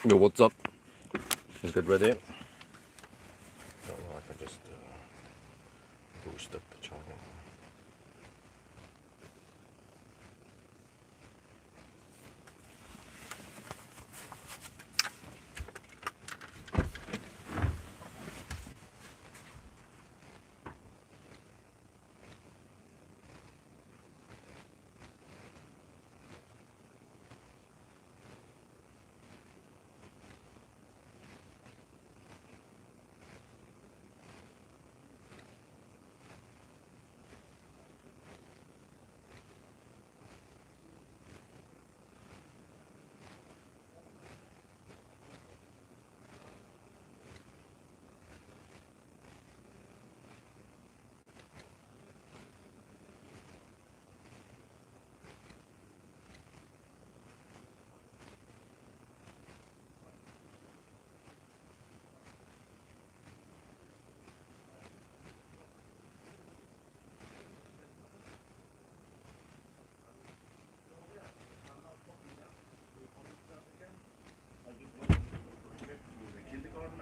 Yo, what's up? Let's get ready. Oh, I can just boost up the charging.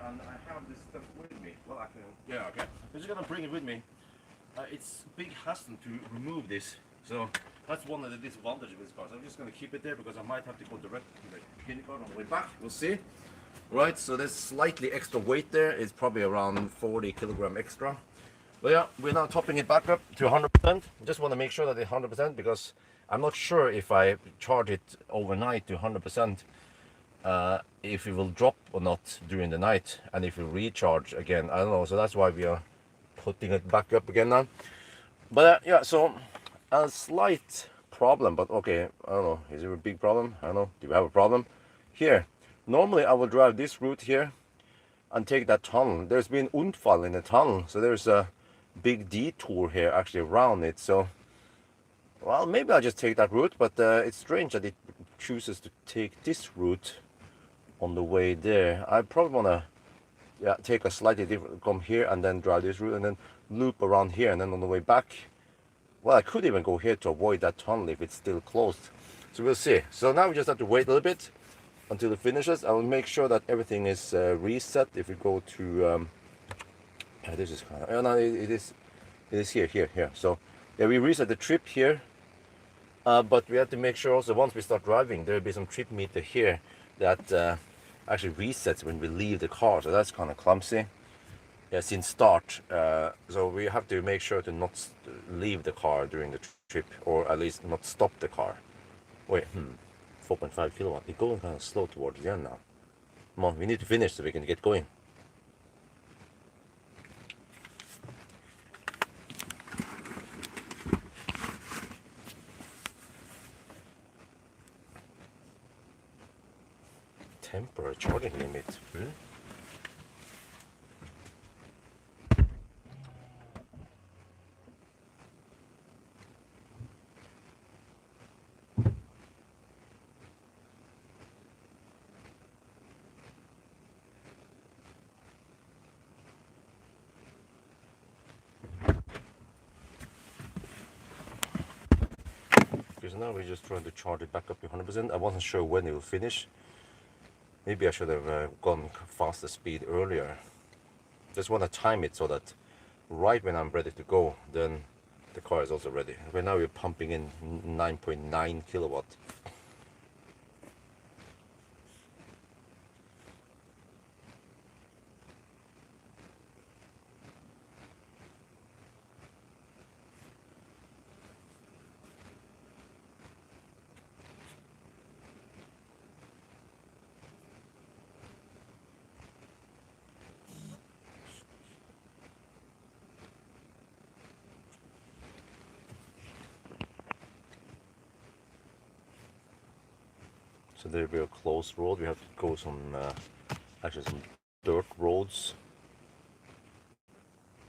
And I have this stuff with me. Well, I can. Yeah, okay. I'm just gonna bring it with me. It's a big hassle to remove this, so that's one of the disadvantages of this car. So I'm just gonna keep it there because I might have to go direct to the kindergarten on the way back. We'll see. Right. So there's slightly extra weight there. It's probably around 40 kilogram extra. But yeah, we're now topping it back up to 100%. Just want to make sure that it's 100% because I'm not sure if I charge it overnight to 100%. If it will drop or not during the night, and if it will recharge again, I don't know. So that's why we are putting it back up again now. But yeah, so a slight problem, but okay, I don't know, is it a big problem? I don't know. Do we have a problem here? Normally I will drive this route here and take that tunnel. There's been Unfall in the tunnel, so there's a big detour here actually around it. So well, maybe I'll just take that route, but it's strange that it chooses to take this route on the way there. I probably want to take a slightly different, come here and then drive this route and then loop around here, and then on the way back, well, I could even go here to avoid that tunnel if it's still closed. So we'll see. So now we just have to wait a little bit until it finishes. I will make sure that everything is reset. If we go to this is kind of, no, it is here. So yeah, we reset the trip here, but we have to make sure also once we start driving there will be some trip meter here that actually resets when we leave the car. So that's kind of clumsy, yeah, since start. So we have to make sure to not leave the car during the trip, or at least not stop the car. Wait, 4.5 kilowatt. It's going kind of slow towards the end now. Come on, we need to finish so we can get going. Temporary charging limit. Because now we're just trying to charge it back up to 100%. I wasn't sure when it will finish. Maybe I should have gone faster speed earlier. Just want to time it so that right when I'm ready to go, then the car is also ready. Right now we're pumping in 9.9 kilowatt. So there will be a closed road. We have to go some, actually some dirt roads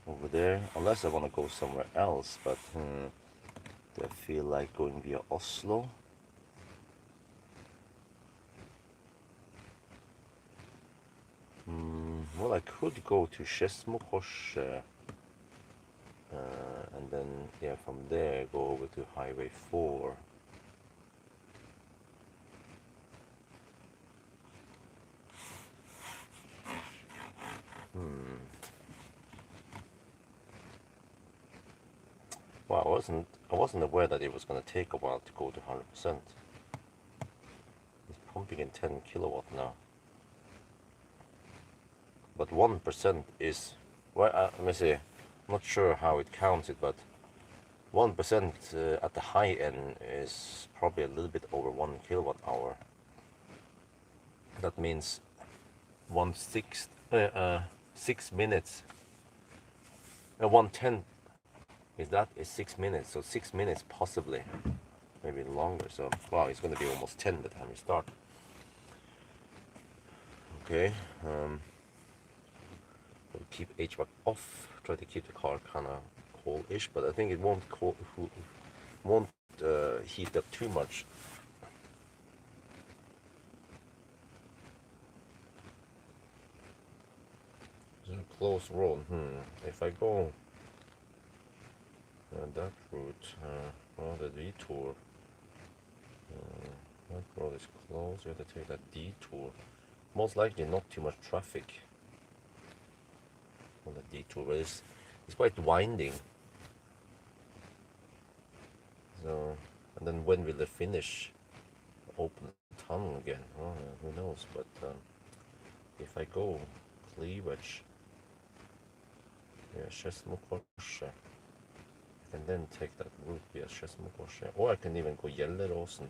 over there. Unless I want to go somewhere else, but do I feel like going via Oslo? Well, I could go to Skedsmo and then yeah, from there go over to Highway 4. Well, I wasn't aware that it was going to take a while to go to 100%. It's pumping in 10 kilowatt now. But 1% is, well, let me see, I'm not sure how it counts it, but 1% at the high end is probably a little bit over 1 kilowatt hour. That means 6 minutes, 1/10 is 6 minutes, so 6 minutes possibly, maybe longer. So wow, it's going to be almost 10 by the time we start. Okay, we'll keep HVAC off, try to keep the car kind of cool-ish, but I think it won't heat up too much. It's a close road. If I go that route, the detour, that road is closed. You have to take that detour. Most likely not too much traffic on the detour, but it's quite winding. So, and then when will they finish? Open the tunnel again? Oh, who knows? But if I go cleavage, Skedsmokorset, I can then take that route via Skedsmokorset, or I can even go Gjelleråsen.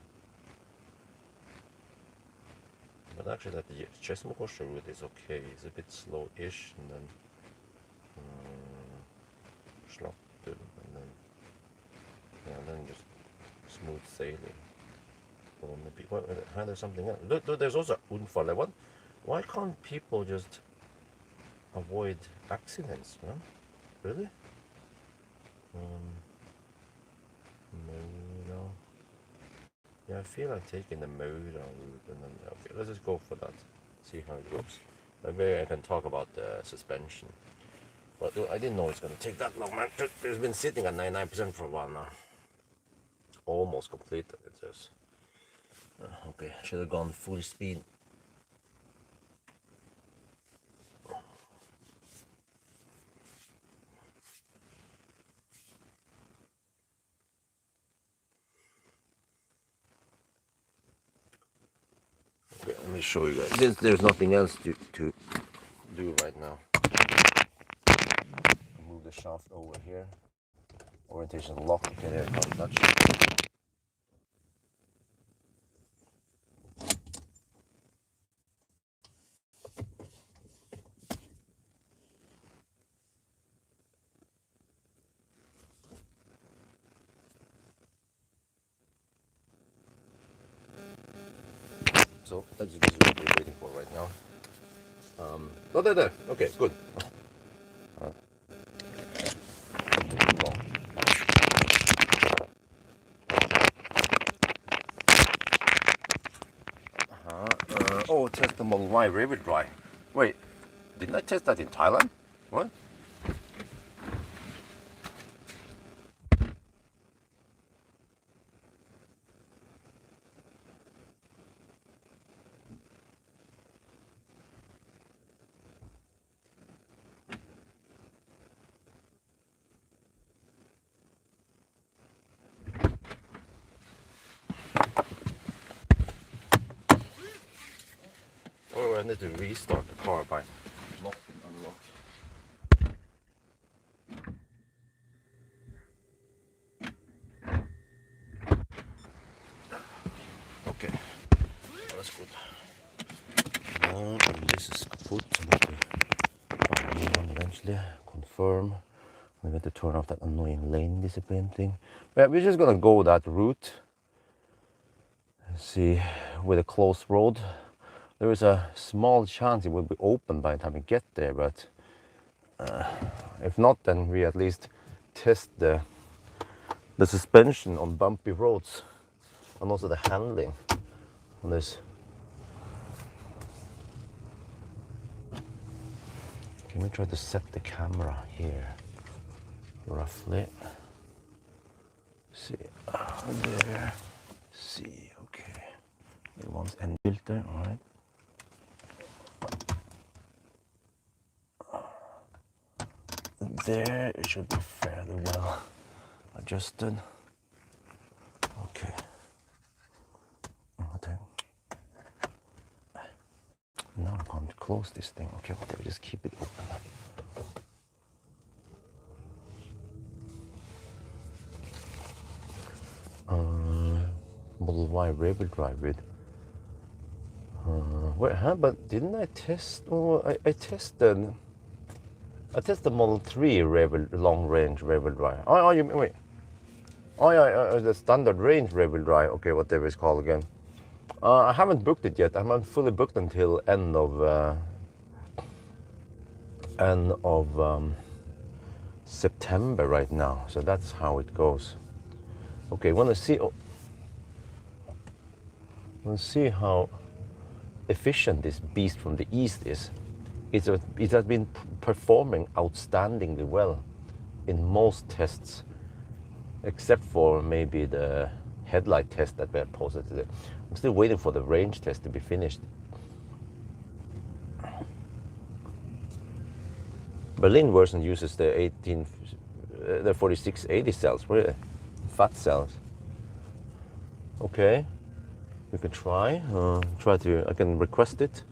But actually, that Skedsmokorset route is okay. It's a bit slow-ish, and then Slaptur, and then just smooth sailing. Well, there's something else. Look, there's also Undfallet. Why can't people just avoid accidents? Huh? Really? Maura. Yeah, I feel like taking the Maura route, and then okay, let's just go for that. See how it goes. Maybe I can talk about the suspension. But I didn't know it's going to take that long, man. It's been sitting at 99% for a while now. Almost completed, it says. Okay, should have gone full speed. Okay, let me show you guys. Since there's nothing else to do right now. Move the shaft over here. Orientation lock. Okay, there, can't touch it. So that's what we're waiting for right now. Oh, there. Okay, good. Test the Model Y river dry. Wait, didn't I test that in Thailand? What? Oh, I need to restart the car by lock and unlock. Okay, that's good. And this is kaput. I need to eventually confirm. We got to turn off that annoying lane discipline thing. But we're just gonna go that route. See, with a closed road, there is a small chance it will be open by the time we get there. But if not, then we at least test the suspension on bumpy roads and also the handling on this. Can we try to set the camera here roughly? See, there. See, okay. It wants end filter, all right. There, it should be fairly well adjusted. Okay. Now I'm going to close this thing. Okay, whatever, just keep it open. Model Y rear-wheel drive with. Wait, huh? But didn't I test? Oh, I tested. I tested Model 3 long-range rear-wheel drive. Oh, you wait. Oh yeah, the standard range rear-wheel drive. Okay, whatever it's called again. I haven't booked it yet. I'm not fully booked until end of September right now. So that's how it goes. Okay, want to see. Let's see how efficient this beast from the east is. It has been performing outstandingly well in most tests, except for maybe the headlight test that we had posted today. I'm still waiting for the range test to be finished. Berlin version uses the 4680 cells, really fat cells. Okay, we can try. I can request it.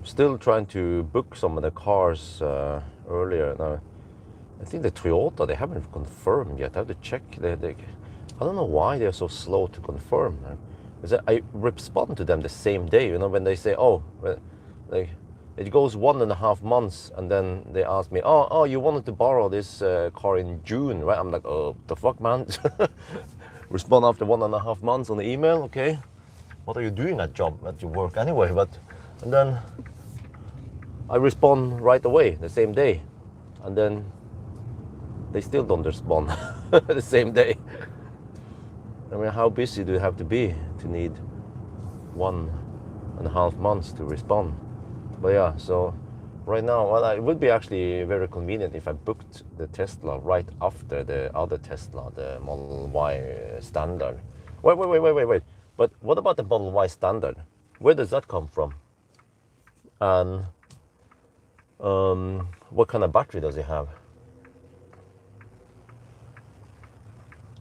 Still trying to book some of the cars earlier. Now, I think the Toyota, they haven't confirmed yet. I have to check. I don't know why they're so slow to confirm. I respond to them the same day. You know, when they say, "Oh, it goes 1.5 months," and then they ask me, "Oh, you wanted to borrow this car in June, right?" I'm like, "Oh, the fuck, man!" Respond after 1.5 months on the email. Okay, what are you doing at your work anyway? And then I respond right away the same day, and then they still don't respond the same day. I mean, how busy do you have to be to need 1.5 months to respond? But yeah, so right now, well, it would be actually very convenient if I booked the Tesla right after the other Tesla, the Model Y Standard. Wait. But what about the Model Y Standard? Where does that come from? And what kind of battery does it have?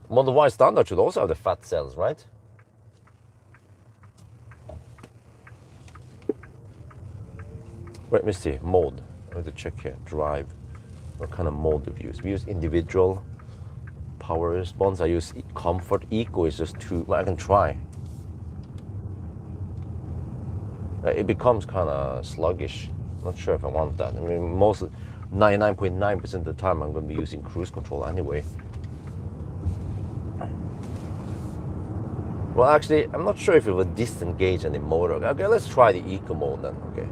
Model Y Standard should also have the fat cells, right? Wait, let me see. Mode. I have to check here. Drive. What kind of mode do we use? We use individual, power response. I use comfort. Eco is just too. Well, I can try. It becomes kind of sluggish. Not sure if I want that. I mean, 99.9% of the time I'm going to be using cruise control anyway. Well, actually, I'm not sure if it will disengage any motor. Okay, let's try the eco mode then. Okay.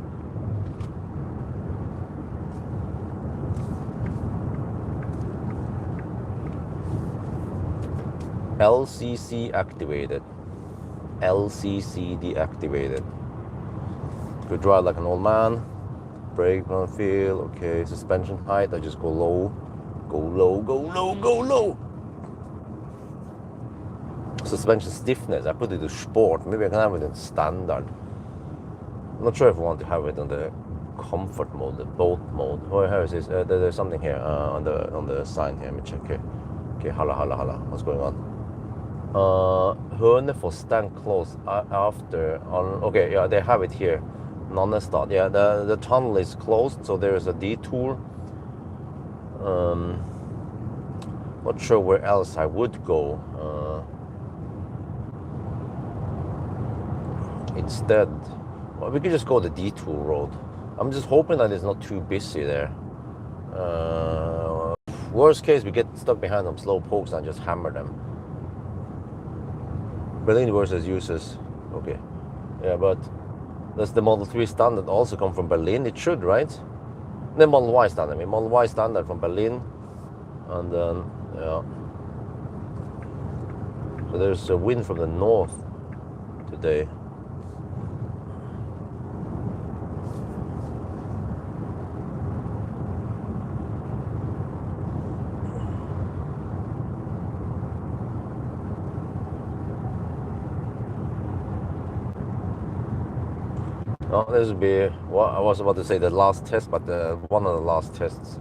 LCC activated. LCC deactivated. Could drive like an old man. Brake on feel. Okay. Suspension height. I just go low. Go low. Go low. Go low. Suspension stiffness, I put it to sport. Maybe I can have it in standard. I'm not sure if I want to have it on the comfort mode, the boat mode. Oh, here it is. There's something here on the sign here. Let me check here. Okay, holla. What's going on? Høne for stand close after. Okay, yeah, they have it here. Non-start. Yeah, the tunnel is closed, so there is a detour. Not sure where else I would go. Instead, well, we could just go the detour road. I'm just hoping that it's not too busy there. Worst case, we get stuck behind some slow pokes and just hammer them. Berlin versus uses. Okay. Yeah, but does the Model 3 Standard also come from Berlin? It should, right? The Model Y Standard. I mean, Model Y Standard from Berlin. And then, yeah. So there's a wind from the north today. Oh, this would be, well, I was about to say the last test, but one of the last tests.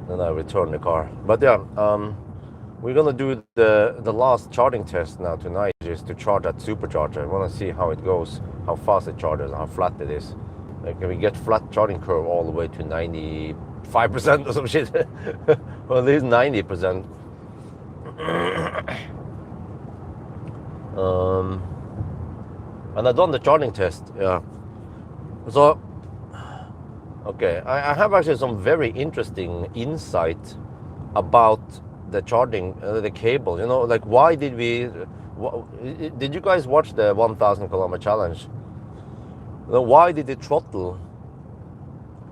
then I return the car. But yeah, we're gonna do the last charging test now tonight, is to charge that supercharger. I want to see how it goes, how fast it charges, how flat it is. Like, can we get flat charging curve all the way to 95% or some shit? Or at least 90%. And I've done the charging test. Yeah. So, okay, I have actually some very interesting insight about the charging, the cable. You know, like, why did we? Did you guys watch the 1,000 kilometer challenge? Why did it throttle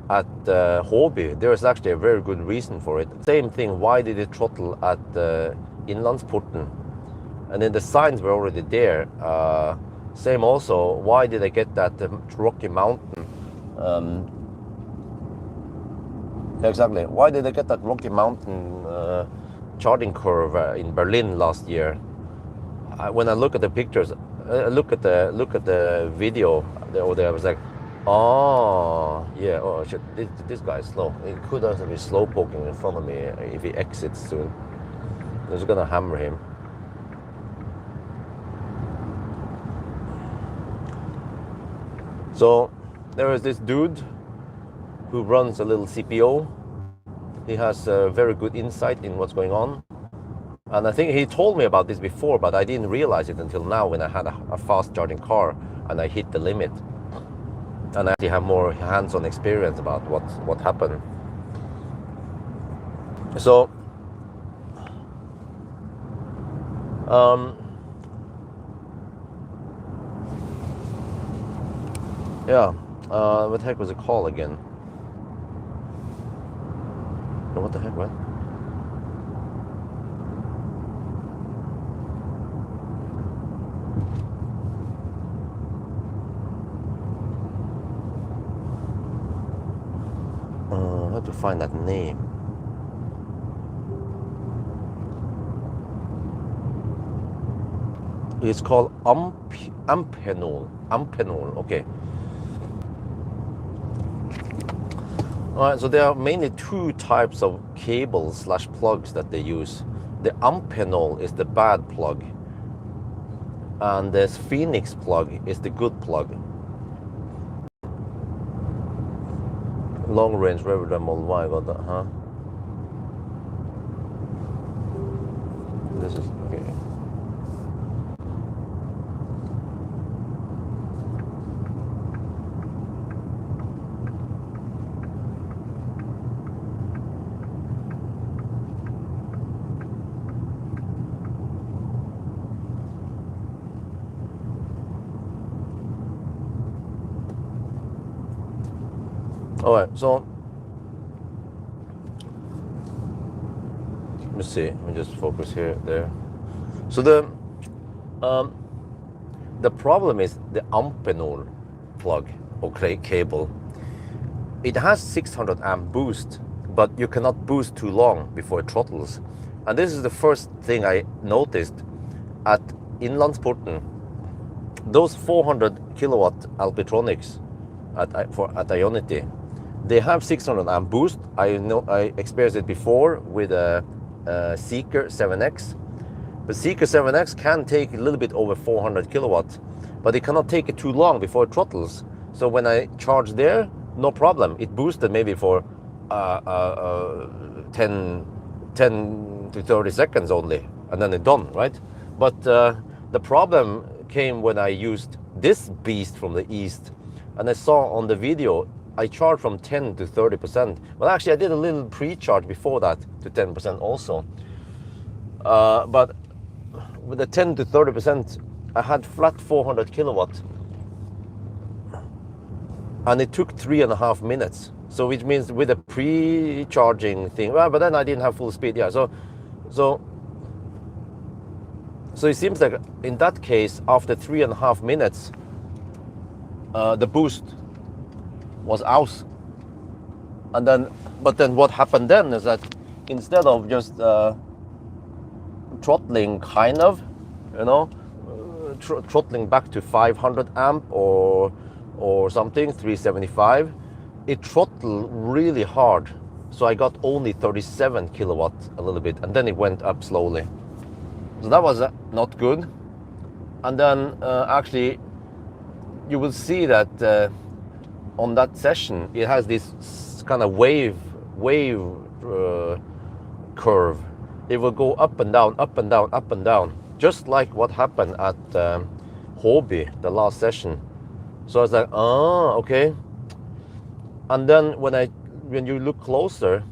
at Hobby? There is actually a very good reason for it. Same thing. Why did it throttle at Inlandsporten? And then the signs were already there. Same also. Why did I get that Rocky Mountain? Exactly. Why did I get that Rocky Mountain charging curve in Berlin last year? When I look at the pictures, look at the video over there, I was like, oh yeah, oh shit, this guy is slow. He could also be slow poking in front of me if he exits soon. I'm just gonna hammer him. So there is this dude who runs a little CPO. He has a very good insight in what's going on. And I think he told me about this before, but I didn't realize it until now when I had a fast charging car and I hit the limit. And I actually have more hands-on experience about what happened. So, yeah, what the heck was it called again? What the heck, what? I have to find that name. It's called Ampenol. Ampenol, okay. Alright, so there are mainly two types of cables / plugs that they use. The Ampenol is the bad plug, and this Phoenix plug is the good plug. Long range Reverend Model Y, got that, huh? This is okay. All right, so let me see. Let me just focus here, there. So the problem is the Ampenol plug or cable. It has 600 amp boost, but you cannot boost too long before it throttles. And this is the first thing I noticed at Inlandsporten. Those 400 kilowatt Alpitronics at Ionity, they have 600 amp boost. I know I experienced it before with a Seeker 7X. The Seeker 7X can take a little bit over 400 kilowatts, but it cannot take it too long before it throttles. So when I charge there, no problem. It boosted maybe for 10 to 30 seconds only, and then it's done, right? But the problem came when I used this beast from the east, and I saw on the video I charged from 10 to 30%. Well, actually, I did a little pre-charge before that to 10% also. But with the 10 to 30%, I had flat 400 kilowatts, and it took 3.5 minutes. So which means with a pre-charging thing, well, but then I didn't have full speed. Yeah, so it seems like in that case, after 3.5 minutes, the boost was out. And then, but then what happened then is that instead of just throttling, kind of, you know, throttling back to 500 amp or something, 375, it throttled really hard So I got only 37 kilowatt a little bit, and then it went up slowly. So that was not good. And then actually you will see that on that session it has this kind of wave curve. It will go up and down, up and down, up and down, just like what happened at Hobby, the last session. So I was like, oh, okay. And then when you look closer,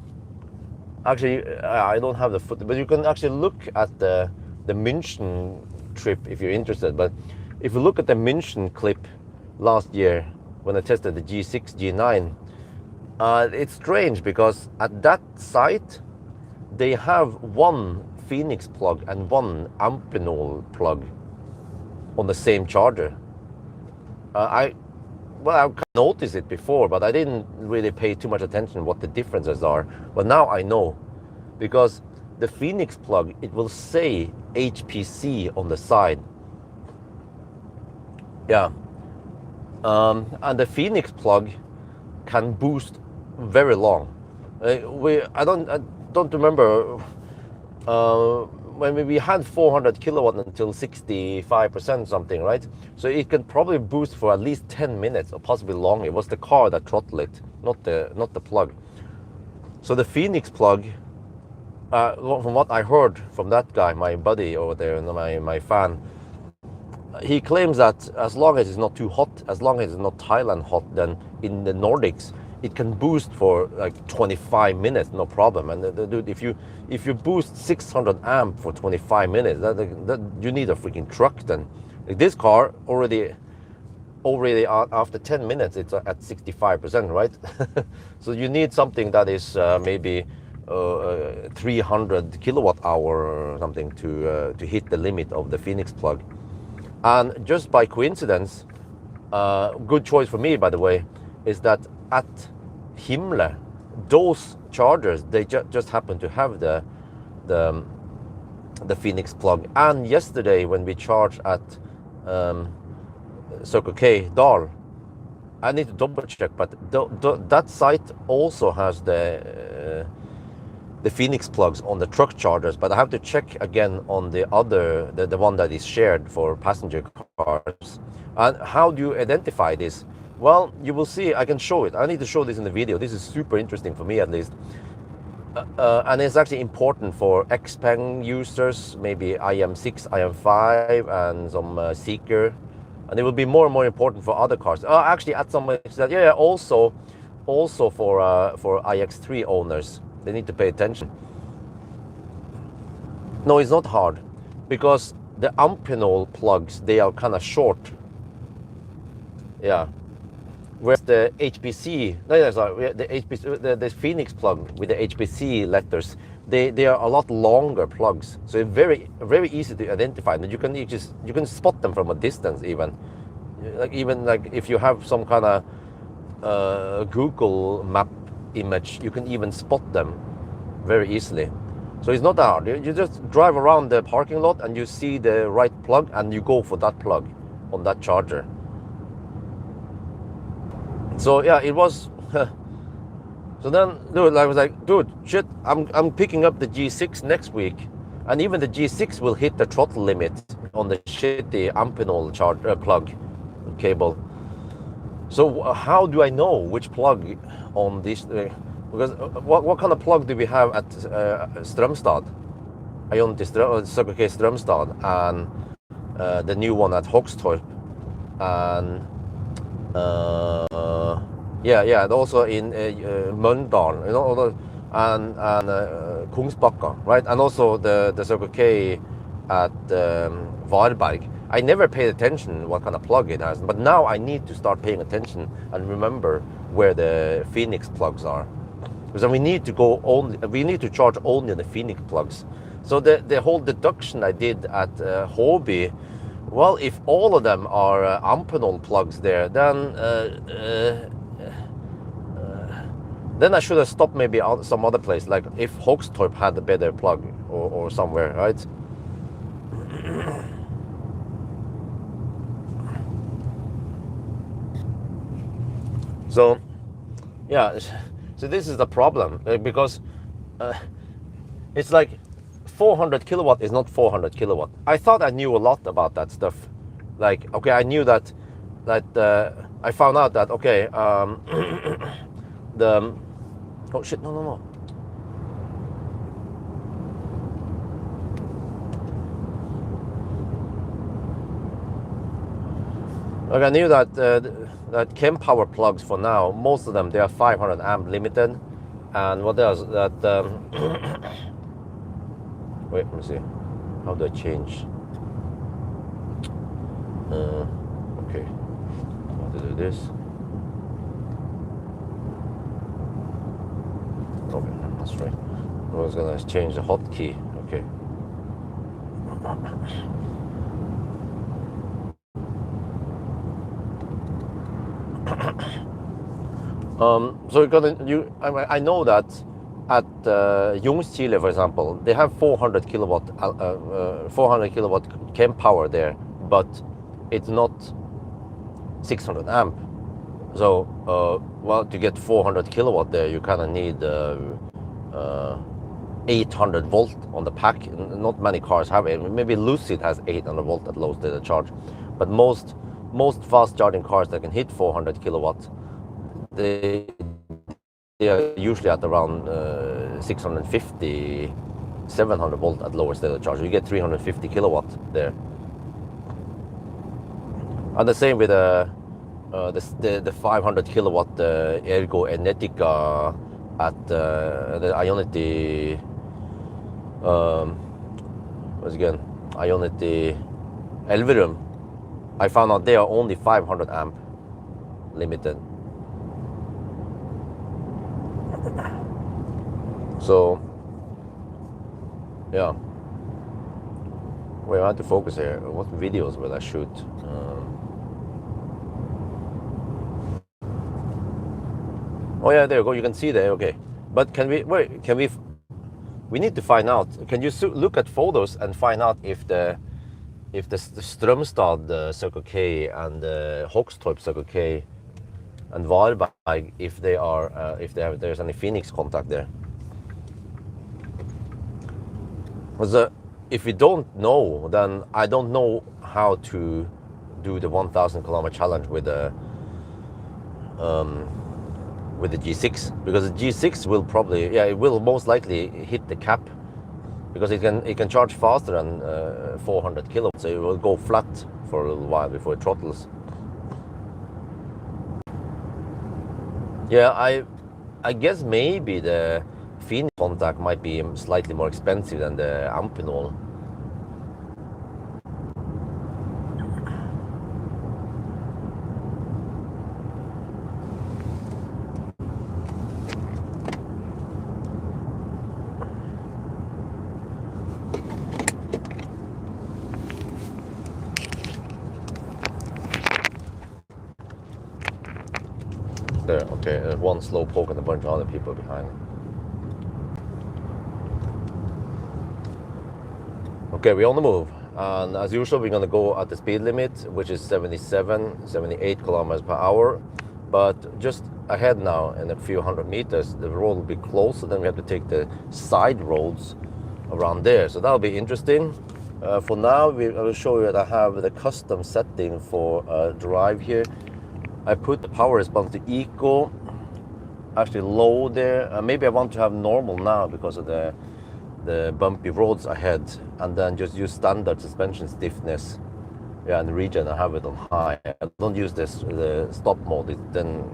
actually I don't have the footage, but you can actually look at the München trip if you're interested. But if you look at the München clip last year when I tested the G6, G9, it's strange because at that site they have one Phoenix plug and one Amphenol plug on the same charger. I noticed it before, but I didn't really pay too much attention what the differences are. But now I know, because the Phoenix plug, it will say HPC on the side. Yeah. And the Phoenix plug can boost very long. I don't remember when we had 400 kilowatt until 65% something, right? So it can probably boost for at least 10 minutes or possibly longer. It was the car that throttled it, not the plug. So the Phoenix plug, from what I heard from that guy, my buddy over there, my fan, he claims that as long as it's not too hot, as long as it's not Thailand hot, then in the Nordics it can boost for like 25 minutes, no problem. And dude, if you boost 600 amp for 25 minutes, that you need a freaking truck then. Like this car already after 10 minutes it's at 65%, right? So you need something that is maybe 300 kilowatt hour or something to hit the limit of the Phoenix plug. And just by coincidence, good choice for me, by the way, is that at Himmler, those chargers, they just happen to have the Phoenix plug. And yesterday when we charged at Circle K Dal, I need to double check, but that site also has the Phoenix plugs on the truck chargers, but I have to check again on the other, the one that is shared for passenger cars. And how do you identify this? Well, you will see, I can show it. I need to show this in the video. This is super interesting for me, at least. And it's actually important for Xpeng users, maybe IM6, IM5, and some Seeker. And it will be more and more important for other cars. Actually, at some extent, yeah, also for iX3 owners. They need to pay attention. No, it's not hard, because the Amphenol plugs, they are kind of short. Yeah. Whereas the HPC, the Phoenix plug with the HPC letters, they are a lot longer plugs. So it's very, very easy to identify. And you can spot them from a distance even. Like if you have some kind of Google map image, you can even spot them very easily. So it's not that hard. You just drive around the parking lot and you see the right plug and you go for that plug on that charger. So yeah, it was. So then, dude, I was like, dude, shit, I'm picking up the G6 next week, and even the G6 will hit the throttle limit on the shitty Amphenol plug cable. So how do I know which plug on this? Because what kind of plug do we have at Strømstad? Circle K Strømstad, and the new one at Hogstorp, and and also in Møndalen, you know, and Kungsbakka, right? And also the Circle K at Varberg. I never paid attention what kind of plug it has, but now I need to start paying attention and remember where the Phoenix plugs are, because we need to charge only the Phoenix plugs. So the whole deduction I did at Hobby, well, if all of them are Amphenol plugs there, then I should have stopped maybe out some other place, like if Hogstorp had a better plug or somewhere, right? So, yeah, So this is the problem, because it's like 400 kilowatt is not 400 kilowatt. I thought I knew a lot about that stuff. Like, okay, I knew that I found out that, okay, the, oh shit, no. Like, I knew that that chem power plugs for now, most of them, they are 500 amp limited. And what else? That wait, let me see. How do I change? Okay, how to do this? Okay, that's right. I was gonna change the hotkey. Okay. So I know that at Chile, for example, they have 400 kilowatt 400 kilowatt chem power there, but it's not 600 amp. So well, to get 400 kilowatt there, you kind of need 800 volt on the pack. Not many cars have it. Maybe Lucid has 800 volt at low state of charge, but most fast charging cars that can hit 400 kilowatts, they are usually at around 650, 700 volt at lower state of charge. You get 350 kilowatt there. And the same with the 500 kilowatt Ergo Enetica at the Ionity. What's again? Ionity Elverum. I found out they are only 500 amp limited. So, yeah. Wait, I have to focus here. What videos will I shoot? Oh yeah, there you go. You can see there. Okay, but can we wait? Can we? We need to find out. Can you look at photos and find out if the Strömstad Circle K and the Hogstorp Circle K and Varberg, if they are there's any Phoenix contact there? Because if we don't know, then I don't know how to do the 1,000 kilometer challenge with the G6, because the G6 will probably, it will most likely hit the cap, because it can charge faster than 400 kilowatts, so it will go flat for a little while before it throttles. Yeah, I guess maybe the Phoenix contact might be slightly more expensive than the Amphenol. There, okay, one slow poke and a bunch of other people behind. Okay, we're on the move, and as usual we're gonna go at the speed limit, which is 78 kilometers per hour, but just ahead now in a few hundred meters the road will be closed, so then we have to take the side roads around there, so that'll be interesting. For now I will show you that I have the custom setting for drive here. I put the power response to eco, actually low there. Maybe I want to have normal now because of the bumpy roads ahead, and then just use standard suspension stiffness. Yeah, in the region I have it on high. I don't use the stop mode, it's then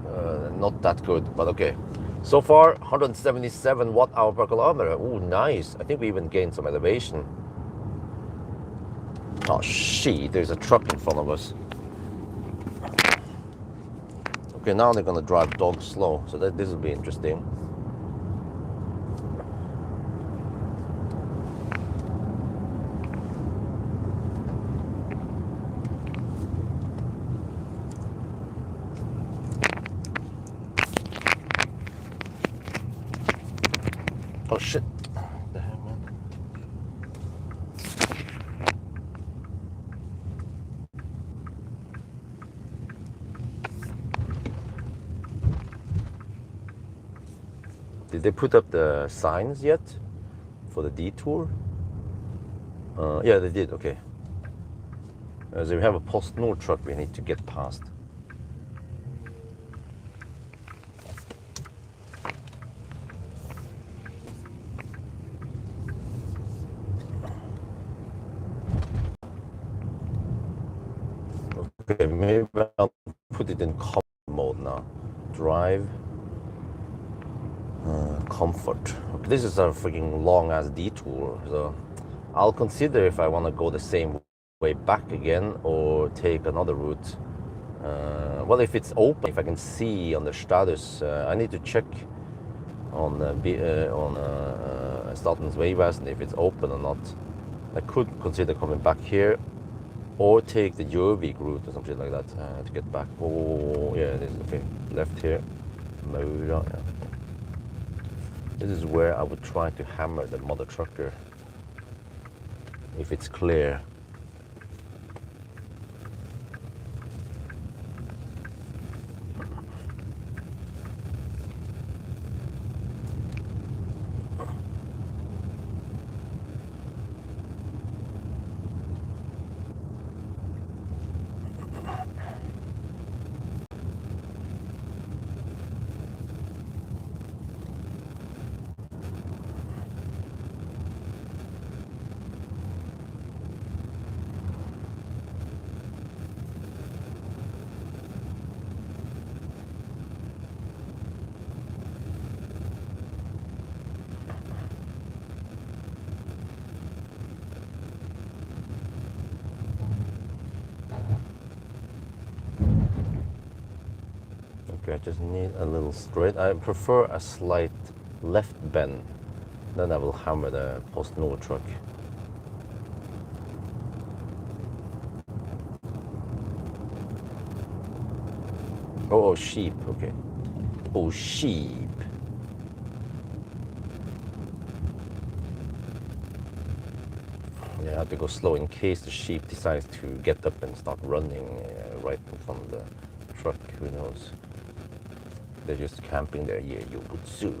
not that good, but okay. So far 177 watt-hour per kilometer. Oh, nice. I think we even gained some elevation. Oh shit, there's a truck in front of us. Okay, now they're gonna drive dog slow, so this will be interesting. Oh shit. The hell, man. Did they put up the signs yet for the detour? Yeah, they did. Okay. So we have a PostNord truck we need to get past. Okay, maybe I'll put it in comfort mode now. Drive. Comfort. Okay, this is a freaking long ass detour, so I'll consider if I want to go the same way back again or take another route. Well, if it's open, if I can see on the status, I need to check on Statens vegvesen if it's open or not. I could consider coming back here or take the Gjøvik route or something like that to get back. Oh, yeah, this is okay. Left here. Maura, yeah. This is where I would try to hammer the mother trucker if it's clear. Okay, I just need a little straight. I prefer a slight left bend. Then I will hammer the PostNord truck. Oh, sheep, okay. Oh, sheep. Yeah, I have to go slow in case the sheep decides to get up and start running right in front of the truck. Who knows? They're just camping there. Yeah, you would sue.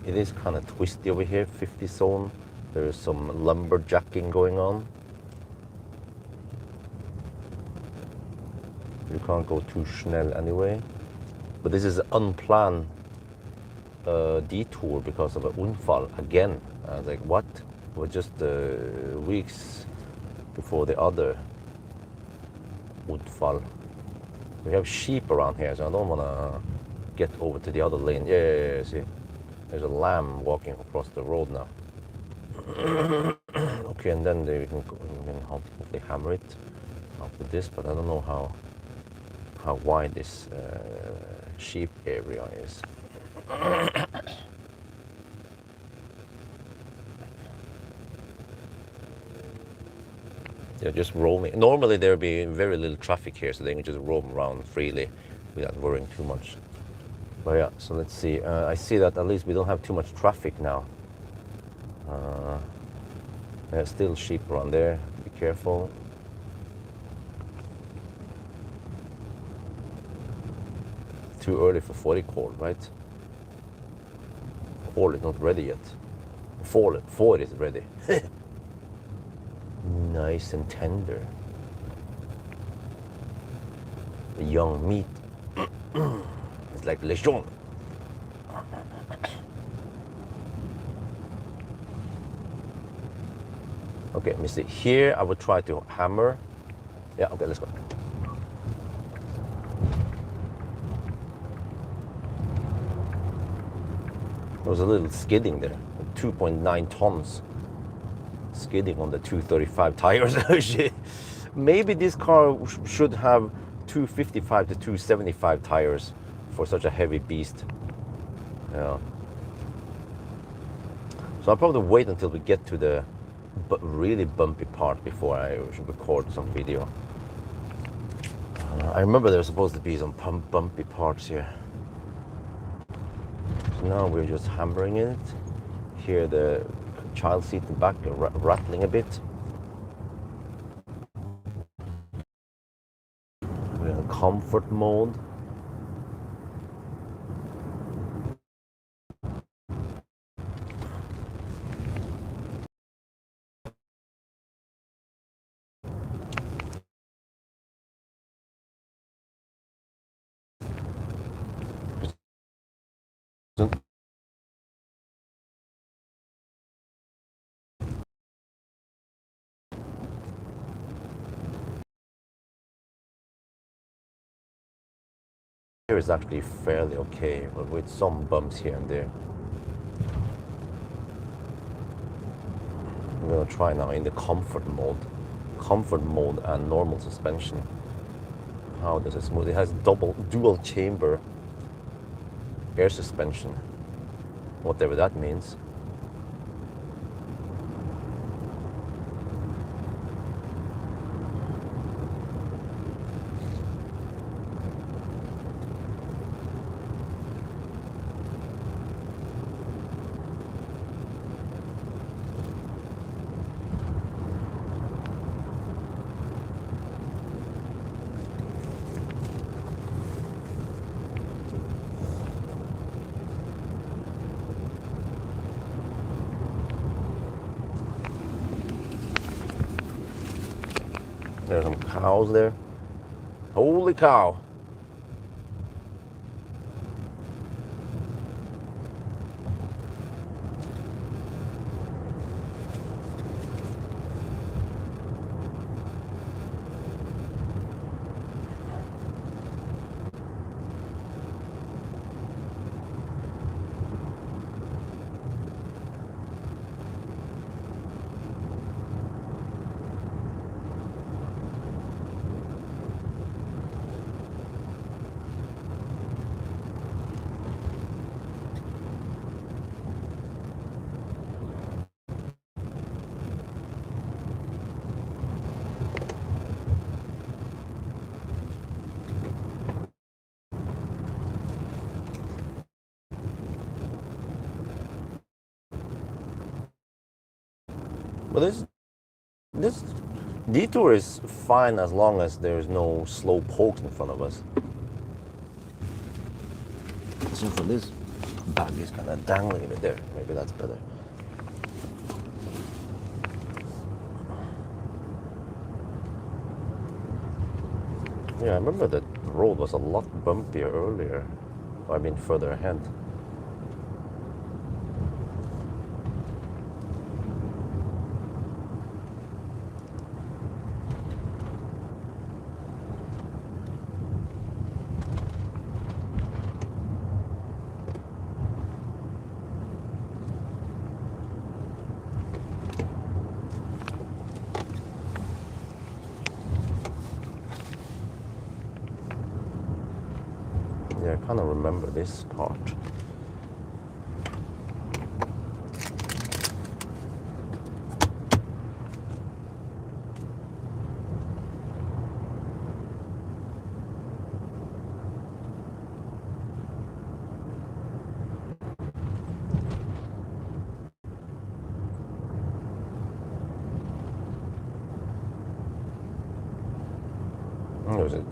It is kind of twisty over here, 50 zone. There is some lumberjacking going on. You can't go too schnell anyway. But this is unplanned detour because of an unfall again. I was like, what? We're just weeks before the other unfall. We have sheep around here, so I don't want to get over to the other lane. Yeah, see? There's a lamb walking across the road now. Okay, and then we can hopefully hammer it after this, but I don't know how wide this sheep area is. They're just roaming. Normally there'll be very little traffic here, so they can just roam around freely without worrying too much. But yeah, so let's see. I see that at least we don't have too much traffic now. There's still sheep around there. Be careful. Too early for 40 call, right? Call is not ready yet. 4 is ready. Nice and tender. The young meat. It's like lechon. Okay, let me see. Here I would try to hammer. Yeah, okay, let's go. There was a little skidding there. 2.9 tons skidding on the 235 tires. Maybe this car should have 255 to 275 tires for such a heavy beast. Yeah. So I'll probably wait until we get to the really bumpy part before I should record some video. I remember there was supposed to be some bumpy parts here. So now we're just hammering it. Here the child seat in the back rattling a bit. We're in comfort mode. Here is actually fairly okay, but with some bumps here and there. I'm gonna try now in the comfort mode and normal suspension. How does it smooth? It has dual chamber air suspension, whatever that means. There's some cows there. Holy cow. But this detour is fine as long as there's no slow pokes in front of us. So for this bag is kind of dangling a bit there. Maybe that's better. Yeah, I remember that the road was a lot bumpier earlier. I mean, further ahead. Yeah, I kind of remember this part.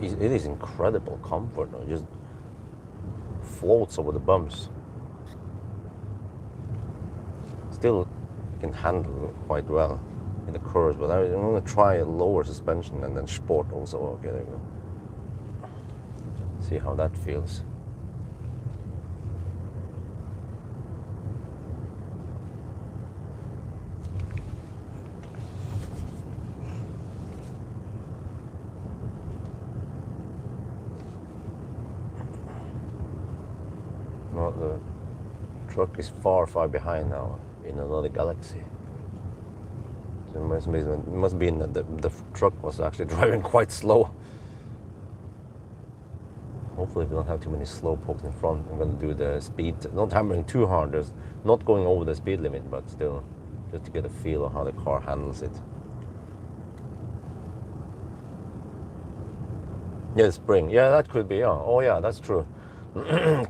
It is incredible comfort. It just floats over the bumps. Still can handle quite well in the curves, but I'm going to try a lower suspension and then sport also. Okay, there you go. See how that feels. Well, the truck is far behind now in another galaxy. So it must be that the truck was actually driving quite slow. Hopefully we don't have too many slow pokes in front. I'm going to do the speed, not hammering too hard, just not going over the speed limit, but still just to get a feel of how the car handles it. Yeah, spring. Yeah, that could be. Yeah. Oh yeah, that's true.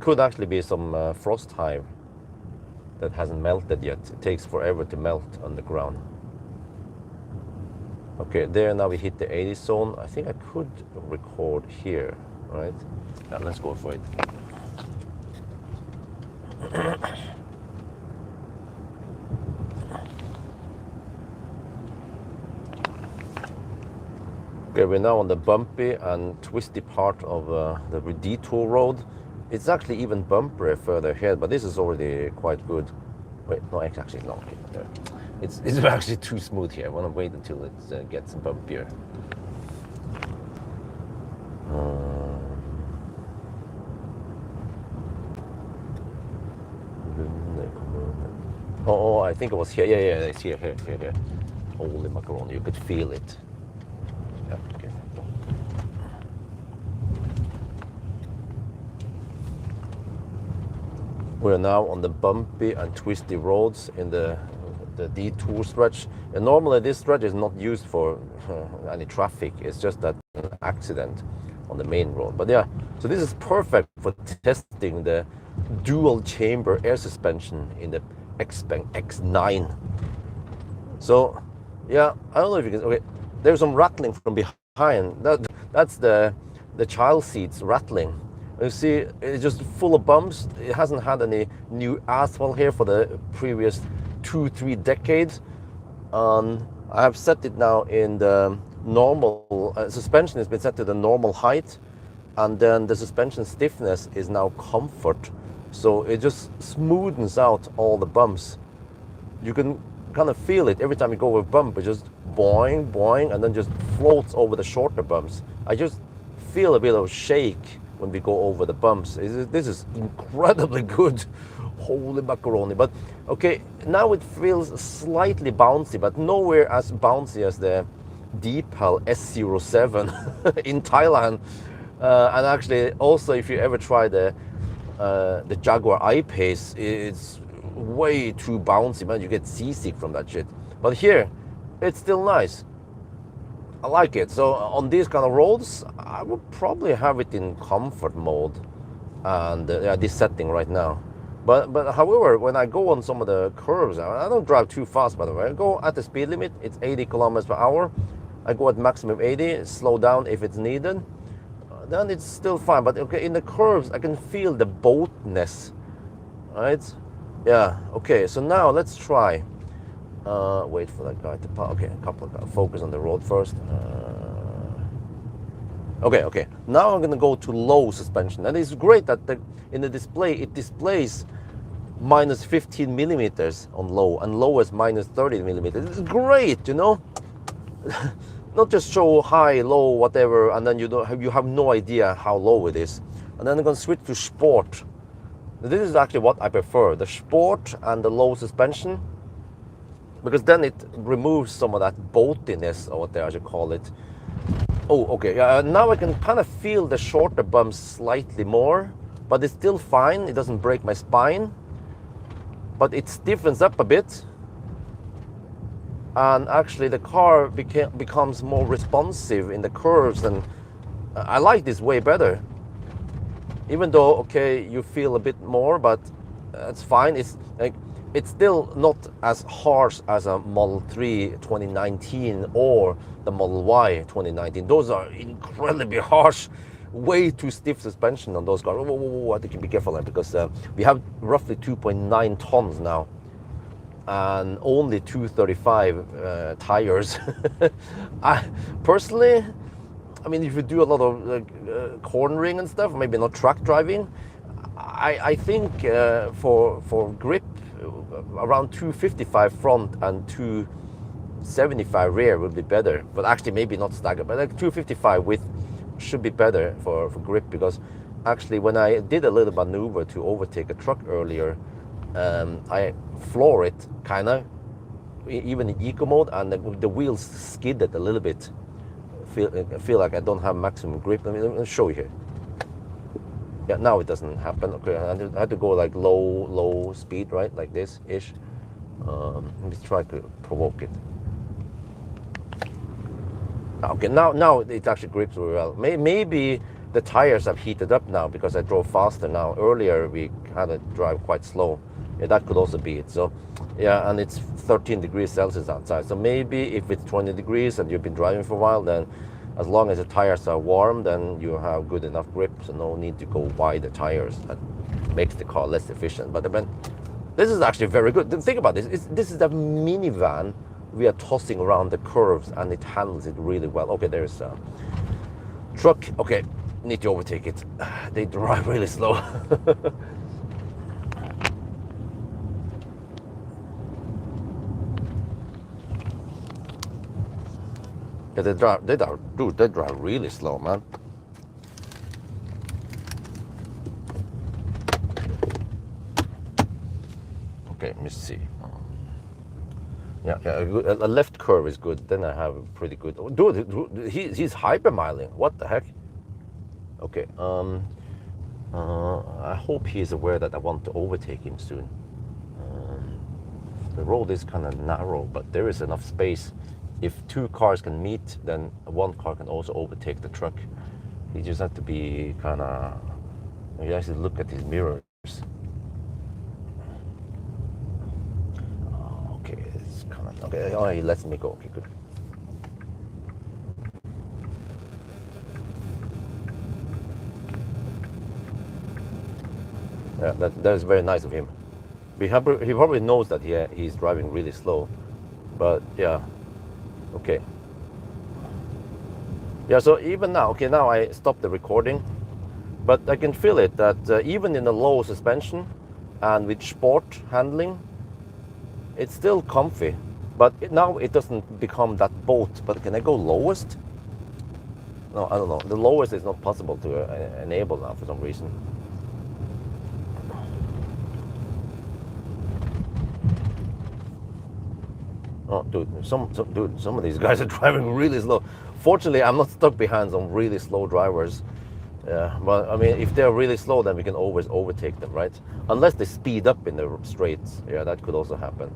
Could actually be some frost hive that hasn't melted yet. It takes forever to melt on the ground. Okay, there now we hit the 80 zone. I think I could record here, right? Now let's go for it. Okay, we're now on the bumpy and twisty part of the detour road. It's actually even bumpier further ahead, but this is already quite good. Wait, no, it's actually not. Okay, it's actually too smooth here. I want to wait until it gets bumpier. Oh, I think it was here. Yeah, it's here. Holy macaroni, you could feel it. Yeah, okay. We're now on the bumpy and twisty roads in the detour stretch. And normally this stretch is not used for any traffic. It's just that an accident on the main road. But yeah, so this is perfect for testing the dual chamber air suspension in the Xpeng X9. So yeah, I don't know if you can. Okay, there's some rattling from behind. That's the child seats rattling. You see, it's just full of bumps. It hasn't had any new asphalt here for the previous 2-3 decades. I have set it now in the normal suspension has been set to the normal height, and then the suspension stiffness is now comfort. So it just smoothens out all the bumps. You can kind of feel it every time you go over a bump. It just boing, boing, and then just floats over the shorter bumps. I just feel a bit of shake when we go over the bumps. This is incredibly good. Holy macaroni. But okay, now it feels slightly bouncy, but nowhere as bouncy as the Deepal S07 in Thailand. And actually, also, if you ever try the Jaguar I-Pace, it's way too bouncy, man. You get seasick from that shit. But here, it's still nice. I like it. So on these kind of roads, I would probably have it in comfort mode, and this setting right now. But however, when I go on some of the curves, I don't drive too fast, by the way. I go at the speed limit. It's 80 kilometers per hour. I go at maximum 80, slow down if it's needed. Then it's still fine. But okay, in the curves, I can feel the boatness, right? Yeah. Okay. So now let's try. Wait for that guy to pass. Okay, a couple of guys. Focus on the road first. Okay. Now I'm gonna go to low suspension, and it's great that in the display it displays minus 15 millimeters on low, and low is minus 30 millimeters. It's great, you know. Not just show high, low, whatever, and then you have no idea how low it is. And then I'm gonna switch to sport. This is actually what I prefer: the sport and the low suspension, because then it removes some of that boatiness, or what I should call it. Oh, okay. Now I can kind of feel the shorter bumps slightly more, but it's still fine. It doesn't break my spine, but it stiffens up a bit. And actually the car becomes more responsive in the curves, and I like this way better. Even though, okay, you feel a bit more, but it's fine. It's like, it's still not as harsh as a Model 3 2019 or the Model Y 2019. Those are incredibly harsh, way too stiff suspension on those cars. Whoa, I think you be careful there, because we have roughly 2.9 tons now, and only 235 tires. Personally, I mean, if you do a lot of cornering and stuff, maybe not truck driving, I think for grip, around 255 front and 275 rear would be better. But actually, maybe not staggered, but like 255 width should be better for grip, because actually when I did a little maneuver to overtake a truck earlier, I floor it kind of, even in eco mode, and the wheels skidded a little bit. Feel like I don't have maximum grip. Let me show you here. Yeah, now it doesn't happen. Okay, I had to go like low speed, right, like this ish. Let me try to provoke it. Okay, now it actually grips really well. Maybe the tires have heated up now because I drove faster now. Earlier we had to drive quite slow. Yeah, that could also be it. So yeah, and it's 13 degrees Celsius outside. So maybe if it's 20 degrees and you've been driving for a while, then as long as the tires are warm, then you have good enough grip. So no need to go wider tires. That makes the car less efficient. But then this is actually very good. Think about this. This is a minivan we are tossing around the curves, and it handles it really well. Okay, there's a truck. Okay, need to overtake it. They drive really slow. Yeah, they drive really slow, man. Okay, let me see. Yeah, a left curve is good. Then I have a pretty good. Dude, he's hypermiling. What the heck? Okay. I hope he's aware that I want to overtake him soon. The road is kind of narrow, but there is enough space. If two cars can meet, then one car can also overtake the truck. He just has to be kind of. He has to look at his mirrors. Okay, it's kind of okay. Oh, he lets me go. Okay, good. Yeah, that is very nice of him. He probably knows that he's driving really slow, but yeah. Okay. Yeah, so even now, okay, now I stopped the recording, but I can feel it that even in a low suspension and with sport handling, it's still comfy. But now it doesn't become that boat. But can I go lowest? No, I don't know. The lowest is not possible to enable now for some reason. Oh, dude, some of these guys are driving really slow. Fortunately, I'm not stuck behind some really slow drivers. Yeah, but I mean, if they're really slow, then we can always overtake them, right? Unless they speed up in the straights. Yeah, that could also happen.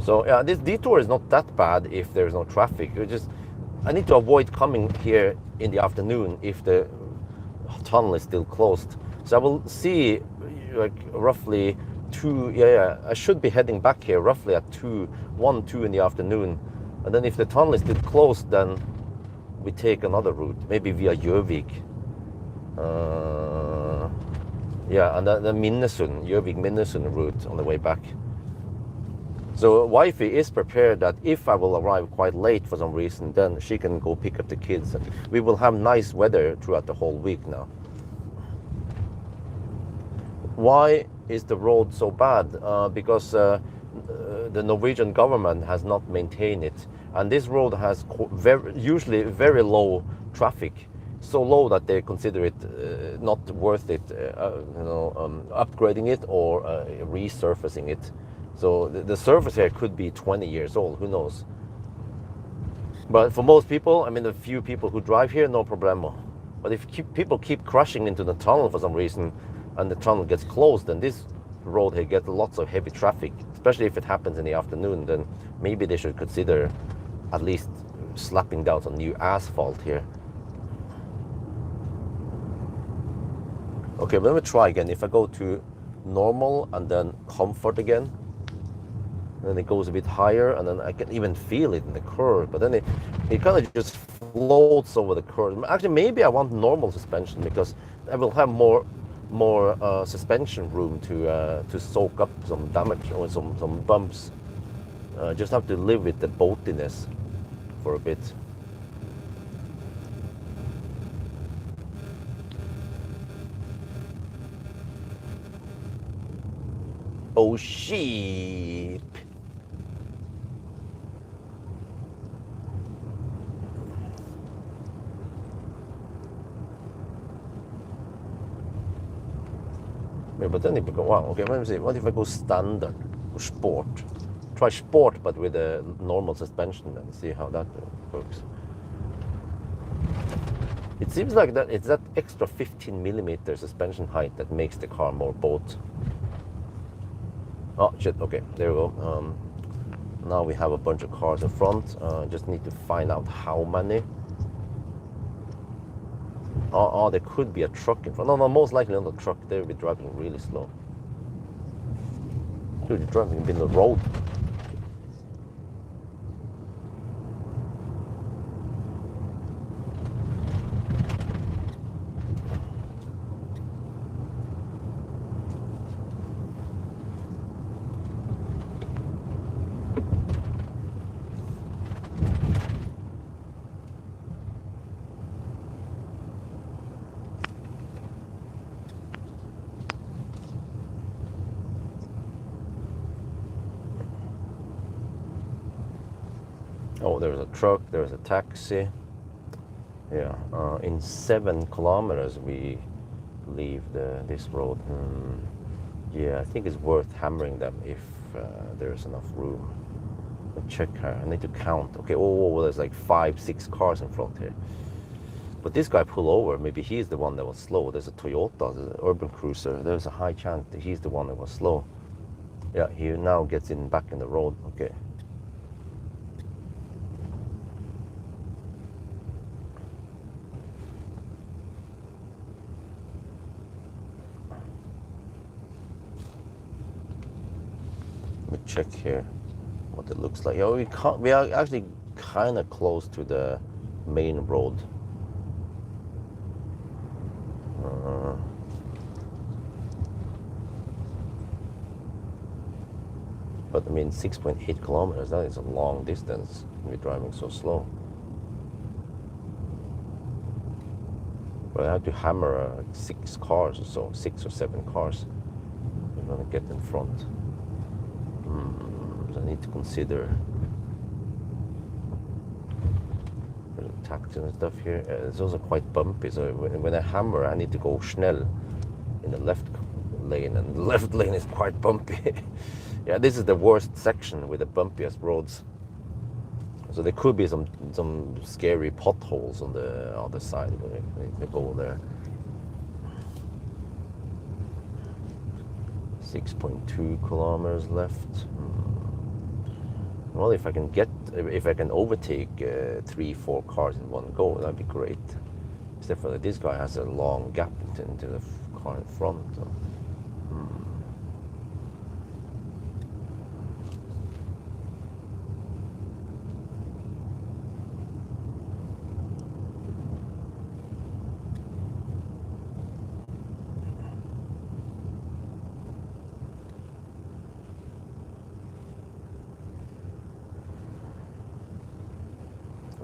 So yeah, this detour is not that bad if there's no traffic. I need to avoid coming here in the afternoon if the tunnel is still closed. So I will see like roughly 2, I should be heading back here roughly at 2 in the afternoon, and then if the tunnel is still closed, then we take another route, maybe via Gjøvik. Yeah, and the Gjøvik-Minnesund route on the way back. So wifey is prepared that if I will arrive quite late for some reason, then she can go pick up the kids. And we will have nice weather throughout the whole week now. Why is the road so bad? Because the Norwegian government has not maintained it, and this road has usually very low traffic, so low that they consider it not worth it, upgrading it or resurfacing it. So the surface here could be 20 years old. Who knows? But for most people, I mean, the few people who drive here, no problemo. But if people keep crashing into the tunnel for some reason, and the tunnel gets closed, then this road here gets lots of heavy traffic, especially if it happens in the afternoon. Then maybe they should consider at least slapping down some new asphalt here. Okay, let me try again. If I go to normal and then comfort again, then it goes a bit higher, and then I can even feel it in the curve, but then it kind of just floats over the curve. Actually, maybe I want normal suspension because I will have more suspension room to soak up some damage or some bumps. Just have to live with the boatiness for a bit. Oh sheep! Yeah, but then it becomes, wow, okay, let me see. What if I go standard or sport? Try sport, but with a normal suspension and see how that works. It seems like that it's that extra 15mm suspension height that makes the car more boat. Oh shit, okay, there we go. Now we have a bunch of cars in front. Just need to find out how many. Oh, there could be a truck in front. No, no, most likely not a truck. They'll be driving really slow. Dude, you're driving in the road. Oh, there's a truck, there's a taxi. Yeah, in 7 kilometers we leave this road. Yeah, I think it's worth hammering them if there's enough room. I'll check here. I need to count. Okay, oh, there's like 5-6 cars in front here. But this guy pulled over. Maybe he's the one that was slow. There's a Toyota, there's an urban cruiser. There's a high chance that he's the one that was slow. Yeah, he now gets in back in the road. Okay. Let me check here what it looks like. Yeah, we are actually kind of close to the main road. But I mean, 6.8 kilometers, that is a long distance. We're driving so slow. But I have to hammer 6 cars or so, 6 or 7 cars. We're gonna get in front. So I need to consider taxis and stuff here. It's also quite bumpy, so when I hammer, I need to go schnell in the left lane, and the left lane is quite bumpy. Yeah, this is the worst section with the bumpiest roads. So there could be some scary potholes on the other side. We need to go there. 6.2 kilometers left. Well, if I can overtake 3-4 cars in one go, that'd be great. Except for that this guy has a long gap into the car in front. So.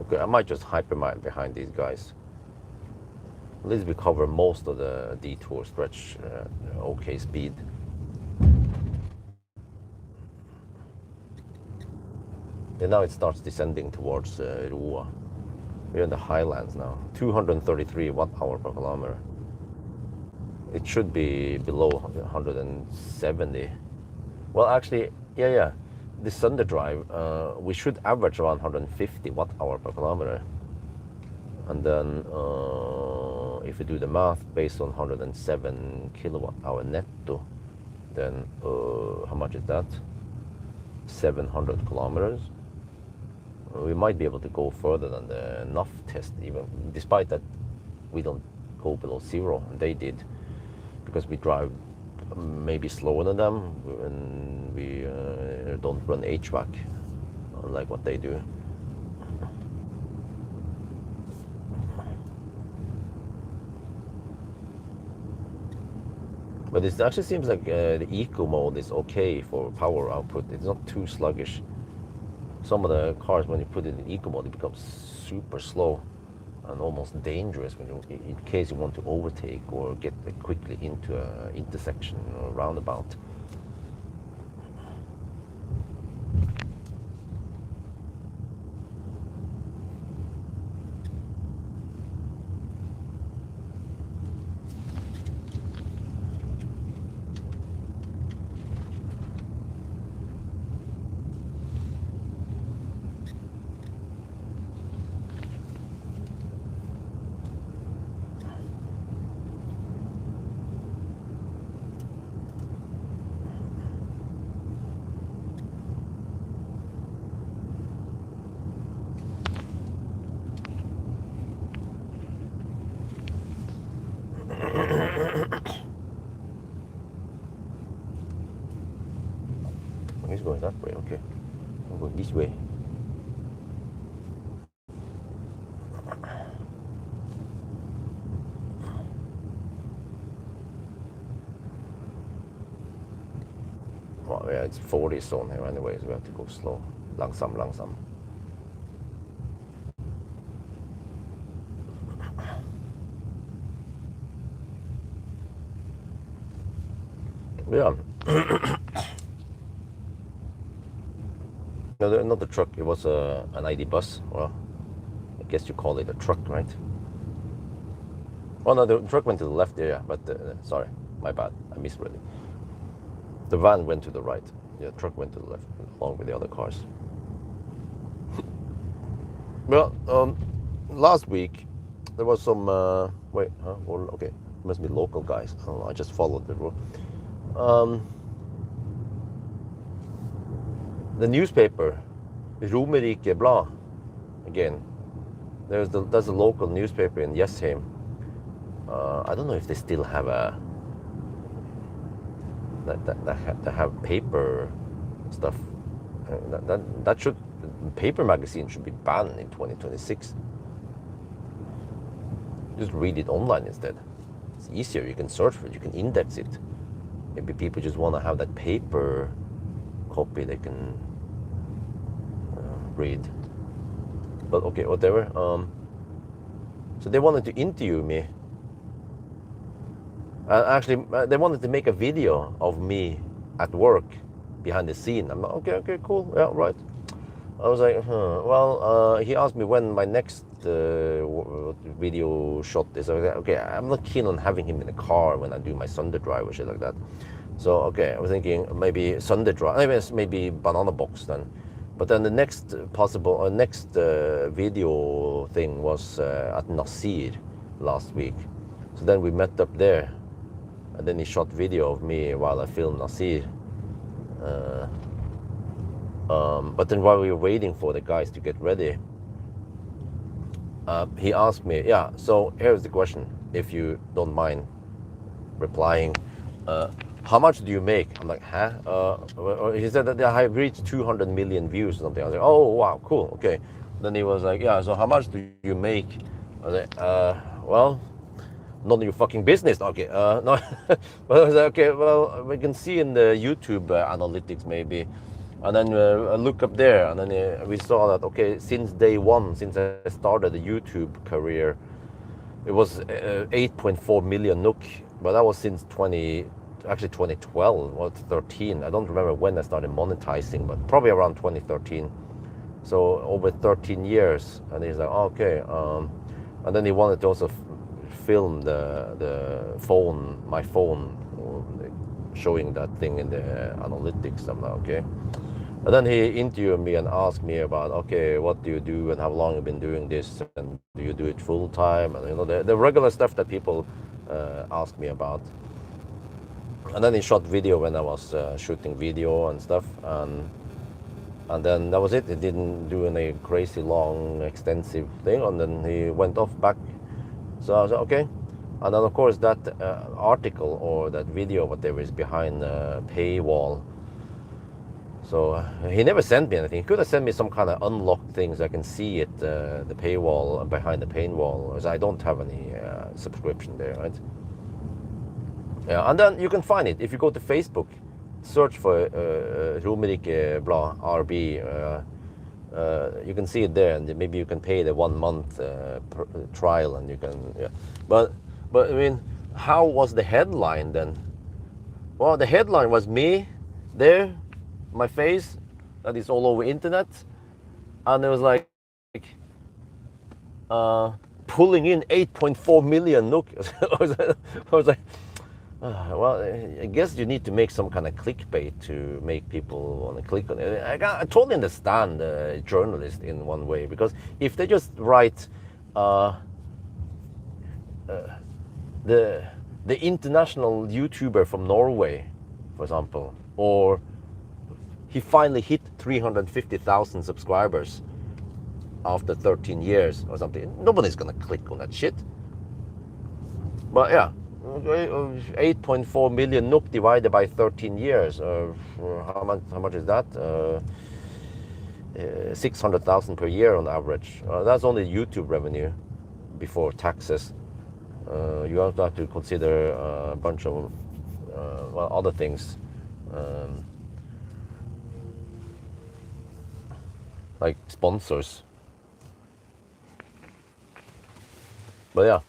Okay, I might just hypermine behind these guys. At least we cover most of the detour stretch, okay speed. And now it starts descending towards Roa. We're in the highlands now. 233 watt-hour per kilometer. It should be below 170. Well, actually, yeah. This Sunday drive, we should average around 150 watt-hour per kilometer. And then if we do the math based on 107 kilowatt-hour netto, then how much is that? 700 kilometers. We might be able to go further than the NAF test, even despite that we don't go below 0. They did, because we drive maybe slower than them, and we don't run HVAC like what they do. But it actually seems like the eco mode is okay for power output. It's not too sluggish. Some of the cars, when you put it in eco mode, it becomes super slow and almost dangerous when in case you want to overtake or get quickly into an intersection or roundabout. going that way. Okay, I'm going this way. Well, yeah, it's 40 zone here anyway, so we have to go slow. Langsam. Yeah. No, not the truck. It was an ID bus. Well, I guess you call it a truck, right? Oh no, the truck went to the left there, yeah, but sorry, my bad. I misread it. The van went to the right. Yeah, the truck went to the left, along with the other cars. Well, last week there was some. Wait, huh? Well, okay, must be local guys. I don't know. I just followed the rule. The newspaper, Romerike Blad, again. There's a local newspaper in Jessheim. I don't know if they still have a. That have paper stuff. That should, paper magazine should be banned in 2026. Just read it online instead. It's easier. You can search for it. You can index it. Maybe people just want to have that paper copy they can read. But okay, whatever. So they wanted to interview me. Actually, they wanted to make a video of me at work behind the scene. I'm like, okay, cool, yeah, right. I was like, well, he asked me when my next video shot is. Okay, I'm not keen on having him in the car when I do my Sunday drive or shit like that. So, okay, I was thinking maybe Sunday drive, maybe Banana Box then. But then the next possible, video thing was at Nasir last week. So then we met up there. And then he shot video of me while I filmed Nasir. But then while we were waiting for the guys to get ready, he asked me, yeah, so here's the question, if you don't mind replying. How much do you make? I'm like, huh? He said that I have reached 200 million views or something. I was like, oh, wow, cool, okay. Then he was like, yeah, so how much do you make? I was like, well, none of your fucking business. Okay, no. But I was like, okay, well, we can see in the YouTube analytics maybe. And then I look up there, and then we saw that, okay, since day one, since I started the YouTube career, it was 8.4 million NOK. But that was since 2012 or 13. I don't remember when I started monetizing, but probably around 2013. So over 13 years. And he's like, oh, okay. And then he wanted to also film the phone, my phone, showing that thing in the analytics. I'm like, okay. And then he interviewed me and asked me about, okay, what do you do and how long you've been doing this, and do you do it full time, and you know the regular stuff that people ask me about. And then he shot video when I was shooting video and stuff, and then that was it. He didn't do any crazy long extensive thing, and then he went off back. So I was like, okay. And then of course that article or that video, whatever, is behind the paywall. So he never sent me anything. He could have sent me some kind of unlocked things. I can see it, the paywall, behind the paywall, because I don't have any subscription there, right? Yeah, and then you can find it if you go to Facebook, search for Romerike Blad RB. You can see it there, and maybe you can pay the 1 month trial, and you can. Yeah. But I mean, how was the headline then? Well, the headline was me there, my face, that is all over internet, and it was like pulling in 8.4 million NOK. I was like, well, I guess you need to make some kind of clickbait to make people want to click on it. I totally understand journalists in one way, because if they just write the international YouTuber from Norway, for example, or he finally hit 350,000 subscribers after 13 years or something, nobody's gonna click on that shit. But yeah, 8.4 million NOK divided by 13 years. How much is that? 600,000 per year on average. That's only YouTube revenue before taxes. You also have to consider a bunch of well, other things, like sponsors. But yeah,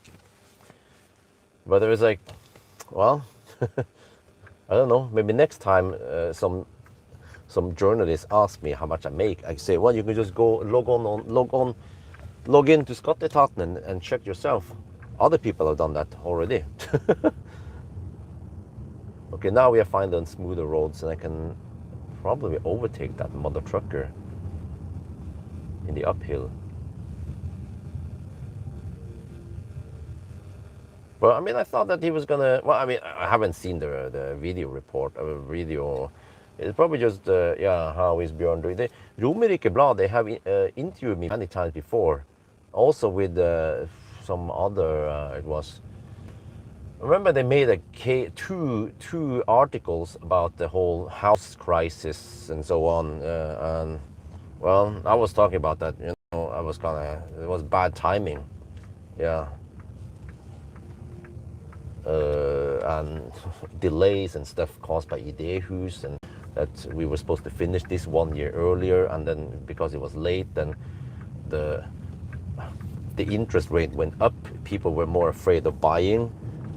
but there is like, well, I don't know. Maybe next time some journalists ask me how much I make, I say, well, you can just go log into Skatteetaten and check yourself. Other people have done that already. Okay, now we are finding smoother roads, and I can probably overtake that mother trucker in the uphill. Well, I mean, I thought that he was gonna. Well, I mean, I haven't seen the video report. Video. It's probably just yeah. How is Björn doing? Romerike Blad, they have interviewed me many times before, also with some other. It was. Remember, they made two articles about the whole house crisis and so on. And well, I was talking about that. You know, I was it was bad timing. Yeah. And delays and stuff caused by Idehus, and that we were supposed to finish this 1 year earlier, and then because it was late, then the interest rate went up. People were more afraid of buying.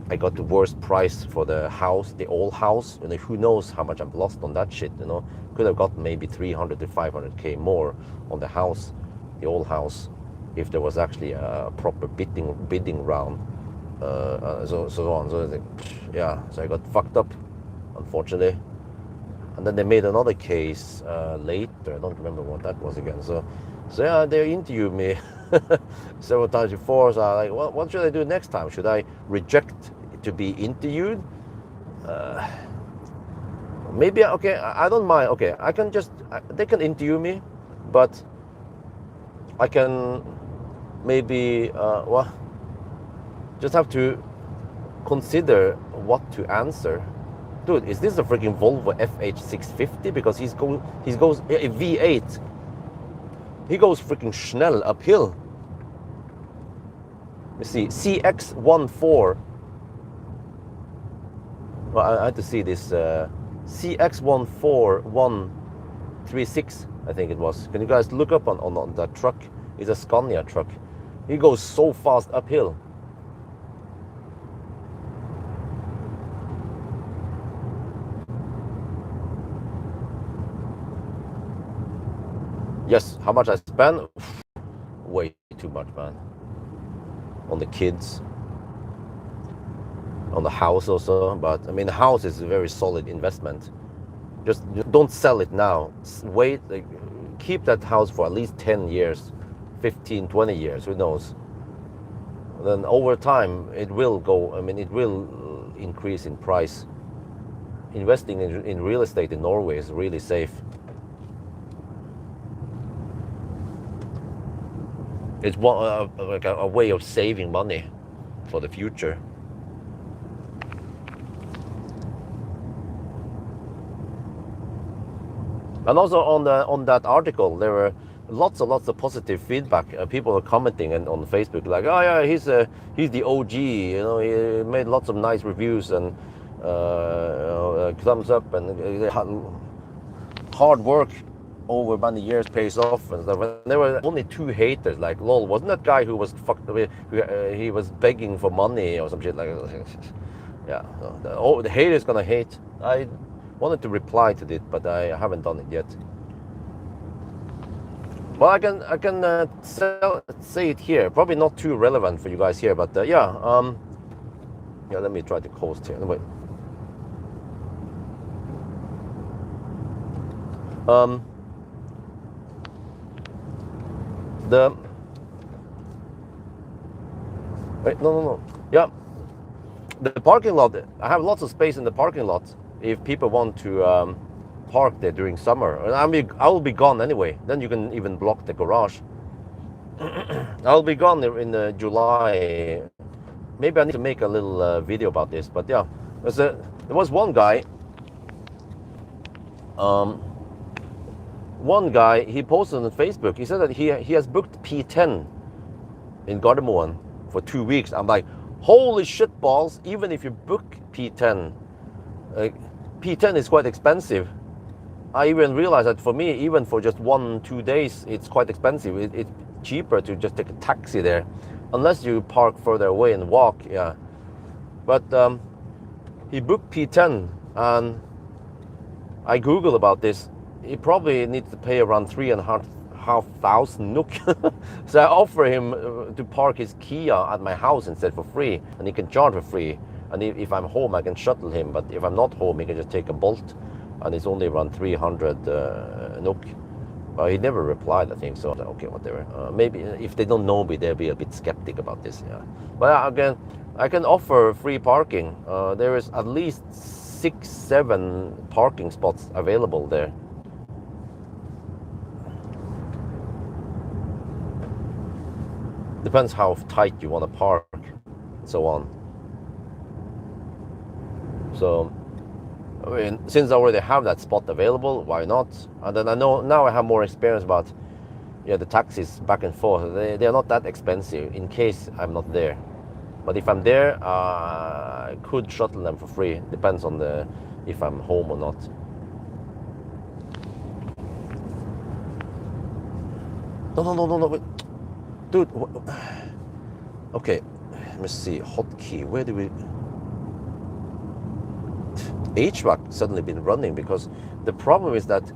I got the worst price for the house, the old house. You know, who knows how much I've lost on that shit, you know. Could have got maybe 300 to 500k more on the house, the old house, if there was actually a proper bidding round. So on. So yeah, so I got fucked up, unfortunately. And then they made another case later. I don't remember what that was again. So yeah, they interviewed me several times before. So I'm like, well, what should I do next time? Should I reject to be interviewed? Maybe okay. I don't mind. Okay, I can just they can interview me, but I can maybe well, just have to consider what to answer. Dude, is this a freaking Volvo FH650? Because he goes a V8. He goes freaking Schnell uphill. Let's see, CX14. Well, I had to see this CX14136, I think it was. Can you guys look up on that truck? It's a Scania truck. He goes so fast uphill. Yes, how much I spent? Way too much, man. On the kids, on the house also. But I mean, the house is a very solid investment. Just don't sell it now. Wait, keep that house for at least 10 years, 15, 20 years, who knows. Then over time, it will go, I mean, it will increase in price. Investing in real estate in Norway is really safe. It's one like a way of saving money for the future. And also on that article, there were lots of positive feedback. People are commenting and on Facebook like, oh yeah, he's the OG. You know, he made lots of nice reviews and thumbs up, and hard work over many years pays off and stuff. And there were only two haters, like, lol, wasn't that guy who was fucked away, he was begging for money or some shit like that? Yeah, the haters gonna hate. I wanted to reply to it, but I haven't done it yet. Well, I can say it here. Probably not too relevant for you guys here, but yeah. Yeah, let me try to coast here. Wait. Wait, no. Yeah, the parking lot. I have lots of space in the parking lot if people want to park there during summer. And I will be gone anyway. Then you can even block the garage. I'll be gone in July, maybe I need to make a little video about this. But yeah, there was one guy. One guy, he posted on Facebook. He said that he has booked P10 in Gardermoen for 2 weeks. I'm like, holy shit balls! Even if you book P10, P10 is quite expensive. I even realized that for me, even for just 1-2 days, it's quite expensive. It's cheaper to just take a taxi there, unless you park further away and walk. Yeah, but he booked P10, and I Googled about this. He probably needs to pay around 3,500 NOK. So I offer him to park his Kia at my house instead for free, and he can charge for free. And if I'm home, I can shuttle him. But if I'm not home, he can just take a Bolt, and it's only around 300 NOK. He never replied, I think. So okay, whatever. Maybe if they don't know me, they'll be a bit skeptic about this. Yeah. But again, I can offer free parking. There is at least 6-7 parking spots available there. Depends how tight you want to park, and so on. So, I mean, since I already have that spot available, why not? And then I know now I have more experience about, yeah, the taxis back and forth. They're not that expensive in case I'm not there. But if I'm there, I could shuttle them for free. Depends on if I'm home or not. No, wait. Dude, okay, let me see, hotkey, where do we... HVAC suddenly been running, because the problem is that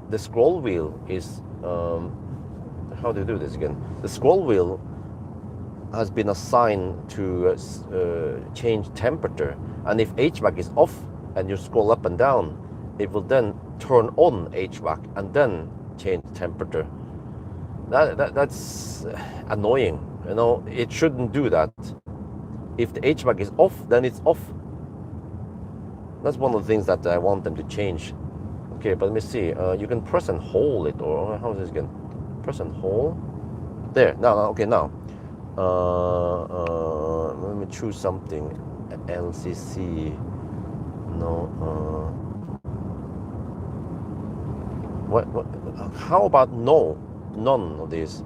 the scroll wheel is, how do you do this again? The scroll wheel has been assigned to change temperature, and if HVAC is off and you scroll up and down, it will then turn on HVAC and then change temperature. That's annoying, you know. It shouldn't do that. If the HVAC is off, then it's off. That's one of the things that I want them to change. Okay, but let me see. You can press and hold it, or how is this again? Press and hold. There. Now. Okay, now. Let me choose something. LCC. No. What? How about no? None of these.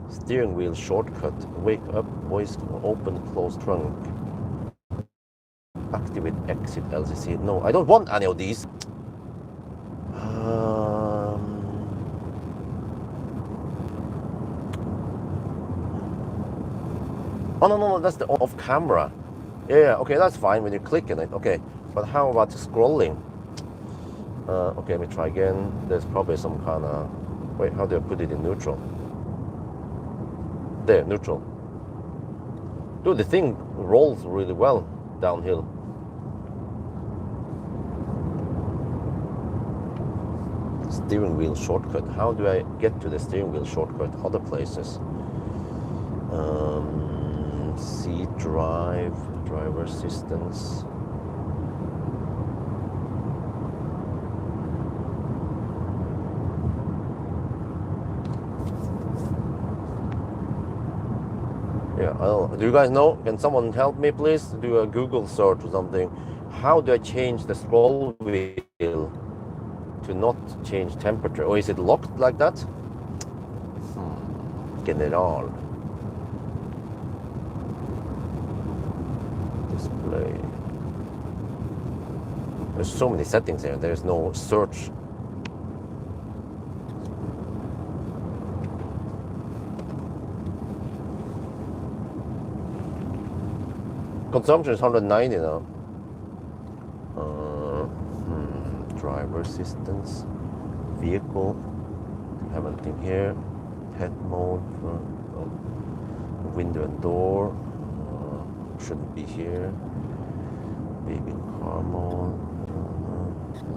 Steering wheel shortcut. Wake up. Voice. Open. Close trunk. Activate. Exit. LCC. No, I don't want any of these. Oh no, that's the off camera. Yeah, okay, that's fine when you click on it. Okay, but how about scrolling? Okay, let me try again. There's probably some kind of... Wait, how do I put it in neutral? There, neutral. Dude, the thing rolls really well downhill. Steering wheel shortcut. How do I get to the steering wheel shortcut other places? Seat drive, driver assistance. Yeah, do you guys know? Can someone help me, please? Do a Google search or something. How do I change the scroll wheel to not change temperature? Or is it locked like that? General. Display. There's so many settings here. There's no search. Consumption is 190 now. Driver assistance, vehicle, have anything here, head mode, window and door, shouldn't be here, baby car mode,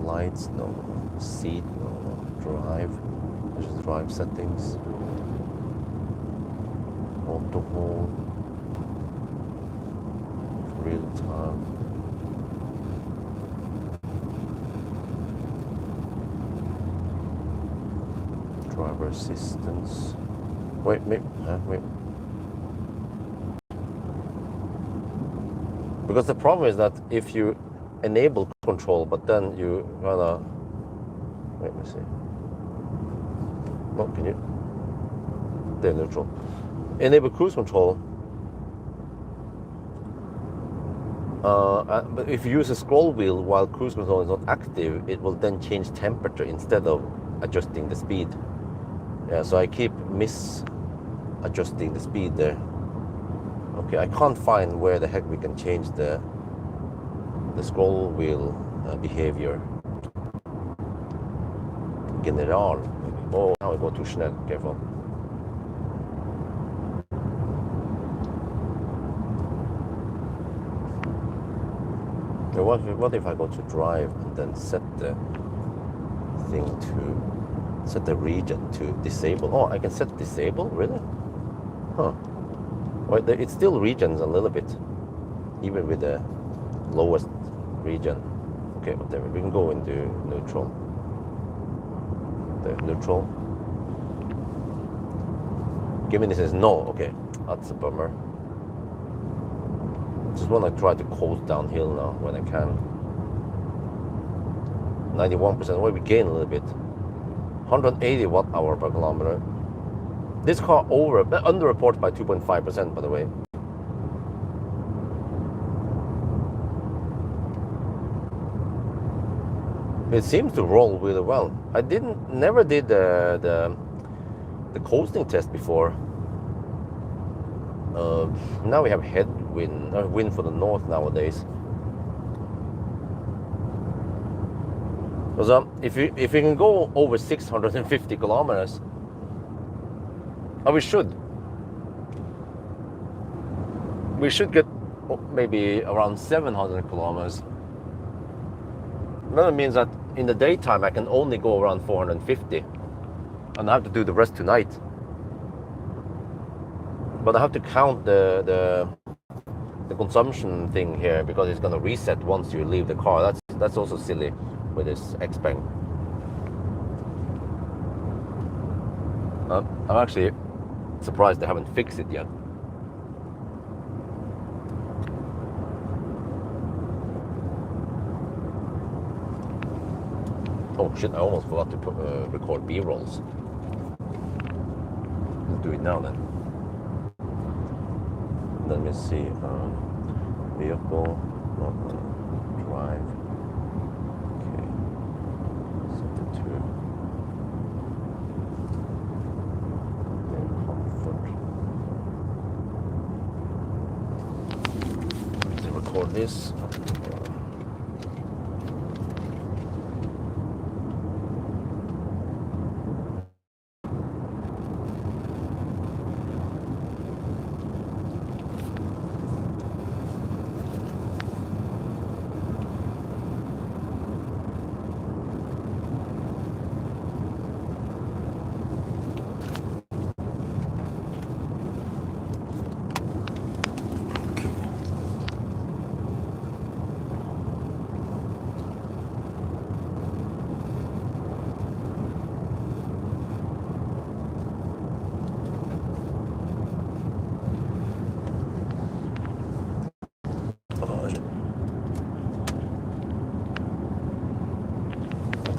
lights, no, seat, no, drive, there's just drive settings, auto hold, real time. Driver assistance. Wait. Because the problem is that if you enable control, but then you wanna, let me see. Oh, can you? They're neutral. Enable cruise control. But if you use a scroll wheel while cruise control is not active, it will then change temperature instead of adjusting the speed. Yeah, so I keep adjusting the speed there. Okay, I can't find where the heck we can change the scroll wheel behavior. General, maybe. Oh, now I go too schnell. Careful. What if I go to drive and then set the region to disable? Oh, I can set disable, really? Huh. Well, it still regions a little bit, even with the lowest region. Okay, whatever. We can go into neutral. The neutral. Gemini says no. Okay, that's a bummer. Just want to try to coast downhill now when I can. 91%. Well, we gain a little bit. 180 watt-hour per kilometer. This car underreported by 2.5%, by the way. It seems to roll really well. I never did the coasting test before. Now we have wind for the north nowadays. Because if you can go over 650 kilometers, we should get maybe around 700 kilometers. That means that in the daytime I can only go around 450, and I have to do the rest tonight. But I have to count the consumption thing here because it's gonna reset once you leave the car. That's also silly with this Xpeng. I'm actually surprised they haven't fixed it yet. Oh shit, I almost forgot to record B-rolls. Let's do it now then. Let me see. Vehicle, drive. Okay. Set it to comfort. Let's record this.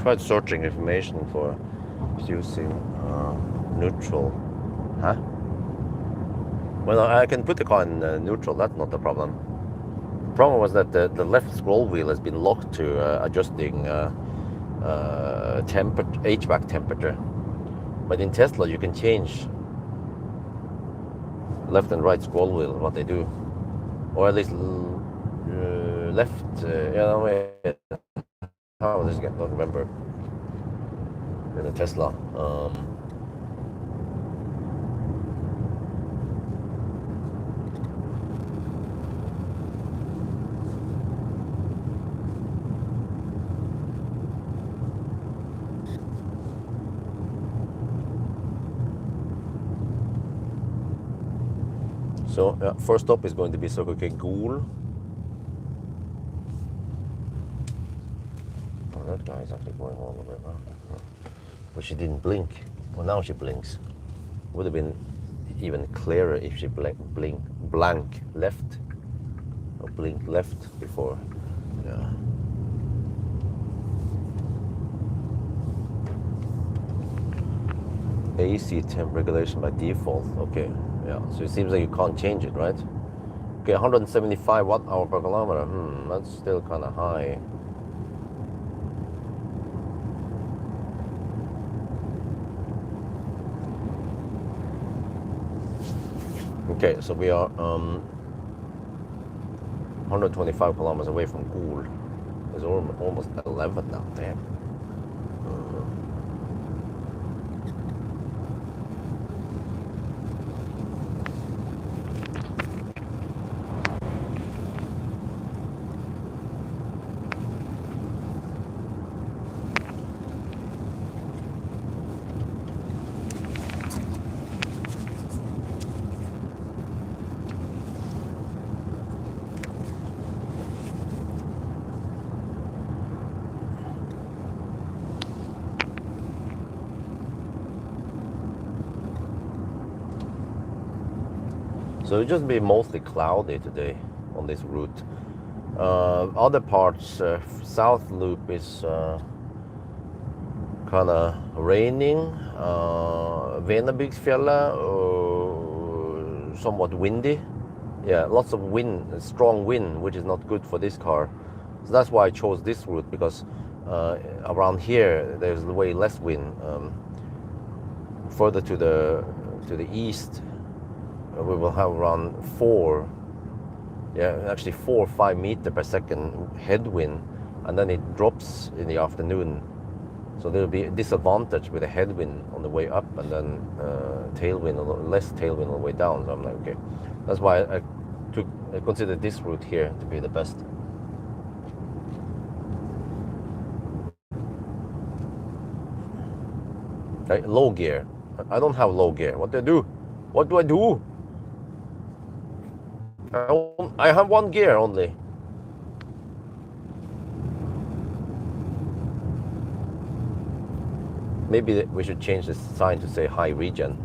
Tried searching information for using neutral. Huh? Well, I can put the car in neutral. That's not the problem. The problem was that the left scroll wheel has been locked to adjusting HVAC temperature. But in Tesla, you can change left and right scroll wheel, what they do, or at least left. How this again? Don't remember. In a Tesla. So first stop is going to be Circle K Ghoul. That guy is actually going all the way around. But she didn't blink. Well, now she blinks. Would have been even clearer if she blank left. Oh, blinked left before. Yeah. AC temp regulation by default. Okay. Yeah. So it seems like you can't change it, right? Okay, 175 watt-hour per kilometer. That's still kind of high. Okay, so we are 125 kilometers away from Goul. It's almost 11 now. Damn. So it'll just be mostly cloudy today on this route. Other parts, South Loop is kind of raining. Venabygsfjellet, somewhat windy. Yeah, lots of wind, strong wind, which is not good for this car. So that's why I chose this route, because around here there's way less wind. Further to the east, we will have around 4 or 5 meters per second headwind, and then it drops in the afternoon. So there will be a disadvantage with a headwind on the way up, and then less tailwind on the way down. So I'm like, okay, that's why I considered this route here to be the best. Okay, low gear. I don't have low gear. What do I do? What do I do? I have one gear only. Maybe we should change the sign to say high regen.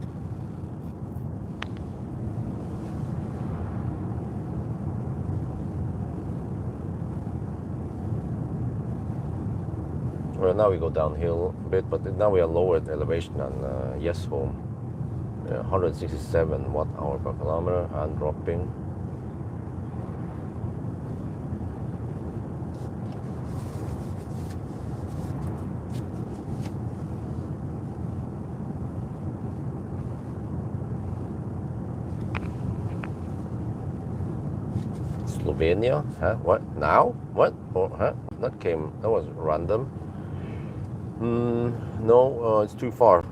Well, now we go downhill a bit, but now we are lower at elevation than Yesholm. 167 watt-hour per kilometer and dropping. Slovenia? Huh? What? Now? What? Oh, huh? That was random. No, it's too far.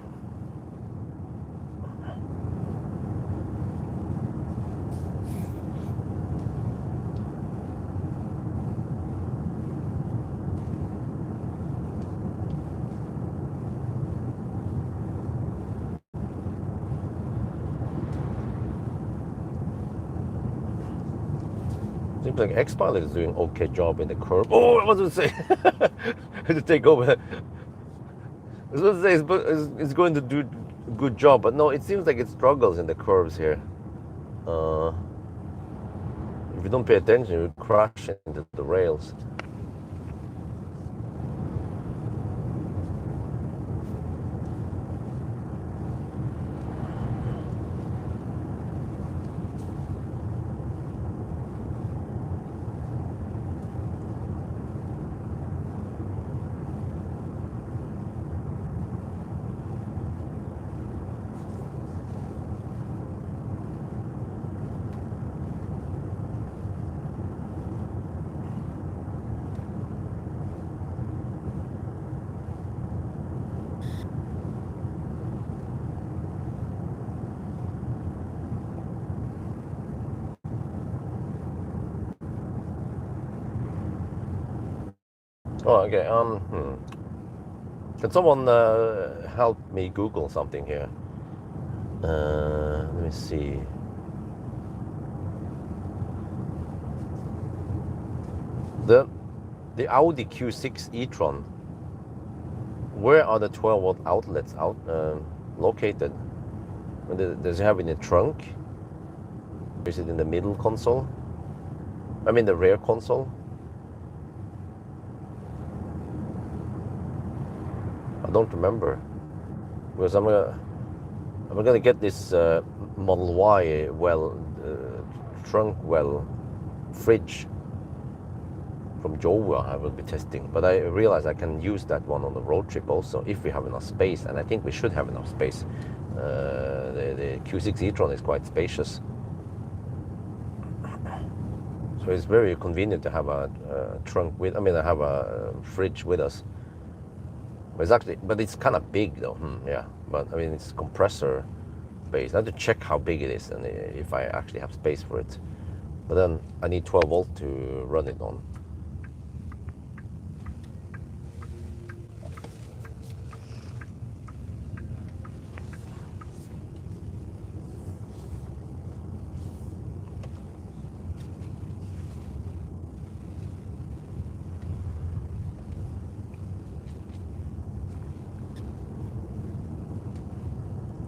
Seems like Xpeng is doing okay job in the curve. Oh, I was going to say, to take over. I was going to say it's going to do a good job, but no, it seems like it struggles in the curves here. If you don't pay attention, you crash into the rails. Oh, okay. Can someone help me Google something here? Let me see. The Audi Q6 e-tron. Where are the 12-volt outlets located? Does it have in the trunk? Is it in the middle console? I mean the rear console. I don't remember, because I'm gonna get this Model Y trunk fridge from Jova. I will be testing, but I realize I can use that one on the road trip also if we have enough space, and I think we should have enough space. The Q6 e-tron is quite spacious, so it's very convenient to have a trunk with. I mean, I have a fridge with us. But it's kind of big though. Yeah, but I mean it's compressor based. I have to check how big it is and if I actually have space for it. But then I need 12 volt to run it on.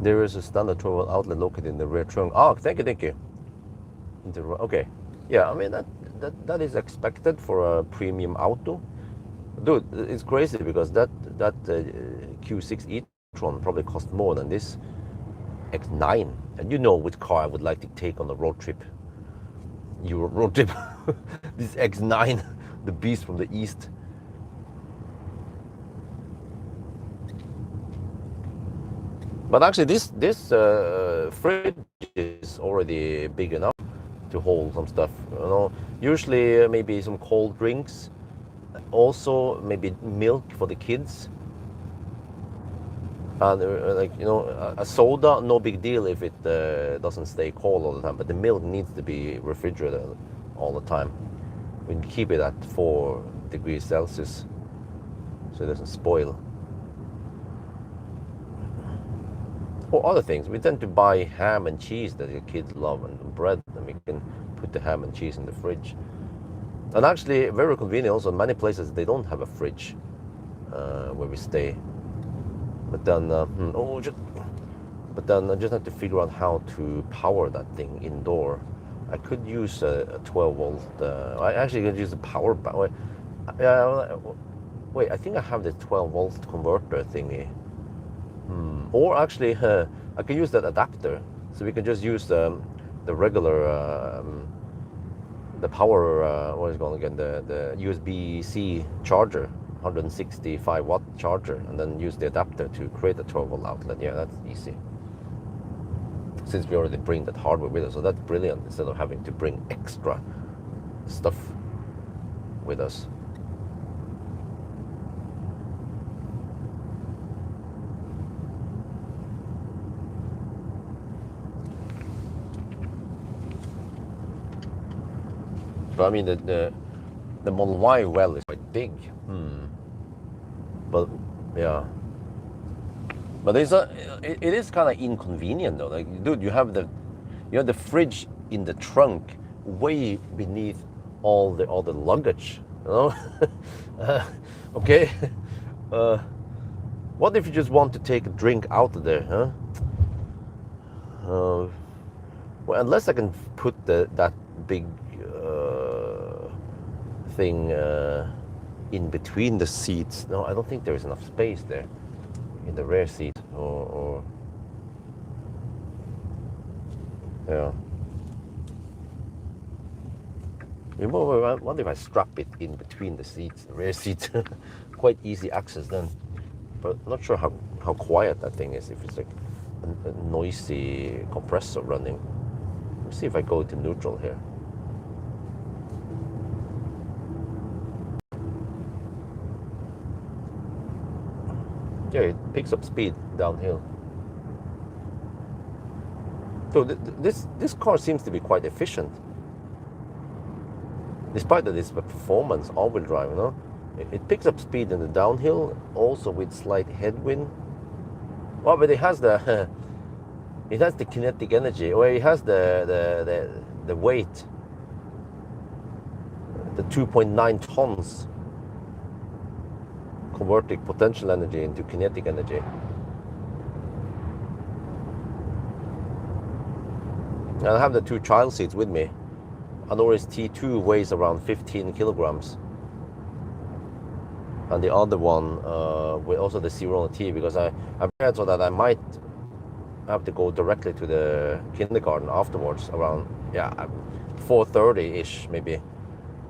There is a standard 12 volt outlet located in the rear trunk. Oh, thank you. Okay, yeah. I mean that is expected for a premium auto, dude. It's crazy because that Q6 e-tron probably cost more than this X9, and you know which car I would like to take on a road trip. This X9, the beast from the east. But actually, this fridge is already big enough to hold some stuff. You know, usually maybe some cold drinks, also maybe milk for the kids, and a soda. No big deal if it doesn't stay cold all the time. But the milk needs to be refrigerated all the time. We keep it at 4 degrees Celsius, so it doesn't spoil. Or other things, we tend to buy ham and cheese that the kids love and bread, and we can put the ham and cheese in the fridge. And actually, very convenient also, many places they don't have a fridge where we stay. But then, I just have to figure out how to power that thing indoor. I could use a 12 volt, I actually could use a power bank. Wait, I think I have the 12 volt converter thingy. Or actually, I can use that adapter, so we can just use the regular, the power, what is it called again, the USB-C charger, 165 watt charger, and then use the adapter to create a 12 volt outlet. Yeah, that's easy. Since we already bring that hardware with us, so that's brilliant, instead of having to bring extra stuff with us. But I mean, the Model Y well is quite big. But yeah. But it is kind of inconvenient though. Like, dude, you have the fridge in the trunk, way beneath all the other luggage. You know? Okay. What if you just want to take a drink out of there, huh? Well, unless I can put that big thing in between the seats. No, I don't think there is enough space there in the rear seat. Or yeah. What if I strap it in between the seats, the rear seats? Quite easy access then. But I'm not sure how quiet that thing is, if it's like a noisy compressor running. Let me see if I go to neutral here. Yeah, it picks up speed downhill. So this car seems to be quite efficient, despite that it's a performance all-wheel drive. You know, it picks up speed in the downhill, also with slight headwind. Well, but it has the kinetic energy, or it has the weight, the 2.9 tons. Converting potential energy into kinetic energy. And I have the 2 child seats with me. Anoris T2 weighs around 15 kilograms. And the other one with also the Zero T, because I prepared so that I might have to go directly to the kindergarten afterwards around 4:30-ish maybe.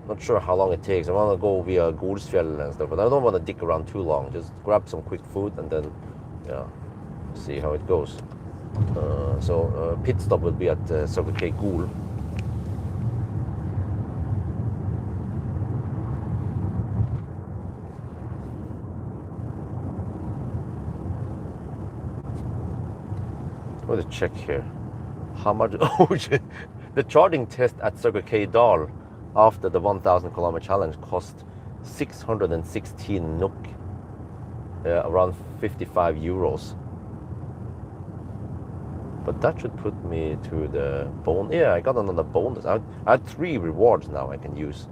Not sure how long it takes. I want to go via Golsfjell and stuff, but I don't want to dick around too long. Just grab some quick food and then see how it goes. So pit stop will be at Circle K Gol. Let me check here. How much? Oh shit! The charging test at Circle K Dal after the 1,000 kilometer challenge cost 616 NOK, around 55 euros. But that should put me to the bonus. Yeah, I got another bonus. I had 3 rewards now I can use.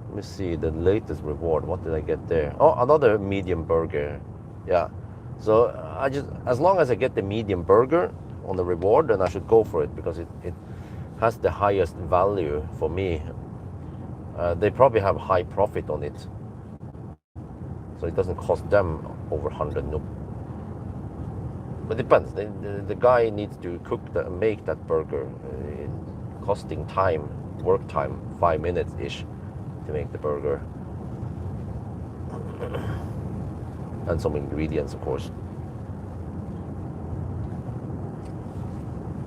Let me see the latest reward. What did I get there? Oh, another medium burger. Yeah. So I just, as long as I get the medium burger on the reward, then I should go for it, because it has the highest value for me. They probably have high profit on it, so it doesn't cost them over 100 NOK. But it depends. The guy needs to make that burger, costing time, work time, 5 minutes ish to make the burger. And some ingredients, of course.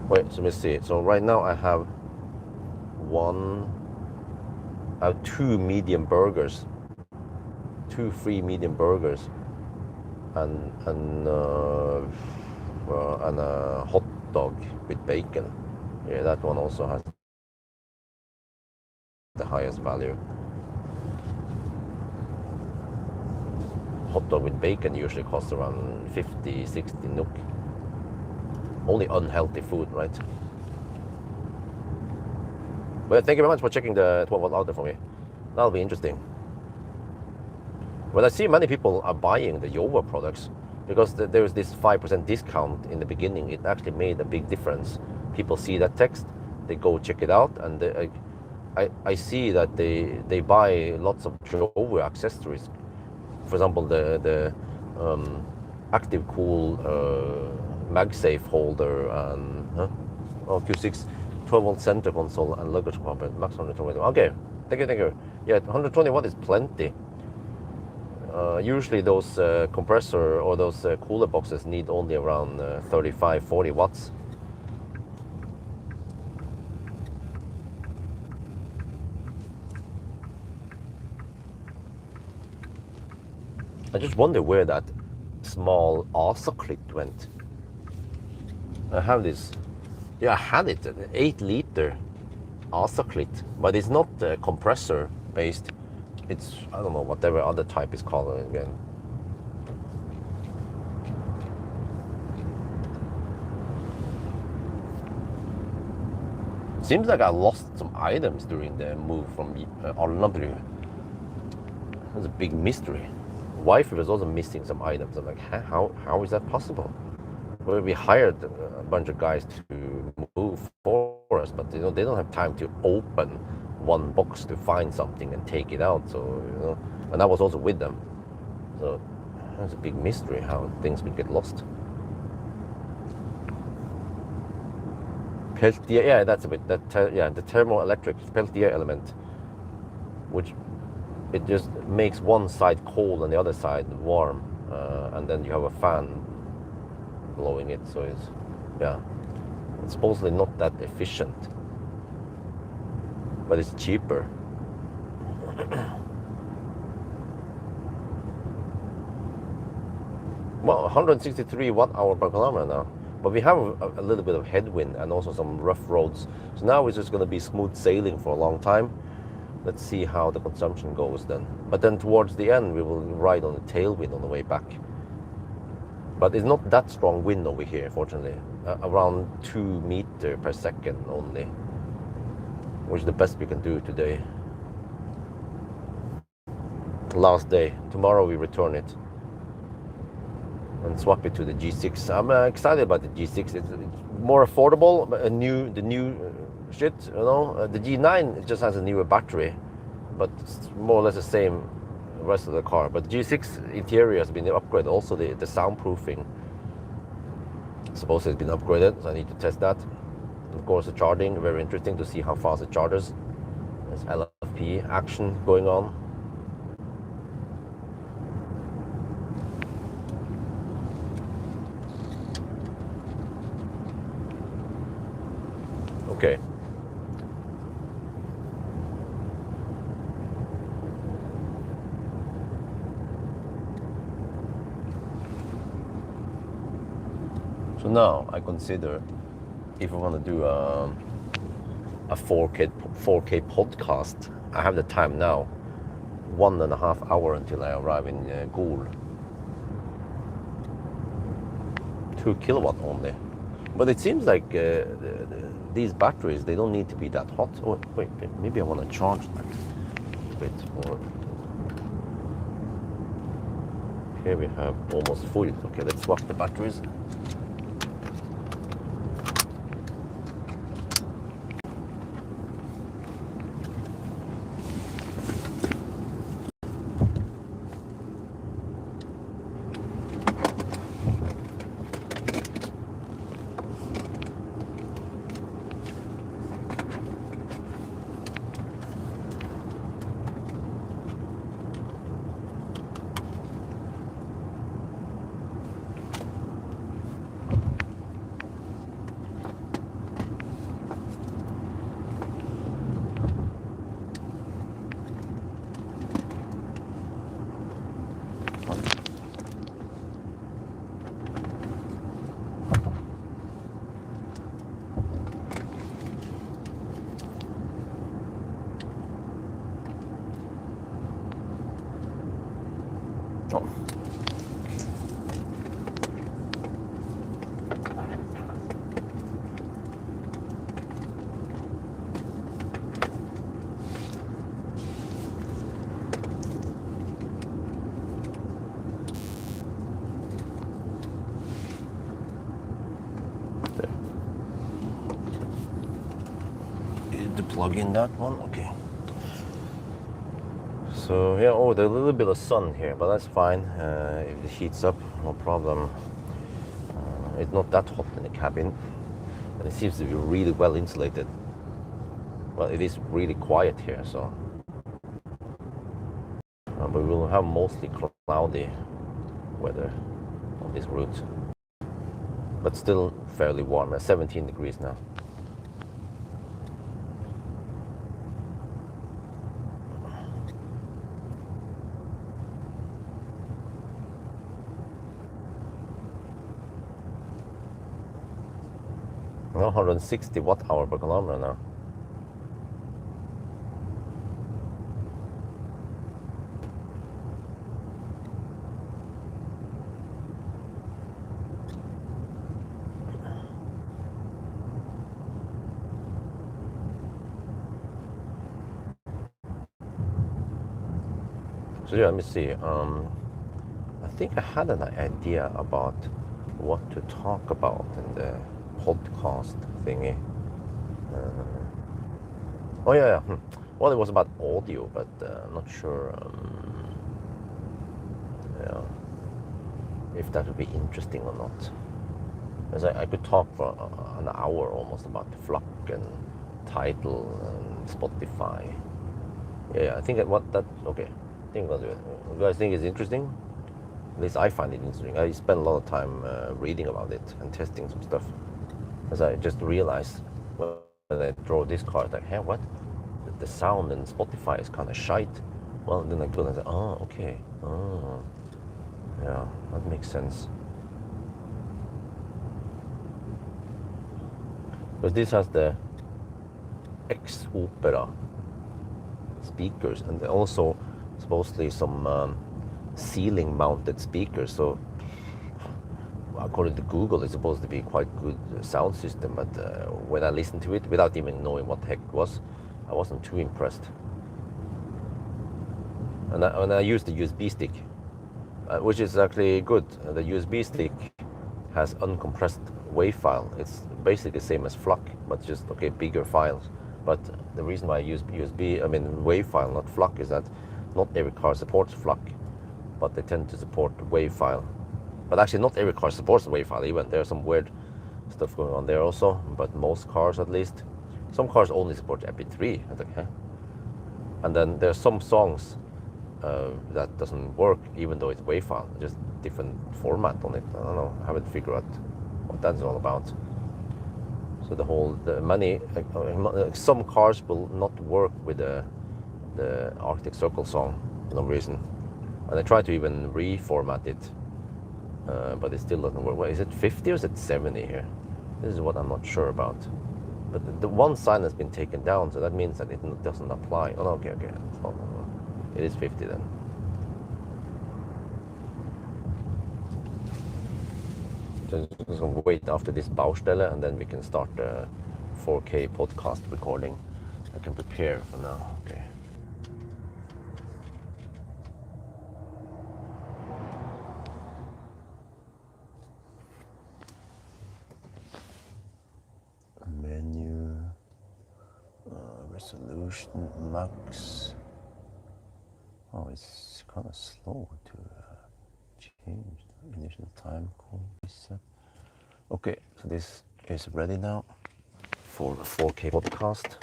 Wait, so let me see. So right now I have 2 medium burgers, 2 free medium burgers, and a hot dog with bacon. Yeah, that one also has the highest value. Hot dog with bacon usually costs around 50, 60 NOK. Only unhealthy food, right? Well, thank you very much for checking the 12-volt out there for me. That'll be interesting. Well, I see many people are buying the Yova products because there is this 5% discount in the beginning. It actually made a big difference. People see that text, they go check it out, and I see that they buy lots of Yova accessories. For example, the Active Cool MagSafe holder and Q6 12-volt center console and luggage compartment, max 120. Okay, thank you. Yeah, 120 watt is plenty. Usually those compressor or those cooler boxes need only around 35-40 watts. I just wonder where that small ASA clit went. I have this, I had it, an 8-liter ASA clit, but it's not compressor based. It's, I don't know, whatever other type is called again. Seems like I lost some items during the move from Alnabru. That's a big mystery. Wife was also missing some items. I'm like, how is that possible? Well, we hired a bunch of guys to move for us, but they don't have time to open one box to find something and take it out. So and I was also with them. So that's a big mystery how things will get lost. Peltier, yeah, that's a bit the thermoelectric Peltier element, which it just makes one side cold and the other side warm, and then you have a fan blowing it. So it's supposedly not that efficient, but it's cheaper. Well, 163 watt-hour per kilometer now, but we have a little bit of headwind and also some rough roads. So now it's just going to be smooth sailing for a long time. Let's see how the consumption goes then. But then towards the end, we will ride on the tailwind on the way back. But it's not that strong wind over here, fortunately. Around 2 meters per second only, which is the best we can do today. Last day. Tomorrow we return it and swap it to the G6. I'm excited about the G6. It's more affordable. The new shit, you know. The G9 just has a newer battery, but it's more or less the same rest of the car. But G6 interior has been upgraded. Also the soundproofing supposedly has been upgraded, so I need to test that. Of course, the charging, very interesting to see how fast it charges. There's LFP action going on. Okay. So now I consider if I want to do a 4K podcast, I have the time now, 1.5 hours until I arrive in Gol. 2 kilowatt only. But it seems like these batteries, they don't need to be that hot. Oh, wait, maybe I want to charge that a bit more. Here we have almost full. Okay, let's swap the batteries. Oh. There. Need to plug in that one, okay. So yeah, oh, there's a little bit of sun here, but that's fine. If it heats up, no problem. It's not that hot in the cabin, and it seems to be really well insulated. Well, it is really quiet here, so. But we will have mostly cloudy weather on this route, but still fairly warm. At 17 degrees now. No, 160 watt-hour per kilometer now. So yeah, let me see. I think I had an idea about what to talk about in the podcast thingy. Oh yeah. Well, it was about audio, but I'm not sure. Yeah, if that would be interesting or not. Because I could talk for an hour almost about Flock and Tidal and Spotify. Yeah, I think okay. I think I'll do it. You guys think it's interesting? At least I find it interesting. I spend a lot of time reading about it and testing some stuff. As I just realized when I drove this car, like, hey, what? The sound in Spotify is kind of shite. Well, then I go and say, oh, okay. Oh, yeah, that makes sense. Because this has the X Opera speakers and also supposedly some ceiling mounted speakers. So according to Google, it's supposed to be quite good sound system, but when I listened to it without even knowing what the heck it was, I wasn't too impressed. And I used the USB stick, which is actually good. The USB stick has uncompressed WAV file. It's basically the same as FLAC, but just bigger files. But the reason why I use WAV file, not FLAC, is that not every car supports FLAC, but they tend to support WAV file. But actually, not every car supports WAV file. Even there's some weird stuff going on there also. But most cars, at least, some cars only support MP3. I think, huh? And then there's some songs that doesn't work, even though it's WAV file, just different format on it. I don't know. I haven't figured out what that's all about. So some cars will not work with the Arctic Circle song for no reason, and I try to even reformat it, but it still doesn't work. Well, is it 50 or is it 70 here? This is what I'm not sure about. But the one sign has been taken down, so that means that it doesn't apply. Oh, okay. It is 50 then. Just gonna wait after this Baustelle, and then we can start the 4K podcast recording. I can prepare for now. Okay. Menu, resolution max. Oh, it's kind of slow to change the initial time code reset. Okay, so this is ready now for the 4K podcast.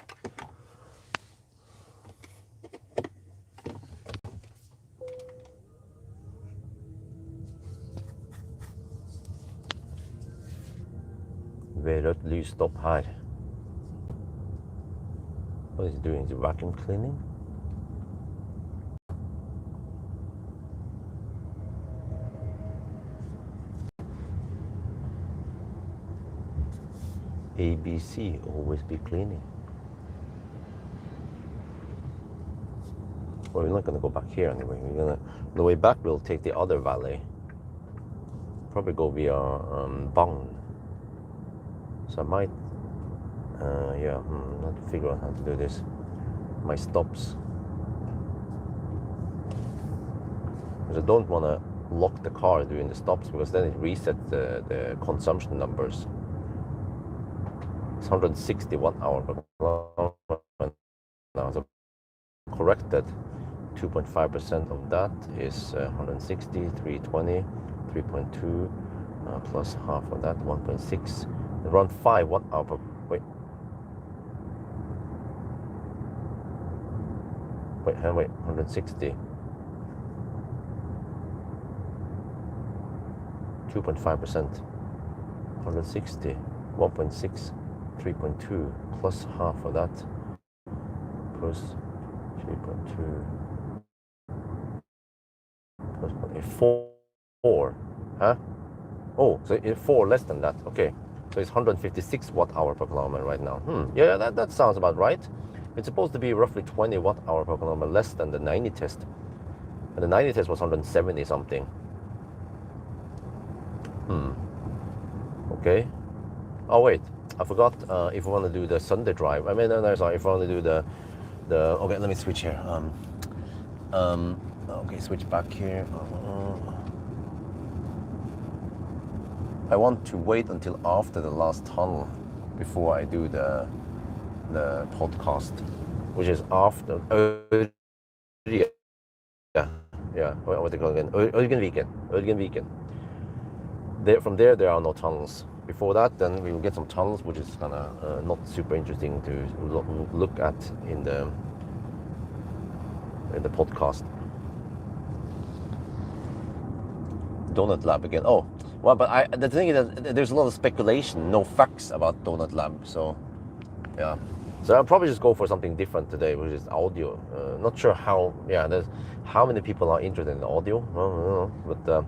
Ved rødt lys, stopp her. What is he doing? Is he vacuum cleaning? ABC, always be cleaning. Well, we're not going to go back here anyway. On the way back, we'll take the other valley. Probably go via Bang. So I might, not figure out how to do this. My stops. Because I don't want to lock the car during the stops, because then it resets the consumption numbers. It's 160 watt-hour per kilometer now. So corrected 2.5% of that is 160, 320, 3.2 plus half of that, 1.6. Around 5 watt-hour per. Wait, 160. 2.5%. 160, 1.6. 3.2 plus half of that plus 3.2 plus 4, huh? Oh, so it's 4 less than that. Okay, so it's 156 watt-hour per kilometer right now. Yeah, that sounds about right. It's supposed to be roughly 20 watt-hour per kilometer less than the 90 test, and the 90 test was 170 something. Okay. Oh wait, I forgot. If we want to do the Sunday drive, sorry. If I want to do the okay, let me switch here. Okay, switch back here. I want to wait until after the last tunnel before I do the podcast, which is after. What they call it again? Ørgenviken. From there are no tunnels. Before that, then we will get some tunnels, which is kind of not super interesting to look at in the podcast. Donut Lab again. Oh, well, but the thing is that there's a lot of speculation, no facts about Donut Lab. So, yeah. So I'll probably just go for something different today, which is audio. Not sure how. Yeah, there's how many people are interested in audio. I don't know, but.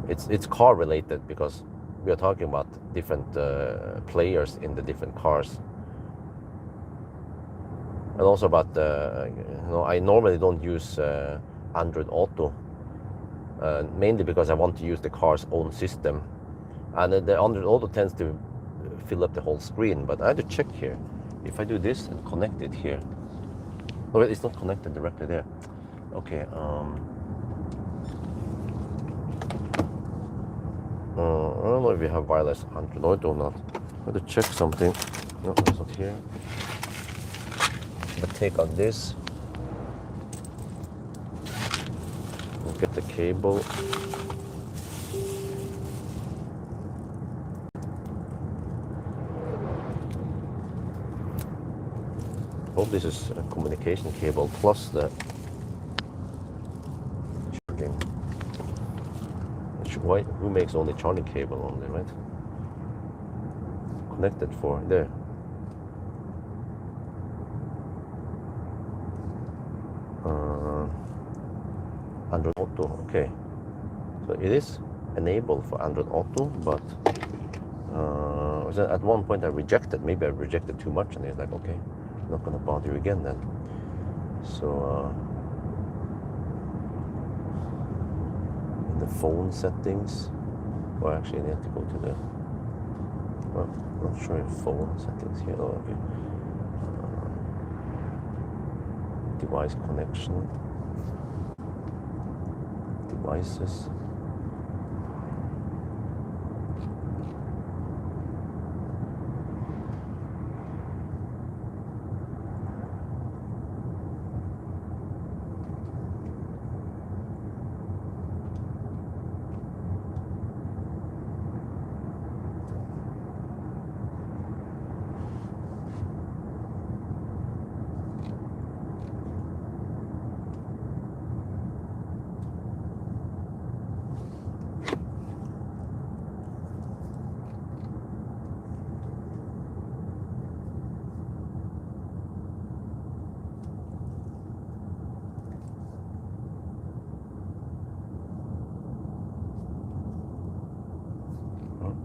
It's car related, because we are talking about different players in the different cars, and also about I normally don't use Android Auto, mainly because I want to use the car's own system, and the Android Auto tends to fill up the whole screen. But I have to check here if I do this and connect it here. Oh, it's not connected directly there. Okay. I don't know if we have wireless Android or not. I have to check something. No, it's not here. But take out this. We'll get the cable. Hope this is a communication cable plus the charging. Why? Who makes only charging cable only, right? Connected for there. Android Auto. Okay, so it is enabled for Android Auto, but at one point I rejected. Maybe I rejected too much, and it's like, okay, I'm not gonna bother you again then. So in the phone settings, well, actually, I have to go to the. Well, I'm not sure if phone settings here. Oh, okay. Device connection. Devices.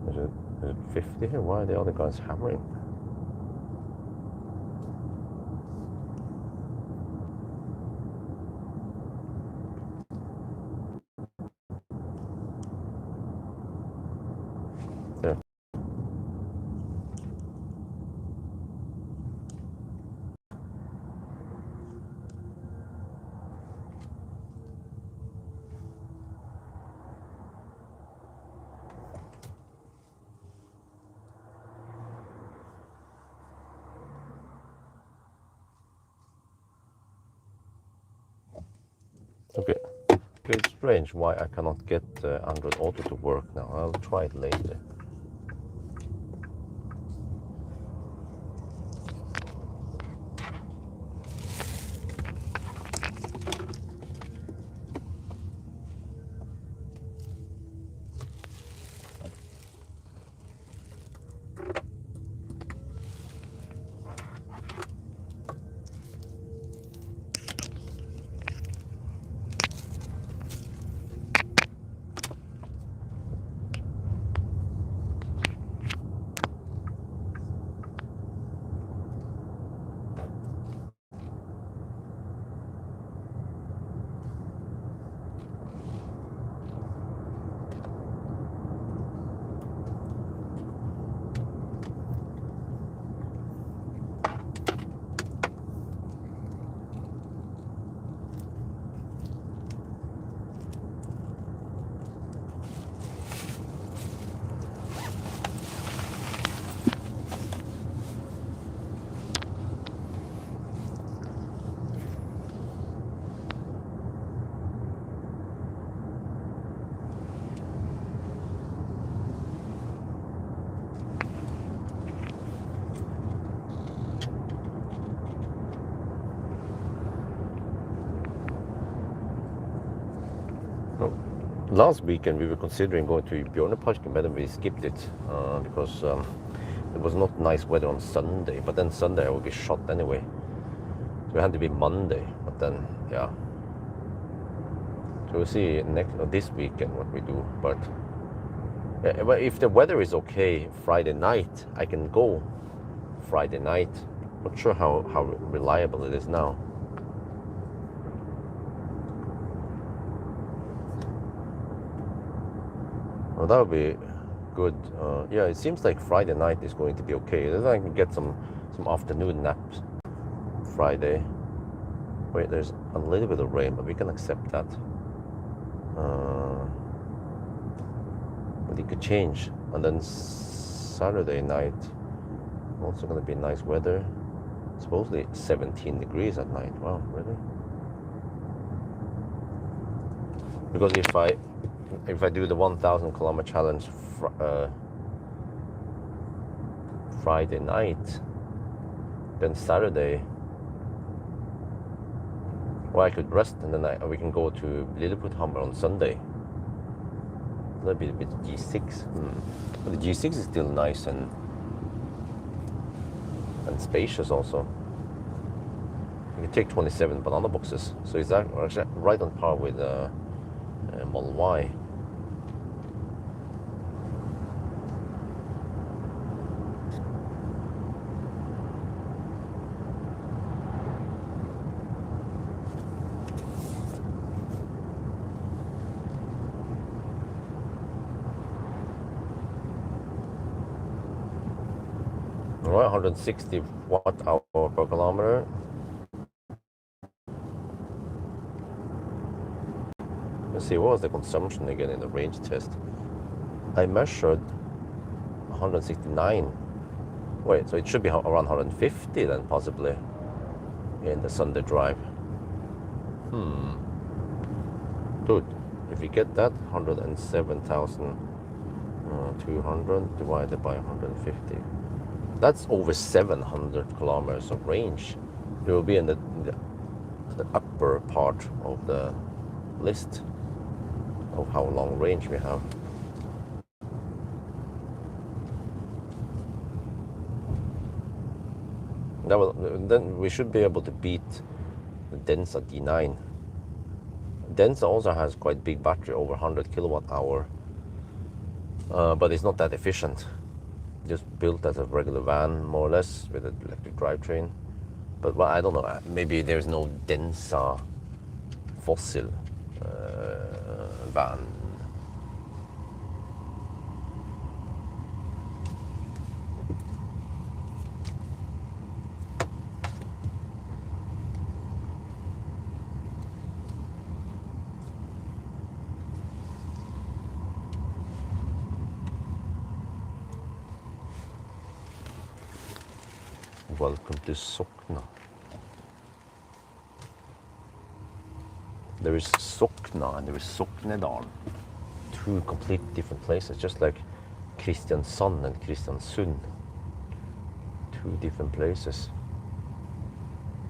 Is it 50 here? Why are the other guys hammering? There. Okay. It's strange why I cannot get Android Auto to work now. I'll try it later. Last weekend we were considering going to Björneparken, but then we skipped it because it was not nice weather on Sunday. But then Sunday I would be shot anyway, so it had to be Monday. But then, yeah. So we'll see this weekend what we do. But if the weather is okay Friday night, I can go Friday night. Not sure how reliable it is now. Well, that would be good. Yeah, it seems like Friday night is going to be okay. Then I can get some afternoon naps Friday. Wait, there's a little bit of rain, but we can accept that. but it could change. And then Saturday night, also gonna be nice weather. Supposedly 17 degrees at night. Wow, really? Because if I do the 1,000 kilometer challenge Friday night, then Saturday, well, I could rest and then we can go to Lilleputthammer on Sunday. That'd be a bit G6. But the G6 is still nice and spacious also. You can take 27 banana boxes, so it's actually right on par with Model Y. All right, 160 watt-hour per kilometer. Let's see, what was the consumption again in the range test? I measured 169. Wait, so it should be around 150 then, possibly, in the Sunday drive. Dude, if you get that, 107,200 divided by 150. That's over 700 kilometers of range. It will be in the upper part of the list of how long range we have. Then we should be able to beat the Denza D9. Denza also has quite big battery, over 100 kilowatt hour, but it's not that efficient. Just built as a regular van, more or less, with an electric drivetrain. But well, I don't know, maybe there's no Denza fossil van. Welcome to Sokna. There is Sokna and there is Soknedal. Two completely different places, just like Kristiansand and Kristiansund. Two different places.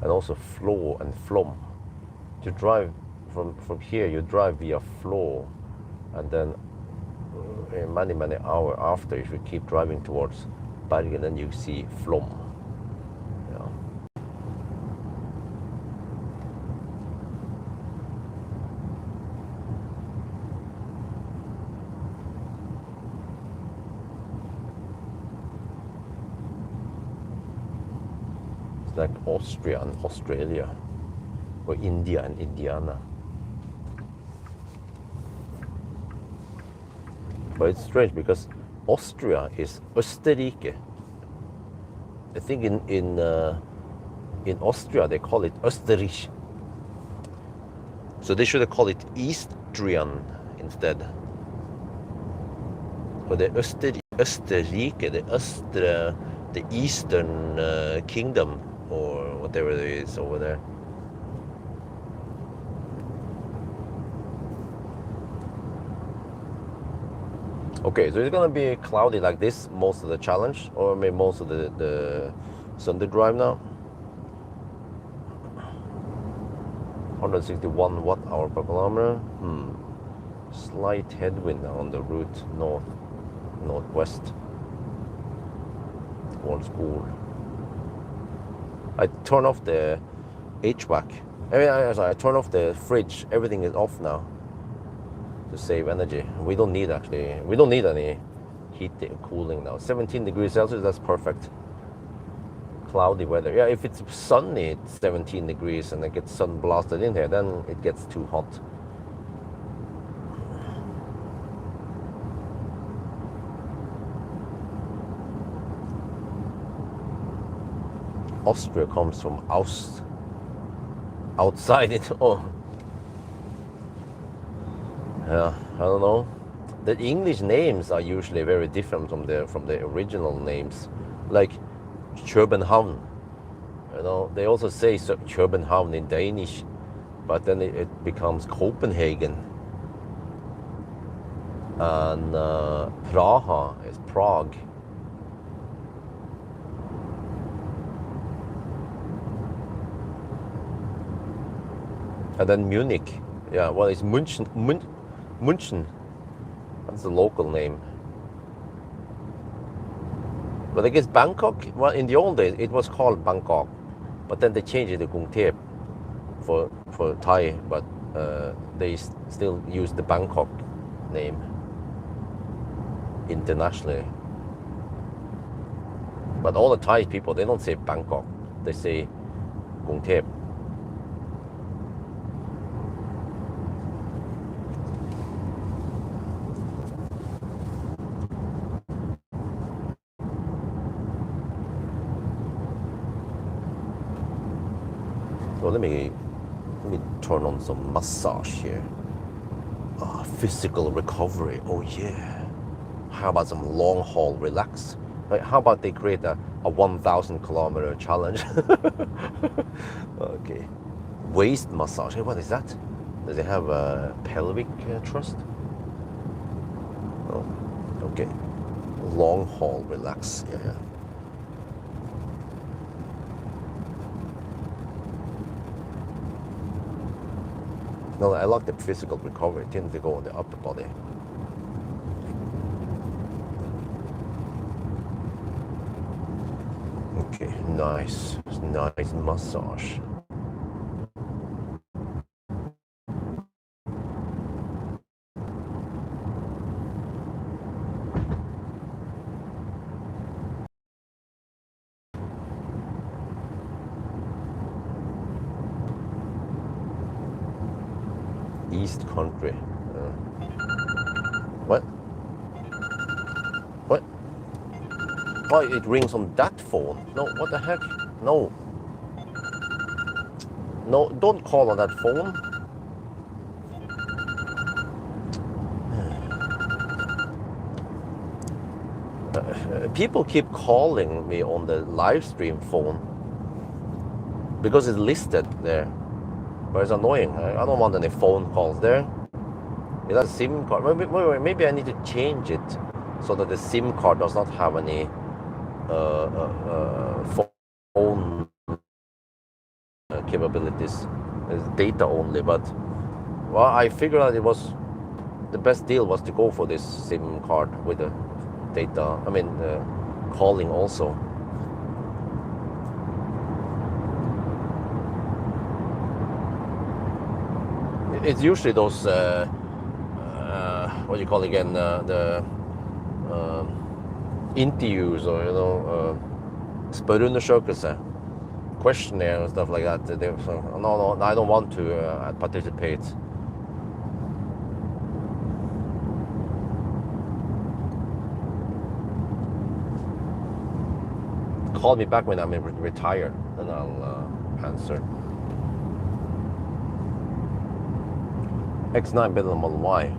And also Flå and Flom. You drive from here, you drive via Flå, and then many hours after, if you keep driving towards Bergen, then you see Flom. Like Austria and Australia, or India and Indiana. But it's strange because Austria is Österrike. I think in Austria they call it Österreich. So they should have called it Eastrian instead. But the Österrike, the Eastern Kingdom, or whatever it is over there. Okay, so it's gonna be cloudy like this most of the challenge, or maybe most of the Sunday drive now. 161 watt-hour per kilometer. Slight headwind on the route northwest towards school. I turn off the HVAC. I turn off the fridge. Everything is off now to save energy. We don't need any heating, cooling now. 17 degrees Celsius, that's perfect. Cloudy weather. Yeah, if it's sunny, it's 17 degrees and it gets sun blasted in here, then it gets too hot. Austria comes from outside it. Oh, yeah, I don't know. the English names are usually very different from the original names, like København. You know, they also say København in Danish, but then it becomes Copenhagen. And Praha is Prague. And then Munich, yeah, well, it's München. That's the local name. But I guess Bangkok, well, in the old days, it was called Bangkok. But then they changed it to Kungtep for Thai, but they still use the Bangkok name internationally. But all the Thai people, they don't say Bangkok, they say Kungtep. So let me turn on some massage here. Oh, physical recovery. Oh yeah. How about some long haul relax? Like, how about they create a 1,000 kilometer challenge? Okay. Waist massage. Hey, what is that? Does it have a pelvic thrust? Oh, okay. Long haul relax. Yeah. No, I like the physical recovery. It tends to go on the upper body. Okay, nice massage. East Country. What? What? Oh, it rings on that phone. No, what the heck? No. No, don't call on that phone. People keep calling me on the live stream phone because it's listed there. But it's annoying. I don't want any phone calls there. It has a SIM card. Maybe I need to change it so that the SIM card does not have any phone capabilities. It's data only. But well, I figured out it was the best deal was to go for this SIM card with the data. I mean, calling also. It's usually those what do you call it again, the interviews, or spørreundersøkelse, questionnaire and stuff like that. No, I don't want to participate. Call me back when I'm retired, then I'll answer. X9 better than Model Y.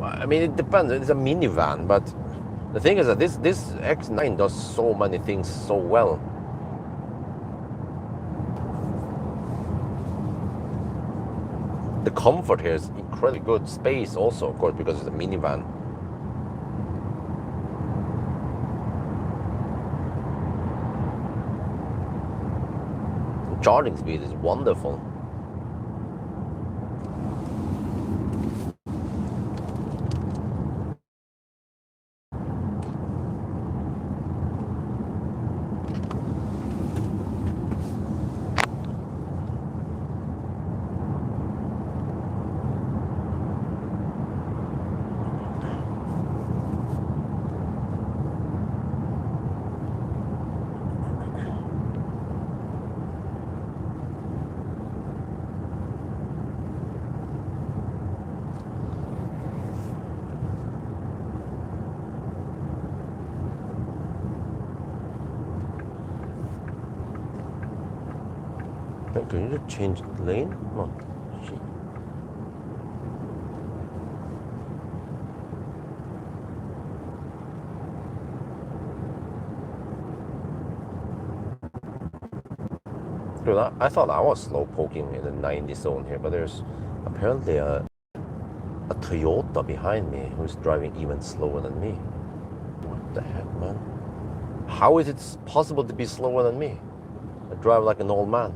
I mean, it depends. It's a minivan, but the thing is that this X9 does so many things so well. The comfort here is incredibly good. Space also, of course, because it's a minivan. The charging speed is wonderful. Can you just change lane? No. Shit. Dude, I thought I was slow poking in the 90 zone here, but there's apparently a Toyota behind me who's driving even slower than me. What the heck, man? How is it possible to be slower than me? I drive like an old man.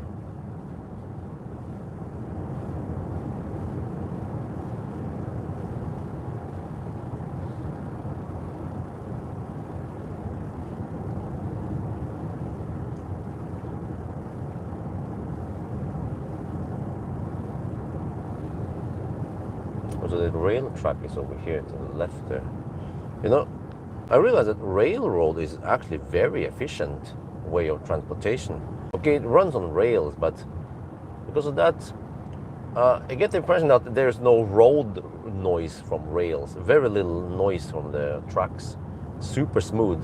So the rail track is over here to the left there. You know, I realize that railroad is actually very efficient way of transportation. Okay, it runs on rails, but because of that, I get the impression that there's no road noise from rails. Very little noise from the tracks. Super smooth.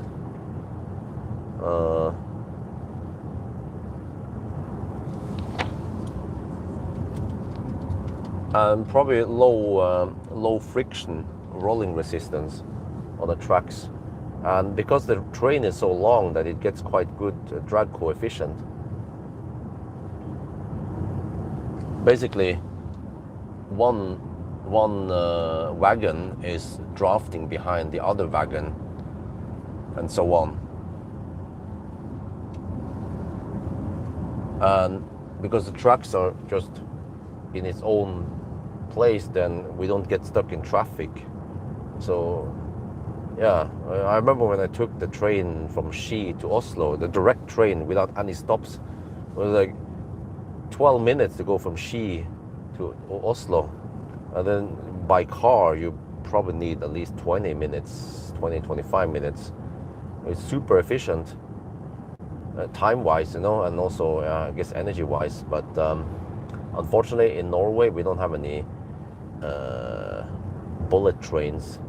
And probably low friction rolling resistance on the tracks, and because the train is so long that it gets quite good drag coefficient. Basically, one wagon is drafting behind the other wagon, and so on. And because the tracks are just in its own place, then we don't get stuck in traffic. So yeah, I remember when I took the train from Ski to Oslo, the direct train without any stops. It was like 12 minutes to go from Ski to Oslo, and then by car you probably need at least 25 minutes. It's super efficient time wise, you know, and also I guess energy wise, but unfortunately in Norway we don't have any bullet trains.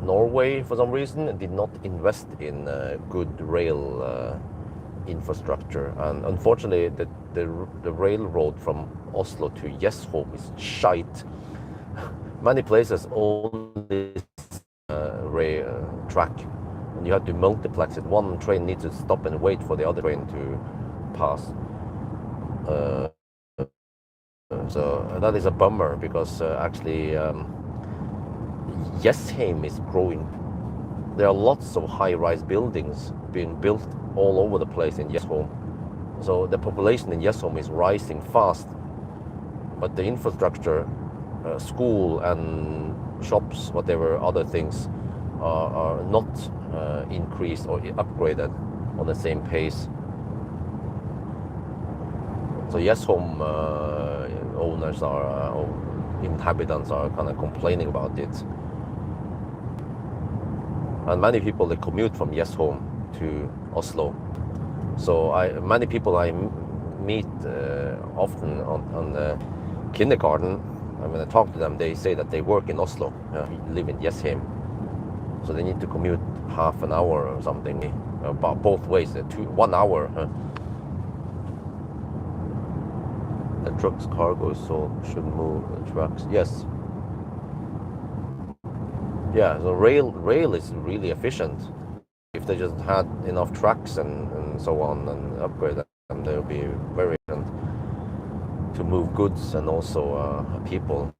Norway, for some reason, did not invest in good rail infrastructure, and unfortunately the railroad from Oslo to Gjesholm is shite. Many places own this rail track, and you have to multiplex it. One train needs to stop and wait for the other train to pass. So that is a bummer, because actually Gjesholm is growing. There are lots of high-rise buildings being built all over the place in Gjesholm. So the population in Gjesholm is rising fast, but the infrastructure, school and shops, whatever other things, are not increased or upgraded on the same pace. So Gjesholm owners or inhabitants are kind of complaining about it. And many people, they commute from Gjesholm to Oslo. So many people I meet often on the kindergarten, and when I talk to them, they say that they work in Oslo, live in Gjesholm. So they need to commute half an hour or something, both ways, 1 hour. The truck's cargo should move the trucks. Yes. Yeah, so rail is really efficient. If they just had enough tracks and so on and upgrade them, they would be very efficient to move goods and also people.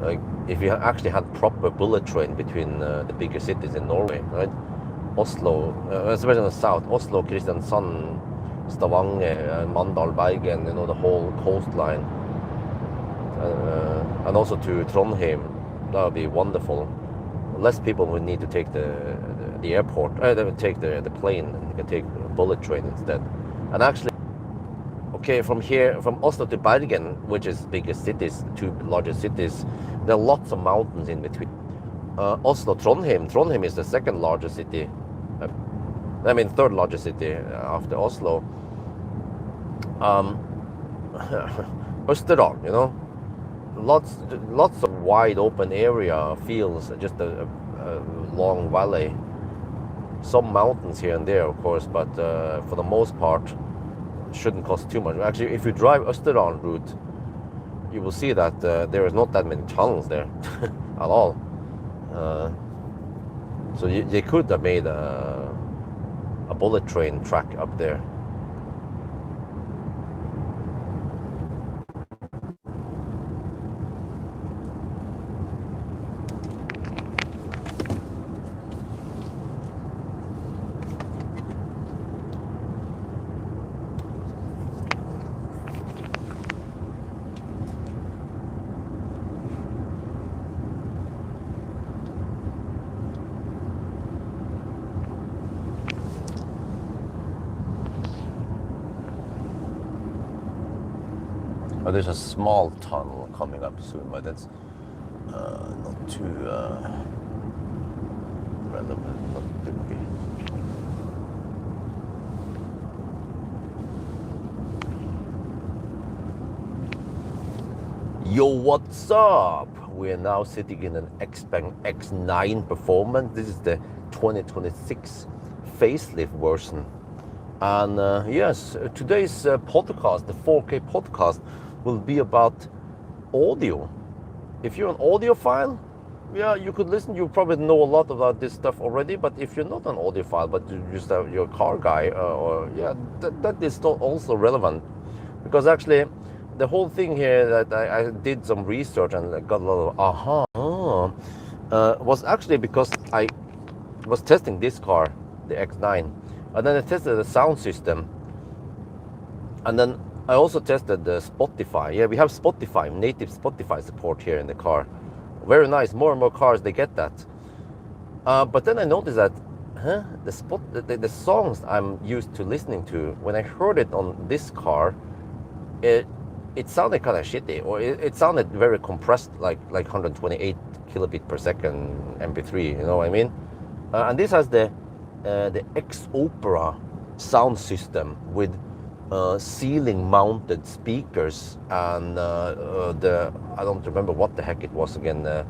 Like if you actually had proper bullet train between the bigger cities in Norway, right? Oslo, especially in the south, Oslo, Kristiansand, Stavanger, Mandal, Bergen, you know, the whole coastline, and also to Trondheim. That would be wonderful. Less people would need to take the airport. They would take the plane, and you can take a bullet train instead. And actually, okay, from here, from Oslo to Bergen, which is biggest cities, two largest cities, there are lots of mountains in between. Oslo, Trondheim. Trondheim is the second largest city. I mean, third largest city after Oslo. Østerdal, you know, lots of wide open area, fields, just a long valley. Some mountains here and there, of course, but for the most part, shouldn't cost too much. Actually, if you drive Østerdal route, you will see that there is not that many tunnels there at all. So they could have made a bullet train track up there. Oh, there's a small tunnel coming up soon, but that's not too relevant, not too big. Yo, what's up? We are now sitting in an Xpeng X9 Performance. This is the 2026 facelift version. And yes, today's podcast, the 4K podcast, will be about audio. If you're an audiophile, yeah, you could listen. You probably know a lot about this stuff already. But if you're not an audiophile, but you're just you're a car guy, or yeah, that is not also relevant, because actually, the whole thing here that I did some research and got a lot of was actually because I was testing this car, the X9, and then I tested the sound system, and then I also tested the Spotify. Yeah, we have Spotify, native Spotify support here in the car. Very nice. More and more cars, they get that. But then I noticed that the songs I'm used to listening to, when I heard it on this car, it sounded kind of shitty, or it sounded very compressed, like 128 kilobit per second MP3. You know what I mean? And this has the X Opera sound system with ceiling mounted speakers, and I don't remember what the heck it was again, the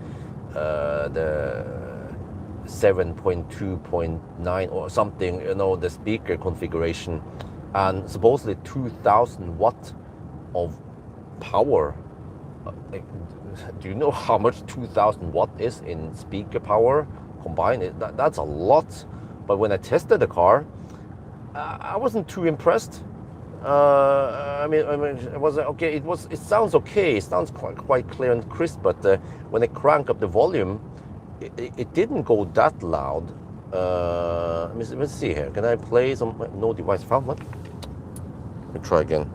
7.2.9 or something, you know, the speaker configuration, and supposedly 2000 watt of power. Do you know how much 2000 watt is in speaker power combined? That's a lot. But when I tested the car, I wasn't too impressed. I mean, it was okay. It sounds okay. It sounds quite clear and crisp. But when I crank up the volume, it didn't go that loud. Let's see here. Can I play some? No device found. What? Let me try again.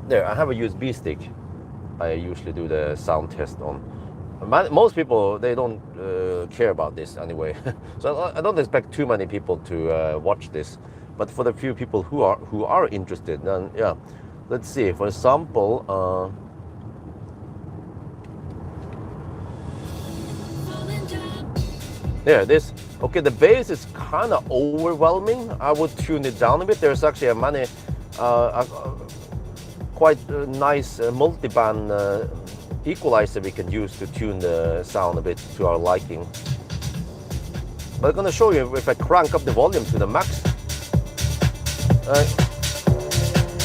There, I have a USB stick. I usually do the sound test on. Most people, they don't care about this anyway. So I don't expect too many people to watch this. But for the few people who are interested, then yeah, let's see. For example, there, this. Okay, the bass is kind of overwhelming. I would tune it down a bit. There's actually a many, quite nice multi-band equalizer we can use to tune the sound a bit to our liking. But I'm gonna show you if I crank up the volume to the max.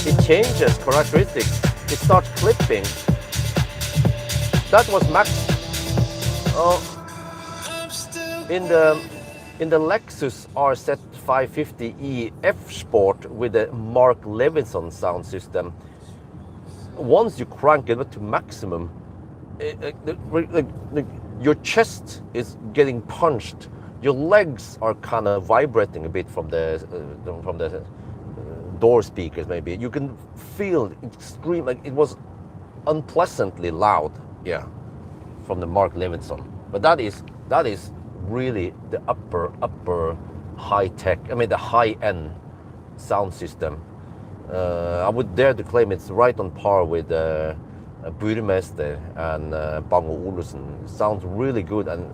It changes characteristics. It starts clipping. That was max. In the Lexus RZ 550e F Sport with the Mark Levinson sound system, once you crank it to maximum, your chest is getting punched. Your legs are kind of vibrating a bit from the door speakers. Maybe you can feel extreme, like it was unpleasantly loud. Yeah, from the Mark Levinson. But that is really the upper high tech. I mean the high end sound system. I would dare to claim it's right on par with Burmester and Bang & Olufsen. Sounds really good. And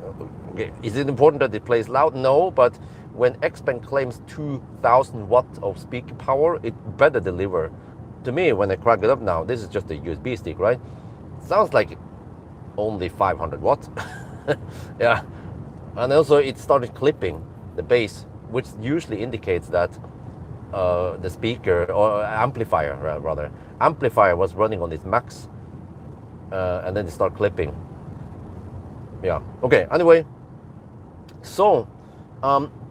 okay, is it important that it plays loud? No, but when Xpeng claims 2000 watts of speaker power, it better deliver. To me, when I crank it up now, this is just a USB stick, right? Sounds like only 500 watts. Yeah, and also it started clipping the bass, which usually indicates that the speaker or amplifier was running on its max, and then it started clipping. Yeah. Okay. Anyway, so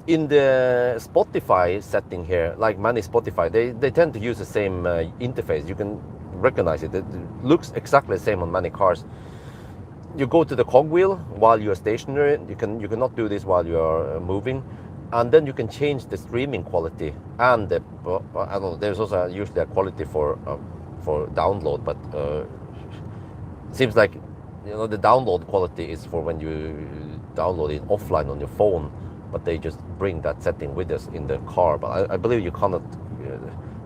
in the Spotify setting here, like many Spotify, they tend to use the same interface. You can recognize it. It looks exactly the same on many cars. You go to the cogwheel while you are stationary. You cannot do this while you are moving, and then you can change the streaming quality and the I don't know. There's also usually a quality for download, but seems like the download quality is for when you download it offline on your phone, but they just bring that setting with us in the car. But I believe you cannot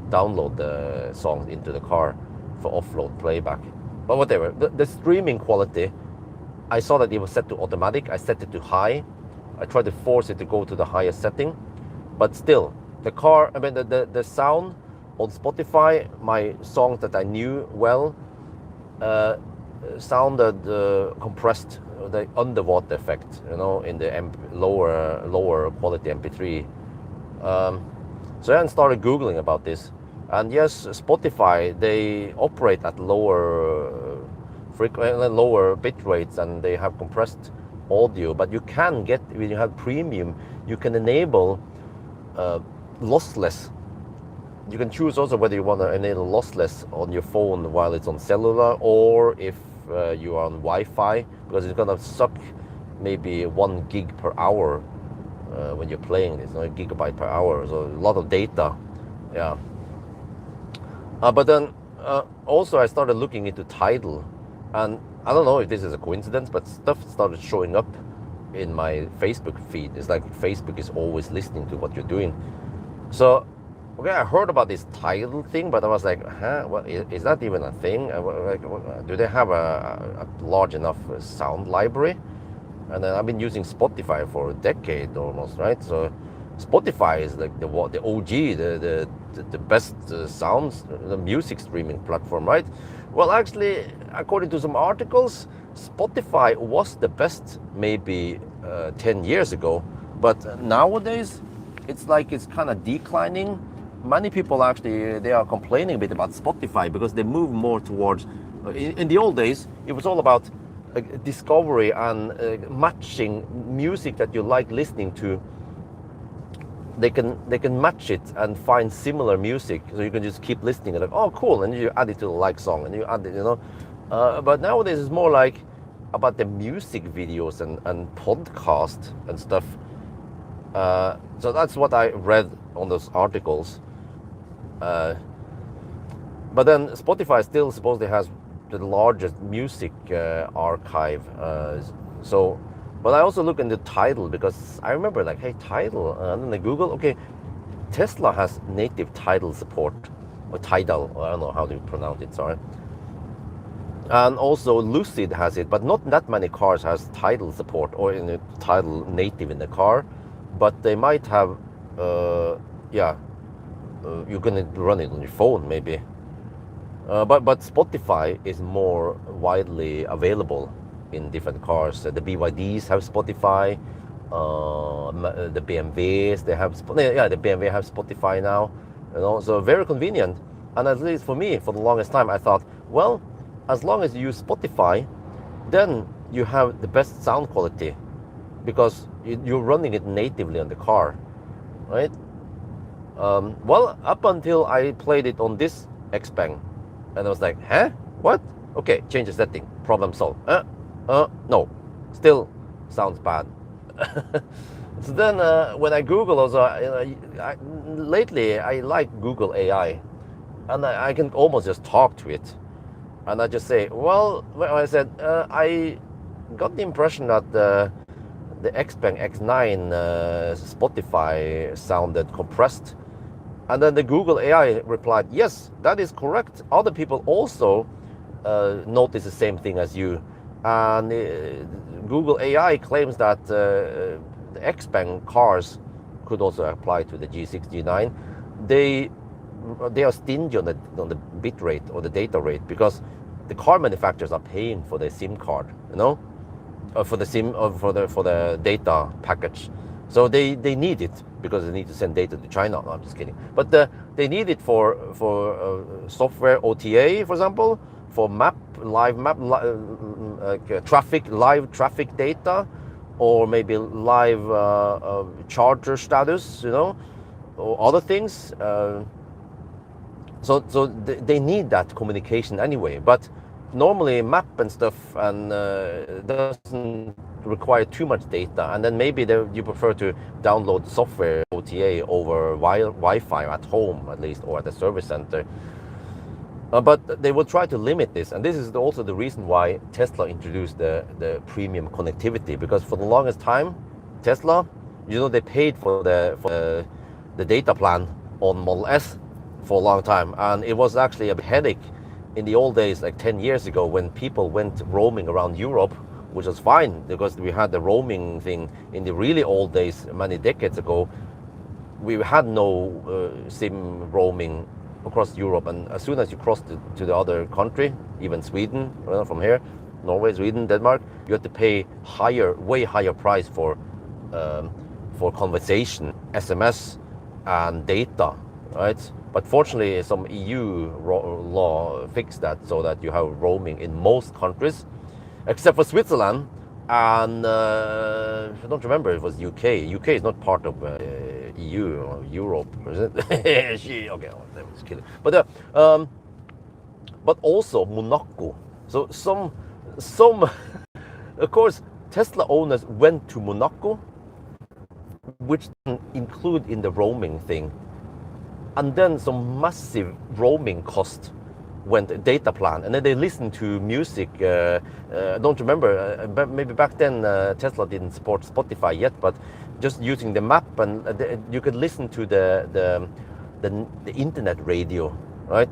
download the songs into the car for offload playback. But whatever, the streaming quality, I saw that it was set to automatic. I set it to high. I tried to force it to go to the highest setting, but still, the car, I mean, the sound on Spotify, my songs that I knew well, sounded compressed, the underwater effect, in the lower quality MP3. So I started Googling about this, and yes, Spotify, they operate at lower bit rates, and they have compressed audio, but you can get, when you have premium, you can enable lossless. You can choose also whether you want to enable lossless on your phone while it's on cellular, or if you are on Wi-Fi, because it's gonna suck maybe 1 gig per hour when you're playing this, a gigabyte per hour, so a lot of data. Yeah. But then also I started looking into Tidal, and I don't know if this is a coincidence, but stuff started showing up in my Facebook feed. It's like Facebook is always listening to what you're doing. So, okay, I heard about this Tidal thing, but I was like, what, is that even a thing? Do they have a large enough sound library? And then I've been using Spotify for a decade almost, right? So Spotify is like the OG, the best sounds, the music streaming platform, right? Well, actually, according to some articles, Spotify was the best maybe 10 years ago, but nowadays it's like it's kind of declining. Many people actually, they are complaining a bit about Spotify because they move more towards, in the old days, it was all about discovery and matching music that you like listening to. They can match it and find similar music, so you can just keep listening and like, oh cool, and you add it to the like song, and you add it, but nowadays it's more like about the music videos and podcast and stuff. So that's what I read on those articles. But then Spotify still supposedly has the largest music archive. But I also look into Tidal, because I remember like, hey, Tidal, and then I Google, okay, Tesla has native Tidal support, or Tidal, I don't know how to pronounce it, sorry. And also Lucid has it, but not that many cars has Tidal support, or in a Tidal native in the car, but they might have, you can run it on your phone maybe. But Spotify is more widely available in different cars. The BYDs have Spotify, the BMWs, they have the BMW have Spotify now, so very convenient. And at least for me, for the longest time, I thought, well, as long as you use Spotify, then you have the best sound quality, because you're running it natively on the car, right? Well, up until I played it on this Xpeng, and I was like, what? Okay, change the setting, problem solved. No, still sounds bad. So then when I Google also, lately I like Google AI, and I can almost just talk to it, and I just say, well, I said, I got the impression that the Xpeng X9 Spotify sounded compressed, and then the Google AI replied, yes, that is correct. Other people also notice the same thing as you. And Google AI claims that the Xpeng cars could also apply to the G6, G9. They are stingy on the bit rate or the data rate, because the car manufacturers are paying for the SIM card, for the SIM, for the data package. So they need it because they need to send data to China. No, I'm just kidding. But they need it for software OTA, for example, for live traffic data, or maybe live charger status, or other things. So they need that communication anyway. But normally map and stuff and doesn't require too much data, and then maybe you prefer to download software OTA over Wi-Fi at home at least, or at the service center. But they will try to limit this, and this is also the reason why Tesla introduced the premium connectivity, because for the longest time, Tesla, they paid for the data plan on Model S for a long time, and it was actually a headache in the old days, like 10 years ago, when people went roaming around Europe, which was fine because we had the roaming thing in the really old days many decades ago. We had no SIM roaming across Europe, and as soon as you crossed to the other country, even Sweden, from here, Norway, Sweden, Denmark, you had to pay way higher price for conversation, SMS, and data, right? But fortunately, some EU law fixed that so that you have roaming in most countries, except for Switzerland, and I don't remember if it was UK. UK is not part of EU or Europe, is it? Okay, that was kidding. But also Monaco. So some, of course, Tesla owners went to Monaco, which didn't include in the roaming thing, and then some massive roaming cost went data plan, and then they listened to music. I don't remember, maybe back then Tesla didn't support Spotify yet, but just using the map, and you could listen to the internet radio, right?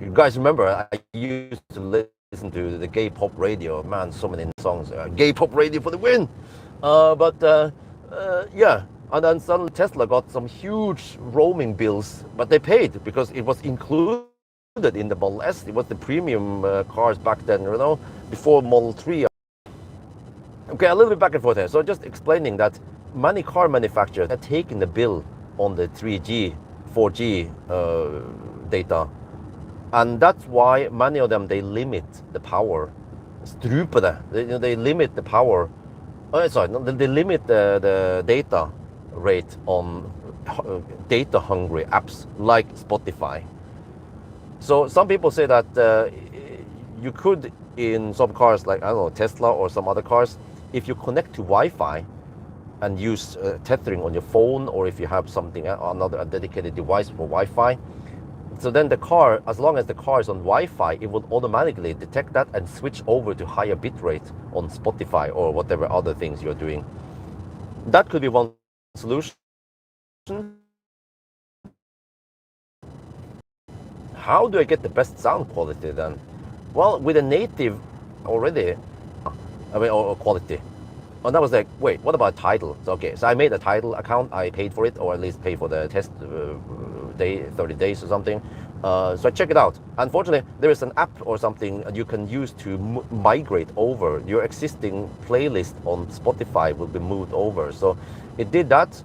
You guys remember, I used to listen to the gay pop radio. Man, so many songs. Gay pop radio for the win. Yeah, and then suddenly Tesla got some huge roaming bills, but they paid because it was included in the Model S. It was the premium cars back then, before Model 3. Okay, a little bit back and forth here. So just explaining that many car manufacturers are taking the bill on the 3G, 4G data. And that's why many of them, they limit the power. Strupe det. They limit the power. They limit the data rate on data-hungry apps like Spotify. So some people say that you could, in some cars like, I don't know, Tesla or some other cars, if you connect to Wi-Fi and use tethering on your phone, or if you have a dedicated device for Wi-Fi, so then the car, as long as the car is on Wi-Fi, it will automatically detect that and switch over to higher bitrate on Spotify or whatever other things you're doing. That could be one solution. How do I get the best sound quality then? Well, with a native already, or quality. And I was like, wait, what about Tidal? So, okay, so I made a Tidal account. I paid for it, or at least paid for the test day, 30 days or something. So I check it out. Unfortunately, there is an app or something you can use to migrate over. Your existing playlist on Spotify will be moved over. So it did that,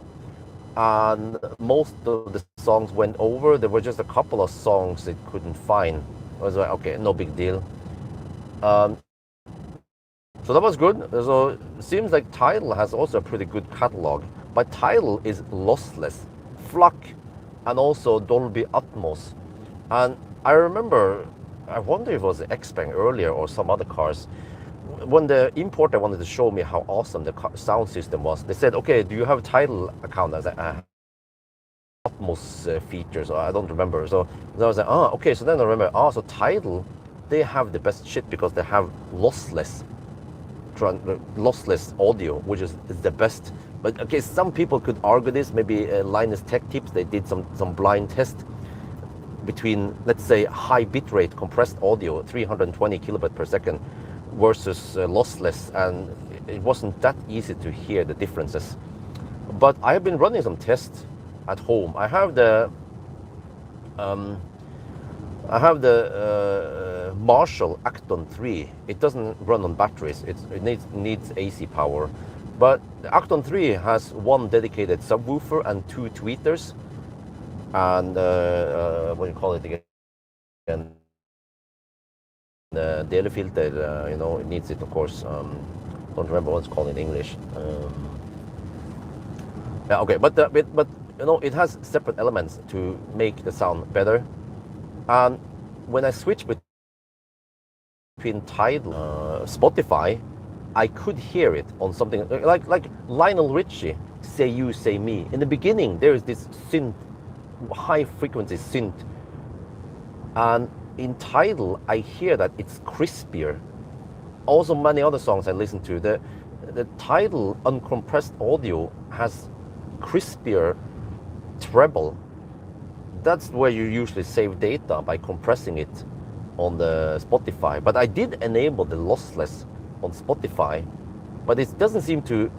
and most of the songs went over. There were just a couple of songs it couldn't find. I was like, okay, no big deal. So that was good. So it seems like Tidal has also a pretty good catalog. But Tidal is lossless, FLAC, and also Dolby Atmos. And I remember, I wonder if it was the Xpeng earlier or some other cars, when the importer wanted to show me how awesome the sound system was, they said, okay, do you have a Tidal account? I was like, Atmos features, I don't remember. So I was like, okay. So then I remember, so Tidal, they have the best shit because they have lossless audio, which is the best. But okay, some people could argue this. Maybe Linus Tech Tips, they did some blind test between, let's say, high bitrate compressed audio, 320 kilobit per second, versus lossless, and it wasn't that easy to hear the differences. But I have been running some tests at home. I have the Marshall Acton 3. It doesn't run on batteries. It needs AC power. But the Acton 3 has one dedicated subwoofer and two tweeters. And what do you call it again? The DL filter, it needs it, of course. Don't remember what it's called in English. Yeah, okay, but you know, it has separate elements to make the sound better. And when I switch between Tidal, Spotify, I could hear it on something like Lionel Richie, Say You, Say Me. In the beginning, there is this synth, high frequency synth, and in Tidal, I hear that it's crispier. Also, many other songs I listen to, the Tidal uncompressed audio has crispier treble. That's where you usually save data, by compressing it on the Spotify. But I did enable the lossless on Spotify, but it doesn't seem to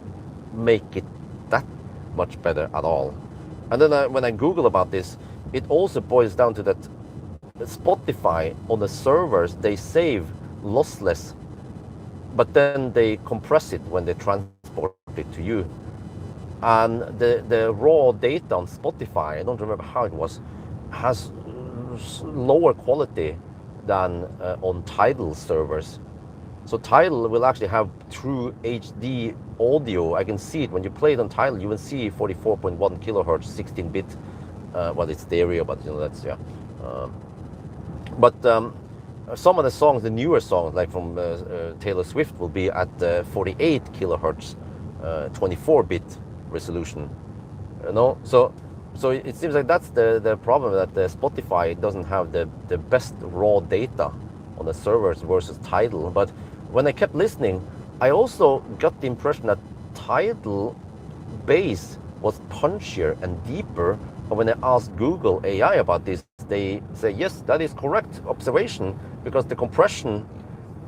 make it that much better at all. And then when I Google about this, it also boils down to that Spotify on the servers, they save lossless, but then they compress it when they transport it to you. And the raw data on Spotify, I don't remember how it was, has lower quality than on Tidal servers. So Tidal will actually have true HD audio. I can see it when you play it on Tidal. You will see 44.1 kilohertz, 16-bit. Well, it's stereo, but you know, that's, yeah. But some of the songs, the newer songs, like from Taylor Swift, will be at 48 kilohertz, 24-bit resolution. You know, so it seems like that's the problem, that the Spotify doesn't have the best raw data on the servers versus Tidal. But when I kept listening, I also got the impression that Tidal bass was punchier and deeper. But when I asked Google AI about this, they say, yes, that is correct observation, because the compression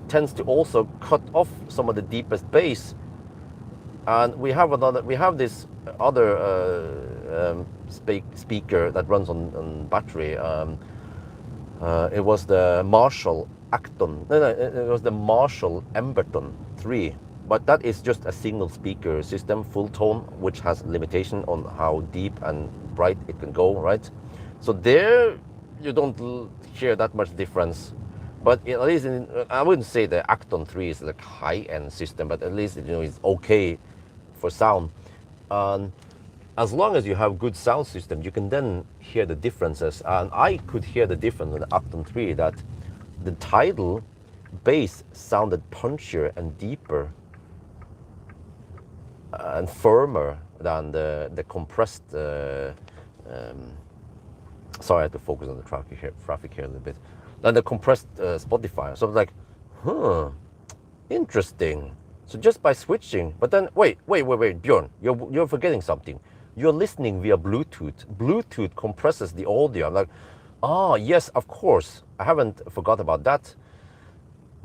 tends to also cut off some of the deepest bass. And we have this other speaker that runs on battery. It was the Marshall Acton. No, it was the Marshall Emberton 3. But that is just a single speaker system, full tone, which has limitation on how deep and bright it can go, right? So there, you don't hear that much difference. But at least I wouldn't say the Acton 3 is like high-end system, but at least, you know, it's okay for sound. As long as you have good sound system, you can then hear the differences. And I could hear the difference in the Acton 3, that the Tidal bass sounded punchier and deeper and firmer than the compressed. Sorry, I have to focus on the traffic here a little bit. Than the compressed Spotify. So I was like, interesting. So just by switching, but then wait, Bjorn, you're forgetting something. You're listening via Bluetooth. Bluetooth compresses the audio. I'm like, oh yes, of course. I haven't forgot about that.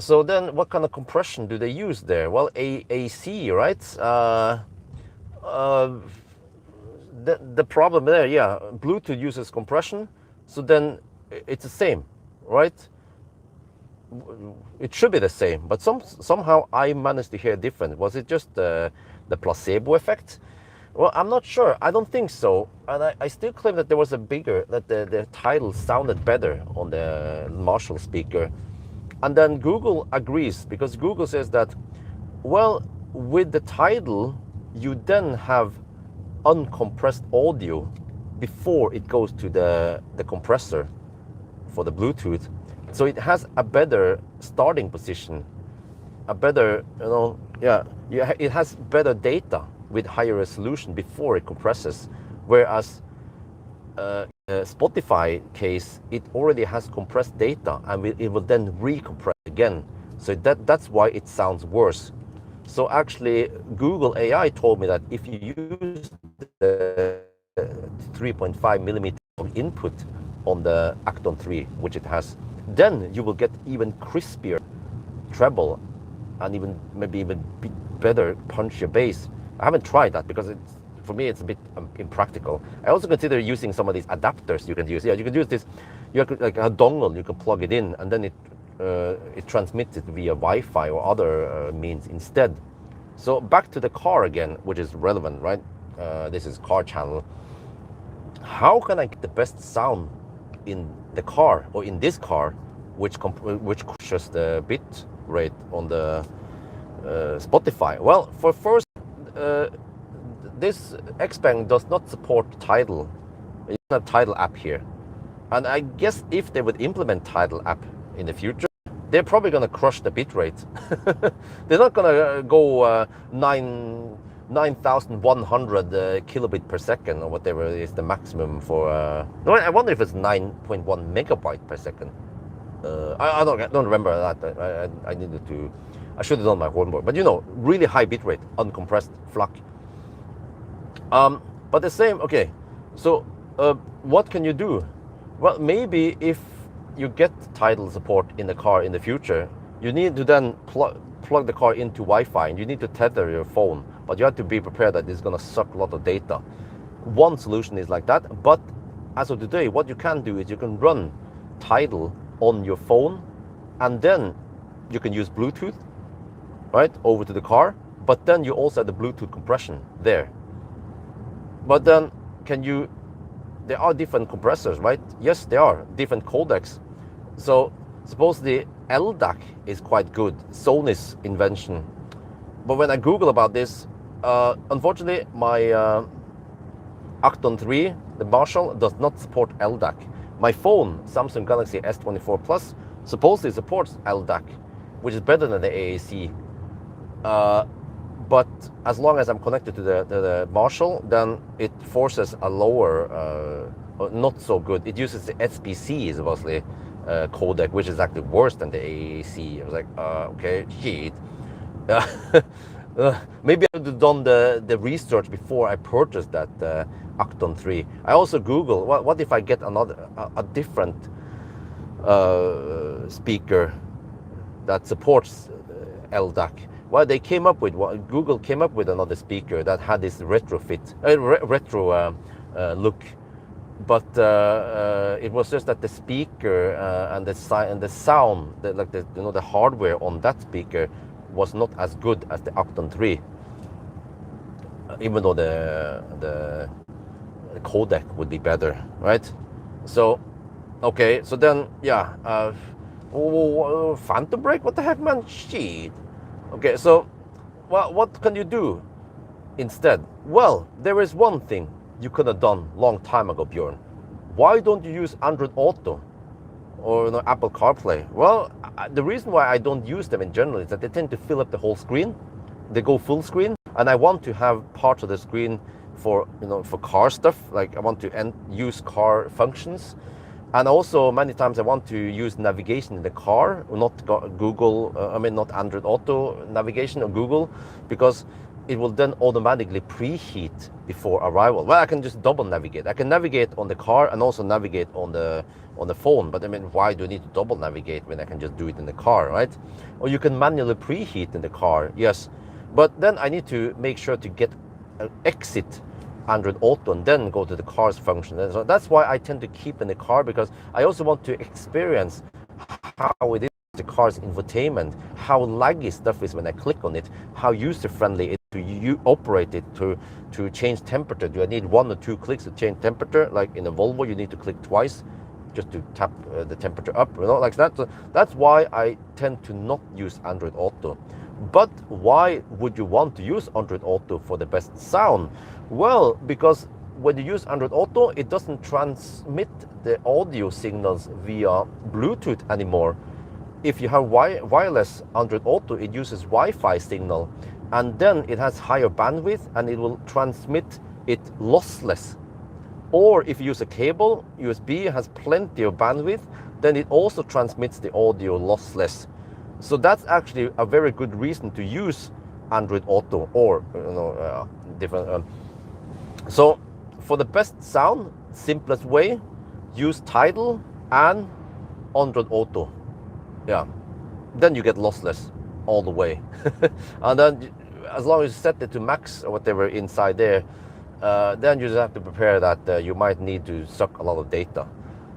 So then, what kind of compression do they use there? Well, AC, right? The problem there, yeah, Bluetooth uses compression, so then it's the same, right? It should be the same, but somehow I managed to hear different. Was it just the placebo effect? Well, I'm not sure. I don't think so. And I still claim that there was the Tidal sounded better on the Marshall speaker. And then Google agrees, because Google says that, well, with the Tidal, you then have uncompressed audio before it goes to the compressor for the Bluetooth. So it has a better starting position, a better, it has better data with higher resolution before it compresses. Whereas Spotify case, it already has compressed data, and it will then recompress again. So that's why it sounds worse. So actually, Google AI told me that if you use the 3.5 millimeter input on the Acton 3, which it has, then you will get even crispier treble and maybe even better punchier bass. I haven't tried that because for me it's a bit impractical. I also consider using some of these adapters you can use. Yeah, you can use this. You have like a dongle. You can plug it in, and then it transmits it via Wi-Fi or other means instead. So back to the car again, which is relevant, right? This is car channel. How can I get the best sound in the car, or in this car, which pushes the bit rate on the Spotify? Well, for first, this Xpeng does not support Tidal. You don't have Tidal app here. And I guess if they would implement Tidal app in the future, they're probably going to crush the bitrate. They're not going to go 9,100 kilobit per second or whatever is the maximum for. No, I wonder if it's 9.1 megabyte per second. I don't remember that. I needed to. I should have done my homework. But you know, really high bitrate, uncompressed FLAC. But the same. Okay, so what can you do? Well, maybe if you get Tidal support in the car in the future, you need to then plug the car into Wi-Fi, and you need to tether your phone. But you have to be prepared that it's going to suck a lot of data. One solution is like that. But as of today, what you can do is you can run Tidal on your phone, and then you can use Bluetooth, right, over to the car. But then you also have the Bluetooth compression there. But then there are different compressors, right? Yes, there are different codecs. So suppose the LDAC is quite good, Sony's invention. But when I Google about this, unfortunately, my Acton 3, the Marshall, does not support LDAC. My phone, Samsung Galaxy S24 Plus, supposedly supports LDAC, which is better than the AAC. But as long as I'm connected to the Marshall, then it forces a lower, not so good. It uses the SBC, supposedly, codec, which is actually worse than the AAC. I was like, okay, shit. Maybe I would have done the research before I purchased that Acton 3. I also Google, what if I get a different speaker that supports LDAC? Well, Google came up with another speaker that had this retro look, but it was just that the speaker and the sound, the hardware on that speaker was not as good as the Acton 3, even though the codec would be better, right? So, okay, so then yeah, phantom brake? What the heck, man? Shit. Okay, so what can you do instead? Well, there is one thing you could have done long time ago, Bjorn. Why don't you use Android Auto or Apple CarPlay? Well, the reason why I don't use them in general is that they tend to fill up the whole screen. They go full screen, and I want to have parts of the screen for car stuff. Like I want to use car functions. And also, many times I want to use navigation in the car, not Google, not Android Auto navigation or Google, because it will then automatically preheat before arrival. Well, I can just double navigate. I can navigate on the car and also navigate on the phone. But why do I need to double navigate when I can just do it in the car, right? Or you can manually preheat in the car, yes. But then I need to make sure to get an exit Android Auto and then go to the car's function. And so that's why I tend to keep in the car, because I also want to experience how it is, the car's infotainment, how laggy stuff is when I click on it, how user-friendly it is to operate it, to change temperature. Do I need 1 or 2 clicks to change temperature? Like in a Volvo, you need to click twice just to tap the temperature up, like that. So that's why I tend to not use Android Auto. But why would you want to use Android Auto for the best sound? Well, because when you use Android Auto, it doesn't transmit the audio signals via Bluetooth anymore. If you have wireless Android Auto, it uses Wi-Fi signal, and then it has higher bandwidth and it will transmit it lossless. Or if you use a cable, USB has plenty of bandwidth, then it also transmits the audio lossless. So that's actually a very good reason to use Android Auto or different. So for the best sound, simplest way, use Tidal and Android Auto. Yeah, then you get lossless all the way. And then as long as you set it to max or whatever inside there, then you just have to prepare that you might need to suck a lot of data.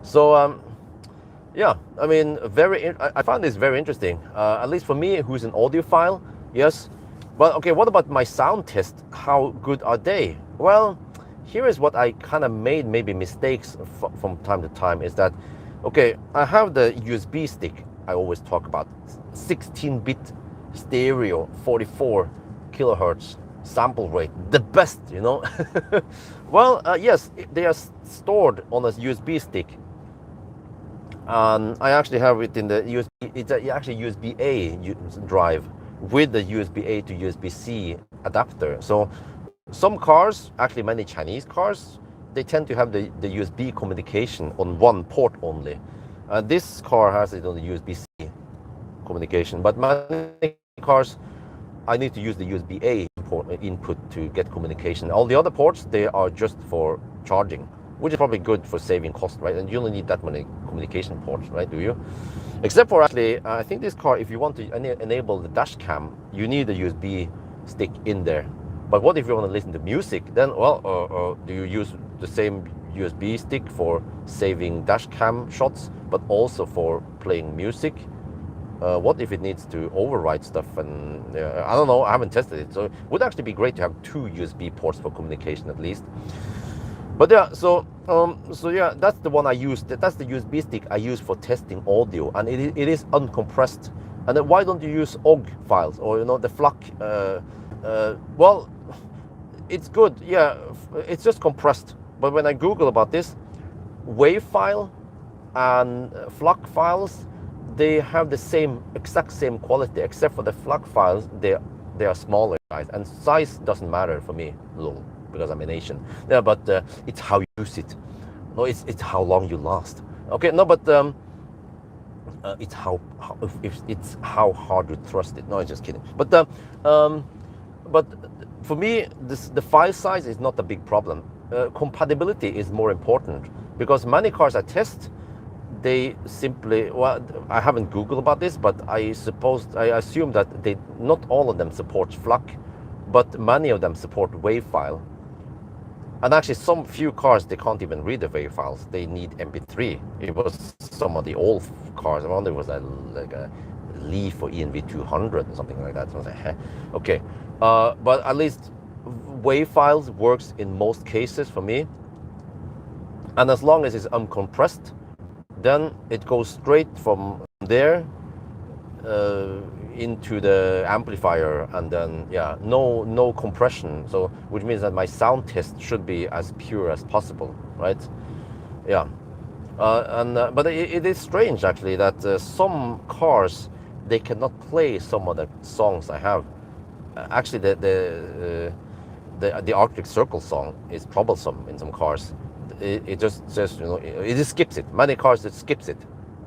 So yeah, I find this very interesting, at least for me, who's an audiophile, yes. But okay, what about my sound test? How good are they? Well, here is what I kind of made maybe mistakes from time to time, is that, okay, I have the USB stick I always talk about, 16-bit stereo, 44 kilohertz sample rate, the best, you know. Well, yes, they are stored on a USB stick, and I actually have it in the USB. It's actually USB-A drive with the USB-A to USB-C adapter. So some cars, actually many Chinese cars, they tend to have the USB communication on one port only. This car has it on the USB-C communication, but many cars I need to use the USB-A input to get communication. All the other ports, they are just for charging, which is probably good for saving cost, right? And you only need that many communication ports, right? Do you? Except for actually, I think this car, if you want to enable the dash cam, you need a USB stick in there. But what if you want to listen to music? Then, well, do you use the same USB stick for saving dash cam shots, but also for playing music? What if it needs to override stuff? And I don't know, I haven't tested it. So it would actually be great to have 2 USB ports for communication at least. But yeah, so yeah, that's the one I used. That's the USB stick I use for testing audio, and it is uncompressed. And then why don't you use OGG files, or you know, the FLAC? Well, it's good. Yeah, it's just compressed. But when I Google about this, WAV file and FLAC files, they have the exact same quality, except for the FLAC files, they are smaller size, and size doesn't matter for me, little, because I'm an Asian. Yeah, but it's how you use it. No, it's how long you last. Okay, no, but it's it's how hard you thrust it. No, I'm just kidding. But for me, the file size is not a big problem. Compatibility is more important, because many cars I test, they simply, well, I haven't Googled about this, but I assume that not all of them support FLAC, but many of them support WAV file. And actually, some few cars, they can't even read the WAV files. They need MP3. It was some of the old cars. I wonder, it was like a Leaf or ENV 200 or something like that. So I was like, heh. Okay. But at least WAV files works in most cases for me. And as long as it's uncompressed, then it goes straight from there into the amplifier, and then yeah, no compression. So which means that my sound test should be as pure as possible, right? Yeah, but it is strange actually that some cars, they cannot play some of the songs I have. Actually, the Arctic Circle song is troublesome in some cars. It just says, you know, it just skips it. Many cars, it skips it.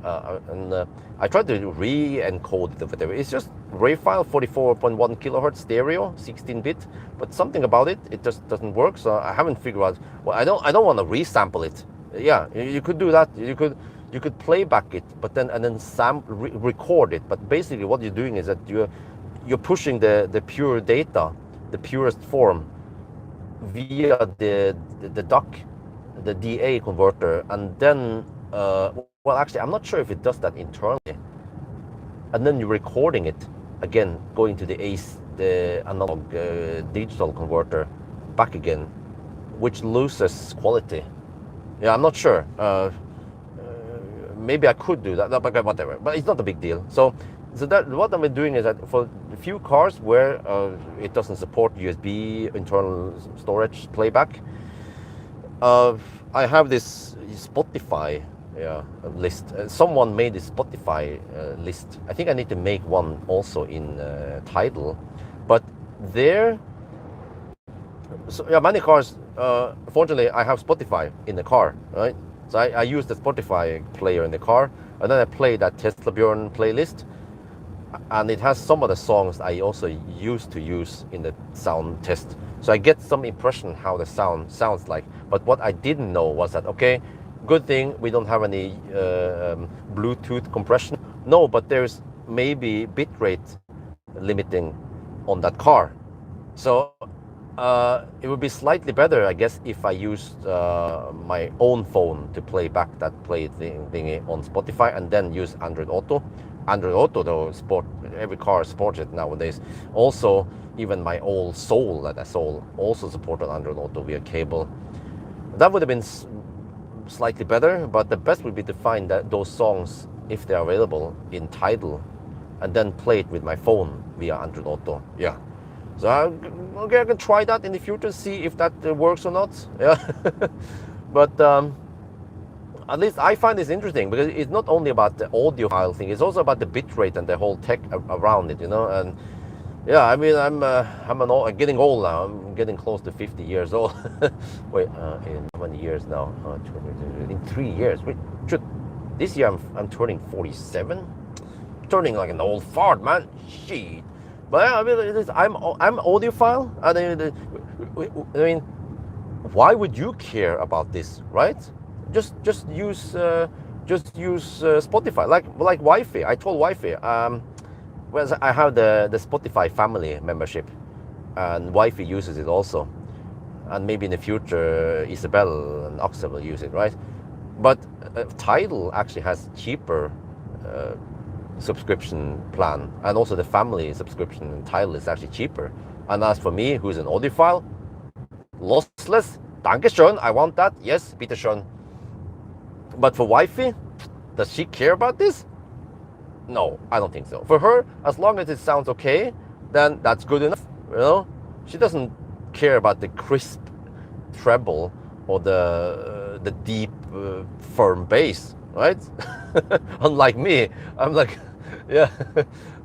I tried to re-encode it or whatever. It's just WAV file, 44.1 kilohertz stereo, 16-bit, but something about it, it just doesn't work. So I haven't figured out. Well, I don't want to resample it. Yeah, you could do that. You could play back it, but then record it. But basically, what you're doing is that you're pushing the pure data, the purest form, via the DAC, the DA converter, and then well, actually, I'm not sure if it does that internally. And then you're recording it again, going to the analog digital converter back again, which loses quality. Yeah, I'm not sure. Maybe I could do that, but whatever. But it's not a big deal. So that what I'm doing is that for a few cars where it doesn't support USB internal storage playback, I have this Spotify list. Someone made this Spotify list. I think I need to make one also in Tidal. But there, so yeah, many cars, fortunately, I have Spotify in the car, right? So I use the Spotify player in the car, and then I play that Tesla Björn playlist, and it has some of the songs I also used to use in the sound test. So I get some impression how the sound sounds like. But what I didn't know was that, okay, good thing we don't have any Bluetooth compression. No, but there's maybe bitrate limiting on that car. So it would be slightly better, I guess, if I used my own phone to play back that thingy on Spotify, and then use Android Auto. Android Auto, though, every car supports it nowadays. Also, even my old Soul that I sold also supported Android Auto via cable. That would have been slightly better, but the best would be to find those songs, if they're available, in Tidal, and then play it with my phone via Android Auto. Yeah. So okay, I can try that in the future, see if that works or not. Yeah. But at least I find this interesting because it's not only about the audio file thing; it's also about the bitrate and the whole tech around it, you know. And yeah, I mean, I'm getting old now. I'm getting close to 50 years old. Wait, in how many years now? In 3 years. Wait, this year I'm turning 47. Turning like an old fart, man. Shit. But I mean, I'm audiophile. I mean, why would you care about this, right? Just use Spotify, like Wi-Fi. I told Wi-Fi, well, I have the Spotify family membership, and Wi-Fi uses it also, and maybe in the future Isabel and Axel will use it, right? But Tidal actually has cheaper subscription plan, and also the family subscription in Tidal is actually cheaper. And as for me, who's an audiophile, lossless, Dankeschön, I want that. Yes, bitteschön. But for Wi-Fi, does she care about this? No, I don't think so. For her, as long as it sounds okay, then that's good enough. You know, she doesn't care about the crisp treble or the deep firm bass, right? Unlike me, I'm like, yeah.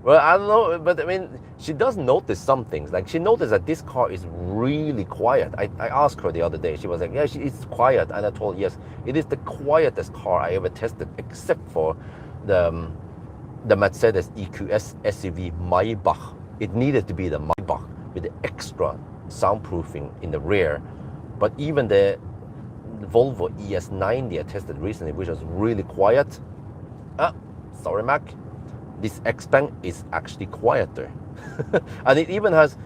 Well, I don't know, but I mean, she does notice some things. Like she noticed that this car is really quiet. I asked her the other day. She was like, yeah, it's quiet. And I told her, yes, it is the quietest car I ever tested, except for the Mercedes EQS SUV Maybach. It needed to be the Maybach with the extra soundproofing in the rear. But even the Volvo ES90 I tested recently, which was really quiet. Sorry, Mac. This Xpeng is actually quieter. And it even has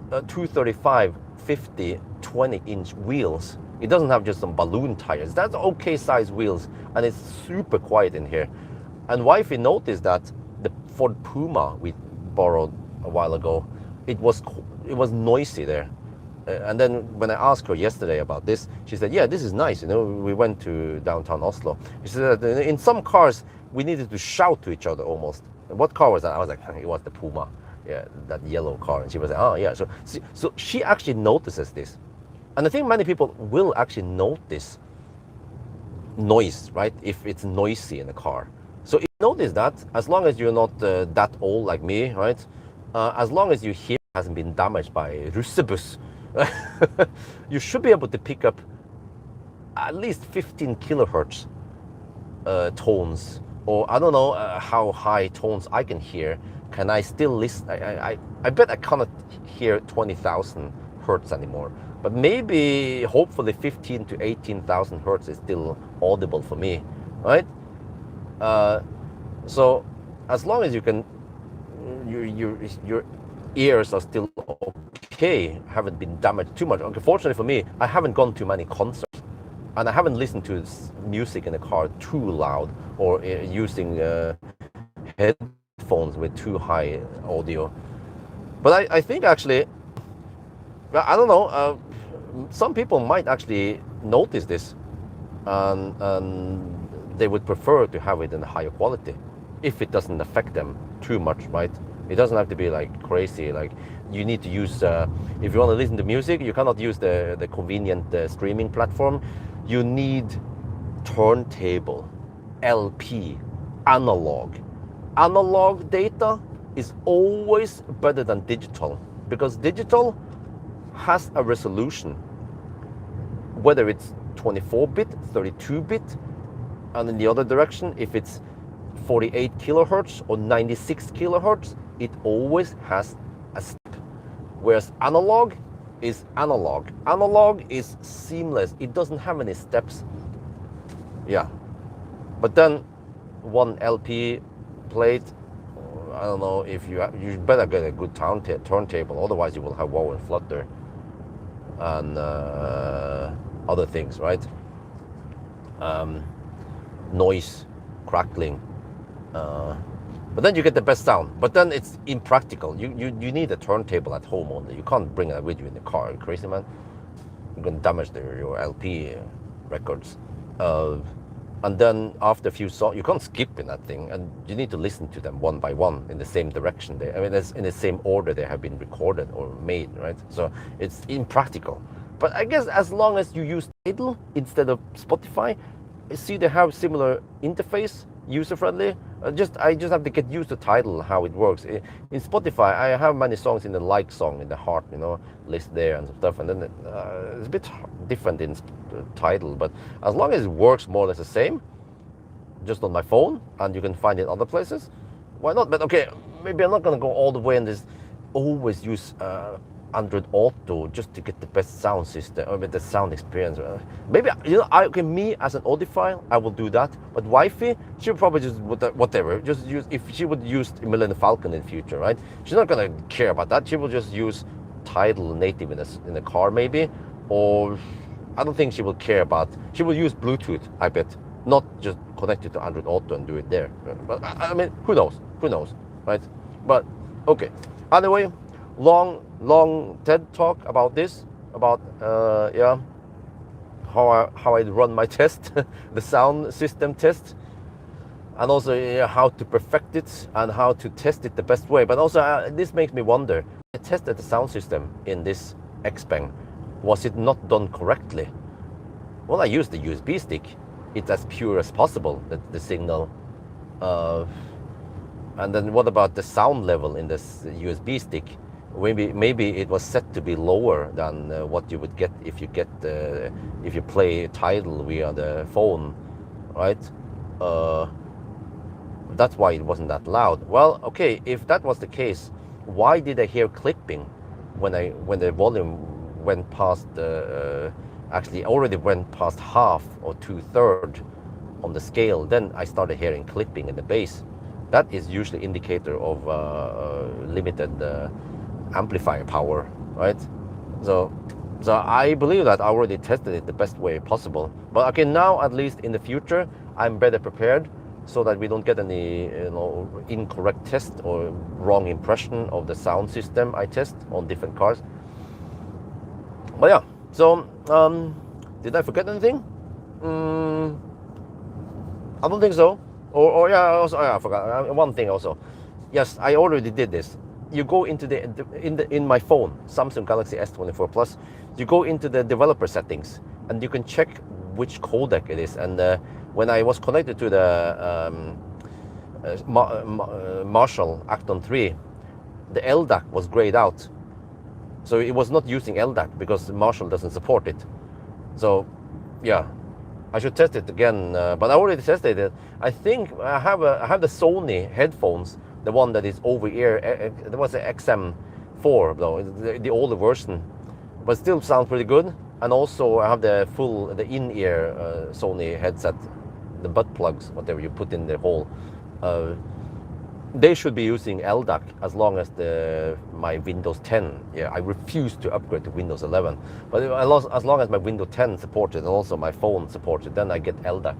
235, 50, 20-inch wheels. It doesn't have just some balloon tires. That's okay size wheels, and it's super quiet in here. And Wifey noticed that the Ford Puma we borrowed a while ago, it was noisy there. And then when I asked her yesterday about this, she said, yeah, this is nice. You know, we went to downtown Oslo. She said that in some cars, we needed to shout to each other almost. What car was that? I was like, it was the Puma. Yeah, that yellow car. And she was like, oh, yeah. So she actually notices this. And I think many people will actually notice noise, right? If it's noisy in a car. So if you notice that, as long as you're not that old like me, right? As long as your hearing hasn't been damaged by russebus, you should be able to pick up at least 15 kilohertz tones, or I don't know how high tones I can hear. Can I still listen? I bet I cannot hear 20,000 hertz anymore, but maybe hopefully 15 to 18,000 hertz is still audible for me, right? So as long as you can, your ears are still okay, haven't been damaged too much. Okay, fortunately for me, I haven't gone to many concerts, and I haven't listened to music in the car too loud, or using headphones with too high audio. But I think actually, I don't know, some people might actually notice this, and they would prefer to have it in a higher quality if it doesn't affect them too much, right? It doesn't have to be like crazy. Like you need to use, if you want to listen to music, you cannot use the convenient streaming platform. You need turntable, LP, analog. Analog data is always better than digital, because digital has a resolution, whether it's 24-bit, 32-bit, and in the other direction, if it's 48 kilohertz or 96 kilohertz, it always has a step. Whereas analog is analog. Analog is seamless. It doesn't have any steps. Yeah. But then one LP plate, I don't know, if you better get a good turntable, otherwise you will have wow and flutter and other things, right? Noise, crackling, but then you get the best sound. But then it's impractical. You need a turntable at home only. You can't bring that with you in the car. Are you crazy, man? You're gonna damage your LP records. And then after a few songs, you can't skip in that thing, and you need to listen to them one by one in the same direction. I mean, it's in the same order they have been recorded or made, right? So it's impractical. But I guess as long as you use Tidal instead of Spotify, I see they have similar interface, user-friendly. I just have to get used to Tidal, how it works. In Spotify, I have many songs in the like song, in the heart, list there and stuff, and then it's a bit different in Tidal. But as long as it works more or less the same, just on my phone, and you can find it other places, why not? But okay, maybe I'm not gonna go all the way and just always use Android Auto just to get the best sound system or the sound experience. Maybe me as an audiophile, I will do that. But wifey, she'll probably just whatever. Just use, if she would use Millennium Falcon in the future, right? She's not gonna care about that. She will just use Tidal native in the car maybe, or I don't think she will care about. She will use Bluetooth, I bet, not just connect it to Android Auto and do it there. But I mean, who knows? Who knows, right? But okay. Anyway, long TED talk about this, about how I run my test, the sound system test, and also how to perfect it and how to test it the best way. But also this makes me wonder, I tested the sound system in this Xpeng. Was it not done correctly? Well, I used the USB stick. It's as pure as possible, the signal. And then what about the sound level in this USB stick? Maybe it was set to be lower than what you would get if you play Tidal via the phone, right? That's why it wasn't that loud. Well, okay, if that was the case, why did I hear clipping when the volume went past actually already went past half or 2/3 on the scale? Then I started hearing clipping in the bass. That is usually indicator of limited amplifier power, right? So I believe that I already tested it the best way possible. But okay, now at least in the future, I'm better prepared so that we don't get any incorrect test or wrong impression of the sound system I test on different cars. But yeah, so did I forget anything? I don't think so. Or yeah, also I forgot one thing also. Yes, I already did this. You go into in my phone, Samsung Galaxy S24 Plus. You go into the developer settings, and you can check which codec it is. And when I was connected to the Marshall Acton 3, the LDAC was grayed out, so it was not using LDAC because Marshall doesn't support it. So yeah, I should test it again, but I already tested it. I think I have the Sony headphones, the one that is over ear. There was an XM4 though, the older version, but still sounds pretty good. And also I have the in-ear Sony headset, the butt plugs, whatever you put in the hole. They should be using LDAC as long as my Windows 10. Yeah, I refuse to upgrade to Windows 11. But as long as my Windows 10 supports it and also my phone supports it, then I get LDAC.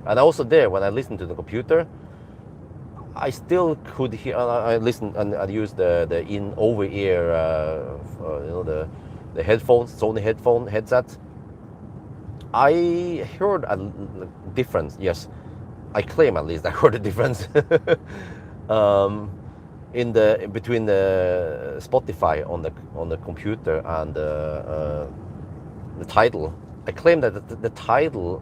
And also there, when I listen to the computer, I still could hear. I listen and I use the over-ear, the headphones, Sony headset. I heard a difference. Yes, I claim at least I heard a difference. Between the Spotify on the computer and the Tidal. I claim that the Tidal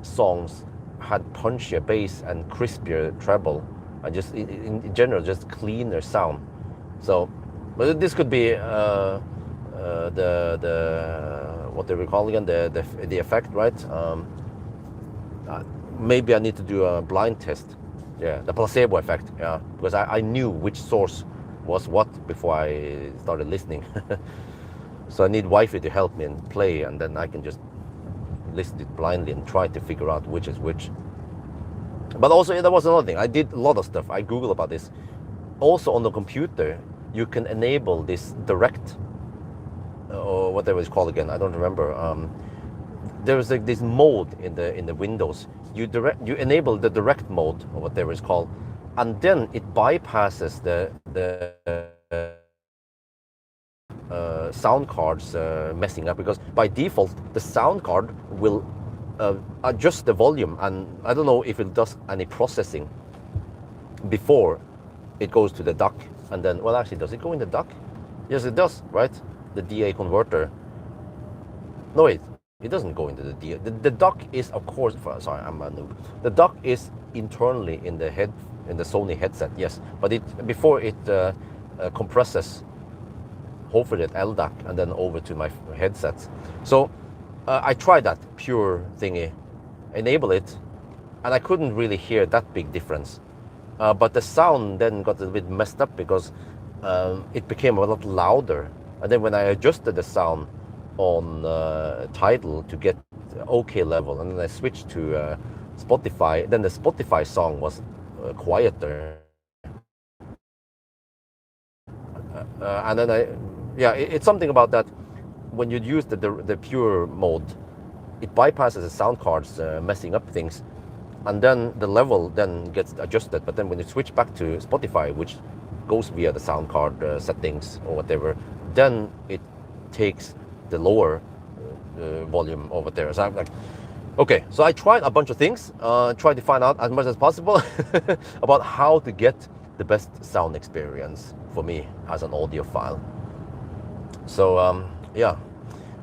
songs had punchier bass and crispier treble, and just in general just cleaner sound. So, but this could be the what they were calling it, the effect, right? Maybe I need to do a blind test. Yeah, the placebo effect. Yeah, because I knew which source was what before I started listening. So I need wifey to help me and play, and then I can just listen to it blindly and try to figure out which is which. But also there was another thing. I did a lot of stuff. I Googled about this. Also on the computer, you can enable this direct, or whatever it's called again. I don't remember. There's like this mode in the Windows. You enable the direct mode, or whatever it's called, and then it bypasses the sound cards messing up, because by default the sound card will adjust the volume, and I don't know if it does any processing before it goes to the DAC, and then, well, actually, does it go in the DAC? Yes, it does, right? The DA converter. No, wait, it doesn't go into the DA. The DAC is, of course, sorry, I'm a noob. The DAC is internally in the Sony headset, yes, but before it compresses, hopefully at LDAC, and then over to my headsets. So I tried that pure thingy, enable it, and I couldn't really hear that big difference. But the sound then got a bit messed up because it became a lot louder. And then when I adjusted the sound on Tidal to get okay level, and then I switched to Spotify, then the Spotify song was quieter. And then it's something about that. When you use the pure mode, it bypasses the sound cards, messing up things, and then the level then gets adjusted. But then when you switch back to Spotify, which goes via the sound card settings or whatever, then it takes the lower volume over there. So I'm like, okay, so I tried a bunch of things, tried to find out as much as possible about how to get the best sound experience for me as an audiophile. So yeah.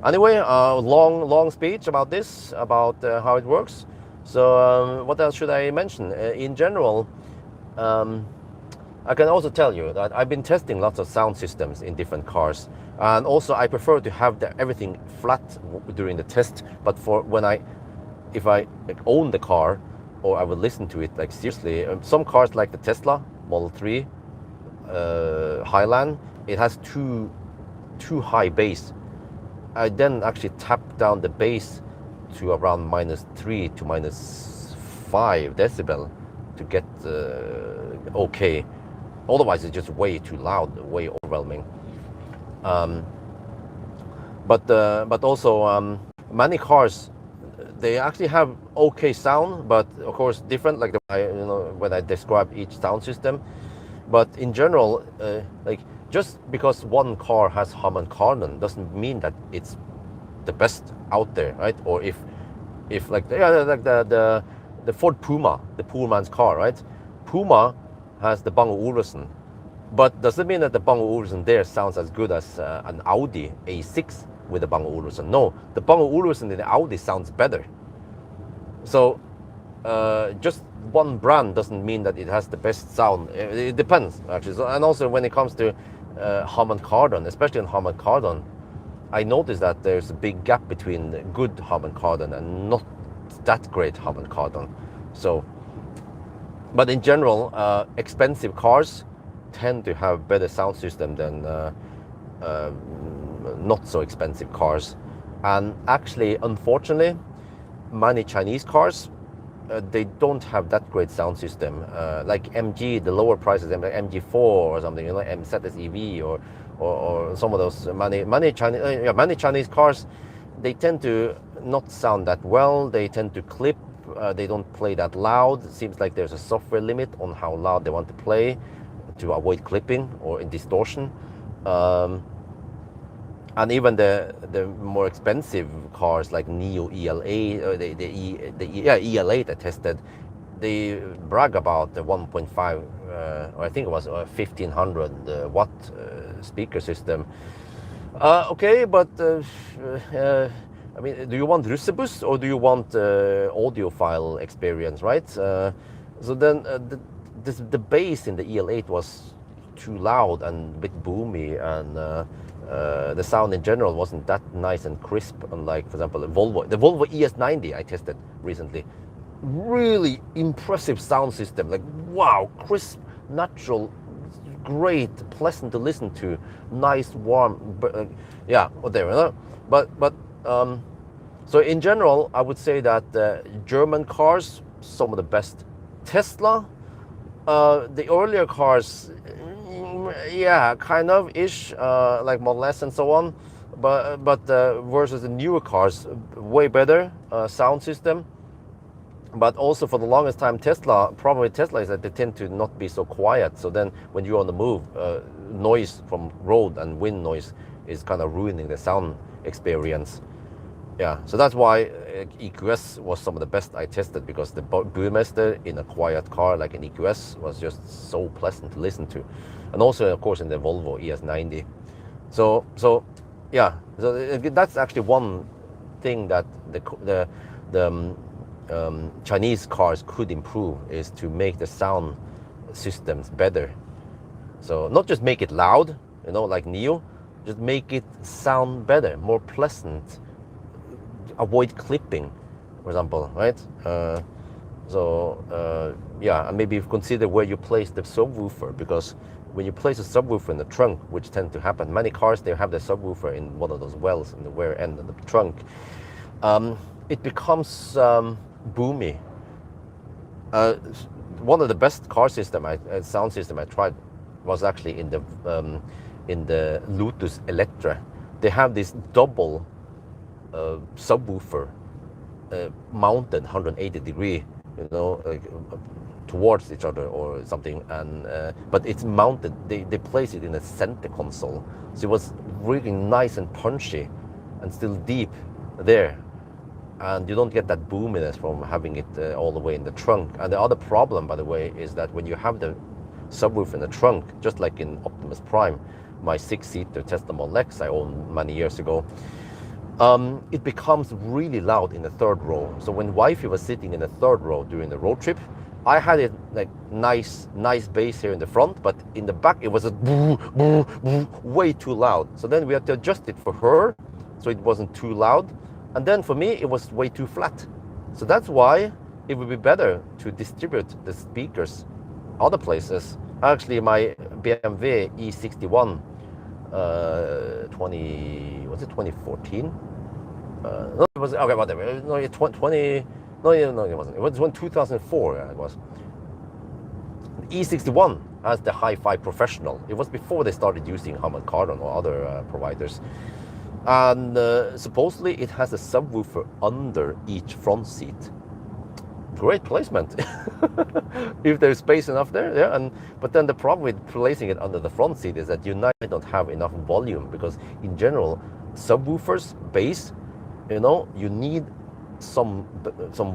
Anyway, long speech about this, about how it works. So what else should I mention? In general, I can also tell you that I've been testing lots of sound systems in different cars, and also I prefer to have everything flat during the test. But for if I own the car, or I will listen to it like seriously, some cars like the Tesla Model 3 Highland, it has too high bass. I then actually tap down the bass to around -3 to -5 decibel to get okay. Otherwise, it's just way too loud, way overwhelming. But also many cars, they actually have okay sound, but of course different. Like when I describe each sound system. But in general, like just because one car has Harman Kardon doesn't mean that it's the best out there, right? Or if like the Ford Puma, the poor man's car, right? Puma has the Bang & Olufsen, but does it mean that the Bang & Olufsen there sounds as good as an Audi A6 with the Bang & Olufsen? No, the Bang & Olufsen in the Audi sounds better. So just one brand doesn't mean that it has the best sound. It depends, actually. So, and also when it comes to Harman Kardon, especially in Harman Kardon, I noticed that there's a big gap between good Harman Kardon and not that great Harman Kardon. So, but in general, expensive cars tend to have better sound system than not so expensive cars. And actually, unfortunately, many Chinese cars, they don't have that great sound system. Like MG, the lower prices, like MG4 or something, MZ EV or some of those many Chinese cars, they tend to not sound that well. They tend to clip. They don't play that loud. It seems like there's a software limit on how loud they want to play to avoid clipping or in distortion. And even the more expensive cars like Neo ELA, EL8 I tested, they brag about the 1.5, or I think it was a 1500 watt speaker system. Okay, but I mean, do you want Russebus or do you want audiophile experience, right? So then the bass in the EL8 was too loud and a bit boomy, and the sound in general wasn't that nice and crisp, unlike, for example, the Volvo ES90 I tested recently. Really impressive sound system, like wow, crisp, natural, great, pleasant to listen to, nice, warm, yeah, whatever. But so in general, I would say that German cars, some of the best. Tesla, the earlier cars, yeah, kind of ish, like Model S and so on, but versus the newer cars, way better sound system. But also for the longest time, problem with Tesla is that they tend to not be so quiet. So then when you're on the move, noise from road and wind noise is kind of ruining the sound experience. Yeah, so that's why EQS was some of the best I tested, because the Burmester in a quiet car like an EQS was just so pleasant to listen to, and also of course in the Volvo ES90. So yeah, so that's actually one thing that the Chinese cars could improve, is to make the sound systems better. So not just make it loud, you know, like Neo, just make it sound better, more pleasant. Avoid clipping, for example, right? Yeah, and maybe consider where you place the subwoofer, because when you place a subwoofer in the trunk, which tends to happen, many cars, they have the subwoofer in one of those wells in the rear end of the trunk, it becomes boomy. One of the best car sound system I tried was actually in the Lotus Electra. They have this double subwoofer mounted 180 degree, you know, towards each other or something, and but it's mounted. They place it in the center console, so it was really nice and punchy, and still deep there, and you don't get that boominess from having it all the way in the trunk. And the other problem, by the way, is that when you have the subwoofer in the trunk, just like in Optimus Prime, my 6-seater Tesla Model X I owned many years ago, it becomes really loud in the third row. So when wifey was sitting in the third row during the road trip, I had it like nice bass here in the front, but in the back it was a way too loud. So then we had to adjust it for her, so it wasn't too loud. And then for me, it was way too flat. So that's why it would be better to distribute the speakers other places. Actually, my BMW E61, 2014? No, it was, okay, whatever. No, 20, no, it wasn't. It was 2004, it was. E61 has the Hi-Fi Professional. It was before they started using Hamad Cardon or other providers. And supposedly it has a subwoofer under each front seat. Great placement, if there's space enough there. Yeah, but then the problem with placing it under the front seat is that you don't have enough volume, because in general, subwoofers, bass, you know, you need some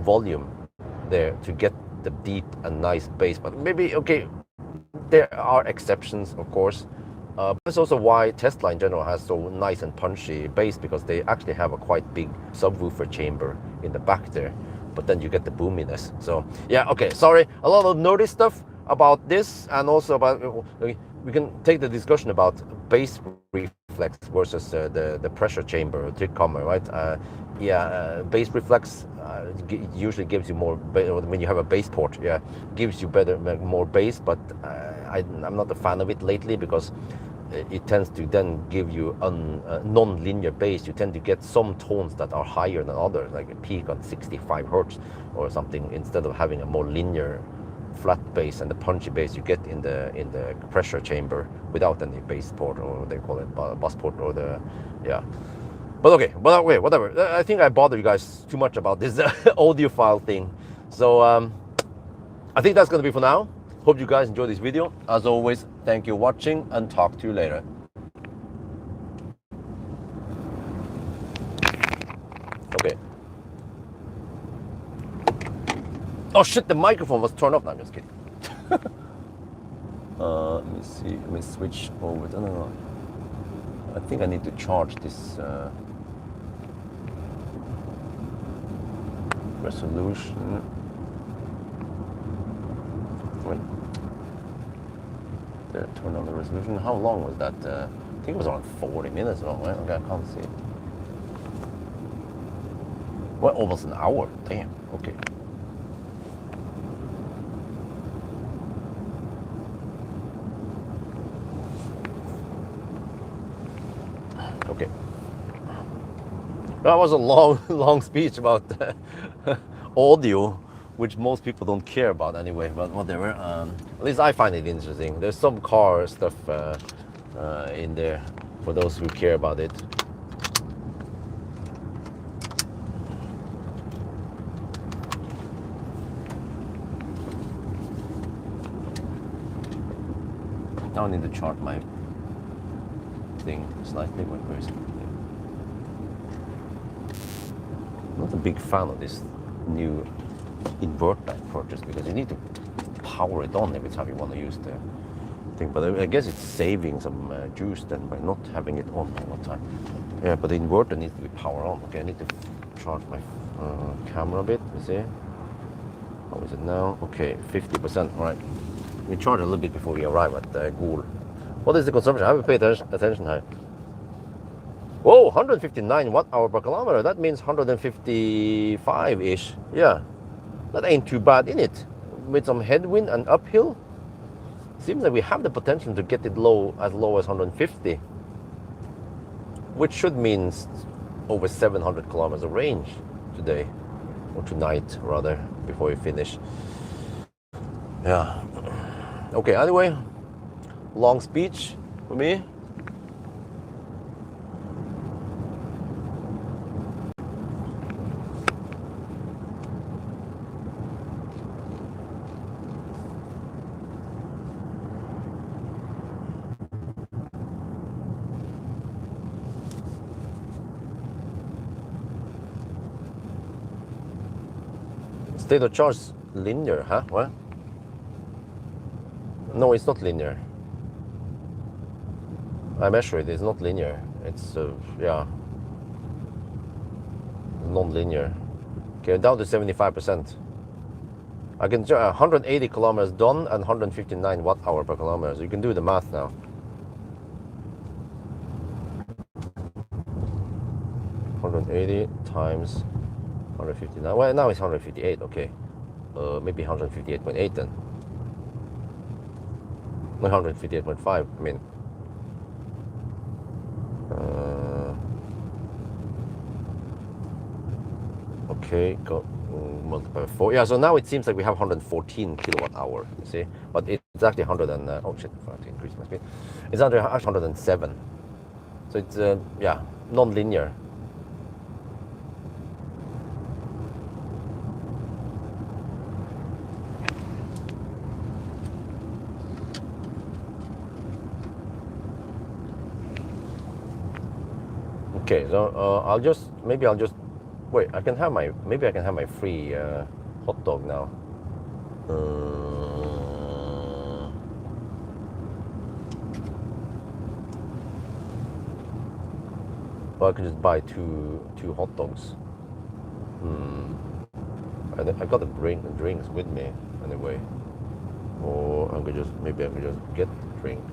volume there to get the deep and nice bass. But maybe, okay, there are exceptions, of course. That's also why Tesla in general has so nice and punchy bass, because they actually have a quite big subwoofer chamber in the back there, but then you get the boominess. So yeah, okay, sorry, a lot of nerdy stuff about this, and also about, we can take the discussion about bass reflex versus the pressure chamber, trick hammer, right? Bass reflex usually gives you more, when you have a bass port, yeah, gives you more bass, but I'm not a fan of it lately, because it tends to then give you non-linear bass. You tend to get some tones that are higher than others, like a peak on 65 hertz or something, instead of having a more linear flat bass and the punchy bass you get in the pressure chamber without any bass port, or they call it bus port, or the, yeah. But okay, whatever. I think I bothered you guys too much about this audiophile thing. So I think that's going to be for now. Hope you guys enjoyed this video. As always, thank you for watching, and talk to you later. Okay. Oh shit, the microphone was turned off. No, I'm just kidding. Let me see. Let me switch over. No. I think I need to charge this resolution. Wait. There, turn on the resolution. How long was that? I think it was around 40 minutes long, right? Okay, I can't see it. Well, almost an hour. Damn. Okay. Okay. That was a long speech about audio, which most people don't care about anyway, but whatever. At least I find it interesting. There's some car stuff in there for those who care about it. Now I need to chart my thing slightly. Where is it? not a big fan of this new inverter I purchased because you need to power it on every time you want to use the thing. But I guess it's saving some juice then by not having it on all the time. Yeah, but the inverter needs to be powered on. Okay, I need to charge my camera a bit. You see? How is it now? Okay, 50%. All right. We charge a little bit before we arrive at Gol. What is the consumption? I haven't paid attention here. Whoa, 159 watt-hour per kilometer. That means 155-ish. Yeah, that ain't too bad in it. With some headwind and uphill, seems like we have the potential to get it as low as 150, which should mean over 700 kilometers of range today, or tonight rather, before we finish. Yeah. Okay. Anyway, long speech for me. State of charge linear, huh? What? No, it's not linear. I measure it. It's not linear. It's yeah, non-linear. Okay, down to 75%. I can 180 kilometers done and 159 watt-hour per kilometer. So you can do the math now. 180 times 159. Well, now it's 158. Okay, maybe 158.8 then. 158.5. I mean, okay, go multiply by 4. Yeah, so now it seems like we have 114 kilowatt hour. You see, but it's actually 100 and oh shit, I have to increase my speed. It's under 107. So it's yeah, non-linear. Okay, so I'll just wait. I can have my free hot dog now. Well, I can just buy two hot dogs. I got the drinks with me anyway, or I could just get the drink.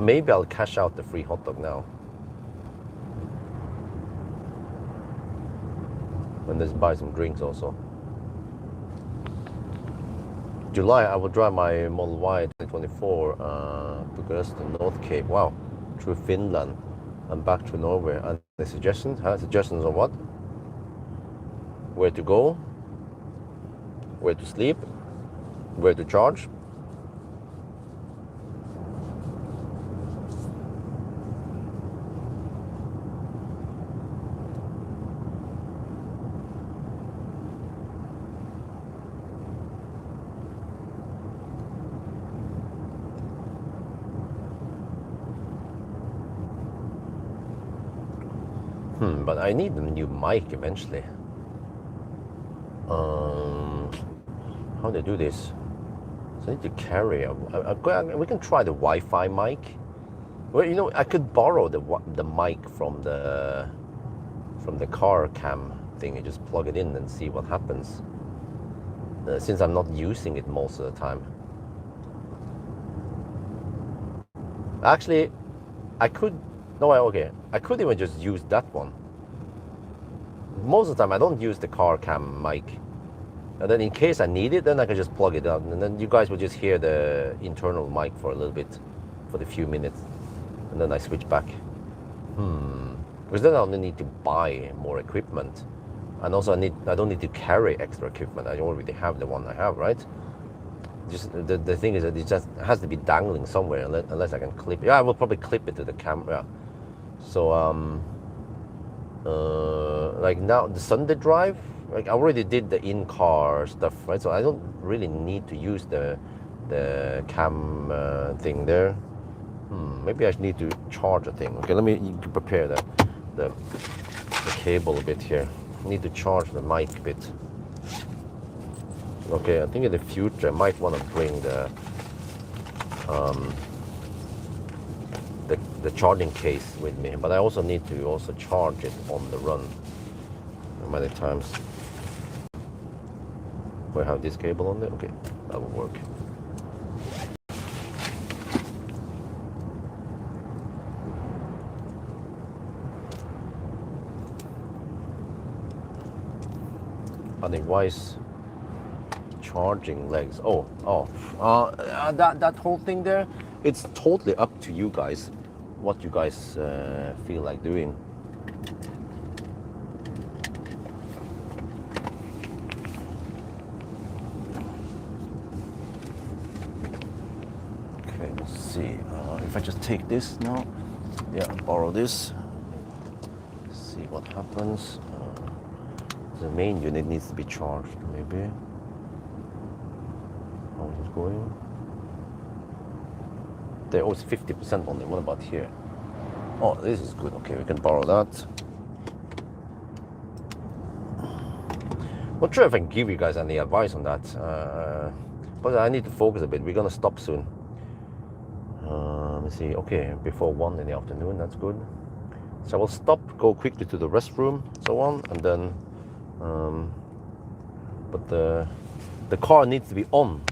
Maybe I'll cash out the free hot dog now. And just buy some drinks also. July, I will drive my Model Y 2024 Bucharest to North Cape. Wow, through Finland and back to Norway. And the suggestions? Suggestions on what? Where to go? Where to sleep? Where to charge? But I need a new mic eventually. How do I do this? So I need to carry. We can try the Wi-Fi mic. Well, you know, I could borrow the mic from the car cam thing and just plug it in and see what happens. Since I'm not using it most of the time. Actually, I could. No, okay. I could even just use that one. Most of the time I don't use the car cam mic, and then in case I need it, then I can just plug it out, and then you guys will just hear the internal mic for a little bit, for the few minutes, and then I switch back. Because then I only need to buy more equipment, and also I don't need to carry extra equipment. I already have the one I have, right? Just the thing is that it just has to be dangling somewhere unless I can clip it. Yeah, I will probably clip it to the camera. So like now the Sunday drive, like I already did the in-car stuff, right? So I don't really need to use the cam thing there. Maybe I need to charge a thing. Okay, let me prepare that. the cable a bit here. I need to charge the mic a bit. Okay, I think in the future I might want to bring the charging case with me, but I also need to also charge it on the run many times. We have this cable on there. Okay, that will work. Otherwise, charging legs. That whole thing there, it's totally up to you guys, what you guys feel like doing. Okay, let's see. If I just take this now, yeah, borrow this. See what happens. The main unit needs to be charged, maybe. How is it going? There was 50% on it. What about here? Oh, this is good. Okay, we can borrow that. Not sure if I can give you guys any advice on that, but I need to focus a bit. We're gonna stop soon. Let me see. Okay, before 1 in the afternoon. That's good. So I will stop, go quickly to the restroom, so on, and then. But the car needs to be on,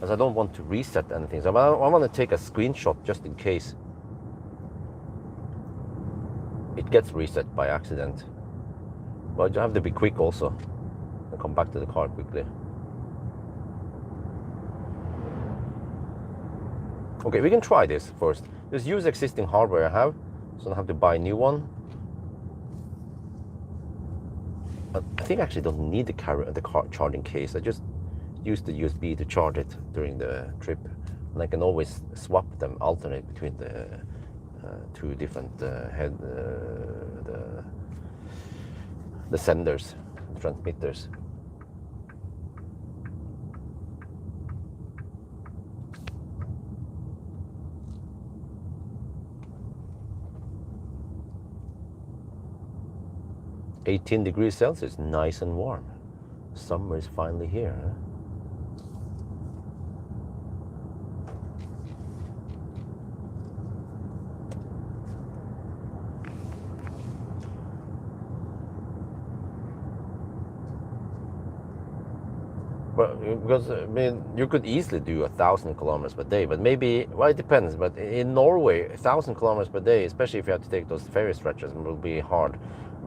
as I don't want to reset anything. So I want to take a screenshot just in case it gets reset by accident. But you have to be quick also and come back to the car quickly. Okay, we can try this first. Just use existing hardware I have, so I don't have to buy a new one. I think I actually don't need the car charging case. I just use the USB to charge it during the trip, and I can always swap them, alternate between the two different the senders, the transmitters. $18 degrees Celsius, nice and warm. Summer is finally here. Huh? Well, because I mean, you could easily do 1,000 kilometers per day, but maybe, well, it depends. But in Norway, 1,000 kilometers per day, especially if you have to take those ferry stretches, will be hard.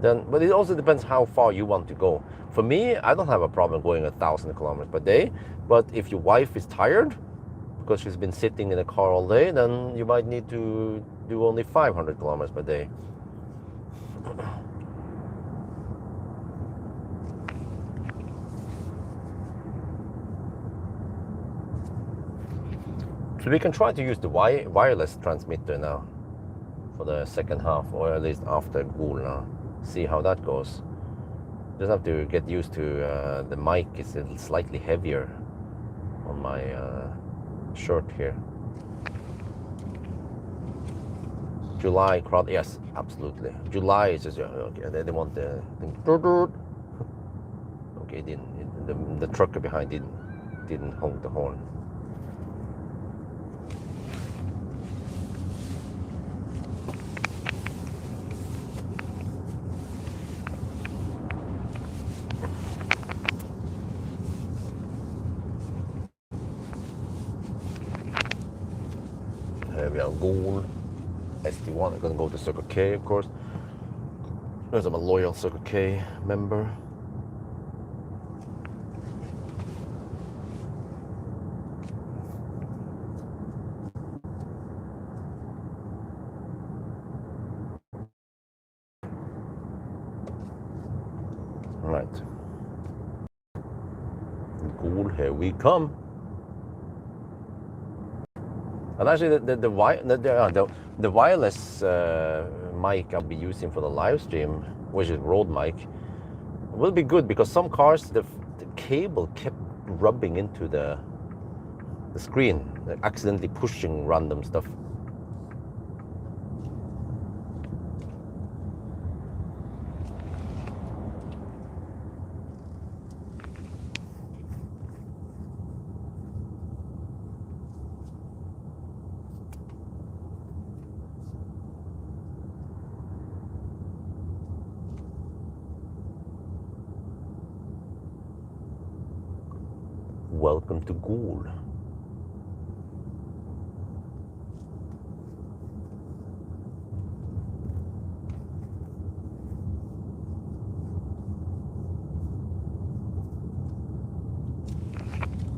Then, but it also depends how far you want to go. For me, I don't have a problem going 1,000 kilometers per day. But if your wife is tired because she's been sitting in the car all day, then you might need to do only 500 kilometers per day. So we can try to use the wireless transmitter now for the second half, or at least after Gol now. See how that goes. Just have to get used to the mic is slightly heavier on my shirt here. July crowd, yes, absolutely. July is just okay. They want the thing. Okay, the trucker behind didn't honk the horn. We have Gol, SD1. I'm gonna go to Circle K, of course, because I'm a loyal Circle K member. All right, Gol, here we come. And actually, the wireless mic I'll be using for the live stream, which is Rode mic, will be good because some cars the cable kept rubbing into the screen, accidentally pushing random stuff. Welcome to Ghoul.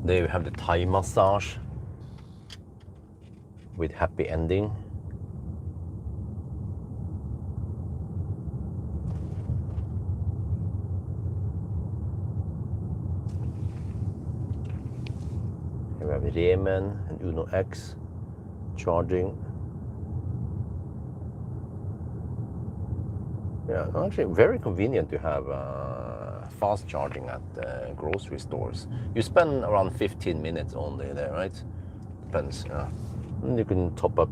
There you have the Thai massage with happy ending. Here we have Remen and Uno X charging. Yeah, actually very convenient to have fast charging at grocery stores. You spend around 15 minutes only there, right? Depends, yeah. And you can top up.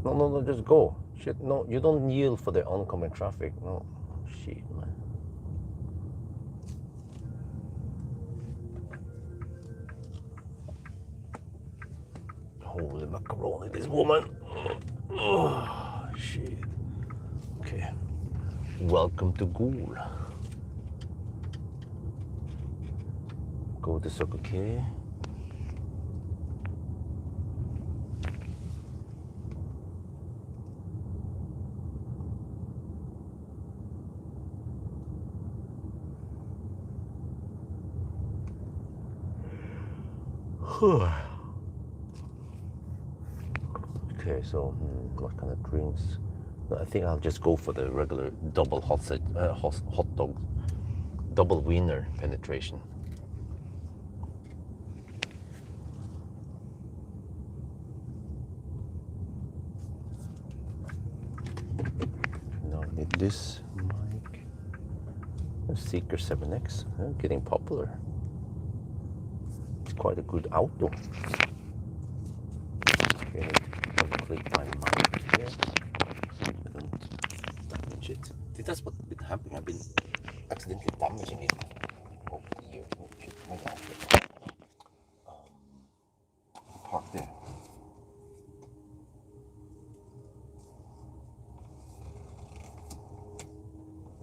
No, just go. Shit, no, you don't yield for the oncoming traffic. No, shit, man. Holy macaroni, this woman. Oh, shit. Okay. Welcome to Ghoul. Go to Circle K. Okay, so what kind of drinks? I think I'll just go for the regular double hot dog, double wiener penetration. Now I need this mic. Seeker 7X, getting popular. It's quite a good auto. Okay, click my mic here. I don't damage it. That's what's been happening. I've been accidentally damaging it. Oh, here. Oh, shit. Maybe I'll park there.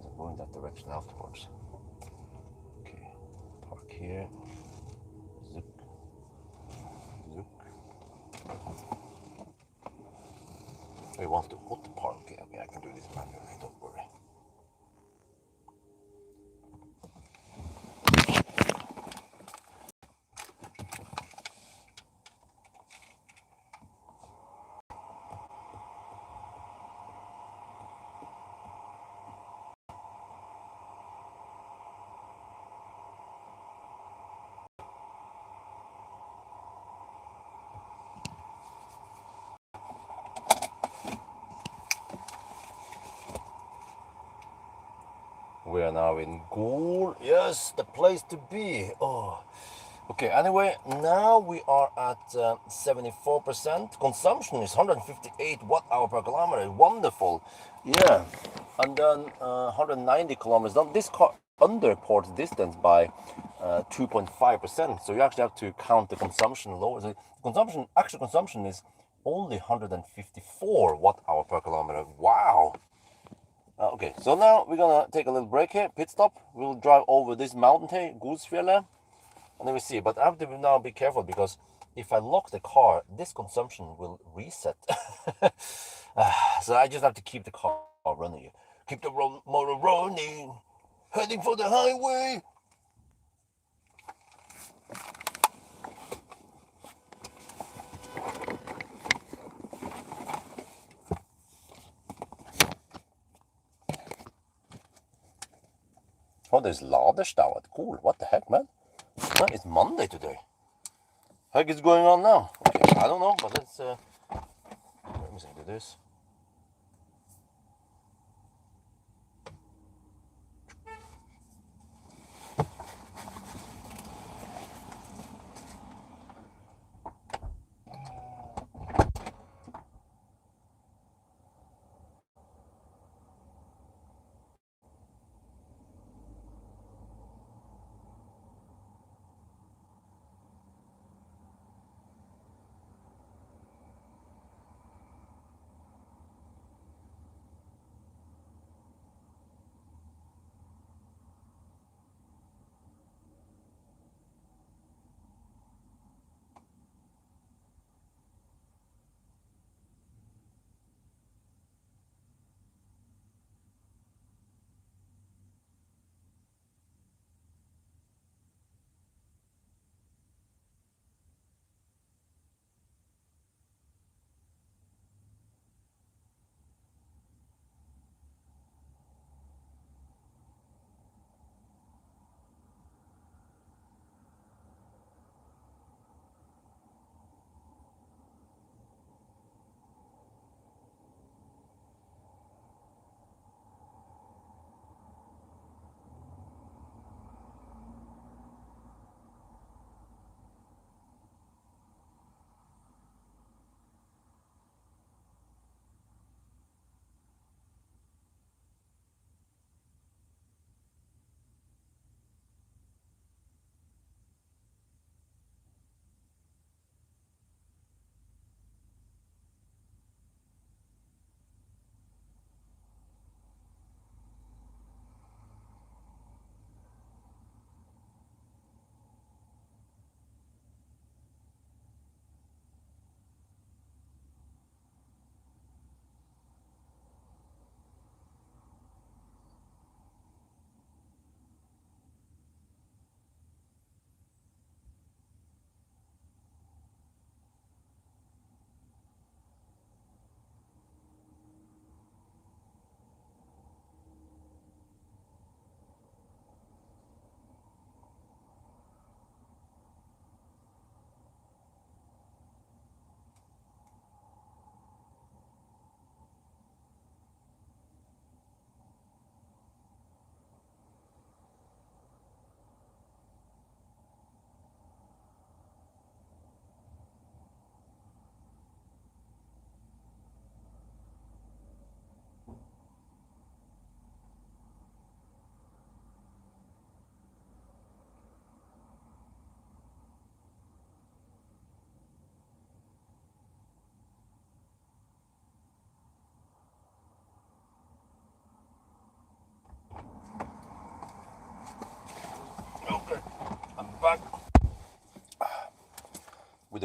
I'm going that direction afterwards. Okay, park here. Zook. Zook. We want to auto park. Okay, I can do this manually, don't worry. We are now in Ghoul. Yes, the place to be. Oh, okay. Anyway, now we are at 74%. Consumption is 158 watt-hour per kilometer. Wonderful. Yeah, and then 190 kilometers. Now this car underports distance by 2.5%. So you actually have to count the consumption lower. So actual consumption is only 154 watt-hour per kilometer. Wow. Okay, so now we're gonna take a little break here, pit stop. We'll drive over this mountain here, Gulsfjellet, and then we see. But I have to now be careful because if I lock the car, this consumption will reset. So I just have to keep the car running here. Keep the motor running, heading for the highway. Oh, there's Laderstau at Cool. What the heck, man? No, it's Monday today. Heck is going on now? Okay, I don't know, but let's let me see, do this.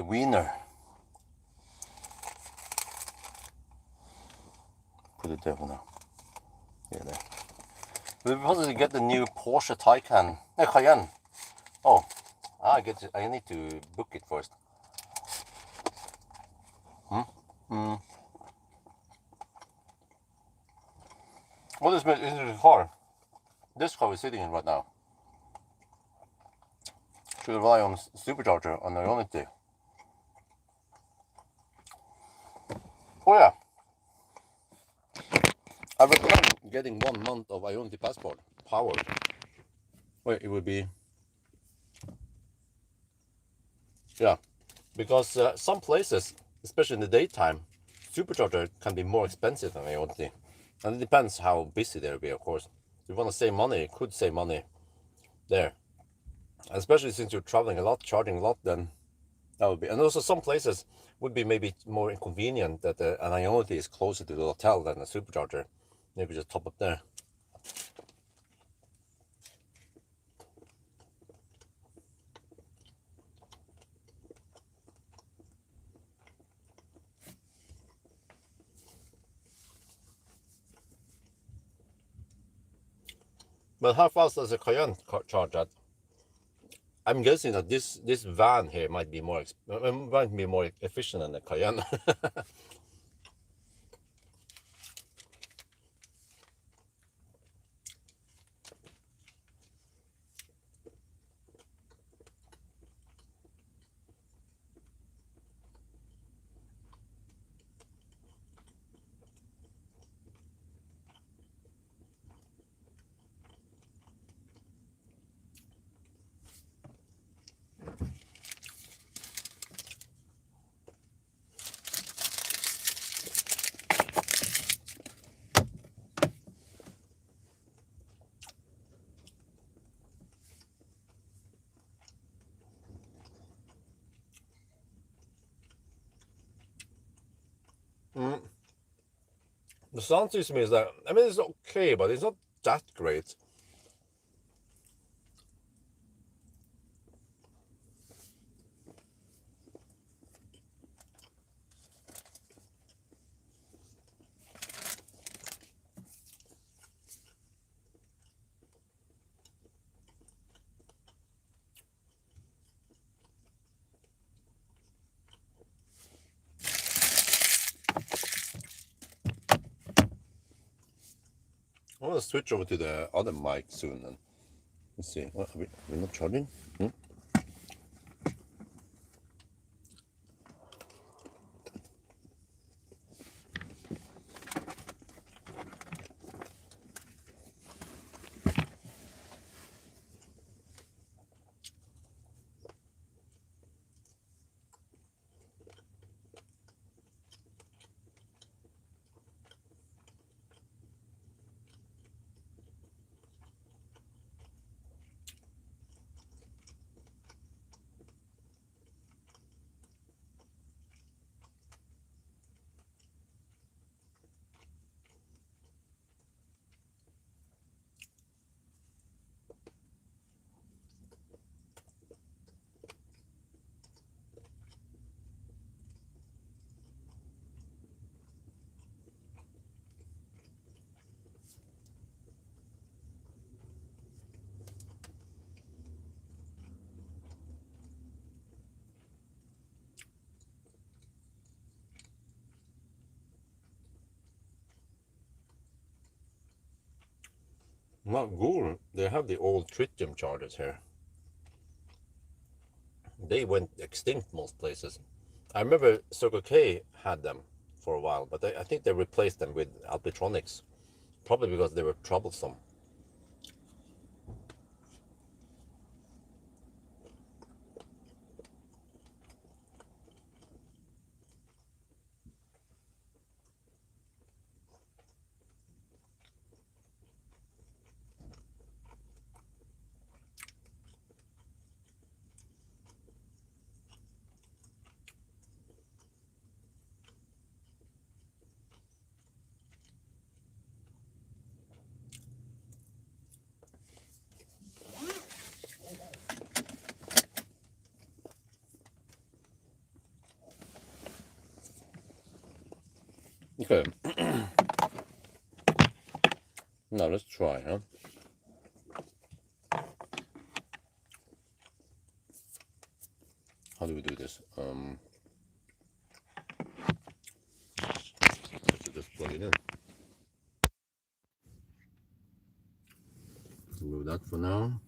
wiener. Put it there for now. Yeah, there. We'll possibly get the new Porsche Taycan. Cayenne. Oh, I need to book it first. What is the car? This car we're sitting in right now. Should rely on supercharger on Ionity. Oh yeah. I recommend getting 1 month of Ionity passport. Pawel. Wait, it would be. Yeah, because some places, especially in the daytime, supercharger can be more expensive than Ionity. And it depends how busy they'll be, of course. If you want to save money, you could save money there. And especially since you're traveling a lot, charging a lot, then that would be. And also some places would be maybe more inconvenient that an Ionity is closer to the hotel than a supercharger. Maybe just top up there. But how fast does a Cayenne charge at? I'm guessing that this van here might be more efficient than the Cayenne. The sound system is that, I mean, it's okay, but it's not that great. I want to switch over to the other mic soon. And let's see. What, we're not charging? Not good. They have the old tritium chargers here. They went extinct most places. I remember Circle K had them for a while, but I think they replaced them with Alpitronics, probably because they were troublesome. Okay. Now let's try, huh? How do we do this? Let's just plug it in. Remove that for now.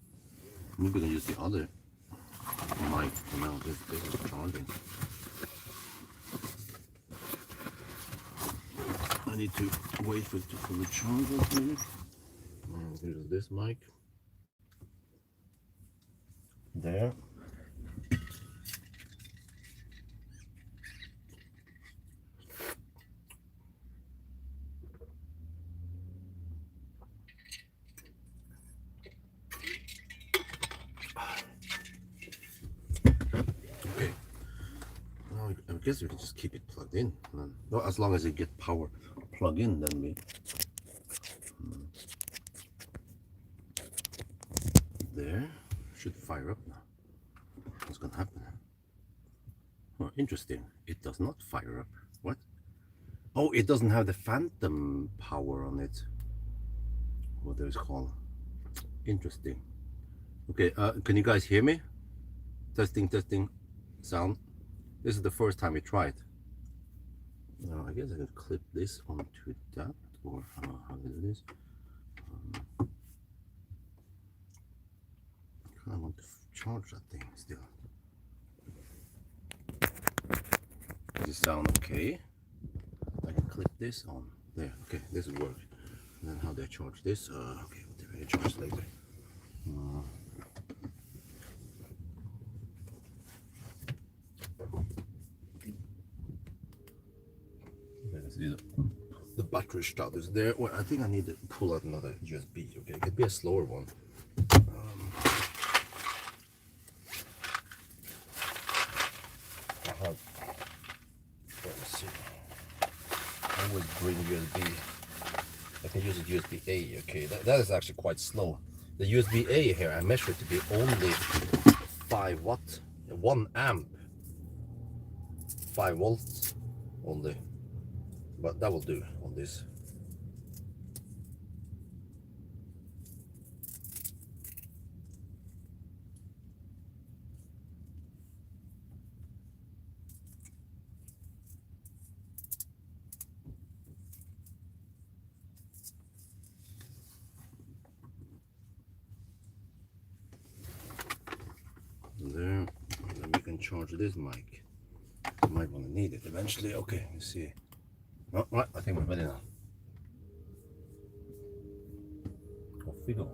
Maybe we can use the other mic for now. This is charging. I need to wait for it to fully charge. Here's this mic. There. Okay. Now I guess we can just keep it plugged in. Well, as long as it gets power plug in, then we. There. Should fire up now. What's gonna happen? Oh, interesting. It does not fire up. What? Oh, it doesn't have the phantom power on it. What it's called. Interesting. Okay, can you guys hear me? Testing, testing, sound. This is the first time we tried. Now, I guess I can clip this onto that, or how to do this. I kind of want to charge that thing still. Does it sound okay? I can clip this on there. Okay, this will work. And then how do I charge this? Okay, whatever, I charge later. Let's see the battery status there. Well, I think I need to pull out another USB. Okay, it could be a slower one. Let's see. I always bring USB. I can use a USB A. Okay, that is actually quite slow. The USB A here, I measured to be only 5 watt, 1 amp, 5 volts only. But that will do on this. There, and then we can charge this mic. I might want to need it eventually. Okay, let's see. Oh, right, I think we're ready now. Off we go.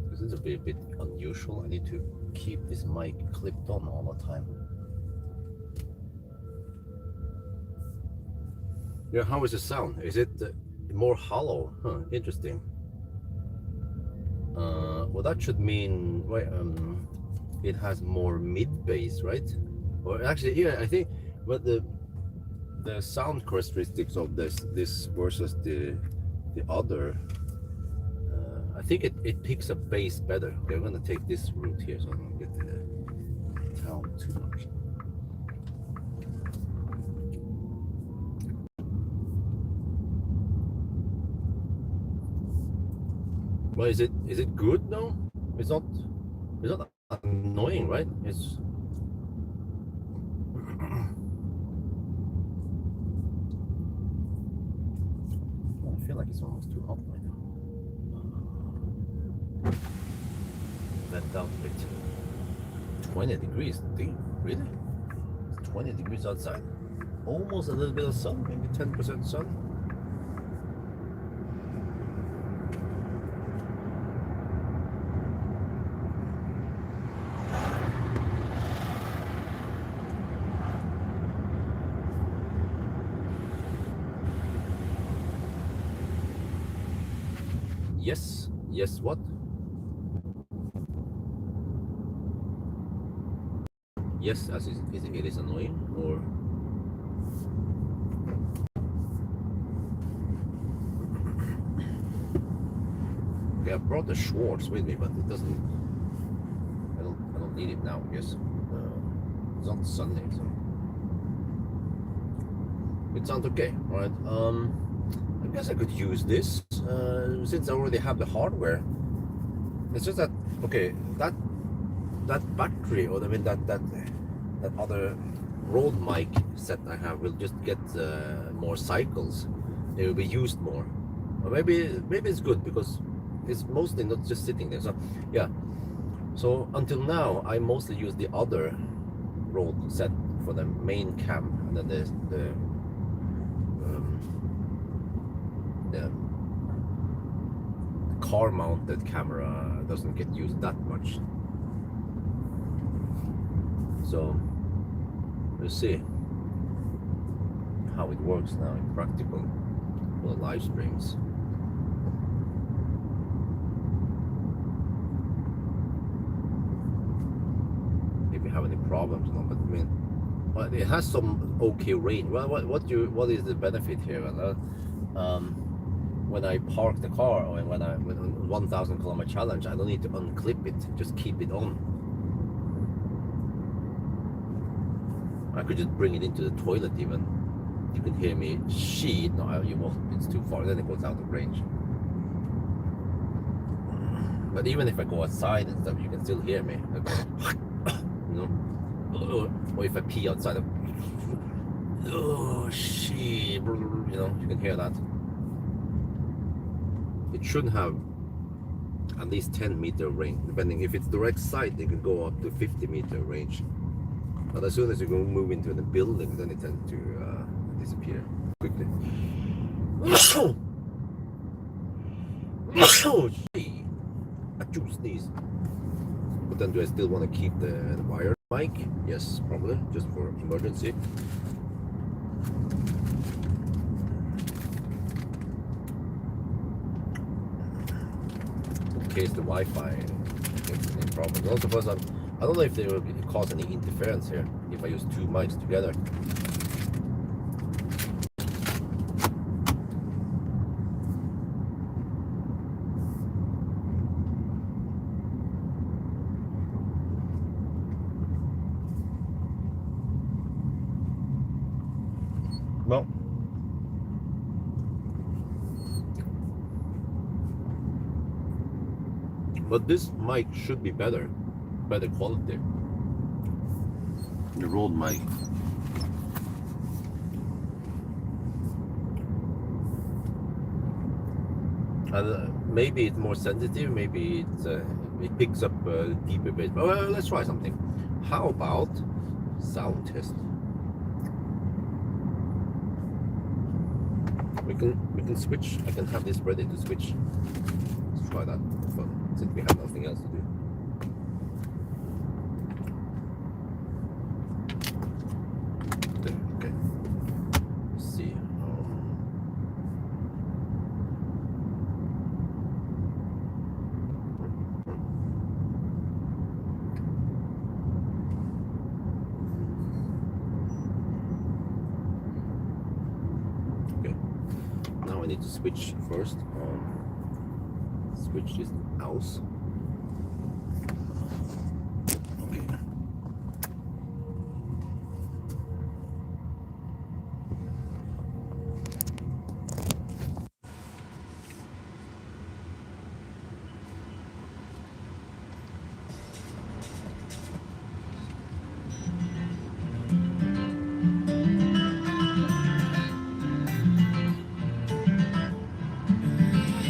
This is a bit unusual. I need to keep this mic clipped on all the time. Yeah, how is the sound? Is it more hollow? Huh, interesting. Well, that should mean it has more mid bass, right? Or actually, yeah, I think. But the sound characteristics of this versus the other, I think it picks up bass better. Okay, I'm gonna take this route here, so I don't get the sound too much. Well, is it good? No, it's not annoying, right? It's I feel like it's almost too hot right now. Vent down a bit. 20 degrees. Really? It's 20 degrees outside. Almost a little bit of sun, maybe 10% sun. Yes. Yes, what? Yes, as it is annoying, or Okay, I brought the Schwartz with me, but it doesn't. I don't need it now. I guess it's on Sunday, so it sounds okay. All right. I guess I could use this since I already have the hardware. It's just that okay, that battery, or I mean that other road mic set I have will just get more cycles. It will be used more. Or maybe it's good because it's mostly not just sitting there. So yeah. So until now, I mostly use the other road set for the main cam, and then the car-mounted camera doesn't get used that much. So we'll see how it works now in practical for the live streams. If you have any problems, no, but I mean, well, it has some okay range. Well, what is the benefit here? When I park the car, or when 1,000 kilometer challenge, I don't need to unclip it, just keep it on. I could just bring it into the toilet even. You can hear me shit. No, you won't, it's too far, then it goes out of range. But even if I go outside and stuff, you can still hear me. You know? Or if I pee outside, oh shit, you know, you can hear that. It should have at least 10-meter range, depending. If it's direct sight, it can go up to 50-meter range. But as soon as you go move into the building, then it tends to disappear quickly. Oh gee, I do sneeze. But then do I still want to keep the wire mic? Yes, probably, just for emergency. In case the Wi-Fi gets any problem. Also, because I don't know if they will cause any interference here if I use two mics together. Well, but this mic should be better quality. The Rode mic. And maybe it's more sensitive, maybe it picks up deeper bass. Well, let's try something. How about sound test? We can switch. I can have this ready to switch. Let's try that. But since we have nothing else to do. Okay. Let's see. Okay. Now I need to switch first. Switch this house.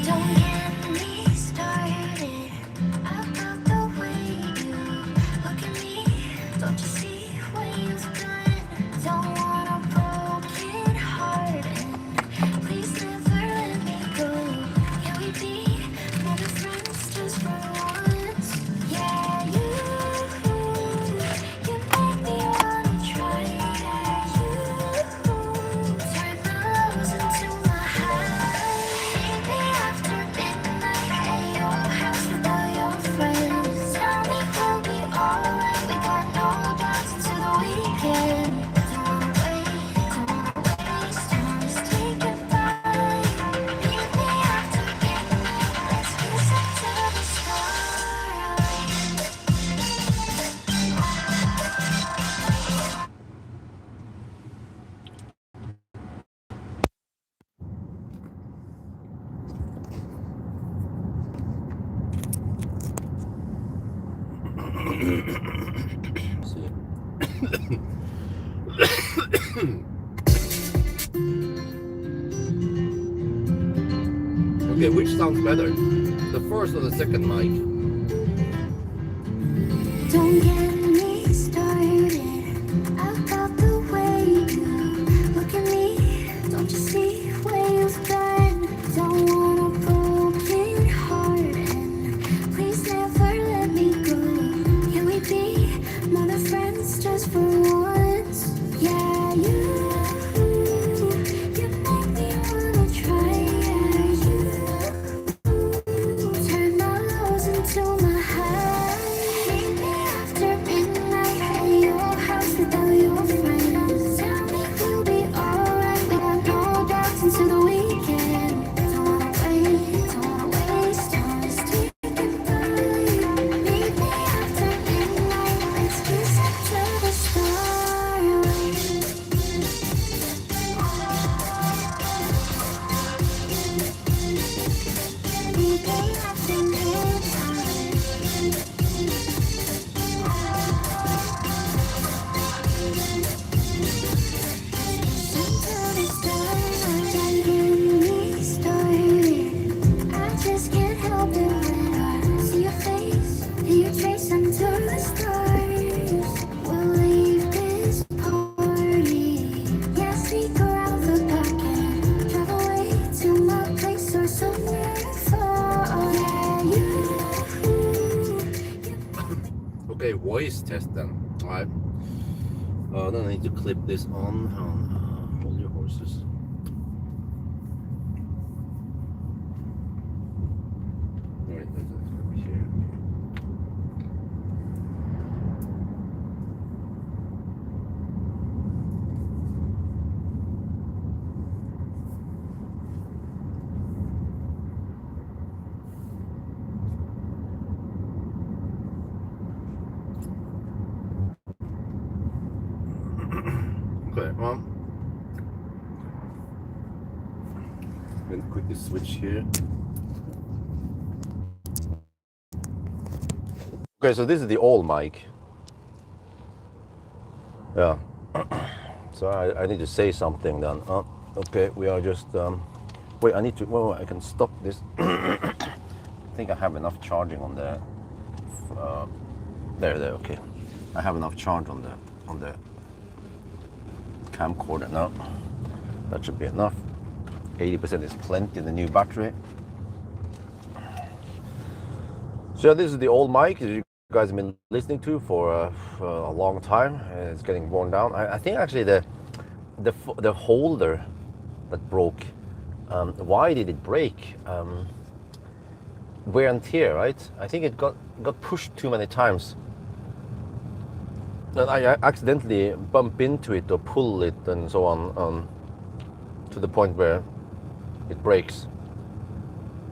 Don't get me started See. Okay, which sounds better? The first or the second mic? Don't get me started about the way you look at me. Don't you see where you've been? Don't want a broken heart, and please never let me go. Can we be more than friends just for once? Yeah, you make me wanna try. Yeah, you turn my lows into my highs. Meet me after midnight at your house without your friends. Tell me we'll be alright. We got no doubts into the weekend. Don't wanna waste time. Just taking time. Meet me after midnight. Let's kiss up to the stars. Meet me after midnight. I just can't help it when I see your face and your trace under the stars. We'll leave this party, yeah, sneak around the back and drive away to my place or somewhere far. Yeah, you. Okay, voice test then. Alright. Then I need to clip this on. Hold your horses. Alright, that's gonna be here. Okay, I'm gonna quickly switch here. Okay, so this is the old mic. Yeah. So I need to say something then. Okay, we are just wait. I need to. Well, I can stop this. I think I have enough charging on the. There. Okay, I have enough charge on the camcorder now. That should be enough. 80% is plenty in the new battery. So this is the old mic that you guys have been listening to for a long time. It's getting worn down. I think actually the holder that broke. Why did it break? Wear and tear, right? I think it got pushed too many times. And I accidentally bump into it or pull it and so on, to the point where it breaks.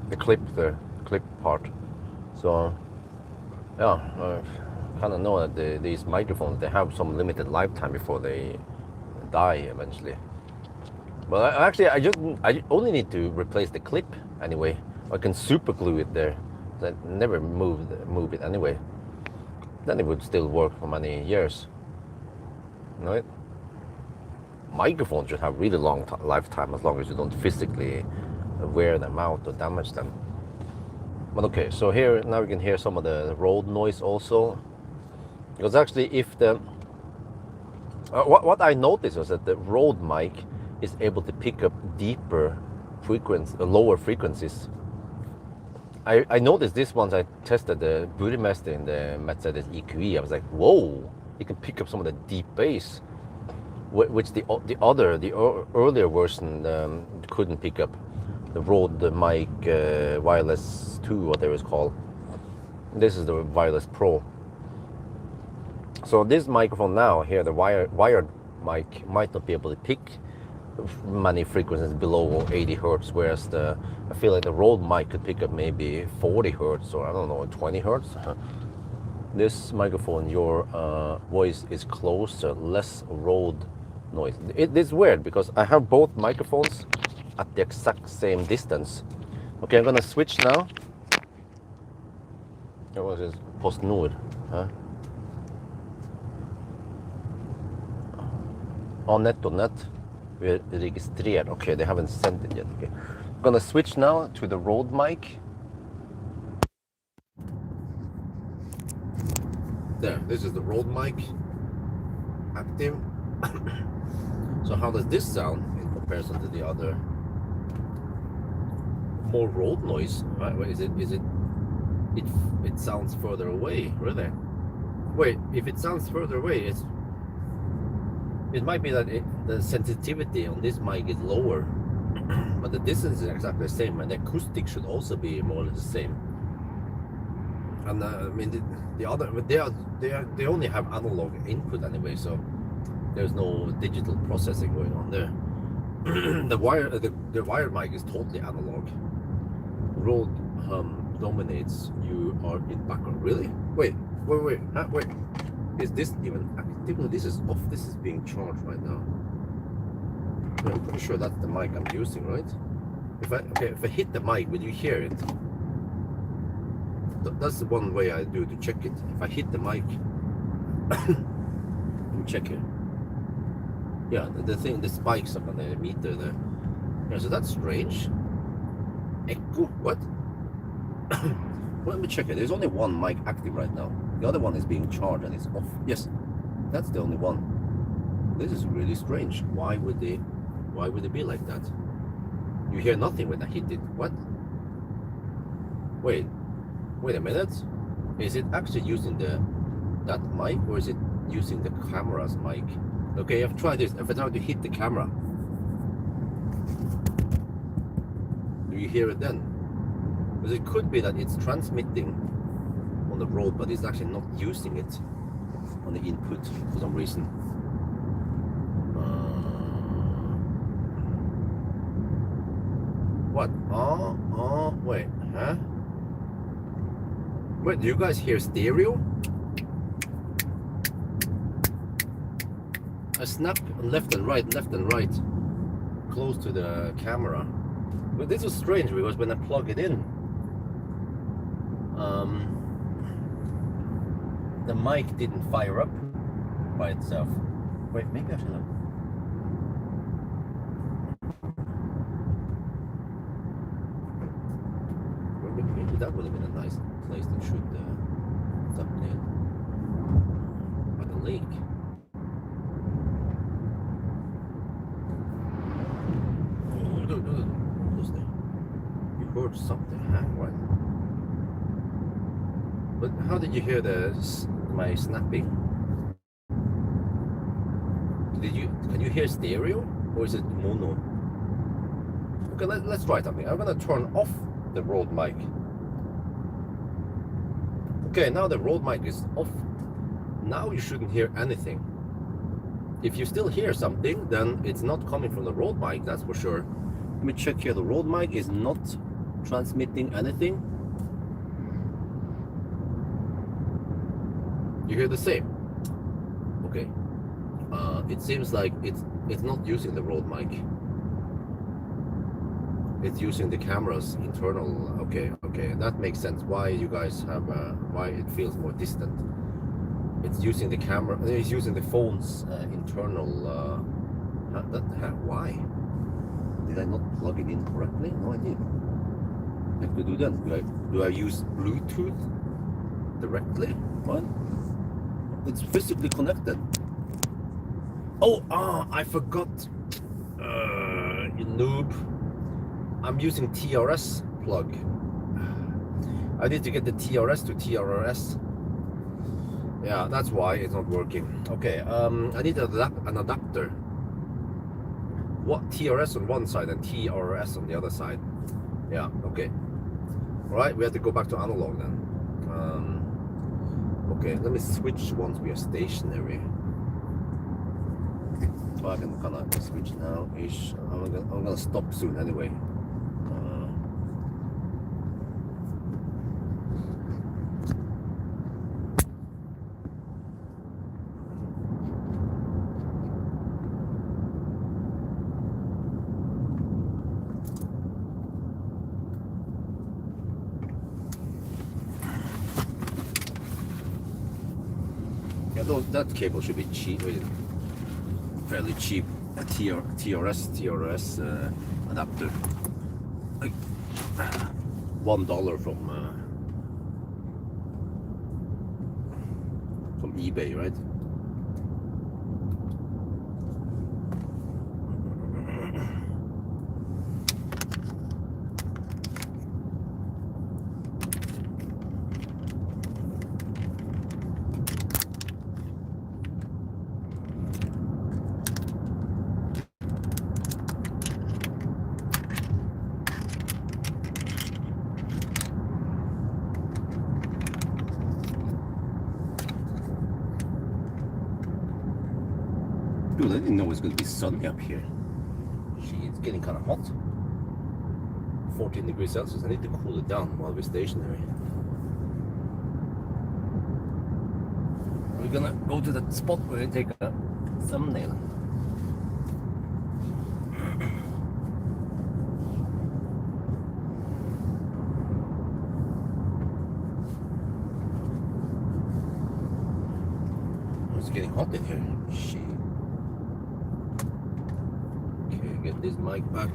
The clip part. So yeah, I kind of know that these microphones, they have some limited lifetime before they die eventually. But I only need to replace the clip anyway. I can super glue it there. I never move it anyway. Then it would still work for many years, right? Microphones should have really long lifetime as long as you don't physically wear them out or damage them. But okay, so here now we can hear some of the road noise also. Because actually, if the what I noticed was that the road mic is able to pick up deeper lower frequencies. I noticed this once I tested the Burmester in the Mercedes EQE. I was like, whoa, you can pick up some of the deep bass, which the earlier version couldn't pick up. The Rode mic Wireless 2, whatever it's called. This is the Wireless Pro. So this microphone now here, the wired mic, might not be able to pick many frequencies below 80 hertz, whereas I feel like the Rode mic could pick up maybe 40 hertz or I don't know, 20 hertz. This microphone, your voice is closer, less road noise. It's weird because I have both microphones at the exact same distance. Okay, I'm gonna switch now. PostNord. Hæ? Net. We're registered. Okay, they haven't sent it yet. Okay. I'm gonna switch now to the Rode mic. There, this is the Rode mic. Active. So how does this sound in comparison to the other? More road noise, right? Wait, it sounds further away, really? Wait, if it sounds further away, it might be that the sensitivity on this mic is lower, but the distance is exactly the same, and the acoustic should also be more or less the same. And I mean, the other, they only have analog input anyway, so there's no digital processing going on there. The wire mic is totally analog. Rode dominates. You are in background. Really? Wait. Wait. Is this even active? No, this is off. This is being charged right now. Yeah, I'm pretty sure that's the mic I'm using, right? If I hit the mic, will you hear it? That's the one way I do to check it. If I hit the mic, let me check it. Yeah, the spikes up on the meter there. Yeah, so that's strange. Echo? What? Let me check it. There's only one mic active right now. The other one is being charged and it's off. Yes, that's the only one. This is really strange. Why would it be like that? You hear nothing when I hit it. What? Wait a minute. Is it actually using that mic, or is it using the camera's mic? Okay, I've tried this. If I try to hit the camera, do you hear it then? Because it could be that it's transmitting on the road, but it's actually not using it on the input for some reason. What? Wait, huh? Wait, do you guys hear stereo? I snap left and right, close to the camera. But this was strange because when I plug it in, the mic didn't fire up by itself. Wait, maybe I should look. Maybe that would have been a nice place to shoot the thumbnail. Like a lake. You heard something, huh? What? But how did you hear my snapping? Can you hear stereo, or is it mono? Okay, let's try something. I'm gonna turn off the Rode mic. Okay, now the Rode mic is off. Now you shouldn't hear anything. If you still hear something, then it's not coming from the Rode mic, that's for sure. Let me check here. The Rode mic is not transmitting anything. You hear the same? Okay. It seems like it's not using the Rode mic. It's using the camera's internal. Okay, that makes sense. Why you guys have why it feels more distant. It's using the camera. It's using the phone's internal. Why? Did I not plug it in correctly? No, I did. I could do that. Do I use Bluetooth directly? What? It's physically connected. Oh, I forgot. You noob. I'm using TRS plug. I need to get the TRS to TRS. Yeah, that's why it's not working. Okay, I need an adapter. What TRS on one side and TRS on the other side. Yeah, okay. Alright, we have to go back to analog then. Okay, let me switch once we are stationary. So I can kind of switch now ish. I'm gonna stop soon anyway. Yeah, that cable should be cheap, fairly cheap. A TRS adapter, like $1 from eBay, right? Dude, I didn't know it was going to be sunny up here. Gee, it's getting kind of hot. 14 degrees Celsius. I need to cool it down while we're stationary. We're gonna go to that spot where we take a thumbnail. It's getting hot in here. Shit. Get this mic back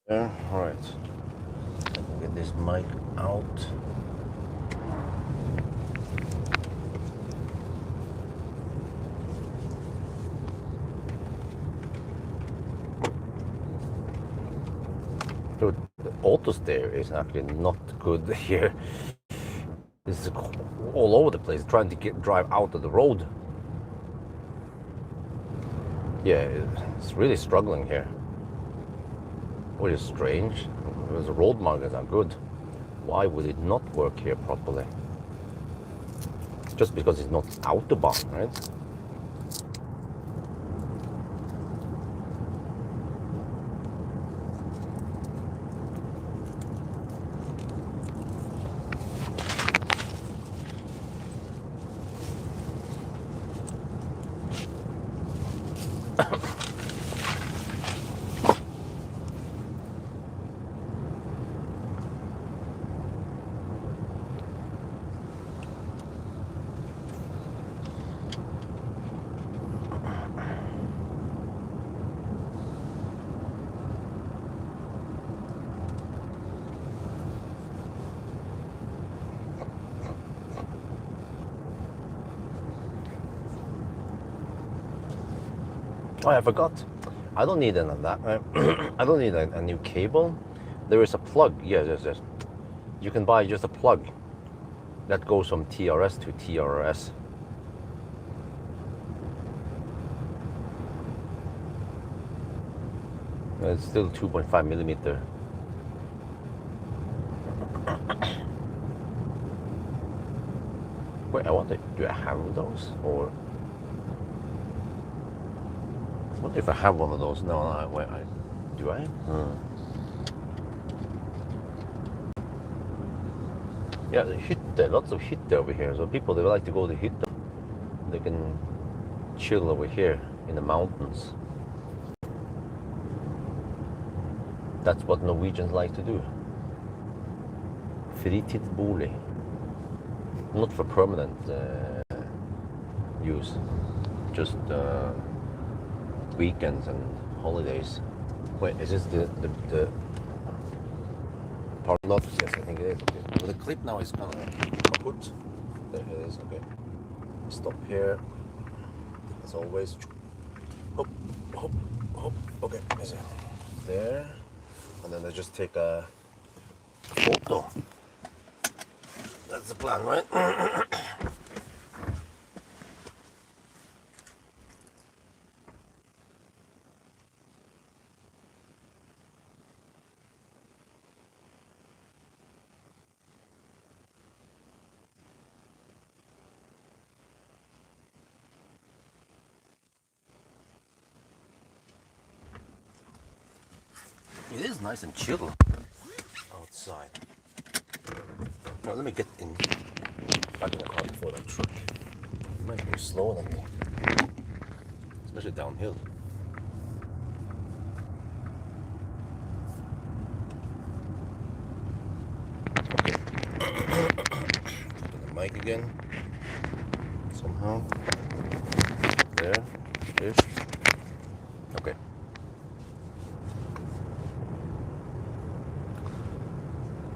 there. All right, get this mic out. Dude, the auto steer is actually not good here. It's all over the place, trying to drive out of the road. Yeah, it's really struggling here, which is strange because the road markers are good. Why would it not work here properly? Just because it's not autobahn, right? Oh, I forgot. I don't need I don't need a new cable. There is a plug. Yes. You can buy just a plug that goes from TRS to TRS. It's still 2.5 millimeter. Wait, do I have those or? What if I have one of those? No, wait, do I? Yeah, the hytte, lots of hytte over here. So people, they like to go to hytte. They can chill over here in the mountains. That's what Norwegians like to do. Fritidsbolig. Not for permanent use. Just weekends and holidays. Wait, is this the part not? Yes, I think it is. Okay. Well, the clip now is kind of kaput. There it is. Okay. Stop here. As always. Hop, hop, hop. Okay. There, and then I just take a photo. That's the plan, right? It is nice and chill outside. Now let me get in back in the car before that truck. It might go slower than me, especially downhill. Okay. Put the mic again. somehow. There, ish. Okay.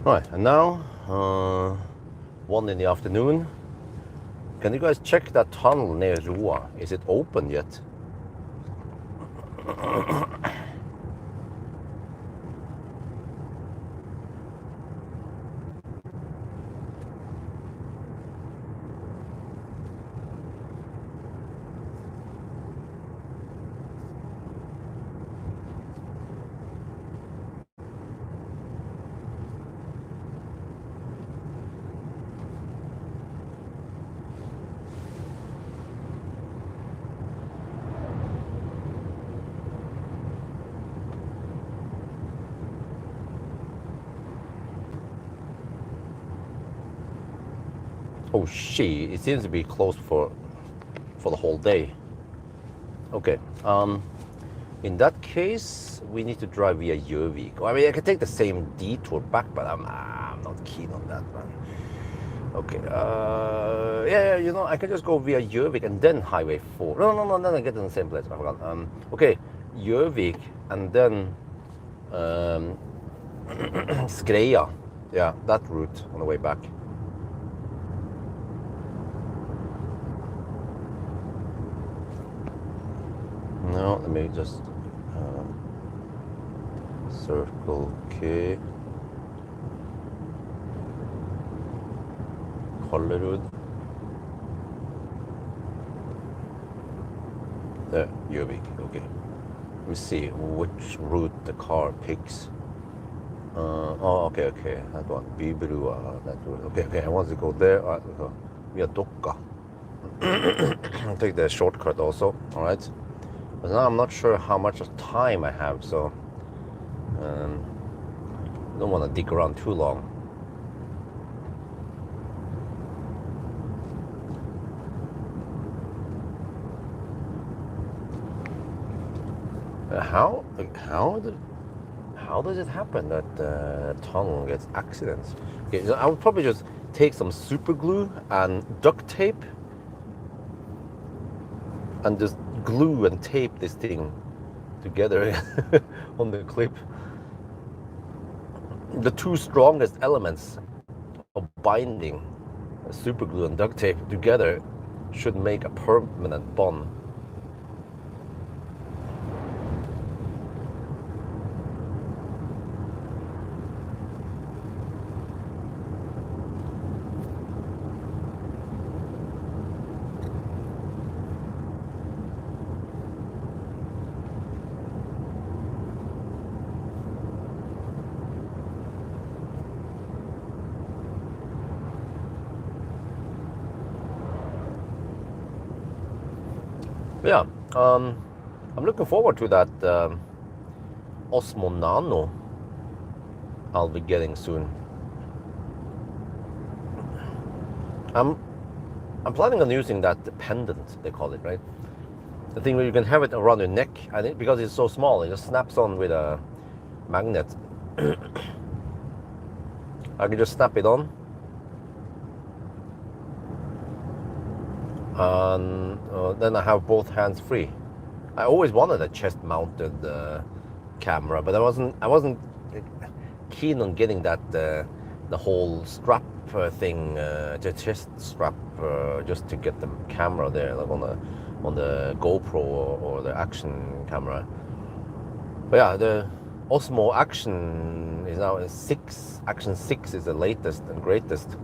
Right, and now 1 in the afternoon. Can you guys check that tunnel near Roa? Is it open yet? Oh shit, it seems to be closed for the whole day. Okay, in that case, we need to drive via Jövik. I mean, I can take the same detour back, but I'm not keen on that, man. Okay, yeah, you know, I can just go via Jövik and then Highway 4. No, then I get in the same place. I forgot. Okay, Jövik and then Skreia. Yeah, that route on the way back. No, let me just circle K. Kollerud. There, Jövik. Okay. Let me see which route the car picks. Oh, okay. That one. Bybrua, that route. Okay. I want to go there. All right, we'll go via Dokka. I'll take the shortcut also. All right. But now I'm not sure how much of time I have, so I don't want to dig around too long. How does it happen that tunnel gets accidents? Okay, so I would probably just take some super glue and duct tape and just glue and tape this thing together on the clip. The two strongest elements of binding super glue and duct tape together should make a permanent bond. Yeah, I'm looking forward to that Osmo Nano I'll be getting soon. I'm planning on using that pendant, they call it, right? The thing where you can have it around your neck, and because it's so small, it just snaps on with a magnet. I can just snap it on. And then I have both hands free. I always wanted a chest-mounted camera, but I wasn't keen on getting that the whole strap thing, the chest strap, just to get the camera there, like on the GoPro or the action camera. But yeah, the Osmo Action is now 6. Action 6 is the latest and greatest.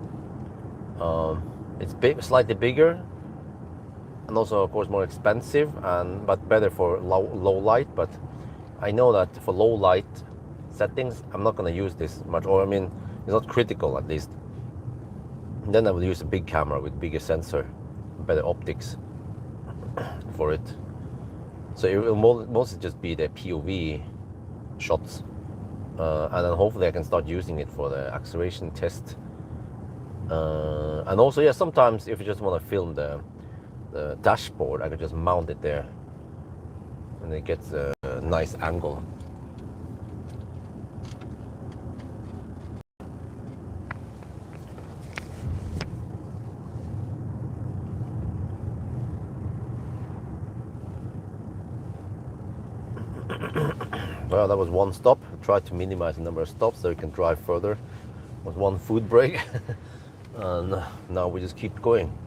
It's big, slightly bigger, and also of course more expensive, but better for low light. But I know that for low light settings I'm not going to use this much, or I mean it's not critical at least. And then I will use a big camera with bigger sensor, better optics for it. So it will mostly just be the POV shots, and then hopefully I can start using it for the acceleration test. And also, yeah, sometimes if you just want to film the dashboard, I can just mount it there, and it gets a nice angle. Well, that was one stop. Tried to minimize the number of stops so you can drive further. Was one food break, and now we just keep going.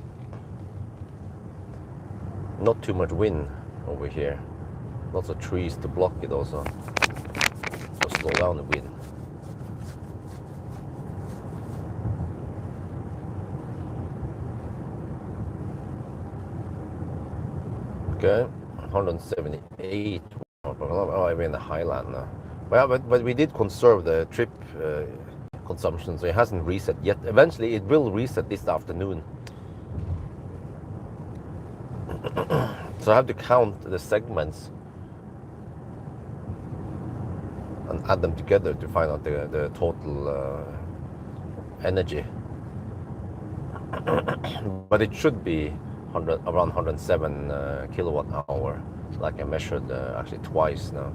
Not too much wind over here. Lots of trees to block it also. So slow down the wind. Okay, 178. Oh, I'm in the highland now. Well, but we did conserve the trip consumption, so it hasn't reset yet. Eventually, it will reset this afternoon. So I have to count the segments and add them together to find out the total energy. But it should be around 107 kilowatt hour. So like I measured actually twice now.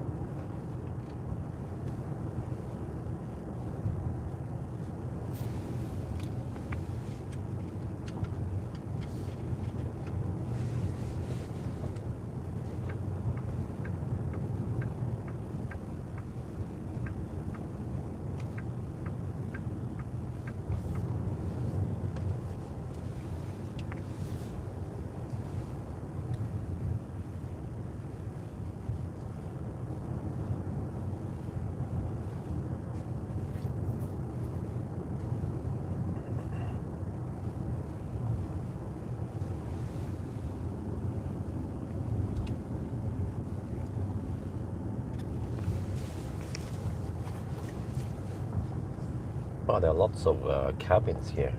Oh, there are lots of cabins here.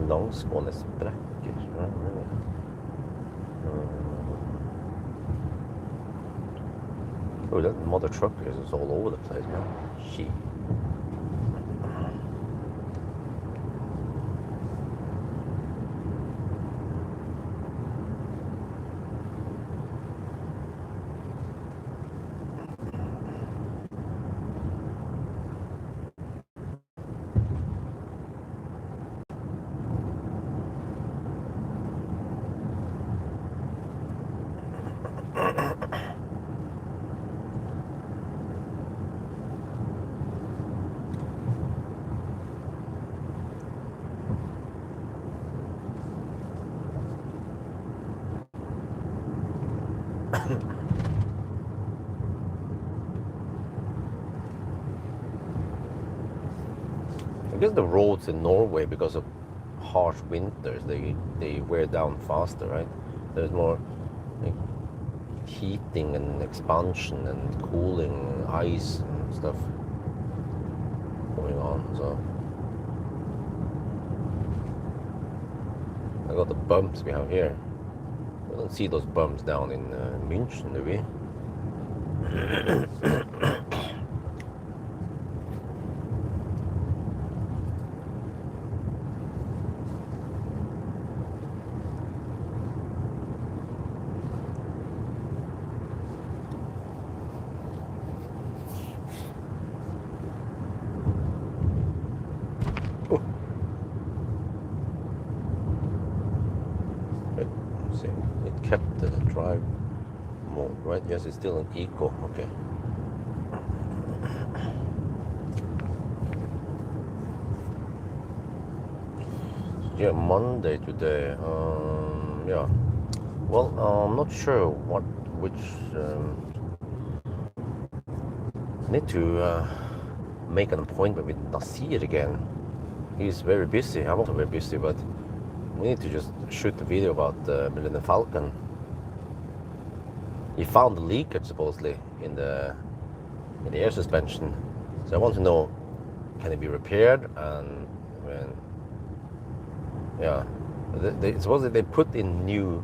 Langsgående sprekker. Oh, that mother trucker is all over the place, man. She. I guess the roads in Norway, because of harsh winters, they wear down faster, right? There's more like heating and expansion and cooling, ice and stuff going on. So I got the bumps we have here. We don't see those bumps down in München, do we? It kept the drive mode, right? Yes, it's still in eco. Okay. Yeah, Monday today. Yeah. Well, I'm not sure which. Need to make an appointment with Nasir again. He's very busy. I'm also very busy, but we need to just shoot a video about the Millennium Falcon. He found the leakage supposedly in the air suspension, so I want to know, can it be repaired? And yeah, supposedly they put in new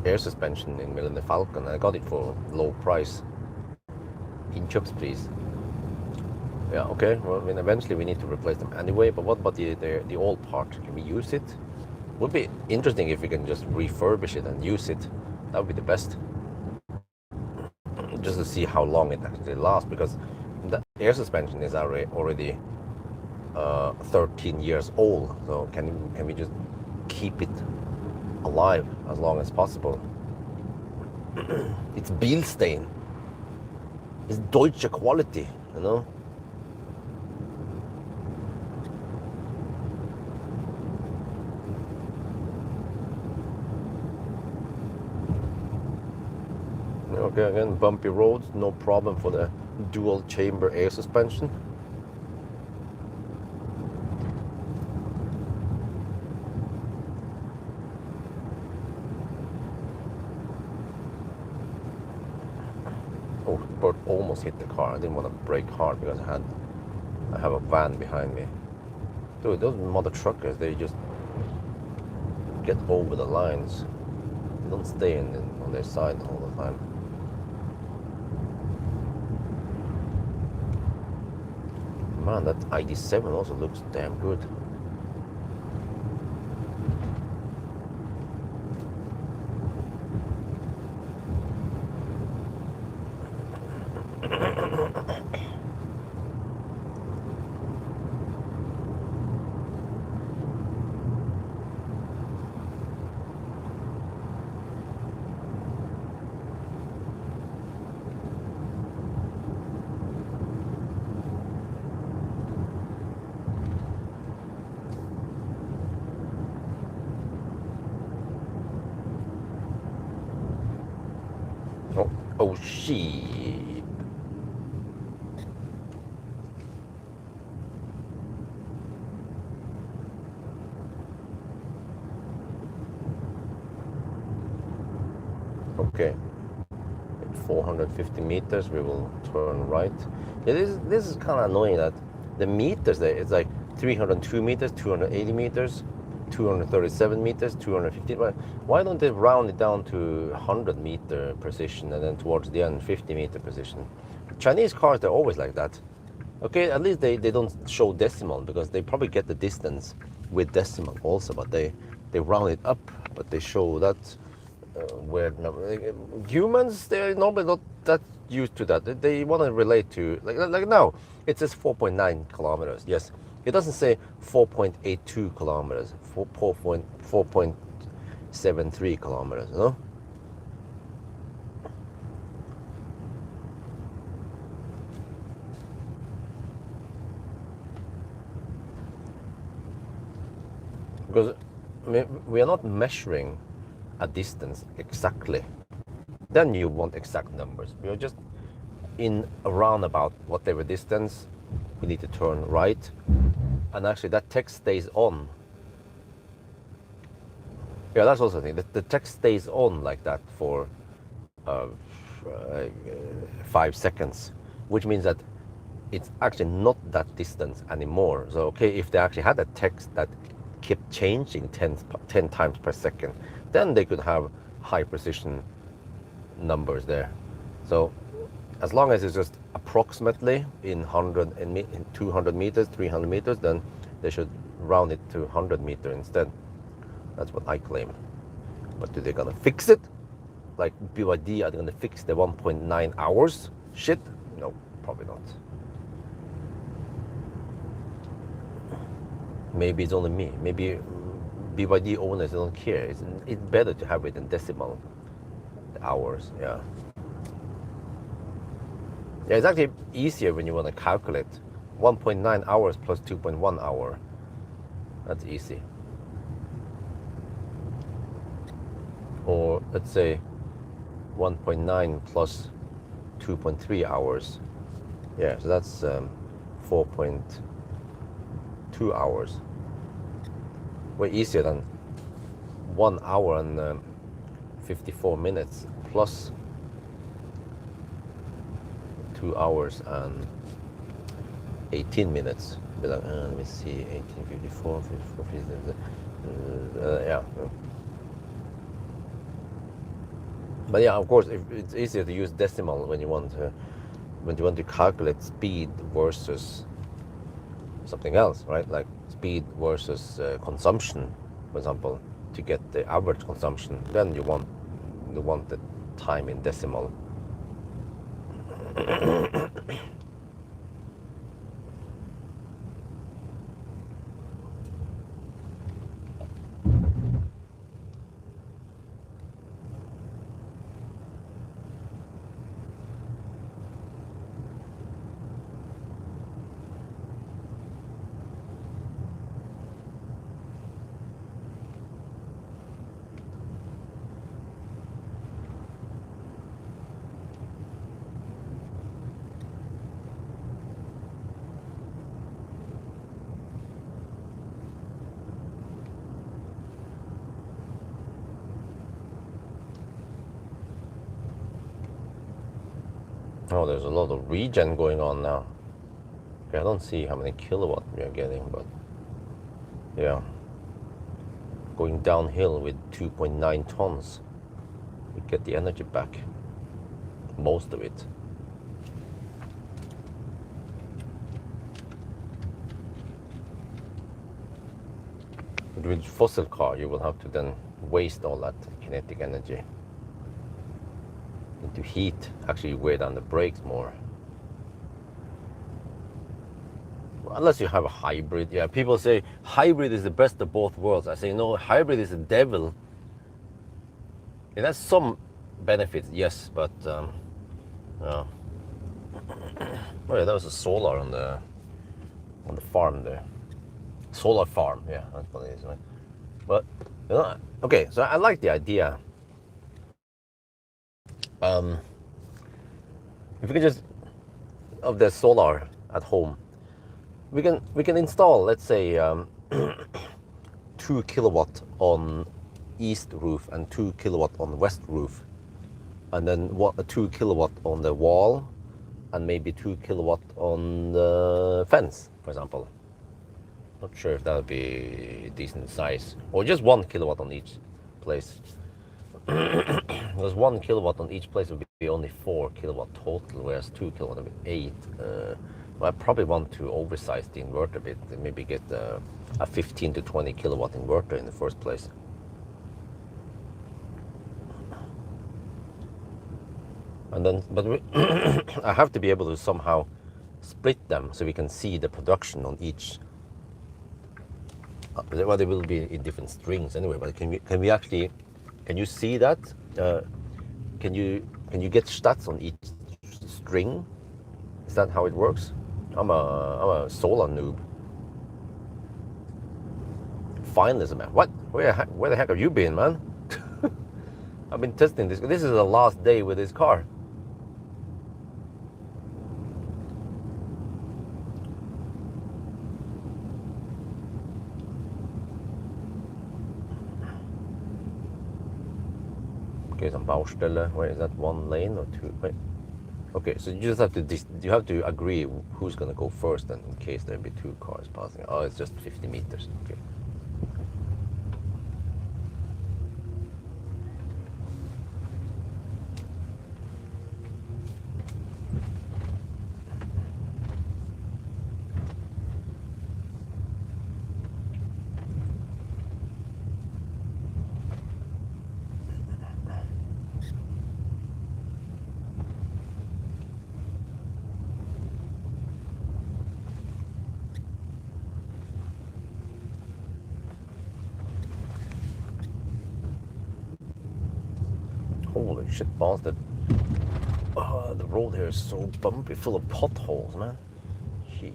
air suspension in Millennium Falcon. I got it for low price. Inköpspris. Yeah, okay. Well, I mean, eventually we need to replace them anyway. But what about the old part? Can we use it? Would be interesting if we can just refurbish it and use it. That would be the best. Just to see how long it actually lasts, because air suspension is already 13 years old. So can we just keep it alive as long as possible? It's Bilstein. It's Deutsche quality, you know. Okay, again, bumpy roads, no problem for the dual chamber air suspension. Oh, bird almost hit the car. I didn't want to brake hard because I have a van behind me. Dude, those mother truckers, they just get over the lines. They don't stay on their side all the time. Man, that ID7 also looks damn good. Oh shit. Okay. At 450 meters we will turn right. Yeah, this is kind of annoying that the meters there, it's like 302 meters, 280 meters, 237 meters, 250. Why don't they round it down to 100 meter precision and then towards the end 50 meter precision? Chinese cars, they're always like that. Okay, at least they don't show decimal because they probably get the distance with decimal also, but they round it up, but they show that weird number. Humans, they're normally not that used to that. They want to relate to, like now, it says 4.9 kilometers. Yes, it doesn't say 4.82 kilometers, 4.73 kilometers, you know? Because we are not measuring a distance exactly. Then you want exact numbers. We are just in around about whatever distance. We need to turn right, and actually that text stays on. Yeah, that's also the thing. The text stays on like that for 5 seconds, which means that it's actually not that distance anymore. So okay, if they actually had a text that kept changing 10 times per second, then they could have high precision numbers there. So as long as it's just approximately in 100 and in 200 meters, 300 meters, then they should round it to 100 meter instead. That's what I claim. But do they gonna fix it? Like BYD, are they gonna fix the 1.9 hours shit? No, probably not. Maybe it's only me. Maybe BYD owners don't care. It's better to have it in decimal hours. Yeah. Yeah, it's actually easier when you want to calculate 1.9 hours plus 2.1 hour. That's easy. Or let's say 1.9 plus 2.3 hours. Yeah, so that's 4.2 hours. Way easier than 1 hour and 54 minutes plus 2 hours and 18 minutes. Let me see, 1854, 54, 55, yeah. But yeah, of course, it's easier to use decimal when you want to calculate speed versus something else, right? Like speed versus consumption, for example, to get the average consumption. Then you want the time in decimal. Oh, there's a lot of regen going on now. Okay, I don't see how many kilowatt we are getting, but yeah. Going downhill with 2.9 tons, we get the energy back. Most of it. But with fossil car, you will have to then waste all that kinetic energy into heat. Actually, wear down the brakes more. Unless you have a hybrid. Yeah, people say hybrid is the best of both worlds. I say no, hybrid is the devil. It has some benefits, yes, but oh yeah, that was a solar on the farm there. Solar farm, yeah, that's what it is, right? But you know, okay, so I like the idea. If we can just of the solar at home. We can install, let's say, 2 kilowatt on east roof and 2 kilowatt on west roof, and then 2 kilowatt on the wall, and maybe 2 kilowatt on the fence, for example. Not sure if that would be decent size, or just 1 kilowatt on each place. Because 1 kilowatt on each place would be only 4 kilowatt total, whereas 2 kilowatt would be 8. Well, I probably want to oversize the inverter a bit, and maybe get a 15 to 20 kilowatt inverter in the first place. And then, but I have to be able to somehow split them so we can see the production on each. Well, they will be in different strings anyway. But can we actually? Can you see that? Can you get stats on each string? Is that how it works? I'm a solar noob. Finalism, man. What? Where the heck have you been, man? I've been testing this. This is the last day with this car. Okay, some Baustelle. Where is that? 1 lane or 2? Wait. Okay, so you just have to agree who's gonna go first, then, in case there be 2 cars passing. Oh, it's just 50 meters. Okay. Holy shit, bastard. The road here is so bumpy, full of potholes, man. Gee.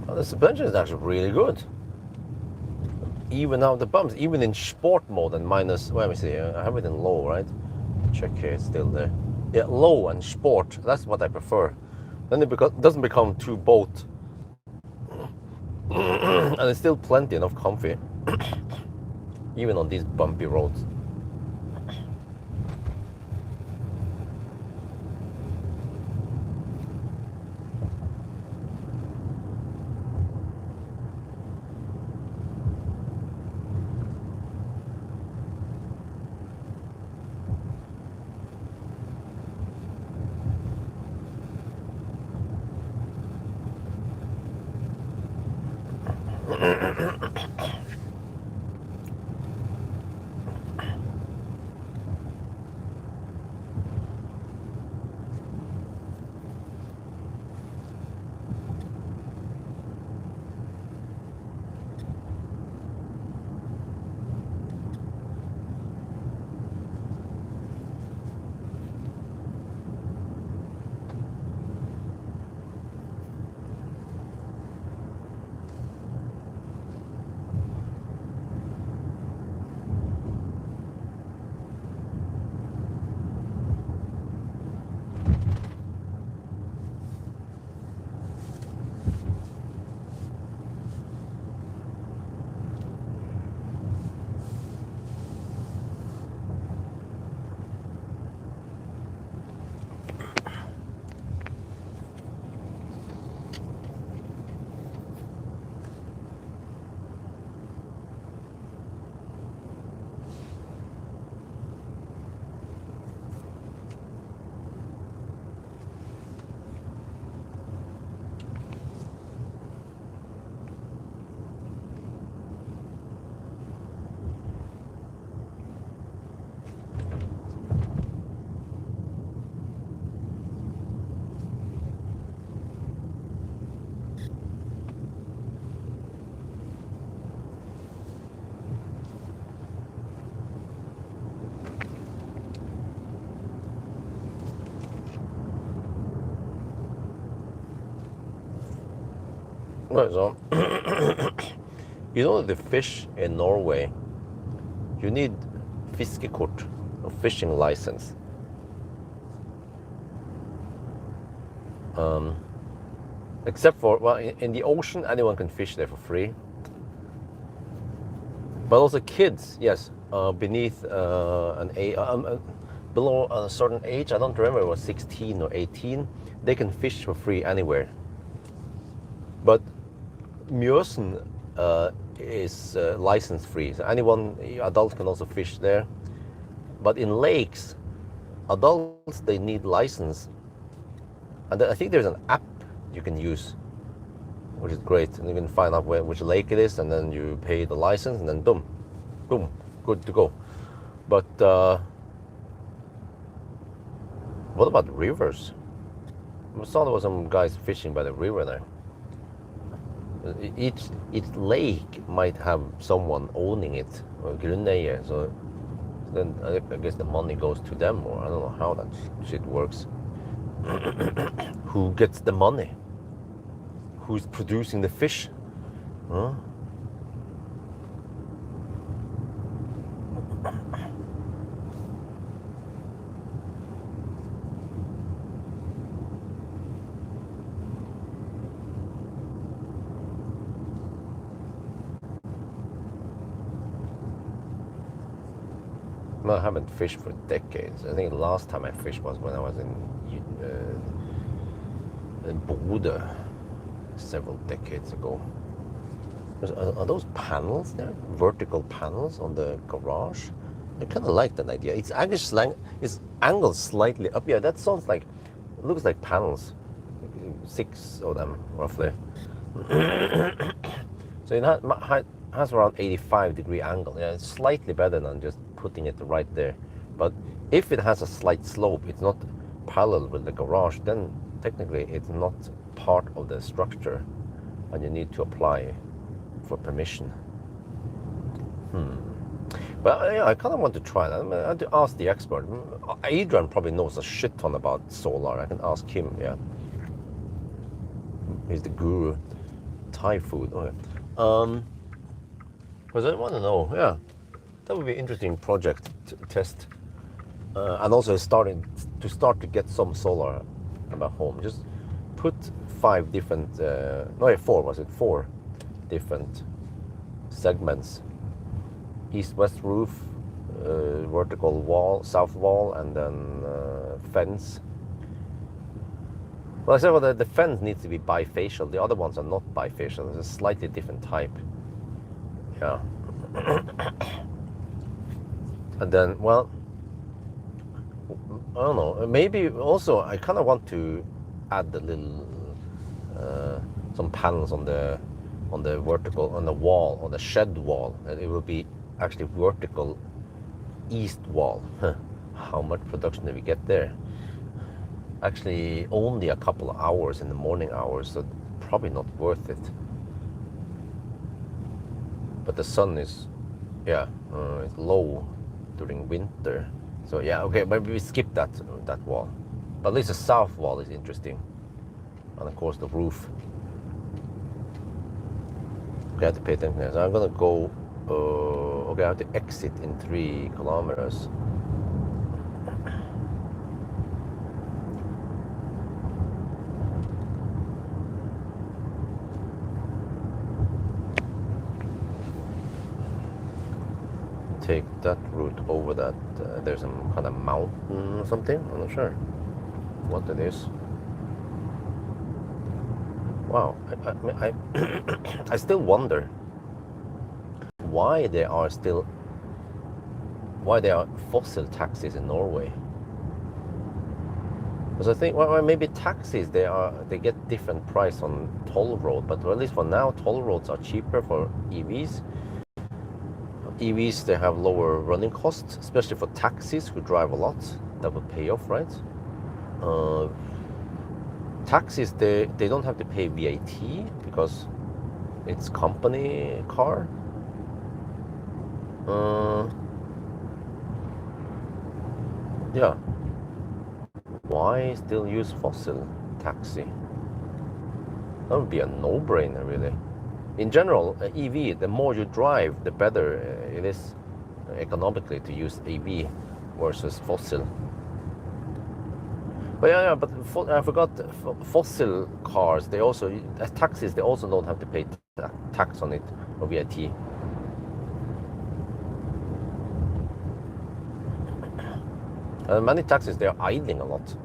Oh, the suspension is actually really good. Even out the bumps, even in sport mode and minus, well, let me see, I have it in low, right? Check here, it's still there. Yeah, low and sport, that's what I prefer. Then it doesn't become too boat. And it's still plenty enough comfy, even on these bumpy roads. Right, so you know the fish in Norway, you need fiskekort, a fishing license. Except for, well, in the ocean, anyone can fish there for free. But also kids, yes, beneath below a certain age, I don't remember, it was 16 or 18, they can fish for free anywhere. But Mjøsen is license free, so anyone, adults can also fish there. But in lakes, adults, they need license. And I think there's an app you can use, which is great. And you can find out which lake it is, and then you pay the license, and then boom, boom, good to go. But what about rivers? I saw there was some guys fishing by the river there. Each lake might have someone owning it, or grunneier, so then I guess the money goes to them, or I don't know how that shit works. Who gets the money? Who's producing the fish? Huh? No, I haven't fished for decades. I think the last time I fished was when I was in Bodø several decades ago. Are those panels there? Vertical panels on the garage? I kind of like that idea. It's angled slightly up. Yeah, that sounds like, it looks like panels. 6 of them, roughly. So it has around 85-degree angle. Yeah, it's slightly better than just putting it right there. But if it has a slight slope, it's not parallel with the garage, then technically it's not part of the structure, and you need to apply for permission. But yeah, I kind of want to try that. I have to ask the expert. Adrian probably knows a shit ton about solar. I can ask him. Yeah, he's the guru. Thai food. Okay. Because I want to know. Yeah, that would be an interesting project to test, and also start to get some solar about home. Just put 5 different, no, 4, was it 4 different segments: east-west roof, vertical wall, south wall, and then fence. Well, I said, well, the fence needs to be bifacial. The other ones are not bifacial. It's a slightly different type. Yeah. And then, well, I don't know. Maybe also I kind of want to add a little, some panels on the vertical, on the wall, on the shed wall. And it will be actually vertical east wall. How much production do we get there? Actually, only a couple of hours in the morning hours, so probably not worth it. But the sun is, yeah, it's low during winter. So yeah, okay, maybe we skip that wall. But at least the south wall is interesting. And of course the roof. Okay, I have to pay attention. So I'm gonna go, okay, I have to exit in 3 kilometers. Take that route over that. There's some kind of mountain or something. I'm not sure what it is. Wow, I still wonder why there are fossil taxis in Norway. Because I think, well, maybe taxis they get different price on toll road, but at least for now, toll roads are cheaper for EVs. EVs, they have lower running costs, especially for taxis who drive a lot. That would pay off, right? Taxis, they don't have to pay VAT because it's company car. Yeah. Why still use fossil taxi? That would be a no-brainer, really. In general, EV, the more you drive, the better it is economically to use EV versus fossil. But yeah, but I forgot, fossil cars, they also, as taxis, they also don't have to pay tax on it, or VAT. Many taxis, they are idling a lot.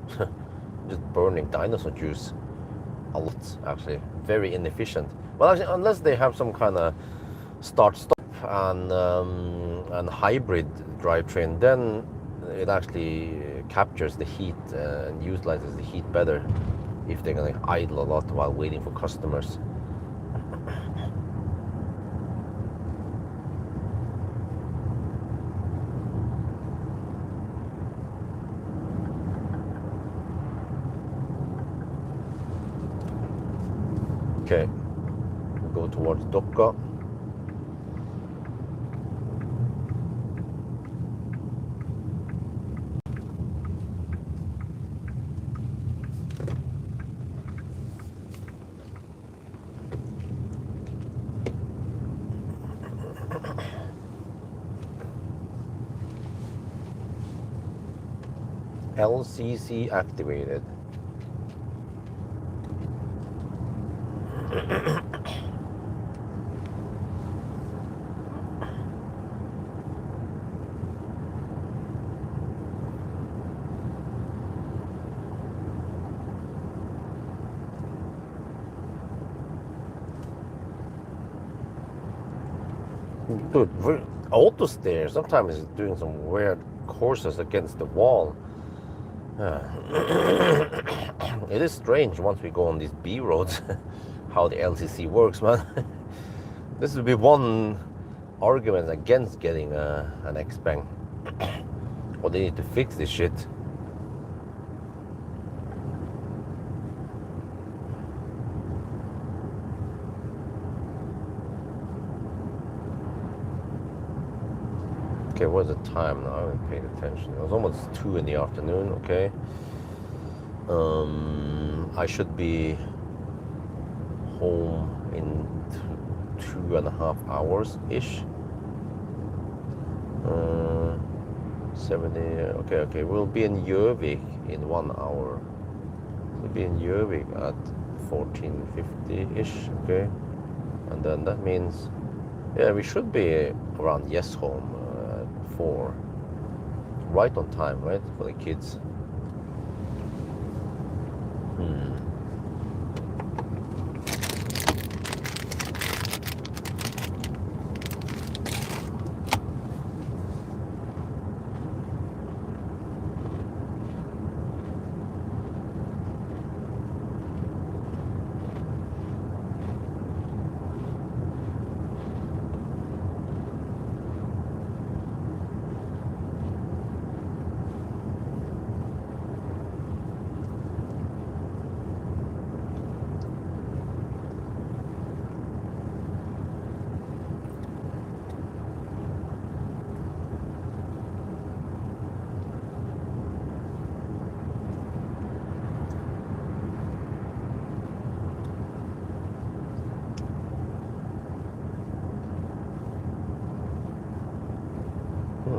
Just burning dinosaur juice. A lot, actually. Very inefficient. Well, actually, unless they have some kind of start-stop and hybrid drivetrain, then it actually captures the heat and utilizes the heat better if they're going to idle a lot while waiting for customers. Okay, we'll go towards Dokka. LCC activated. Dude, auto stairs sometimes it's doing some weird courses against the wall. It is strange once we go on these B roads how the LCC works, man. This would be one argument against getting an Xpeng. Or they need to fix this shit. Okay, what's the time now? I haven't paid attention. It was almost 2 in the afternoon, okay. I should be home in 2.5 hours-ish. 70, okay. We'll be in Gjøvik in 1 hour. We'll be in Gjøvik at 14:50-ish, okay. And then that means, yeah, we should be around Yesholm. 4. Right on time, right? For the kids.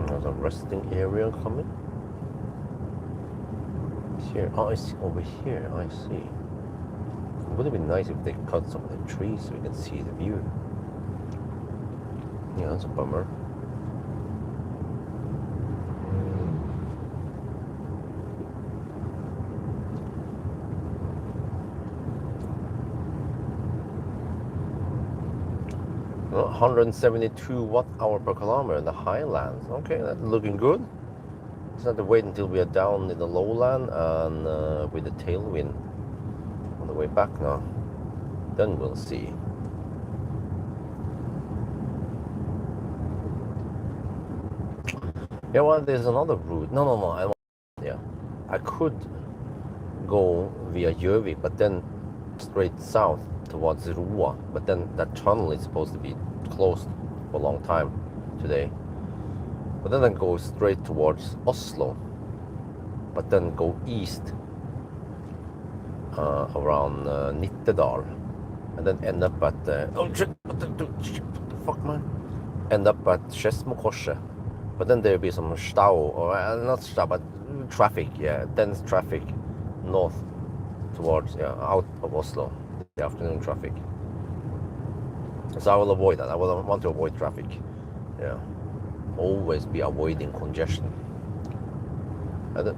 There's a resting area coming. Here, oh, it's over here. I see. It would have been nice if they cut some of the trees so we can see the view. Yeah, that's a bummer. Well, 172 watt-hour per kilometer in the highlands. Okay, that's looking good. Just have to wait until we are down in the lowland and with the tailwind on the way back now. Then we'll see. Yeah, well, there's another route. No. I could go via Gjøvik, but then straight south towards Roa. But then that tunnel is supposed to be closed for a long time today. But then I go straight towards Oslo, but then go east around Nittedal, and then end up at oh shit, what the fuck, man? End up at Skedsmokorset, but then there'll be some stau, or not stau, but traffic, yeah, dense traffic north towards, yeah, out of Oslo, the afternoon traffic. So I will avoid that. I will want to avoid traffic. Yeah, always be avoiding congestion. The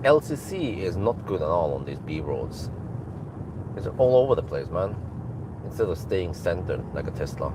LCC is not good at all on these B roads. It's all over the place, man. Instead of staying centered like a Tesla.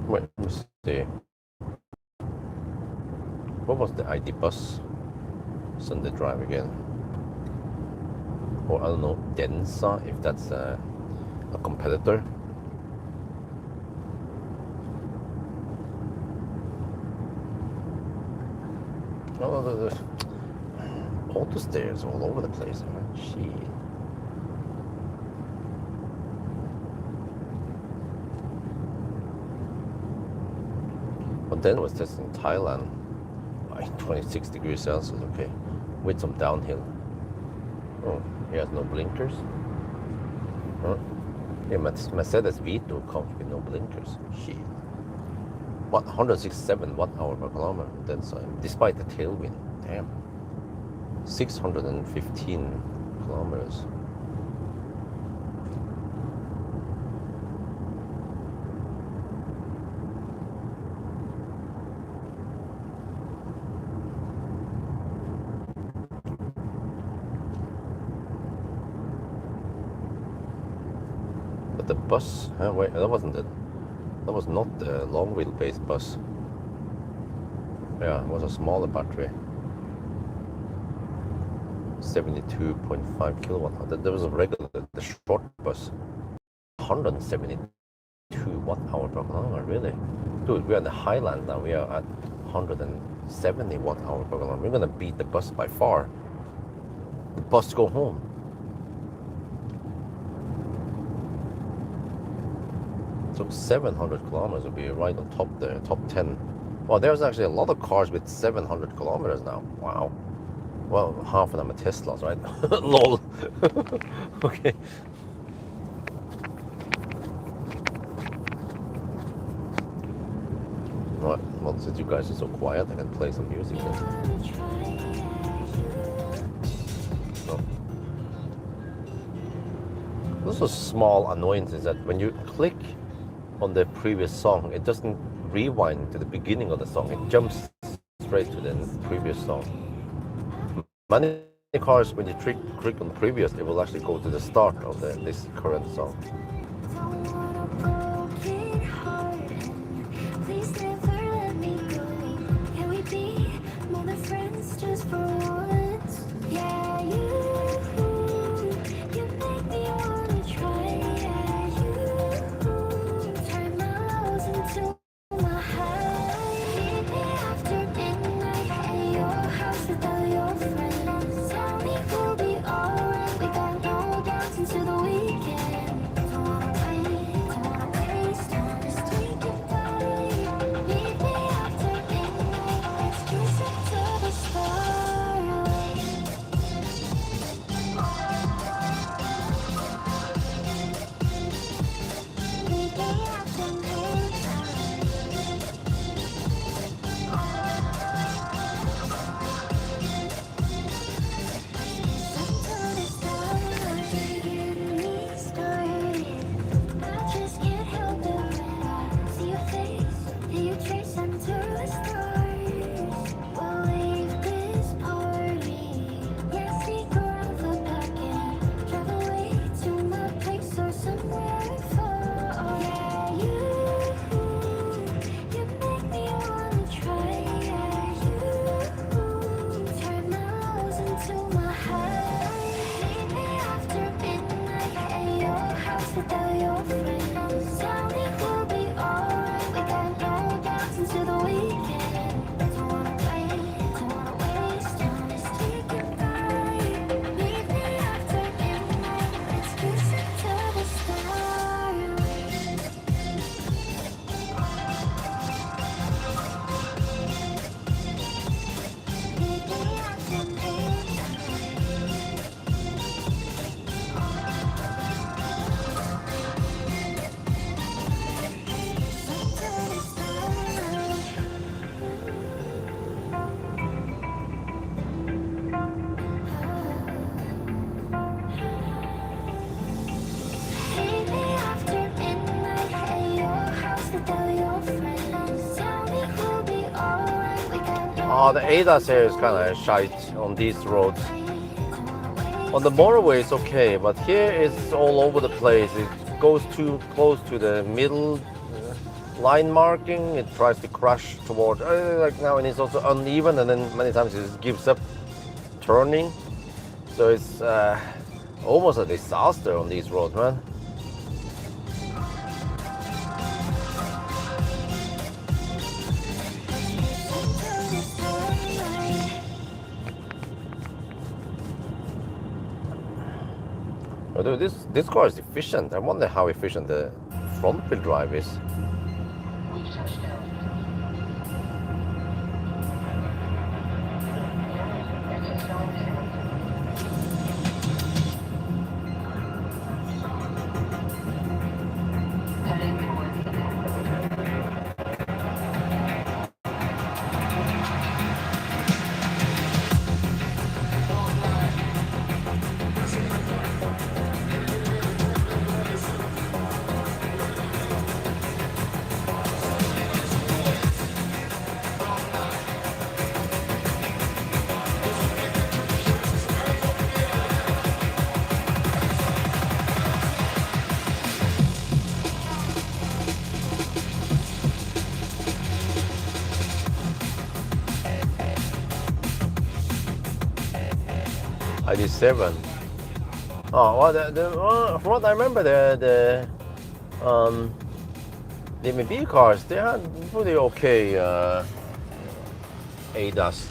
Wait, let me see. What was the ID bus Sunday drive again? Or I don't know, Densa, if that's a competitor. Oh, there's auto stairs all over the place, man. Shit. But then it was just in Thailand, like 26 degrees Celsius, okay, with some downhill. Oh, he has no blinkers. Huh? Yeah, Mercedes Vito comes with no blinkers. Shit. What, 167 watt-hour per kilometer, that's despite the tailwind. Damn. 615 kilometers. But the bus, wait, that wasn't it. That was not the long wheelbase bus. Yeah, it was a smaller battery. 72.5 kilowatt. There was a regular, the short bus. 172 watt-hour per kilometer, really? Dude, we're in the highland now. We are at 170 watt-hour per kilometer. We're gonna beat the bus by far. The bus go home. So 700 kilometers will be right on top there, top 10. Well, there's actually a lot of cars with 700 kilometers now. Wow. Well, half of them are Teslas, right? Lol. Okay. Right, well, since you guys are so quiet, I can play some music then. No. Those are small annoyances that when you click on the previous song, it doesn't rewind to the beginning of the song. It jumps straight to the previous song. Many cars, when you click on the previous, it will actually go to the start of this current song. Into the weekend, don't wanna wait. Oh, the ADAS here is kind of shite on these roads. On the motorway it's okay, but here it's all over the place. It goes too close to the middle line marking. It tries to crash toward like now, and it's also uneven, and then many times it just gives up turning. So it's almost a disaster on these roads, man. Although this car is efficient. I wonder how efficient the front wheel drive is. ID7. Oh, well, from what I remember, the MB cars, they had pretty okay ADAS.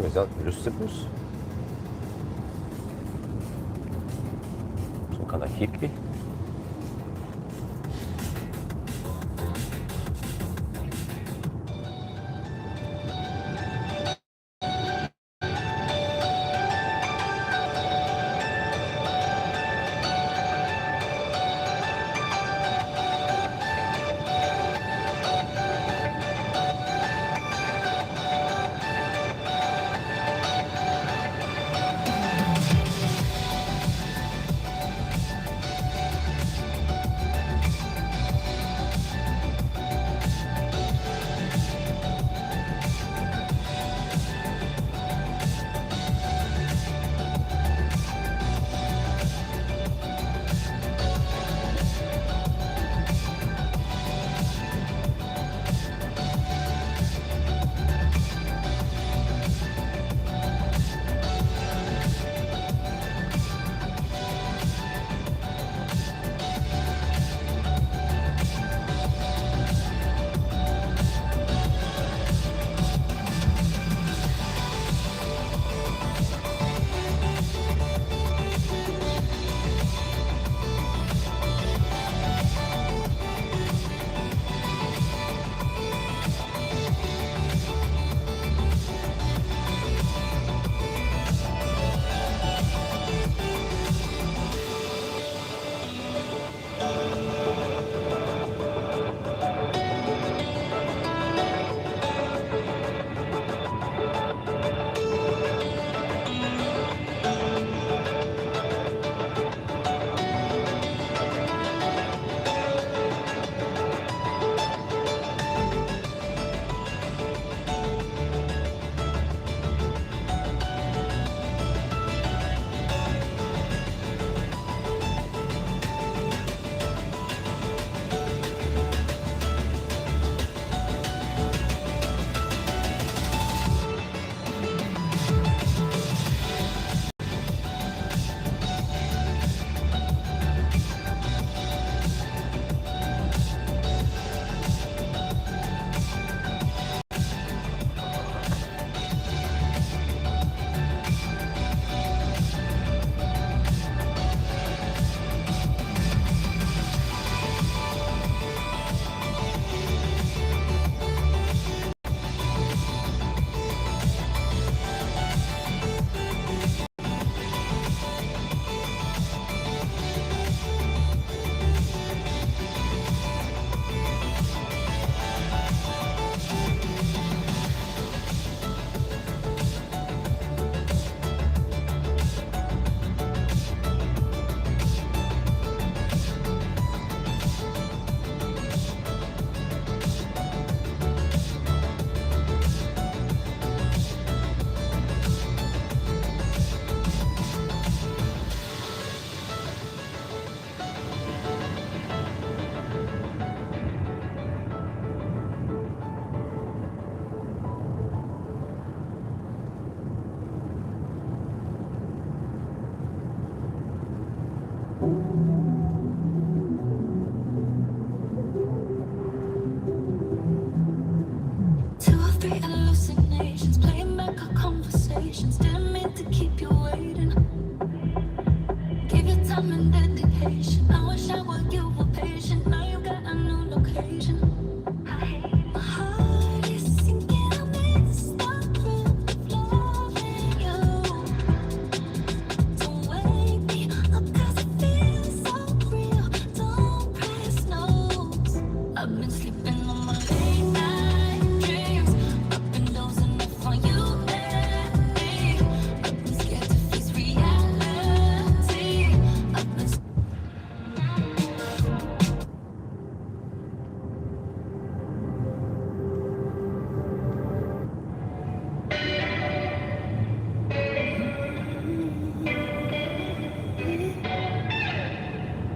Is that Lucifer's? Some kind of hippie? Give you time and dedication. I wish I would you were patient. Now you got a new location. My heart is sinking. I need to stop loving you. Don't wake me up 'cause it feels so real. Don't press snooze. I've been sleeping on my late night dreams. I've been dozing off on you and me. I've been scared to face reality. I've been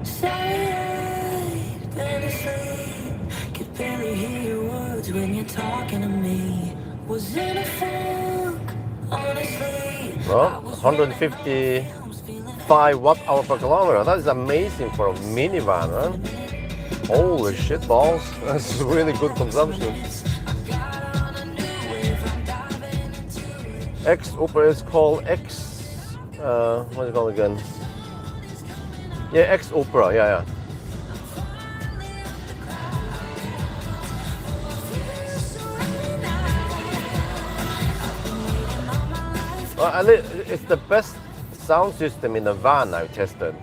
silent, been asleep. Could barely hear your words when you're talking to me. Was in a funk, honestly. Well, 155 watt-hour per kilometer. That is amazing for a minivan, huh? Holy shit balls. That's really good consumption. X Opera is called what is it called again? Yeah, X Opera, yeah. Well, it's the best sound system in the van I've tested.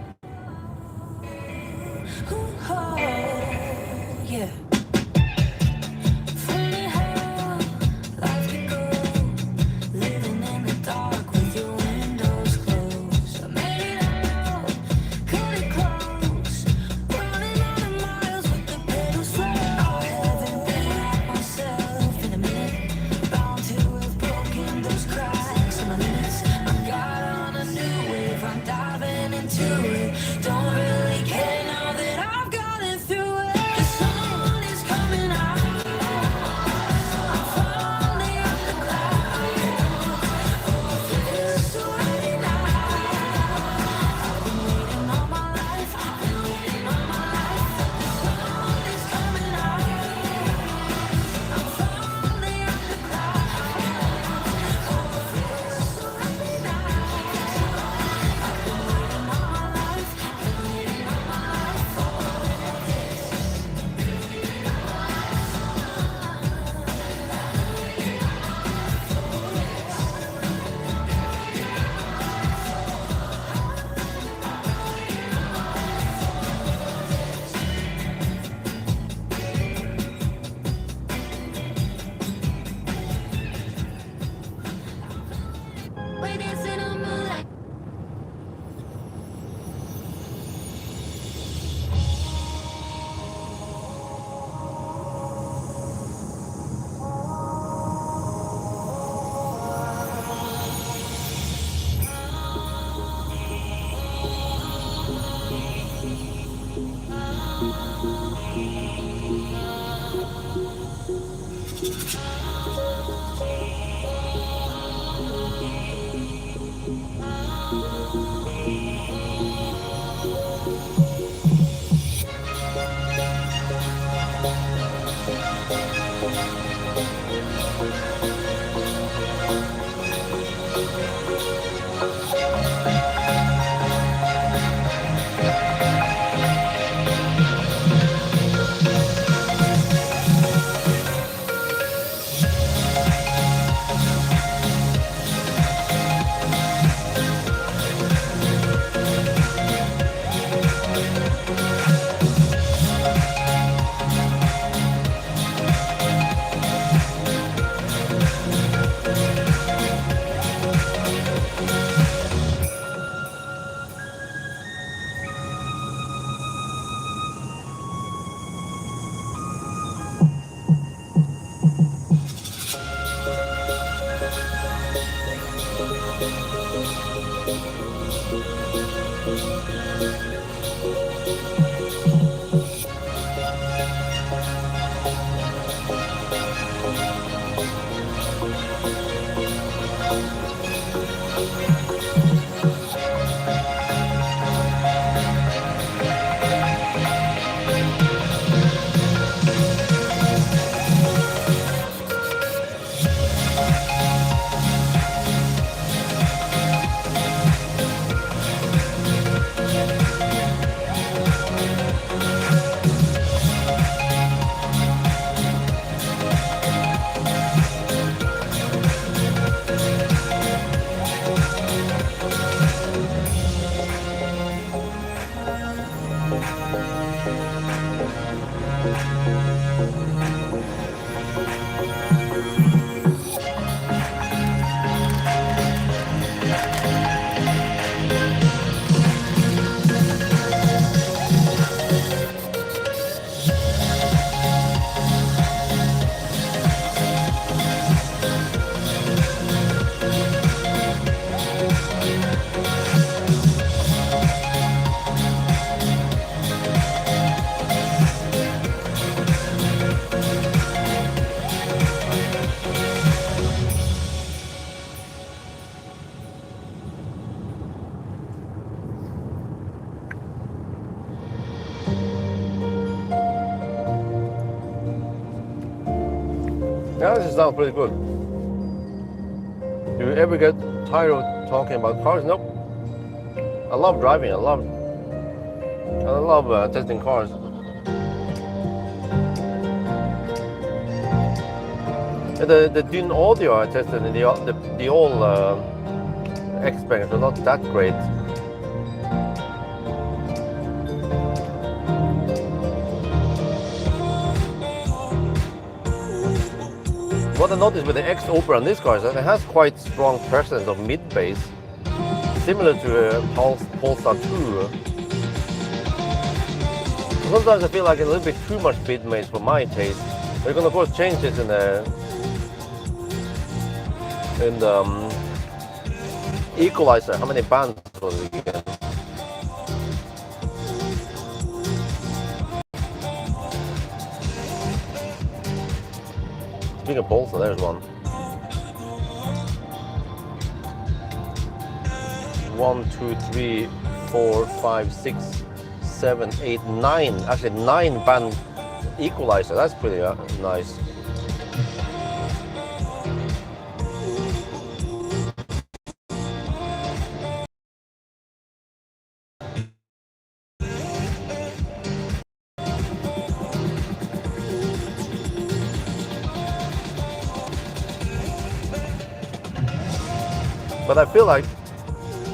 Yeah. Funny how life can go, living in the dark with your windows closed. I made it out, cut it close, running out of miles with the pedal slow. I haven't been at myself in a minute, bound to have broken those cracks in my limits. I got on a new wave, I'm diving into it. Don't really care now that I've gotten through it. The sun is coming out. I'm falling off the cloud. Oh, it feels so right now. I've been waiting all my life. I've been waiting all my life. The sun is coming out. I'm falling off the cloud. Oh, it feels so right now. I've been waiting all my life. I've been waiting all my life for this. We dancing on moonlight. Yeah, this sounds pretty good. Do you ever get tired of talking about cars? Nope. I love driving. I love testing cars. The Dyn audio I tested in the old Xpeng was not that great. What I noticed with the X Opera on this car is that it has quite strong presence of mid bass, similar to Polestar 2. Sometimes I feel like a little bit too much mid bass for my taste. But you can of course change this in the equalizer. How many bands will we get? Speaking of Polestar, there's one. 1, 2, 3, 4, 5, 6, 7, 8, 9. Actually, 9 band equalizer. That's pretty nice. But I feel like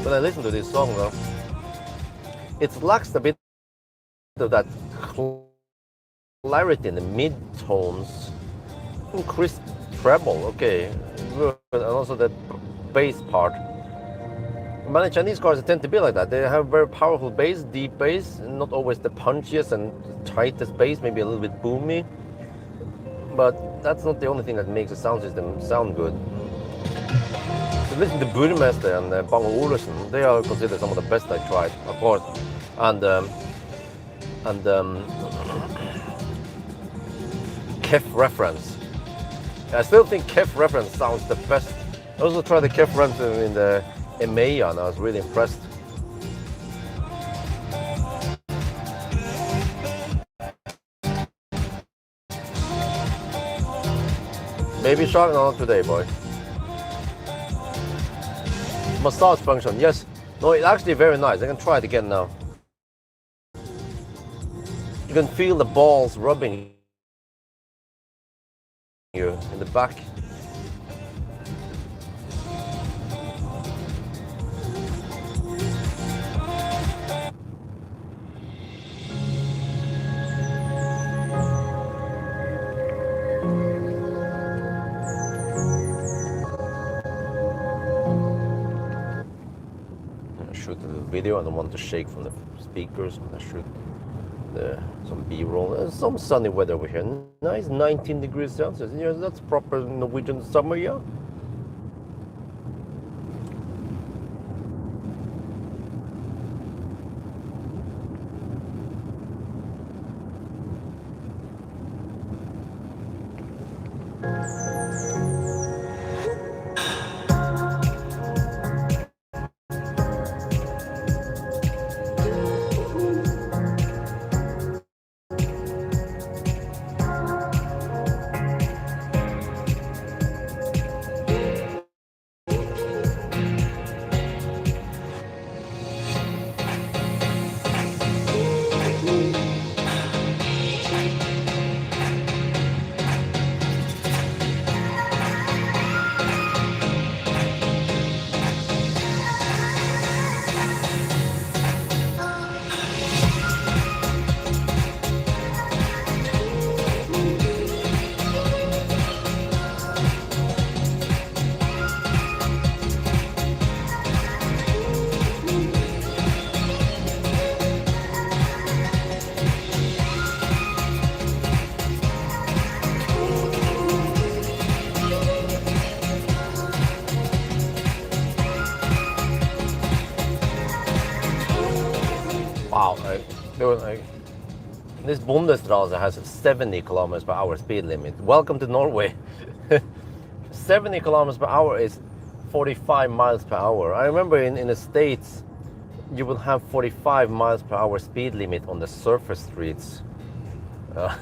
when I listen to this song, though, it lacks a bit of that clarity in the mid-tones. Crisp treble, okay, and also the bass part. But in Chinese cars, they tend to be like that. They have very powerful bass, deep bass, not always the punchiest and tightest bass, maybe a little bit boomy. But that's not the only thing that makes the sound system sound good. So listen to Burmester and Bang Olufsen. They are considered some of the best I tried, of course. And Kef reference. I still think Kef reference sounds the best. I also tried the Kef reference in the EMEA and I was really impressed. Baby Shark, no, not today, boy. Massage function, yes. No, it's actually very nice. I can try it again now. You can feel the balls rubbing you in the back. Video. I don't want to shake from the speakers. I shoot some B-roll. Some sunny weather over here. Nice 19 degrees Celsius. Yeah, that's proper Norwegian summer, yeah. Wow, this Bundesstraße has 70 kilometers per hour speed limit. Welcome to Norway. 70 kilometers per hour is 45 miles per hour. I remember in the States, you will have 45 miles per hour speed limit on the surface streets. But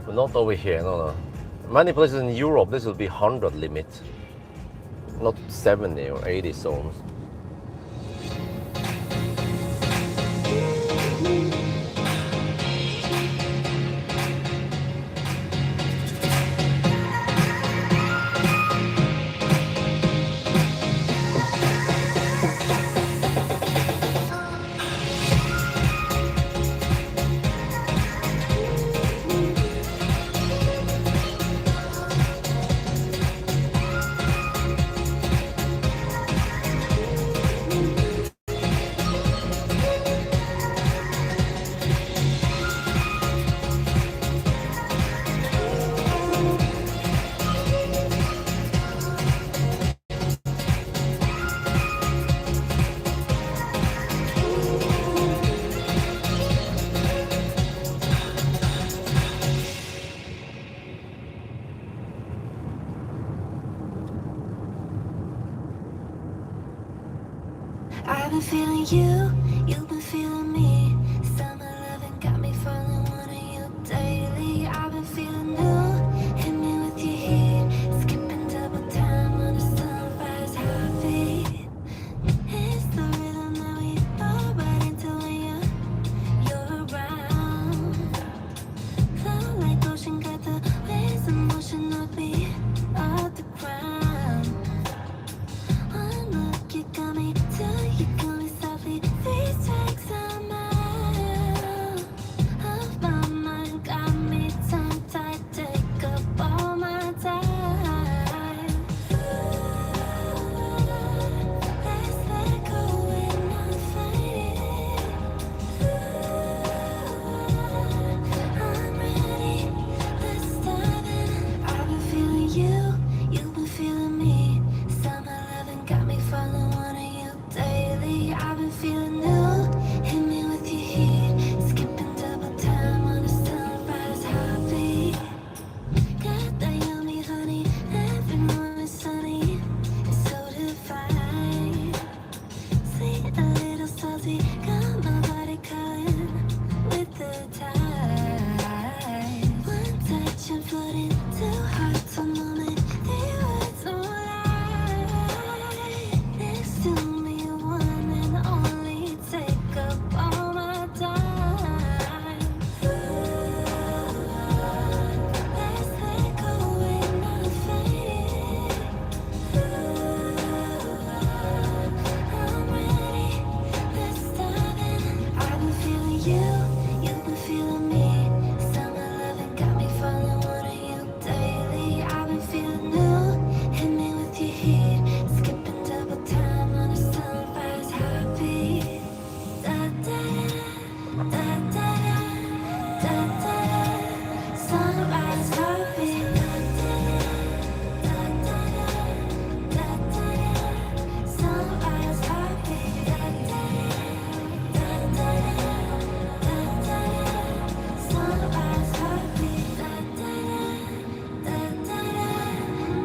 not over here, no. Many places in Europe, this will be 100 limit, not 70 or 80 zones. I've been feeling you, you've been feeling me. Summer loving got me falling, wanting you daily. I've been feeling new, hit me with your heat. Skipping double time on a sunrise heartbeat. It's the rhythm that we fall right into when you're around. Flow like ocean, got the waves in motion of me off the ground. One look, you got me, two, you got me softly. These tracks are mine. Of my mind, got me tongue tied, take up all my time. Let's let go and not fight it. I'm ready, let's dive in. I've been feeling you, you've been feeling me. Summer loving got me falling, wanting you daily. I've been feeling new, hit me with your heat. Skipping double time on a sunrise heartbeat. Got that yummy honey, everyone is sunny. It's so divine. Sweet, a little salty, got my body calling with the tide. One touch and floating, two hearts a moment. These words don't lie. Next to me, one and only, take up all my time. Let's let go and not fight it. I'm ready, let's dive in. I've been feeling you, you've been feeling me. Summer loving got me falling, wanting you daily. I've been feeling new, hit me with your heat. Skipping double time on a sunrise heartbeat. Da da da da da da da da. Sunrise heartbeat. Da da da da da da da. Sunrise heartbeat. Da da da da da da da da. Sunrise heartbeat. Da da da da da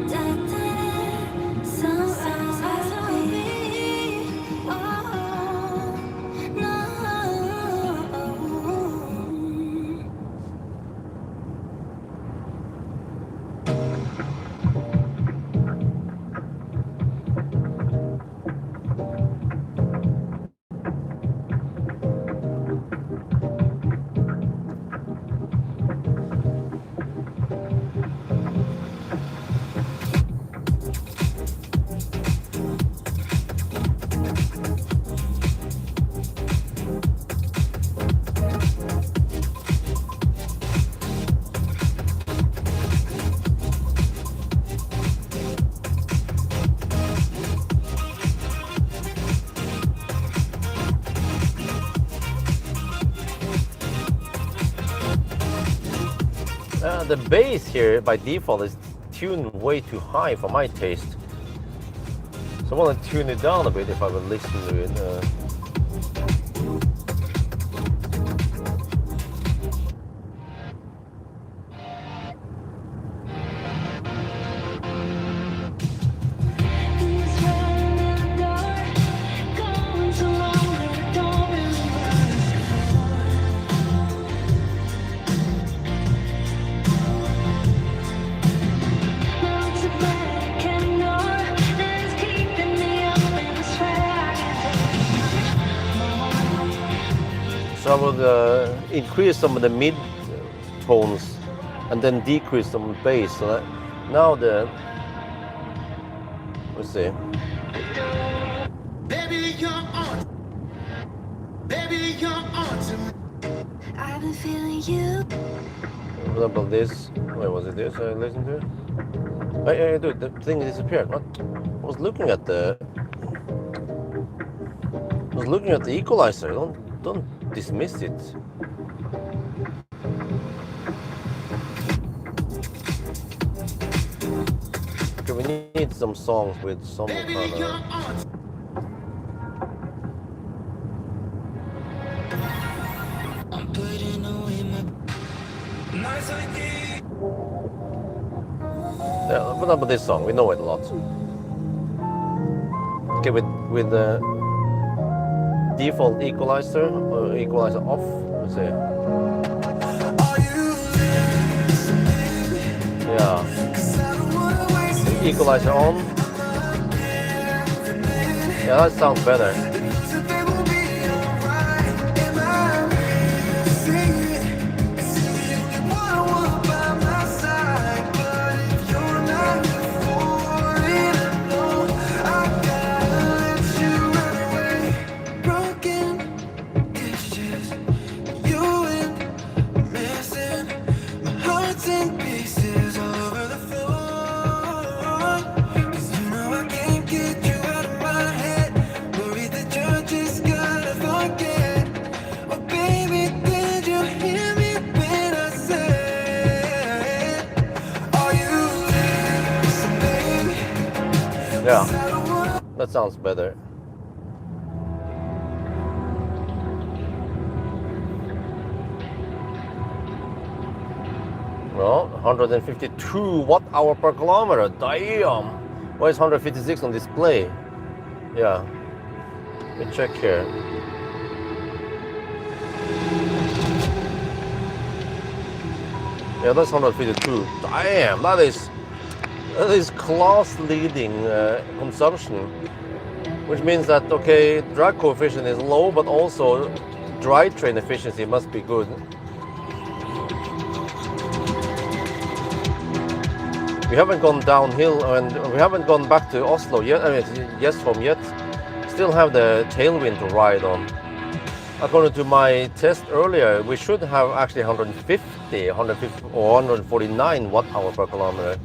da da da. Sunrise heartbeat. Oh no. The bass here by default is tuned way too high for my taste. So I want to tune it down a bit if I will listen to it. So I would increase some of the mid tones and then decrease some of the bass. So that now let's see. Baby, you're on. Baby, you're on to me. I've been feeling you. What about this? Wait, was it this I listened to? Hey, dude, the thing disappeared. What? I was looking at the equalizer. Don't dismiss it. Okay, we need some songs with some kind of. Yeah, what about this song? We know it a lot. Okay, with the default equalizer or equalizer off. Let's see. Yeah. Equalizer on. Yeah, that sounds better. Yeah, that sounds better. Well, 152 watt-hour per kilometer. Damn! Why is 156 on display? Yeah. Let me check here. Yeah, that's 152. Damn, that is class-leading consumption, which means that, okay, drag coefficient is low, but also drivetrain efficiency must be good. We haven't gone downhill and we haven't gone back to Oslo yet. I mean, Gjesholm yet. Still have the tailwind to ride on. According to my test earlier, we should have actually 150 or 149 watt-hour per kilometer.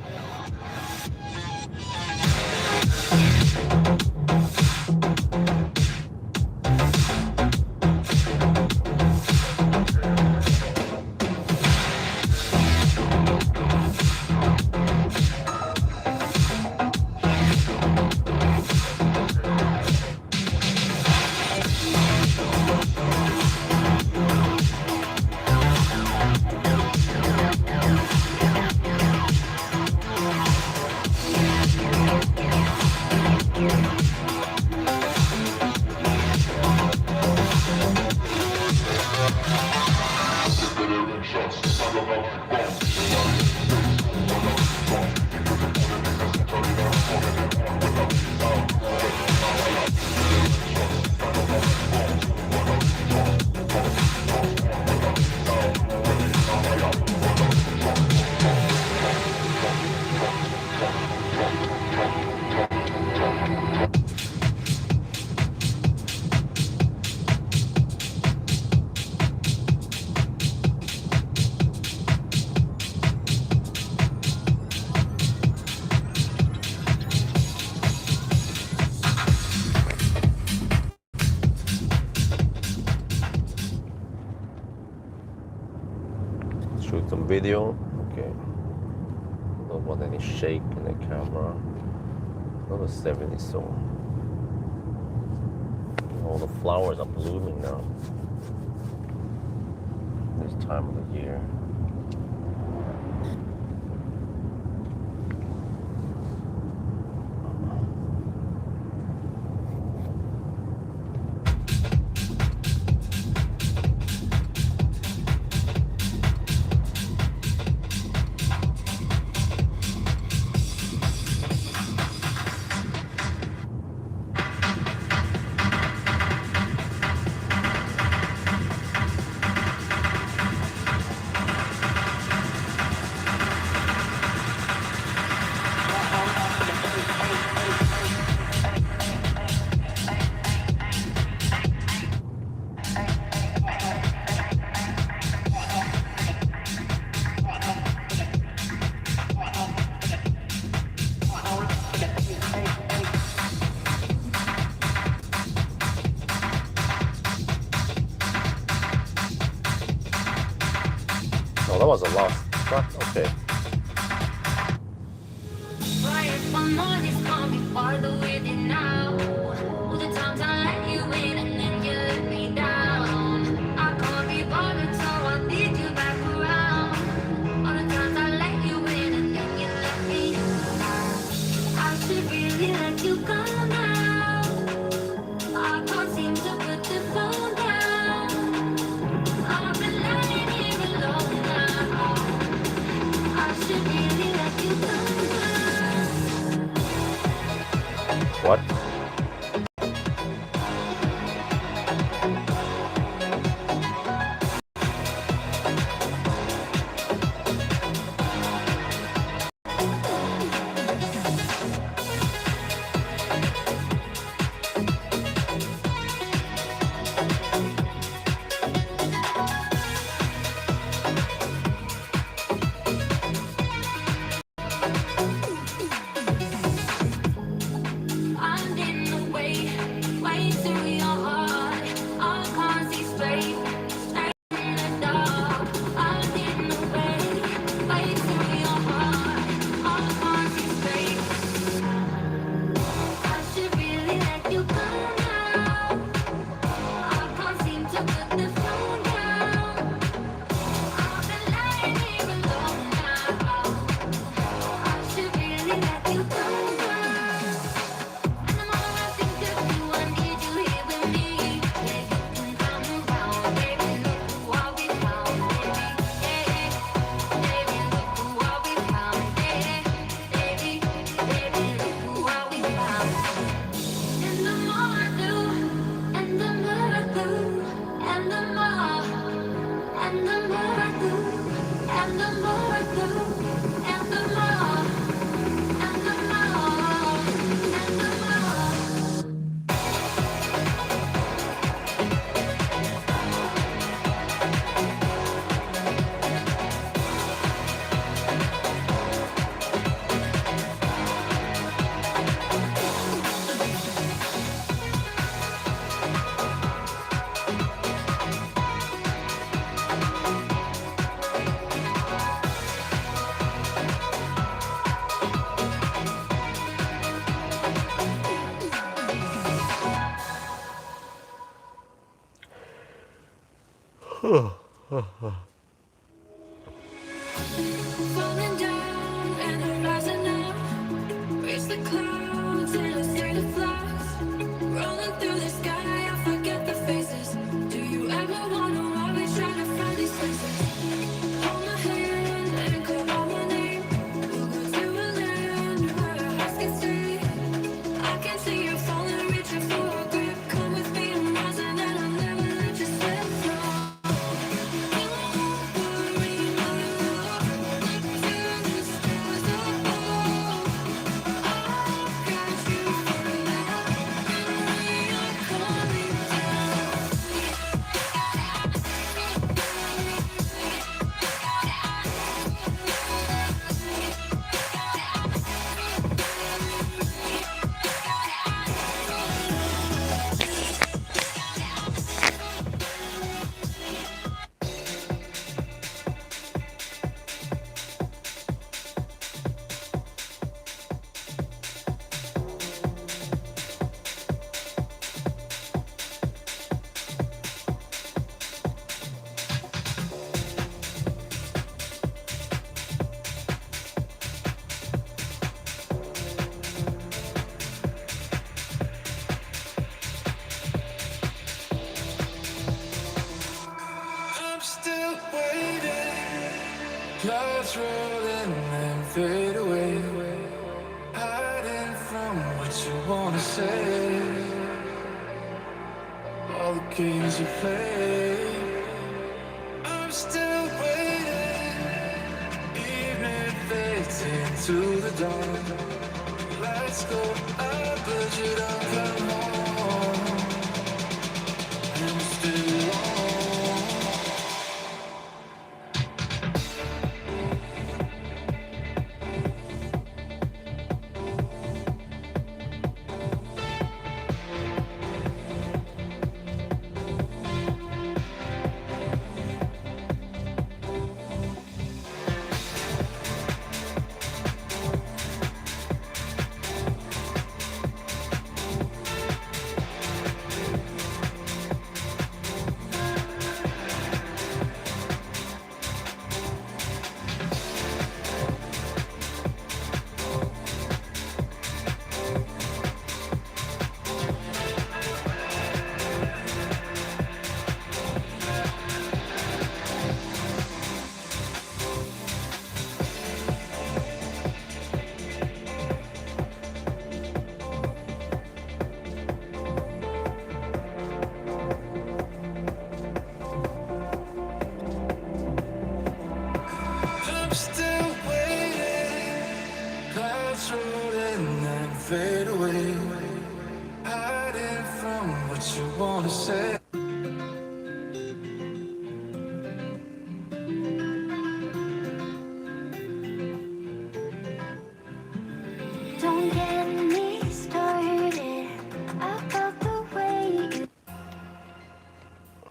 Shoot some video. Okay. Don't want any shake in the camera. Another 70 so. All the flowers are blooming now. This time of the year. Oh, that was the last shot. Okay. What? Falling down and I'm rising up. Reach the clouds and I see the flowers. Rolling through the sky, I forget the faces. Do you ever wanna always try to find these places? Hold my hand and call out my name. We'll go to a land where our hearts can stay. I can see you falling, reaching for a grip. Come with me, I'm rising and I'll never let you slip from. I'm still waiting. Clouds roll and then fade away. Hiding from what you wanna say. All the games you play. I'm still waiting. Evening fades into the dawn. Lights go out, but you don't come home. I'm still on.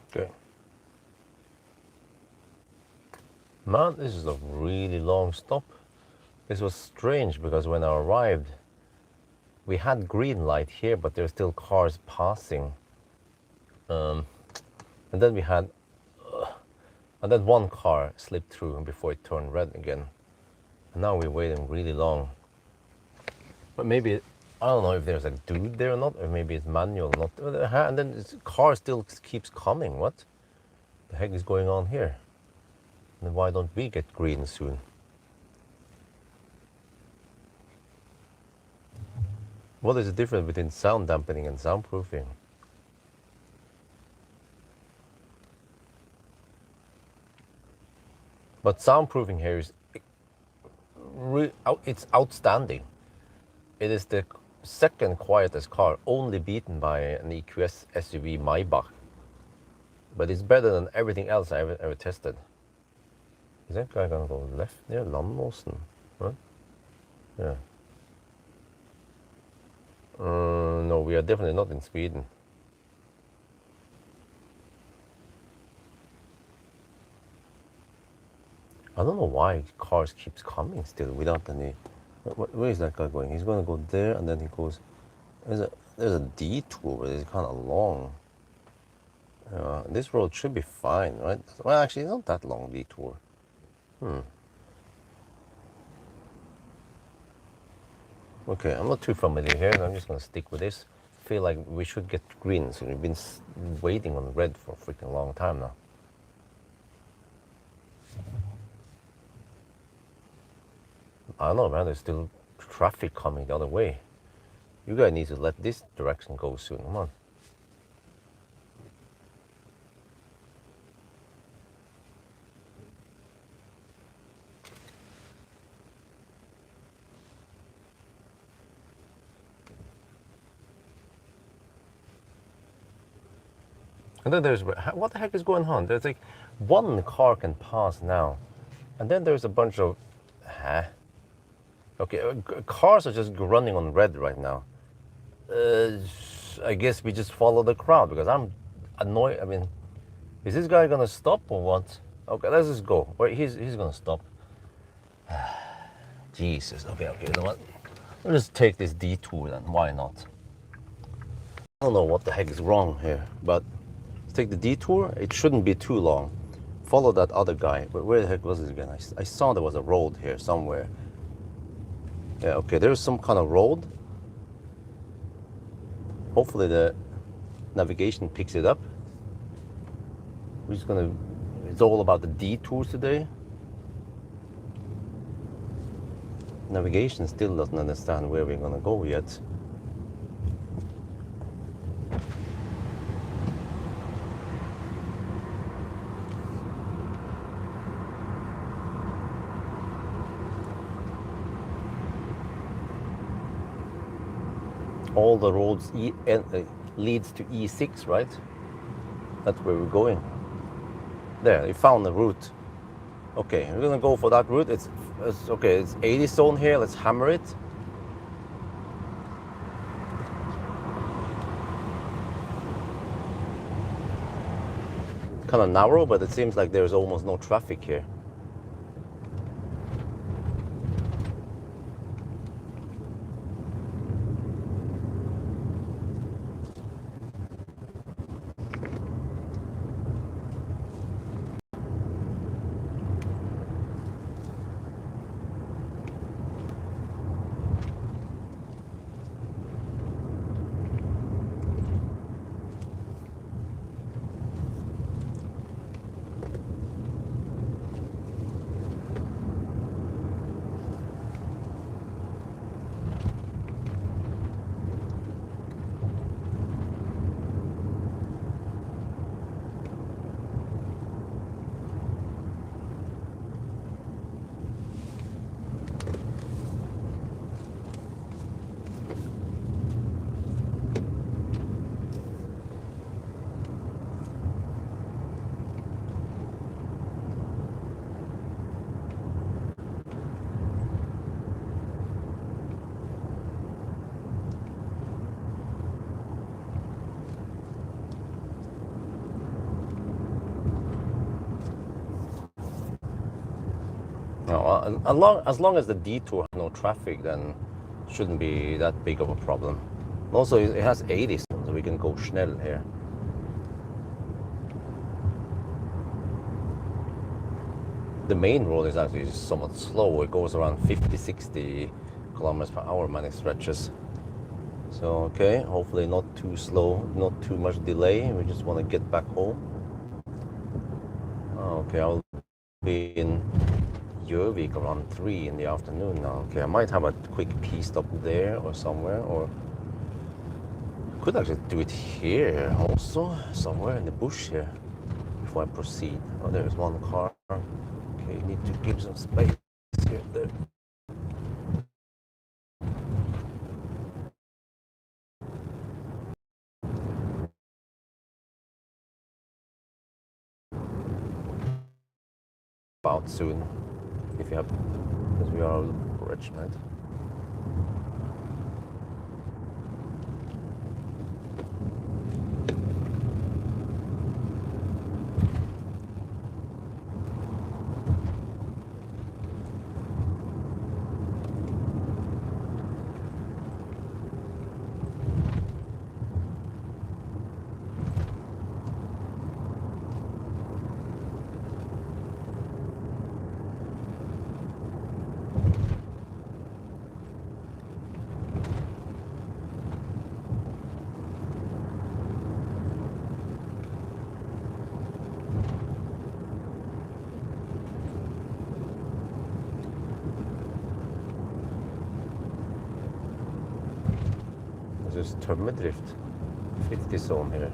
Okay. Man, this is a really long stop. This was strange because when I arrived, we had green light here, but there's still cars passing. And then we had, and then one car slipped through before it turned red again. And now we're waiting really long. But maybe, I don't know if there's a dude there or not, or maybe it's manual or not. And then the car still keeps coming. What the heck is going on here? Then why don't we get green soon? What is the difference between sound dampening and soundproofing? But soundproofing here is it's outstanding. It is the second quietest car, only beaten by an EQS SUV Maybach. But it's better than everything else I ever tested. Is that guy gonna go left near Landmåsen? Huh? Yeah. No, we are definitely not in Sweden. I don't know why cars keeps coming still without any. Where is that guy going? He's gonna go there, and then he goes. There's a detour, but it's kind of long. This road should be fine, right? Well, actually, not that long detour. Okay, I'm not too familiar here, so I'm just gonna stick with this. I feel like we should get green, so we've been waiting on red for a freaking long time now. I don't know, man, there's still traffic coming the other way. You guys need to let this direction go soon, come on. And then there's, what the heck is going on? There's like one car can pass now. And then there's a bunch of, Okay, cars are just running on red right now. I guess we just follow the crowd because I'm annoyed. I mean, is this guy gonna stop or what? Okay, let's just go. Wait, he's gonna stop. Jesus. Okay, you know what? I'll just take this detour then. Why not? I don't know what the heck is wrong here, but let's take the detour. It shouldn't be too long. Follow that other guy. But where the heck was it again? I saw there was a road here somewhere. Yeah, okay, there's some kind of road. Hopefully the navigation picks it up. We're just gonna, it's all about the detours today. Navigation still doesn't understand where we're gonna go yet. All the roads leads to E6, right? That's where we're going. There, we found the route. Okay, we're gonna go for that route. It's okay. It's 80 zone here. Let's hammer it. Kind of narrow, but it seems like there's almost no traffic here. No, as long as the detour has no traffic, then shouldn't be that big of a problem. Also, it has 80, so we can go schnell here. The main road is actually somewhat slow. It goes around 50, 60 kilometers per hour many stretches. So, okay, hopefully not too slow, not too much delay. We just want to get back home. Okay, I'll be in Gjøvik around 3 in the afternoon now. Okay, I might have a quick pee stop there or somewhere, or could actually do it here also, somewhere in the bush here, before I proceed. Oh, there's one car. Okay, need to give some space here. There. About soon, if you have, because we are rich, right? This is Tømmerdrift, 50 zone here.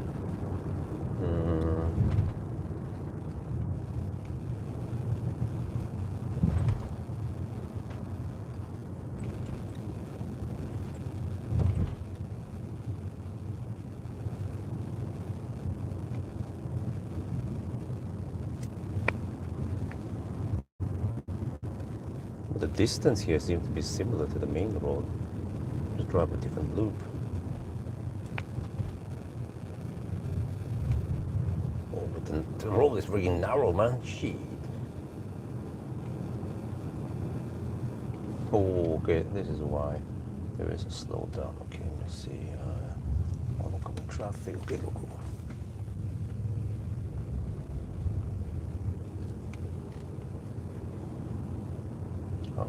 The distance here seems to be similar to the main road. Just drive a different loop. Oh, but the road is really narrow, man. Shit. Oh, okay, this is why there is a slowdown. Okay, let's see. Oncoming traffic. Okay, go.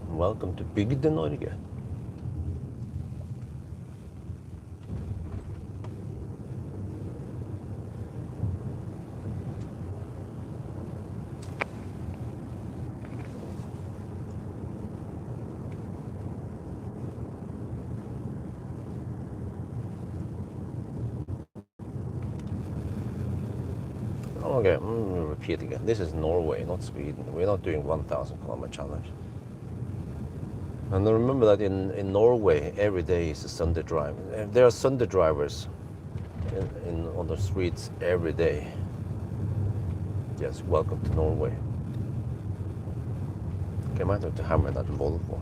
Welcome to Bygde-Norge. Okay, repeat again. This is Norway, not Sweden. We're not doing 1,000 kilometer challenge. And remember that in Norway, every day is a Sunday drive. There are Sunday drivers on the streets every day. Yes, welcome to Norway. Okay, I might have to hammer that Volvo.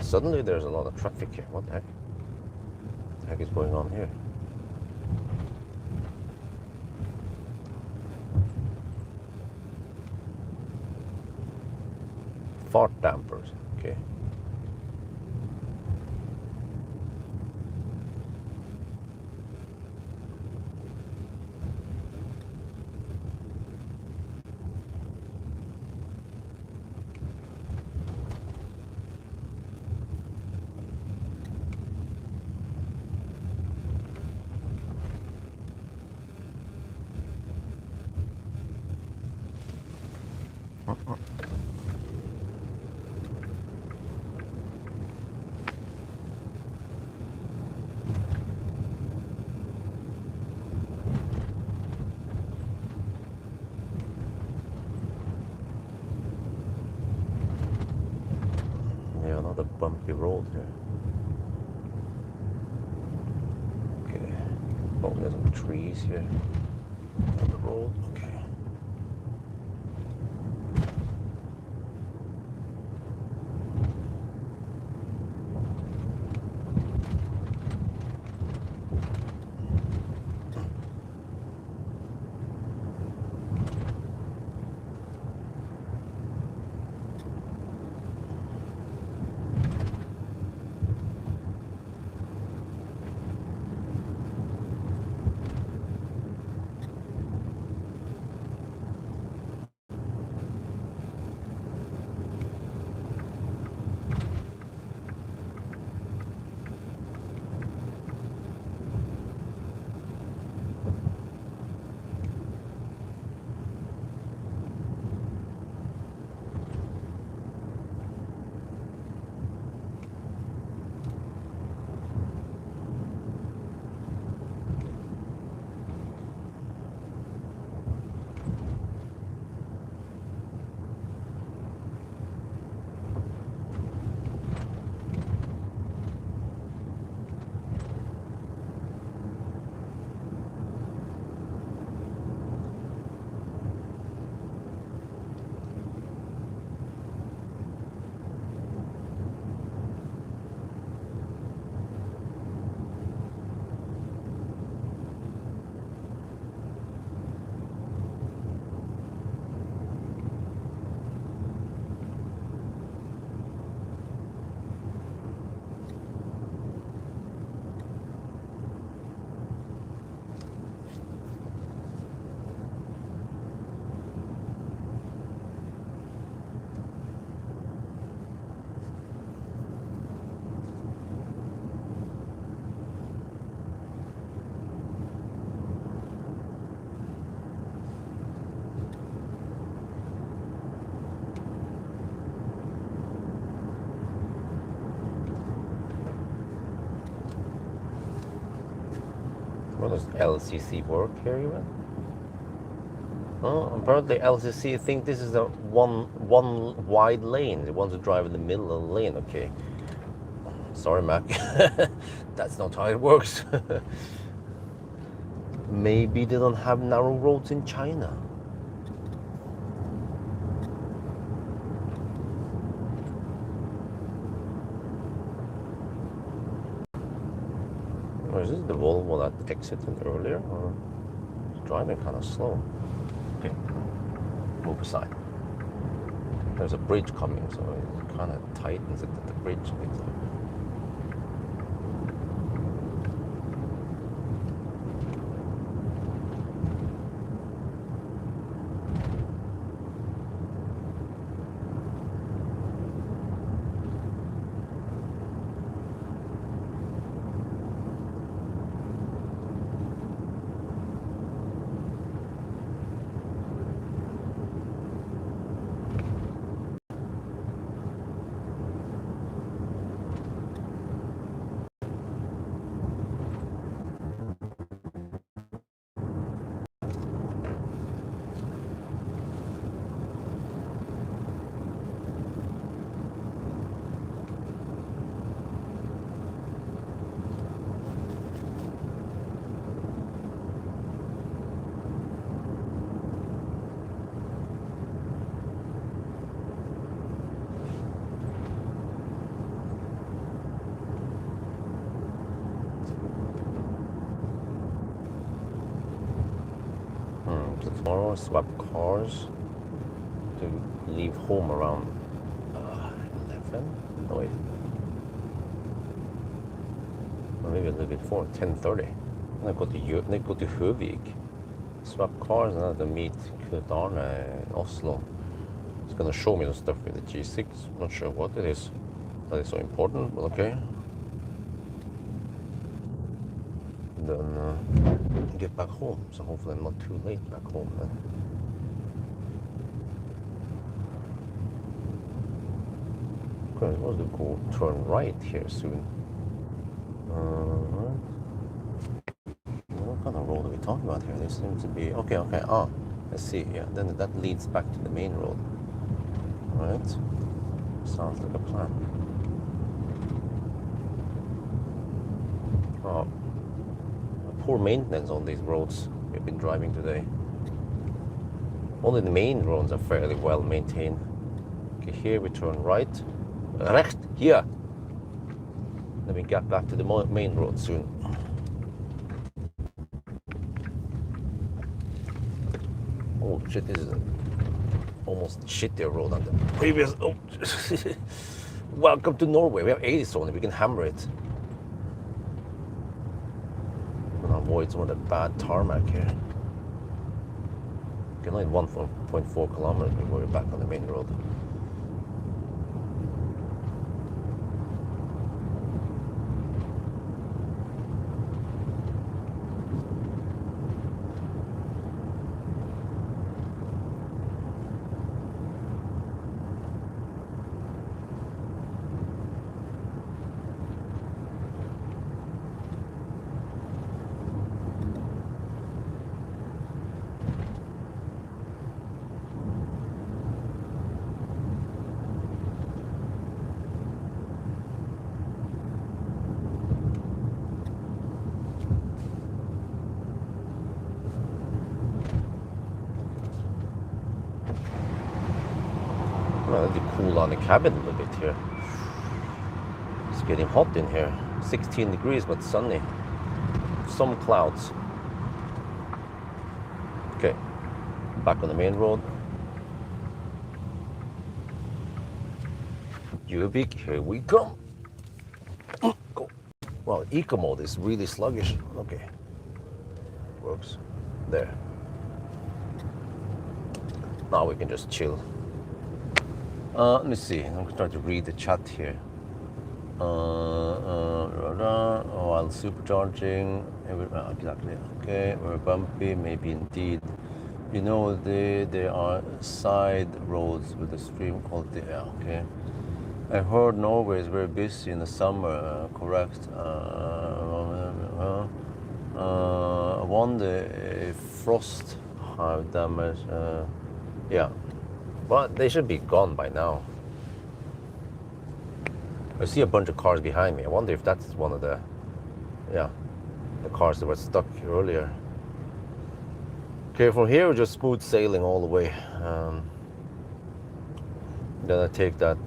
Suddenly there's a lot of traffic here. What the heck? What the heck is going on here? Fart dampers, okay. Another bumpy road here. Okay. Oh, there's some trees here on the road. Okay. What does LCC work here even? Oh, apparently LCC think this is a one wide lane. They want to drive in the middle of the lane. Okay. Sorry, Mac. That's not how it works. Maybe they don't have narrow roads in China. Or is this the Volvo that exited earlier? Or it's driving kind of slow? Okay, move aside. There's a bridge coming, so it kind of tightens it at the bridge. So tomorrow I swap cars to leave home around 11? No wait. Or maybe a little bit before, 10:30. And I go to Høvik, swap cars, and I have to meet Knut Arne in Oslo. He's gonna show me the stuff with the G6. Not sure what it is that is so important, but okay. Then get back home, so hopefully I'm not too late back home then. Okay, I'm supposed to go turn right here soon. What kind of road are we talking about here? There seems to be okay. Ah, I see. Yeah, then that leads back to the main road. All right, sounds like a plan. Oh. Poor maintenance on these roads we've been driving today. Only the main roads are fairly well maintained. Okay, here we turn right. Recht, here. Then we get back to the main road soon. Oh shit, this is an almost shittier road than the previous. Oh. Welcome to Norway. We have 80 zone, we can hammer it. Avoid some of the bad tarmac here. Okay, only 1.4 kilometers before we're back on the main road. Let me cool down the cabin a little bit here. It's getting hot in here. 16 degrees but sunny. Some clouds. Okay, back on the main road. Gjøvik, here we come. Go. Well, eco mode is really sluggish. Okay, works. There. Now we can just chill. Let me see. I'm trying to read the chat here. While supercharging, exactly. Okay, we're bumpy, maybe indeed. You know, there are side roads with the stream quality. Yeah, okay. I heard Norway is very busy in the summer. Correct. One, the frost have damage. Yeah, but they should be gone by now. I see a bunch of cars behind me. I wonder if that's one of the, yeah, the cars that were stuck earlier. Okay, from here we're just smooth sailing all the way. Then I take that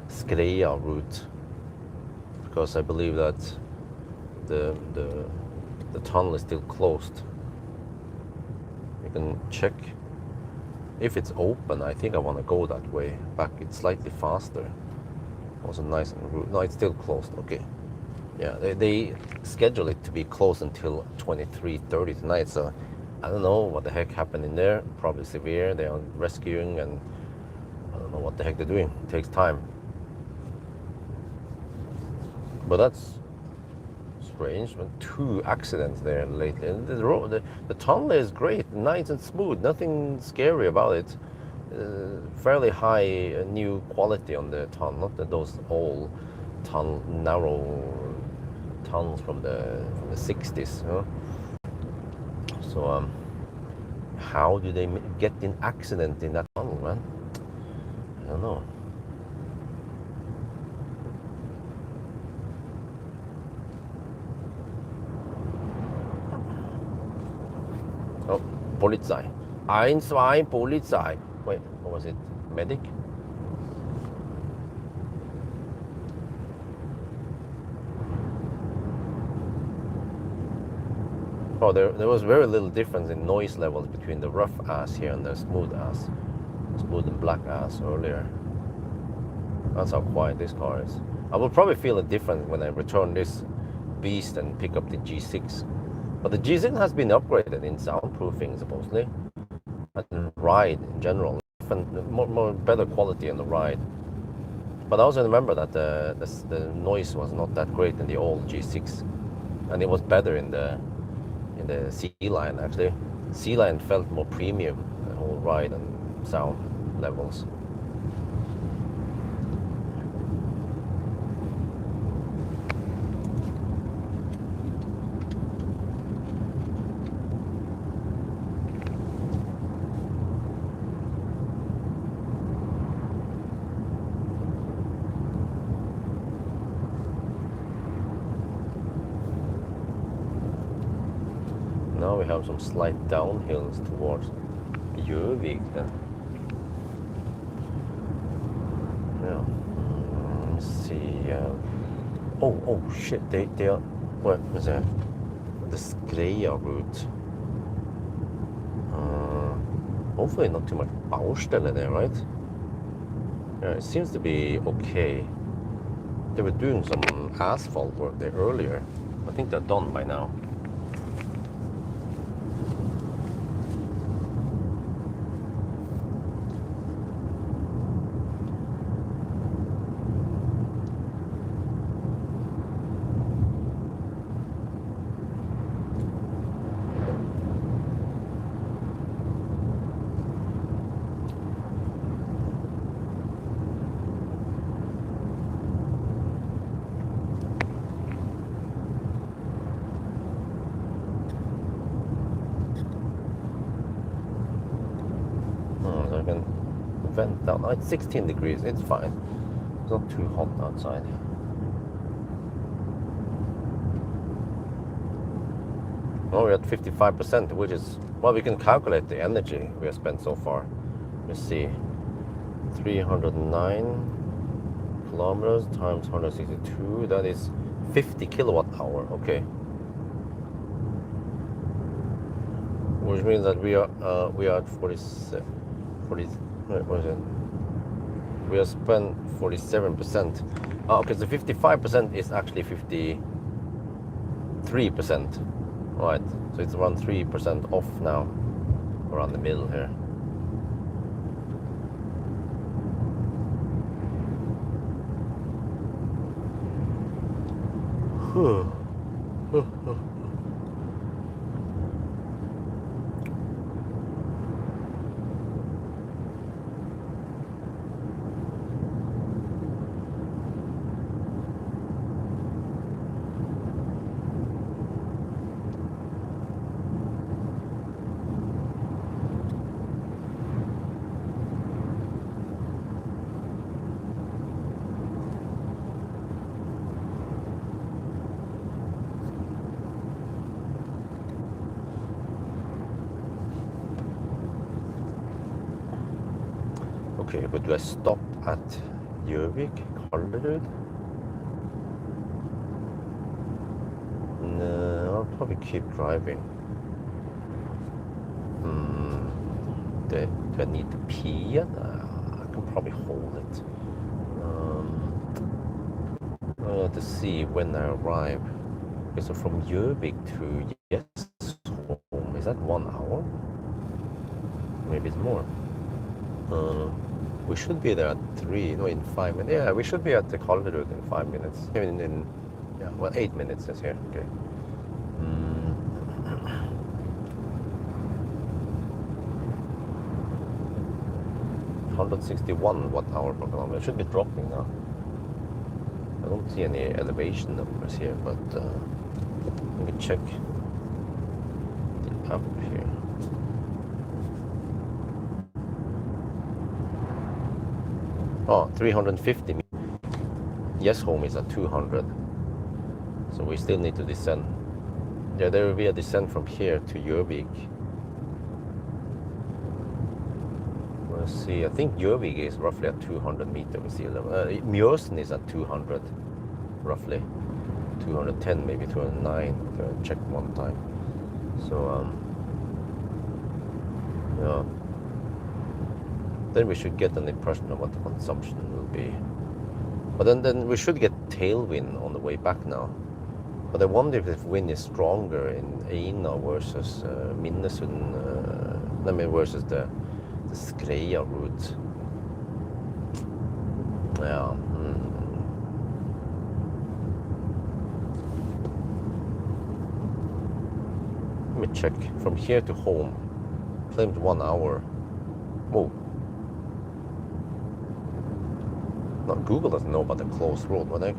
Skreia route because I believe that the tunnel is still closed. You can check if it's open. I think I want to go that way back. It's slightly faster. Also nice route. No, it's still closed. Okay. Yeah, they schedule it to be closed until 23:30 tonight. So I don't know what the heck happened in there. Probably severe. They are rescuing, and I don't know what the heck they're doing. It takes time. But that's strange. 2 accidents there lately. And the tunnel is great, nice and smooth. Nothing scary about it. Fairly high new quality on the tunnel. Not those old narrow tunnels from the 60s. You know? So how do they get in accident in that tunnel, man? I don't know. Oh, Polizei. 1, 2, Polizei. Wait, what was it? Medic? Oh, there was very little difference in noise levels between the rough ass here and the smooth and black ass earlier. That's how quiet this car is. I will probably feel a difference when I return this beast and pick up the G6. But the G6 has been upgraded in soundproofing supposedly, and ride in general, more better quality in the ride. But I also remember that the noise was not that great in the old G6, and it was better in the C-Line actually. C-Line felt more premium, the whole ride and sound levels. Now we have some slight downhills towards Gjøvik then. Yeah. Let's see. Oh shit! They are. What was that? The Skreia route. Hopefully not too much Baustelle there, right? Yeah, it seems to be okay. They were doing some asphalt work there earlier. I think they're done by now. I can vent down. Oh, it's 16 degrees, it's fine. It's not too hot outside. Oh, we're at 55%, which is, well, we can calculate the energy we have spent so far. Let's see. 309 kilometers times 162, that is 50 kilowatt hour. Okay. Which means that we are at 47. What is it? We have spent 47%. Oh, okay, so 55% is actually 53%. Right, so it's around 3% off now, around the middle here. Okay, but do I stop at Gjøvik, Kallerud? No, I'll probably keep driving. Do I need to pee yet? I can probably hold it. I have to see when I arrive. Okay, so from Gjøvik to Home, is that 1 hour? Maybe it's more. We should be there at 3, no, in 5 minutes. Yeah, we should be at the Kallerud in 5 minutes. Yeah, well, 8 minutes is here. Okay. 161 watt-hour per kilometer. It should be dropping now. I don't see any elevation numbers here, but let me check the app here. Oh, 350. Yes, home is at 200. So we still need to descend. Yeah, there will be a descent from here to Gjøvik. Let's see, I think Gjøvik is roughly at 200 meters with sea level. Mjøsen is at 200, roughly. 210, maybe 209. Check one time. So, yeah. Then we should get an impression of what the consumption will be. But then we should get tailwind on the way back now. But I wonder if wind is stronger in Eina versus Minnesund, versus the Skreia route. Yeah. Let me check. From here to home, claimed 1 hour. Oh. No, Google doesn't know about the closed road, but I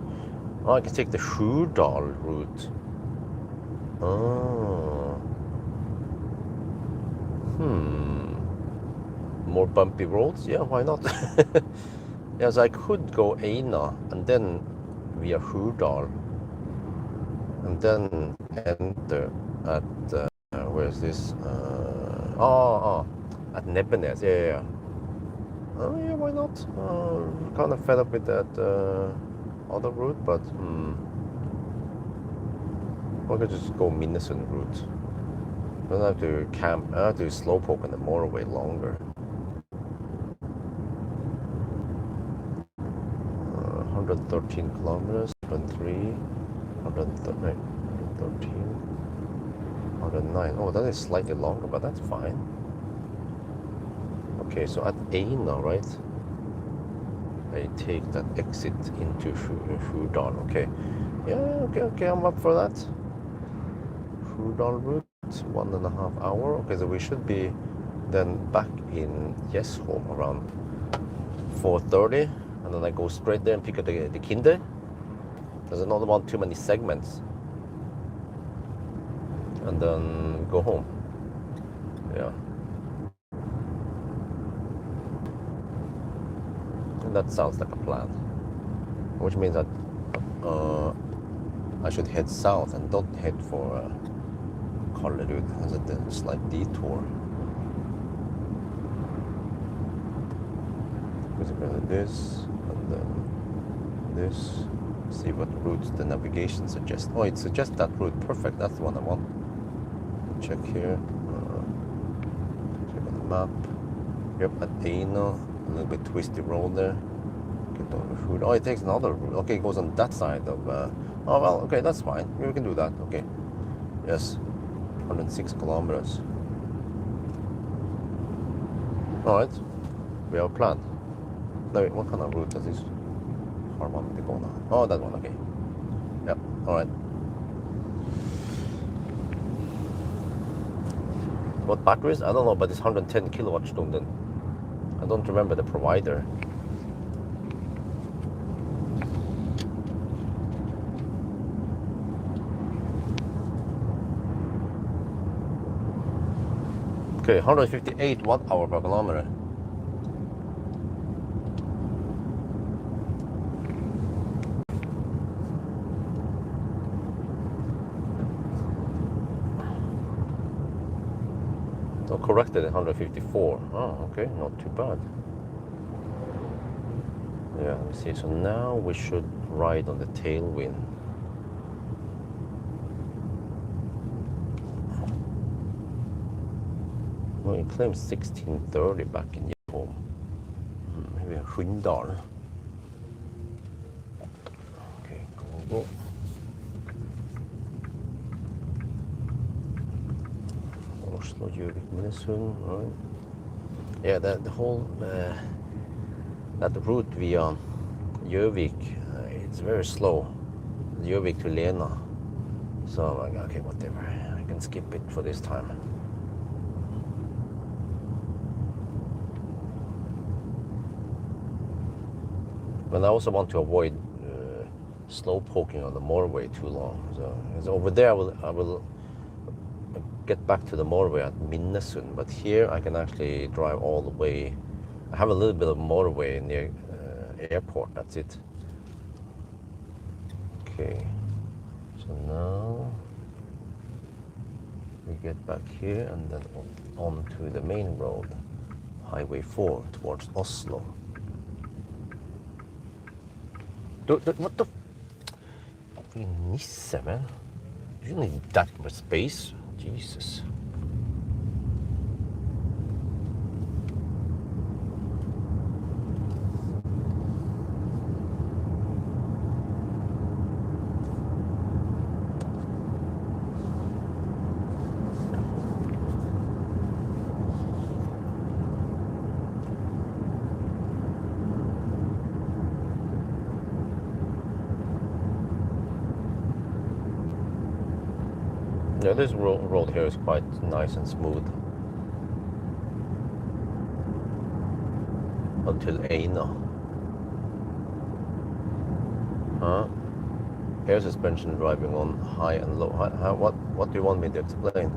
can take the Hurdal route. Oh. More bumpy roads? Yeah, why not? Yes, I could go Eina and then via Hurdal and then enter at where's this? At Nebbenes. Yeah. Oh yeah, why not? Kind of fed up with that other route, but I could just go Minnesund route. I don't have to camp. I have to slowpoke on the motorway longer. 113 kilometers, 103, 113, 109. Oh, that is slightly longer, but that's fine. Okay, so at Eina, right? I take that exit into Hurdal. Okay. Yeah, okay, I'm up for that. Hurdal route, 1.5 hours. Okay, so we should be then back in Home around 4:30. And then I go straight there and pick up the Kinder. There's another one, too many segments. And then go home. Yeah. And that sounds like a plan. Which means that I should head south and don't head for Kallerud as a slight detour. This and then this. See what routes the navigation suggests. Oh, it suggests that route. Perfect. That's the one I want. Check here. Check on the map. Yep, at Eina. A little bit twisty road there. Get over food. Oh, it takes another route. Okay, it goes on that side of. Oh well. Okay, that's fine. We can do that. Okay. Yes. 106 kilometers. All right. We have a plan. No, wait, what kind of route does this car want me to go now? Oh, that one, okay. Yep, alright. What batteries? I don't know, but it's 110 kilowatt stunden. I don't remember the provider. Okay, 158 watt-hour per kilometer. Corrected at 154. Oh, okay, not too bad. Yeah, let me see. So now we should ride on the tailwind. Well, it claims 1630 back in home. Maybe Hunndal. Okay, go. Oslo, Gjøvik, Minnesund, right? Yeah, the whole that route via Gjøvik, it's very slow. Gjøvik to Lena. So I'm like, okay, whatever. I can skip it for this time. But I also want to avoid slow poking on the motorway too long. So over there, I will get back to the motorway at Minnesund. But here, I can actually drive all the way. I have a little bit of motorway near airport. That's it. Okay. So now we get back here and then on to the main road, Highway 4 towards Oslo. What the fucking Nisse, man? You don't need that much space. Jesus. Yeah, this road here is quite nice and smooth. Until Eina. Huh? Air suspension driving on high and low. What do you want me to explain?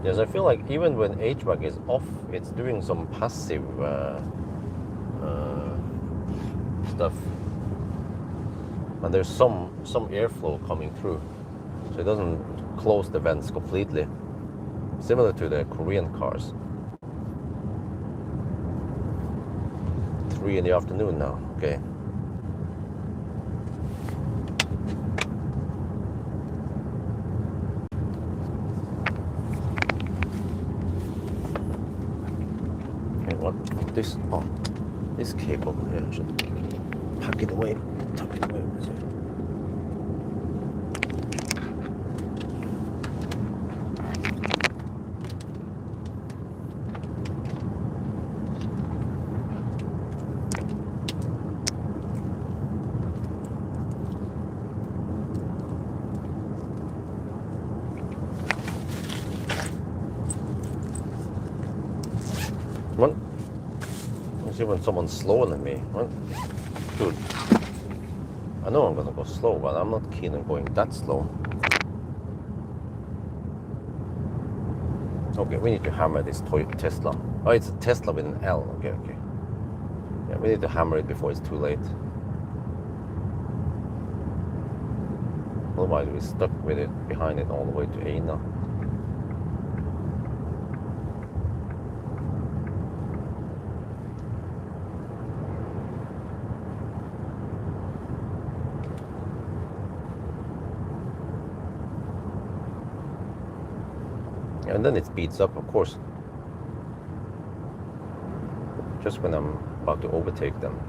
Yes, I feel like even when HVAC is off, it's doing some passive stuff, and there's some airflow coming through, so it doesn't close the vents completely, similar to the Korean cars. 3 in the afternoon now. Okay. This cable here, I should pack it away, tuck it away. What? See when someone's slower than me. What? Dude, I know I'm gonna go slow, but I'm not keen on going that slow. Okay, we need to hammer this Tesla. Oh, it's a Tesla with an L. Okay. Yeah, we need to hammer it before it's too late. Otherwise, we're stuck with it behind it all the way to Eina. And then it speeds up, of course, just when I'm about to overtake them.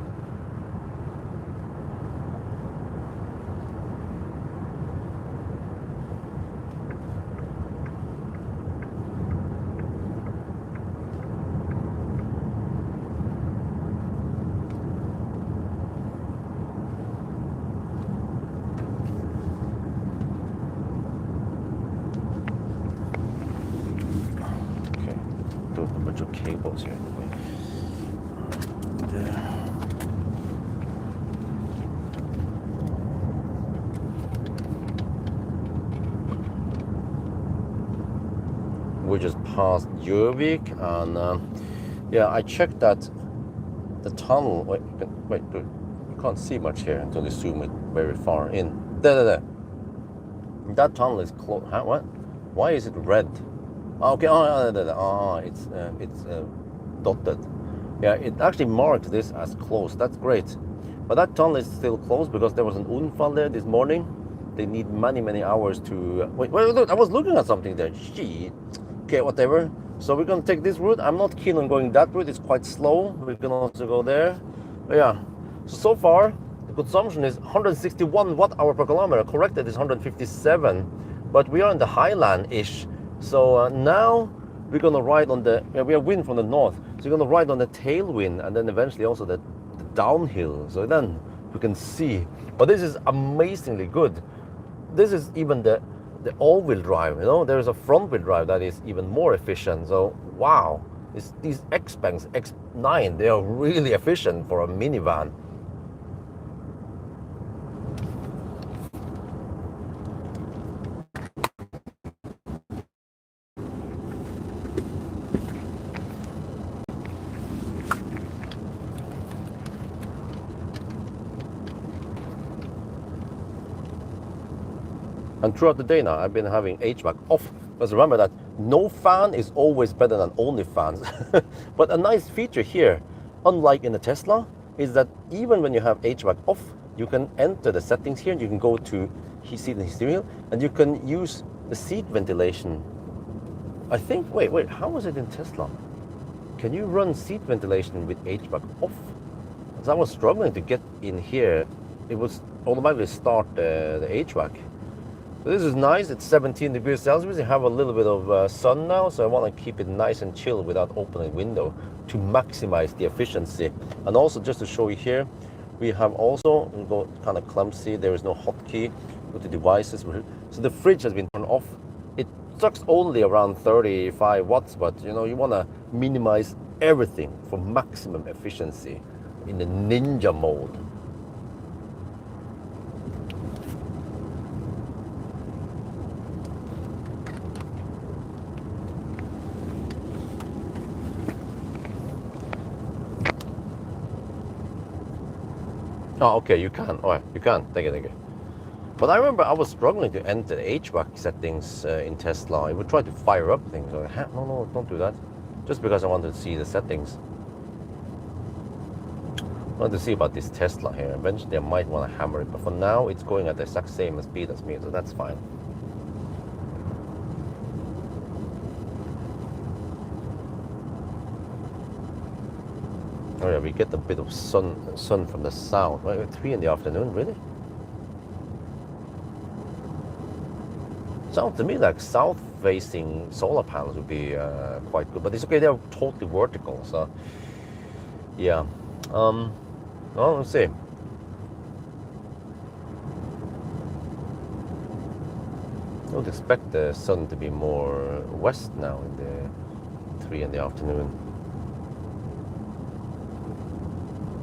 Cables here anyway. There. We just passed Gjøvik, and yeah, I checked that the tunnel. Wait, dude, you can't see much here until you zoom it very far in. There. That tunnel is closed. Huh? What? Why is it red? Okay. It's dotted. Yeah, it actually marked this as closed. That's great. But that tunnel is still closed because there was an unfall there this morning. They need many hours to... wait, look, I was looking at something there. Shit. Okay, whatever. So we're going to take this route. I'm not keen on going that route. It's quite slow. We can also go there. But yeah. So far, the consumption is 161 watt-hour per kilometer. Corrected is 157. But we are in the highland-ish. So now we're going to ride on the... we have wind from the north. So we're going to ride on the tailwind and then eventually also the downhill. So then we can see. But this is amazingly good. This is even the all-wheel drive, you know. There is a front-wheel drive that is even more efficient. So wow, these Xpeng X9, they are really efficient for a minivan. And throughout the day now, I've been having HVAC off. Because remember that no fan is always better than only fans. But a nice feature here, unlike in the Tesla, is that even when you have HVAC off, you can enter the settings here and you can go to seat and steering wheel and you can use the seat ventilation. I think, wait, how was it in Tesla? Can you run seat ventilation with HVAC off? Because I was struggling to get in here. It was automatically start the HVAC. So this is nice. It's 17 degrees Celsius. You have a little bit of sun now, so I want to keep it nice and chill without opening the window to maximize the efficiency. And also just to show you here, we have also, we go kind of clumsy, there is no hotkey with the devices. So the fridge has been turned off. It sucks only around 35 watts, but you know, you want to minimize everything for maximum efficiency in the ninja mode. Oh, okay, you can. Oh, you can. Thank you. But I remember I was struggling to enter the HVAC settings in Tesla. I would try to fire up things. Like, no, don't do that. Just because I wanted to see the settings. I wanted to see about this Tesla here. Eventually I might want to hammer it. But for now, it's going at the exact same speed as me. So that's fine. Oh yeah, we get a bit of sun from the south. Right, 3 in the afternoon, really? Sounds to me like south-facing solar panels would be quite good, but it's okay. They're totally vertical, so yeah. Well, let's see. I would expect the sun to be more west now in the 3 in the afternoon.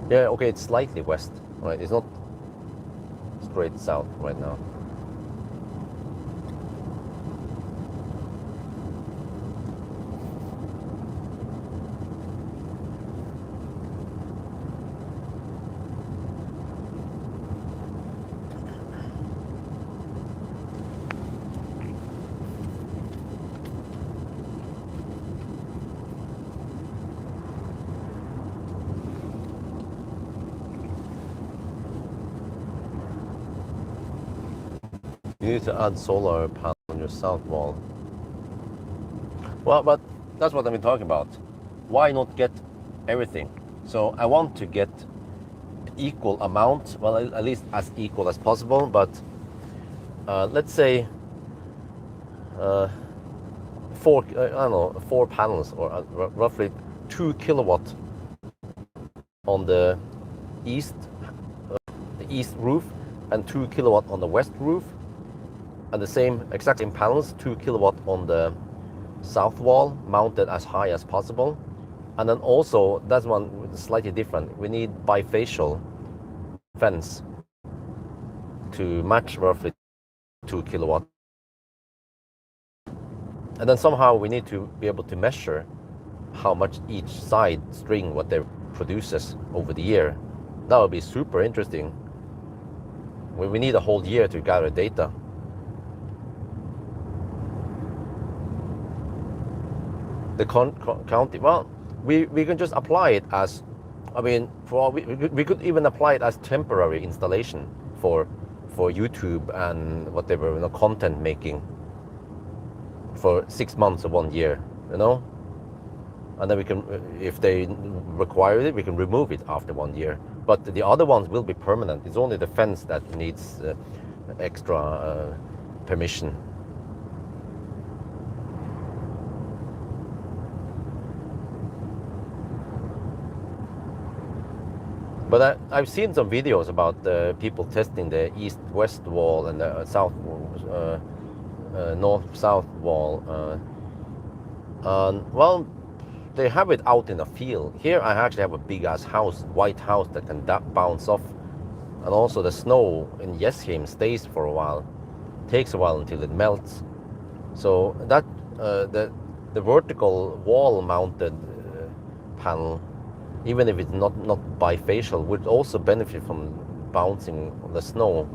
Yeah, okay, it's slightly west, right? It's not straight south right now. You need to add solar panel on your south wall. Well, but that's what I've been talking about. Why not get everything? So I want to get equal amount, well, at least as equal as possible, but let's say 4 panels, or roughly 2 kilowatt on the east roof and 2 kilowatt on the west roof, and the exact same panels, 2 kilowatt on the south wall, mounted as high as possible. And then also, that's one slightly different. We need bifacial fence to match roughly 2 kilowatt. And then somehow we need to be able to measure how much each side string, what they produces over the year. That would be super interesting. We need a whole year to gather data. the county. Well, we can just apply it as, I mean, we could even apply it as temporary installation for YouTube and whatever, you know, content making for 6 months or 1 year, you know, and then we can, if they require it, we can remove it after 1 year. But the other ones will be permanent. It's only the fence that needs extra permission. But I've seen some videos about people testing the east-west wall and the north-south wall. And well, they have it out in a field. Here I actually have a big-ass house, white house that can bounce off. And also the snow in Xpeng stays for a while. Takes a while until it melts. So that the vertical wall-mounted panel, even if it's not bifacial, would also benefit from bouncing on the snow.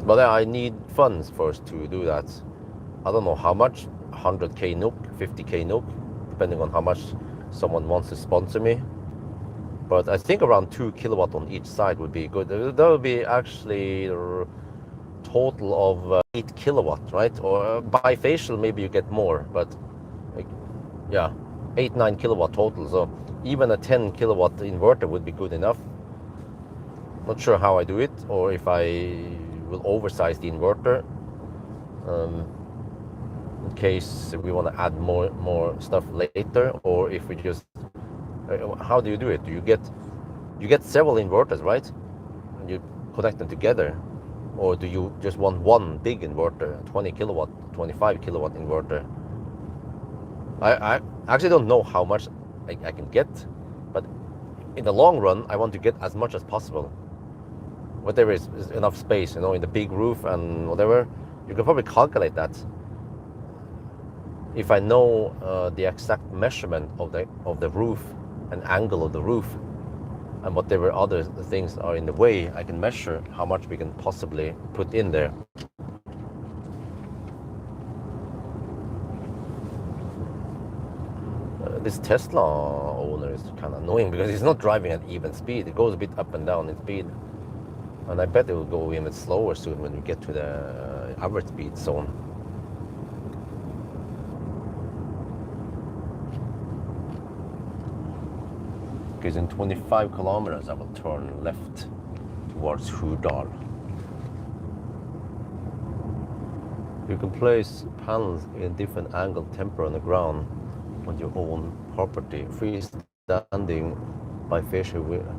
But I need funds first to do that. I don't know how much, 100k NOK, 50k NOK, depending on how much someone wants to sponsor me. But I think around 2 kilowatt on each side would be good. That would be actually a total of 8 kilowatt, right? Or bifacial, maybe you get more, but like, yeah, 8-9 kilowatt total. So even a 10 kilowatt inverter would be good enough. Not sure how I do it, or if I will oversize the inverter in case we want to add more stuff later, or if we just how do you do it? Do you get several inverters, right? And you connect them together, or do you just want one big inverter, 20 kilowatt, 25 kilowatt inverter? I actually don't know how much I can get, but in the long run I want to get as much as possible. Whatever is enough space, you know, in the big roof and whatever. You can probably calculate that. If I know the exact measurement of the roof and angle of the roof and whatever other things are in the way, I can measure how much we can possibly put in there. This Tesla owner is kind of annoying because he's not driving at even speed. It goes a bit up and down in speed. And I bet it will go even slower soon when we get to the average speed zone. Because in 25 kilometers I will turn left towards Hurdal. You can place panels in different angle temper on the ground on your own property. Freestanding bifacial wheel.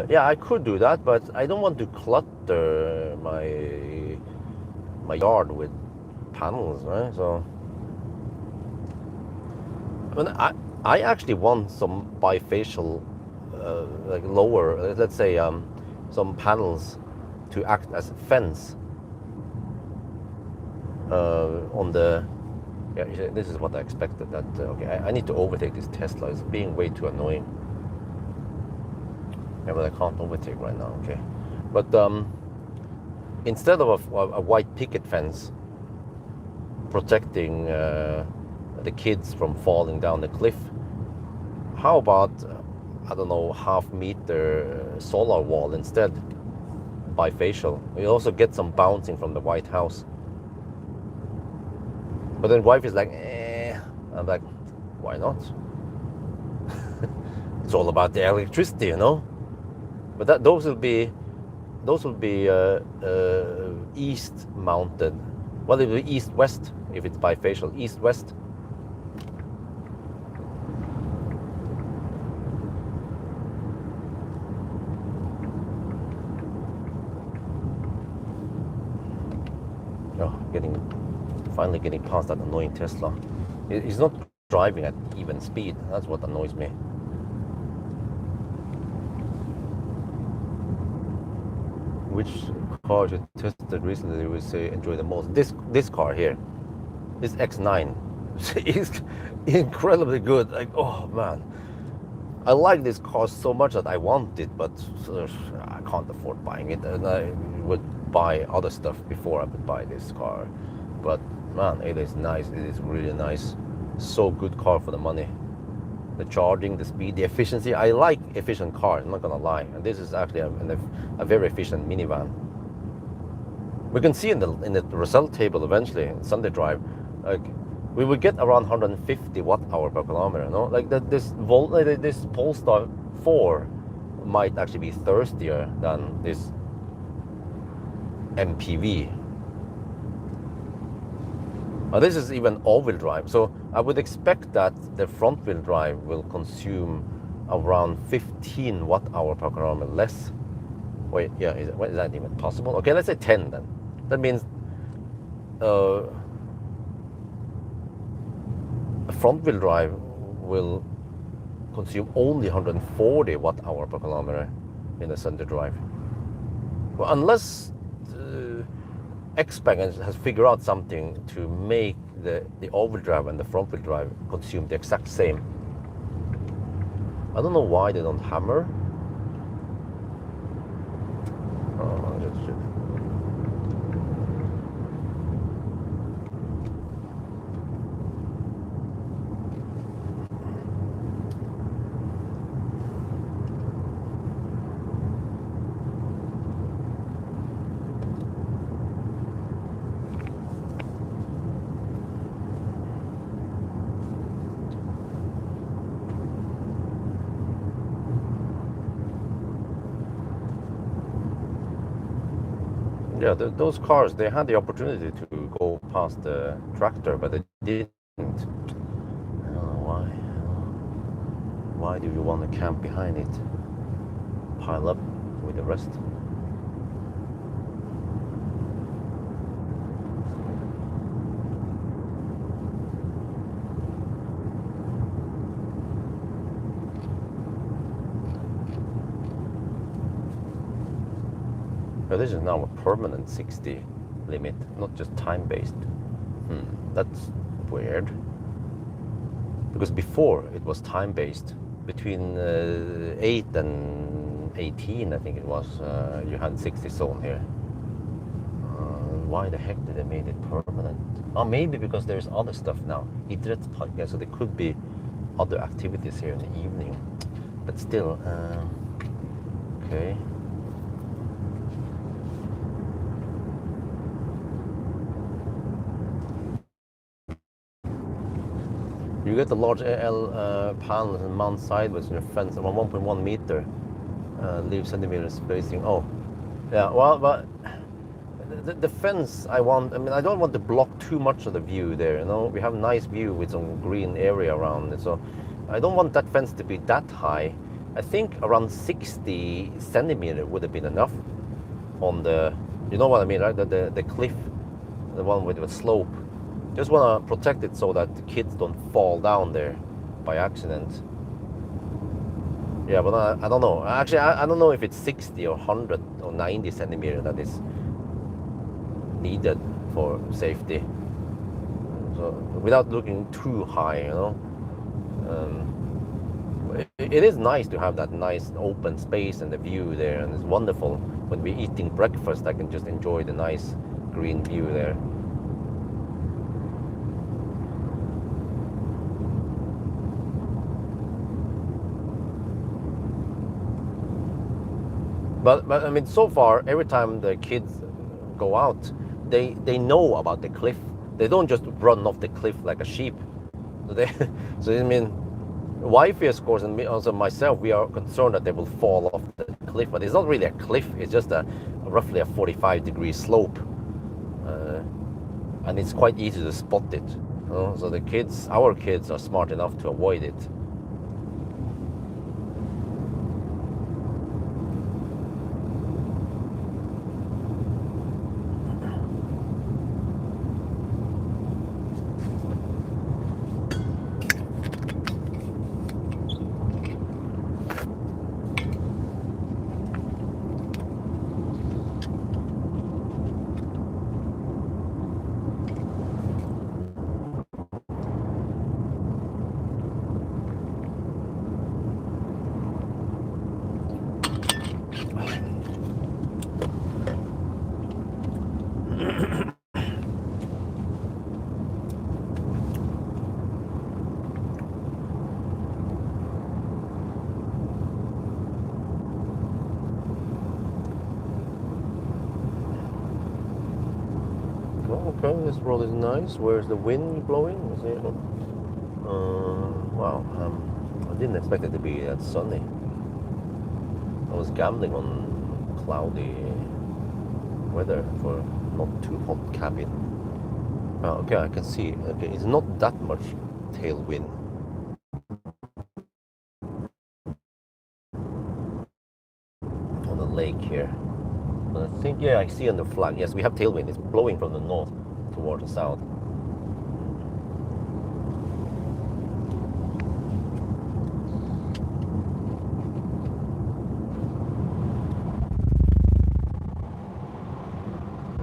Yeah, I could do that, but I don't want to clutter my yard with panels, right? So I mean, I actually want some bifacial, like lower, let's say, some panels to act as a fence on the. Yeah, this is what I expected. That okay, I need to overtake this Tesla. It's being way too annoying. Yeah, but I can't overtake right now, okay. But instead of a white picket fence protecting the kids from falling down the cliff, how about, I don't know, half-meter solar wall instead, bifacial? You also get some bouncing from the White House. But then wife is like, eh. I'm like, why not? It's all about the electricity, you know? But those will be east mounted. Well, it will be east-west if it's bifacial. East-west. Oh, finally getting past that annoying Tesla. He's not driving at even speed. That's what annoys me. Which car you tested recently you would say enjoy the most? This car here, this X9, is incredibly good. Like, oh man, I like this car so much that I want it, but I can't afford buying it. And would buy other stuff before I would buy this car. But man, it is nice. It is really nice. So good car for the money. The charging, the speed, the efficiency. I like efficient cars, I'm not gonna lie. And this is actually a very efficient minivan. We can see in the result table eventually in Sunday drive, like we would get around 150 watt-hour per kilometer. No, like this Polestar 4 might actually be thirstier than this MPV. This is even all-wheel drive, so I would expect that the front-wheel drive will consume around 15 watt-hour per kilometer less. Wait, yeah, is that even possible? Okay, let's say 10 then. That means a front-wheel drive will consume only 140 watt-hour per kilometer in a Sunday drive. Well, unless Xpeng has figured out something to make the all-wheel drive and the front-wheel drive consume the exact same. I don't know why they don't hammer. Oh, that's shit. Yeah, those cars, they had the opportunity to go past the tractor, but they didn't. I don't know why. Why do you want to camp behind it? Pile up with the rest. But this is now a permanent 60 limit, not just time-based. That's weird. Because before it was time-based. Between 8 and 18, I think it was, you had 60 zone here. Why the heck did they make it permanent? Oh, maybe because there's other stuff now. Idrettspark, so there could be other activities here in the evening. But still, okay. You get the large AL panels and mount sideways in your fence around 1.1 meter. Leave centimeter spacing. Oh, yeah. Well, but the fence I mean, I don't want to block too much of the view there. You know, we have a nice view with some green area around it, so I don't want that fence to be that high. I think around 60 centimeter would have been enough on the, you know what I mean, right? The cliff, the one with the slope. Just want to protect it so that the kids don't fall down there by accident. Yeah, but I don't know. Actually, I don't know if it's 60 or 100 or 90 centimeter that is needed for safety. So without looking too high, you know. It is nice to have that nice open space and the view there, and it's wonderful when we're eating breakfast. I can just enjoy the nice green view there. But I mean, so far, every time the kids go out, they know about the cliff. They don't just run off the cliff like a sheep. So I mean, wifey, of course, and me, also myself, we are concerned that they will fall off the cliff. But it's not really a cliff. It's just roughly a 45-degree slope, and it's quite easy to spot it. You know? So our kids, are smart enough to avoid it. Okay, this road is nice. Where's the wind blowing? Is it? Wow, I didn't expect it to be that sunny. I was gambling on cloudy weather for not too hot cabin. Okay, I can see. Okay, it's not that much tailwind. On the lake here. But I think, yeah, I see on the flag. Yes, we have tailwind. It's blowing from the north toward the south.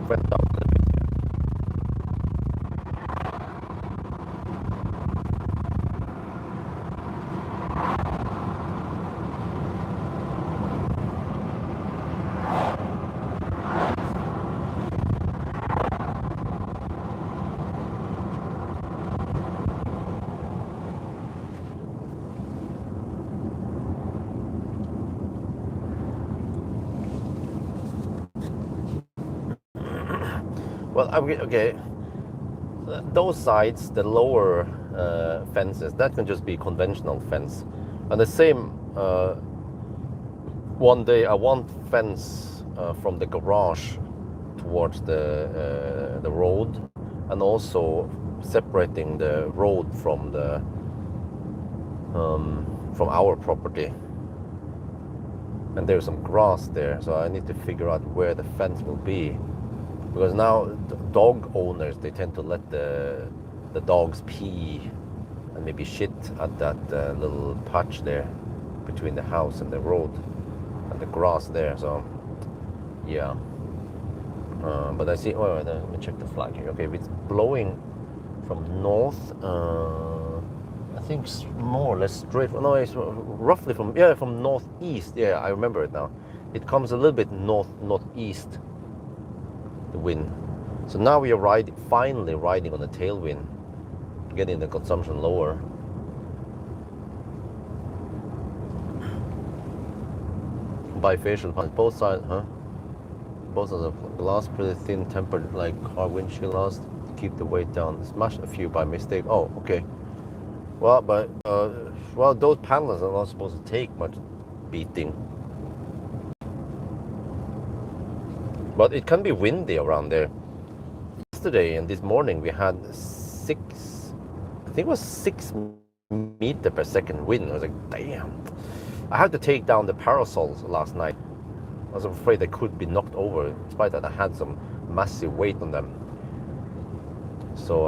Went down a little bit. Well, okay. Those sides, the lower fences, that can just be conventional fence. And the same, one day I want fence from the garage towards the road, and also separating the road from the from our property. And there's some grass there, so I need to figure out where the fence will be. Because now dog owners, they tend to let the dogs pee and maybe shit at that little patch there between the house and the road and the grass there. So yeah, but I see. Oh, let me check the flag here. Okay, it's blowing from north. I think more or less straight. No, it's roughly from northeast. Yeah, I remember it now. It comes a little bit northeast. The wind. So now we are finally riding on the tailwind, getting the consumption lower. Bifacial punch, both sides, huh? Both of the glass pretty thin, tempered like car windshield glass to keep the weight down. Smashed a few by mistake. Oh, okay. Well, but well, those panels are not supposed to take much beating. But it can be windy around there. Yesterday and this morning we had I think it was 6 meters per second wind. I was like, damn. I had to take down the parasols last night. I was afraid they could be knocked over, despite that I had some massive weight on them. So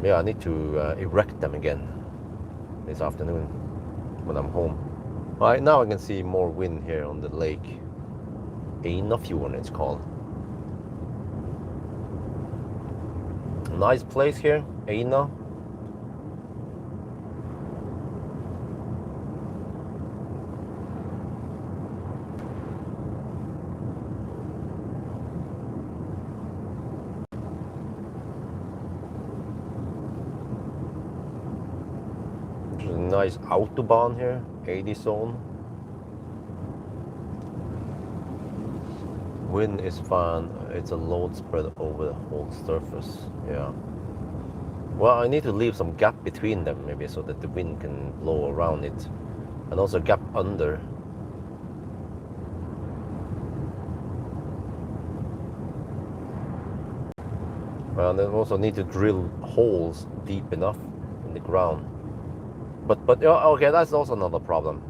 yeah, I need to erect them again this afternoon when I'm home. All right, now I can see more wind here on the lake. Einafjorden it's called. Nice place here, Eina. There's a nice autobahn here, 80 zone. Wind is fine. It's a load spread over the whole surface. Yeah. Well, I need to leave some gap between them maybe so that the wind can blow around it, and also gap under. And then also need to drill holes deep enough in the ground. But okay, that's also another problem,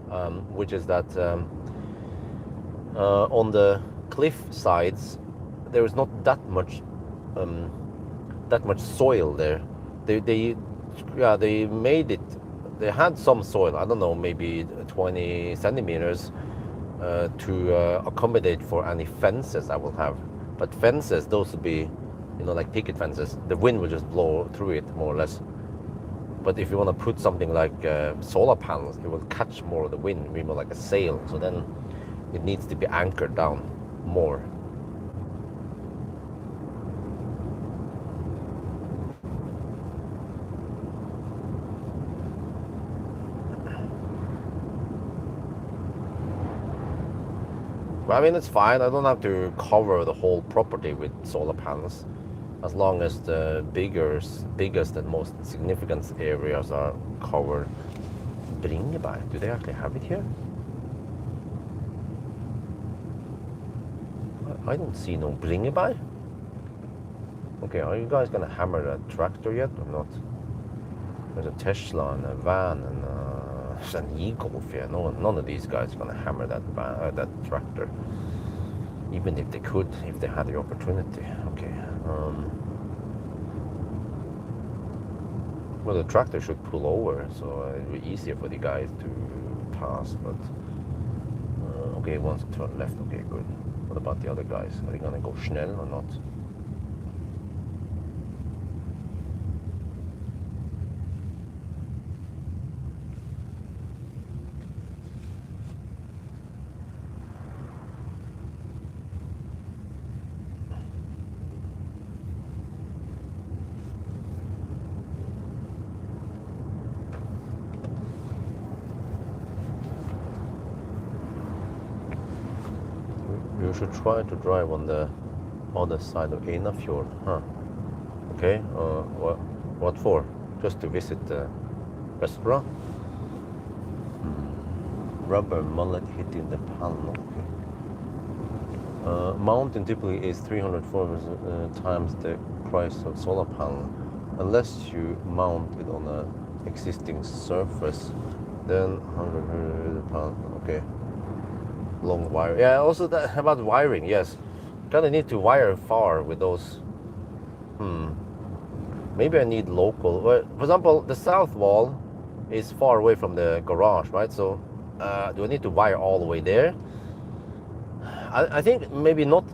which is that on the cliff sides there is not that much soil there. They made it. They had some soil. I don't know, maybe 20 centimeters to accommodate for any fences I will have. But fences, those would be, like picket fences. The wind will just blow through it more or less. But if you want to put something like solar panels, it will catch more of the wind, maybe more like a sail. So then it needs to be anchored down more. But I mean, it's fine. I don't have to cover the whole property with solar panels. as long as the biggest and most significant areas are covered. Bringebær, do they actually have it here? I don't see no bringebær. Okay, are you guys gonna hammer that tractor yet or not? There's a Tesla and a van and an e-Golf here. None of these guys are gonna hammer that tractor. Even if they could, if they had the opportunity. Okay. Well, the tractor should pull over, so it'll be easier for the guys to pass. But okay, he wants to turn left. Okay, good. What about the other guys? Are they gonna go schnell or not? You should try to drive on the other side of Einafjord, huh? Okay, what for? Just to visit the restaurant? Rubber mullet hitting the panel, okay. Mounting typically is 304 times the price of solar panel. Unless you mount it on an existing surface, then 100 pounds, okay. Long wire. Yeah, also that about wiring, yes. Kinda need to wire far with those. Maybe I need local. Well, for example, the south wall is far away from the garage, right? So do I need to wire all the way there? I think maybe not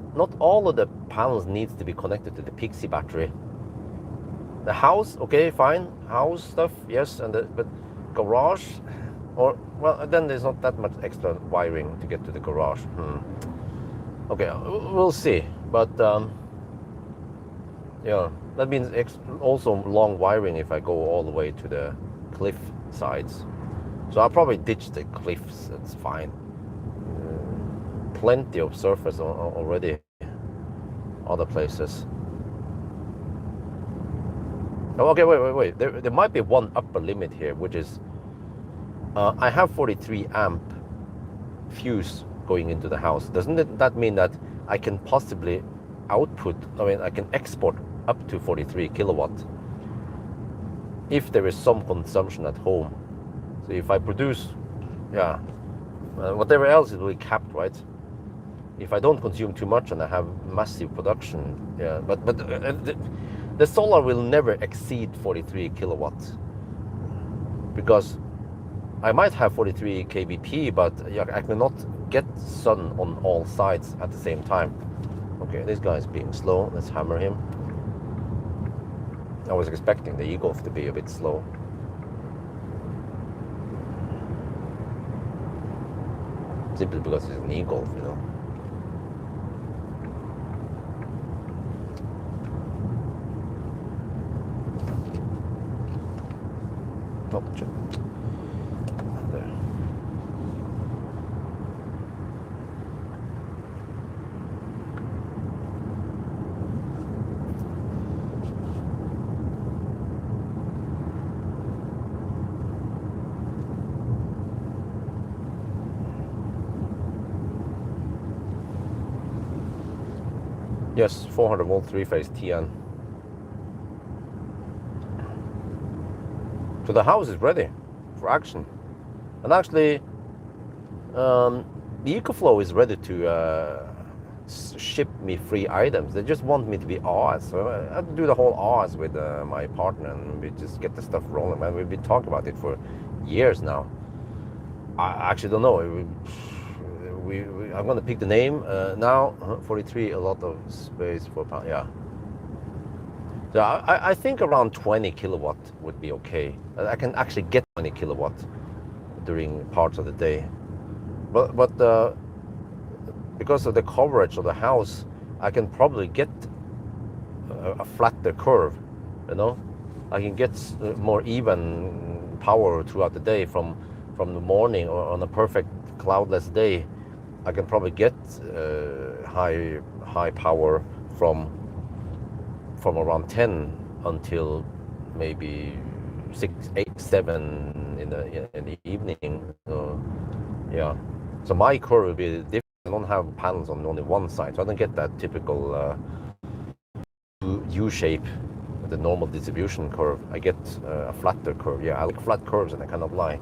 all of the panels needs to be connected to the Pixie battery. The house, okay, fine. House stuff, yes, and but garage, or well, then there's not that much extra wiring to get to the garage. Okay, we'll see. But yeah, that means also long wiring if I go all the way to the cliff sides. So I'll probably ditch the cliffs. That's fine. Plenty of surface already. Other places. Oh, okay, wait. There might be one upper limit here, which is I have 43 amp fuse going into the house. Doesn't that mean that I can possibly output? I mean, I can export up to 43 kilowatt if there is some consumption at home. So if I produce, yeah, whatever else it will be capped, right? If I don't consume too much and I have massive production, yeah. But the solar will never exceed 43 kilowatts because I might have 43 kVp, but I cannot get sun on all sides at the same time. Okay, this guy is being slow. Let's hammer him. I was expecting the e-Golf to be a bit slow. Simply because it's an e-Golf, you know. Oh, there. Yes, 400 volt 3-phase TN. So the house is ready for action. And actually, the EcoFlow is ready to ship me free items. They just want me to be ours. So I have to do the whole ours with my partner and we just get the stuff rolling. Man, we've been talking about it for years now. I actually don't know. I'm going to pick the name now. 43, a lot of space for power. Yeah. So I think around 20 kilowatt would be okay. I can actually get 20 kilowatt during parts of the day. But because of the coverage of the house, I can probably get a flatter curve. You know, I can get more even power throughout the day from the morning, or on a perfect cloudless day. I can probably get high power from from around 10 until maybe 6, 8, 7 in the evening. So yeah, so my curve will be different. I don't have panels on only one side, so I don't get that typical U shape, the normal distribution curve. I get a flatter curve. Yeah, I like flat curves, and I cannot lie.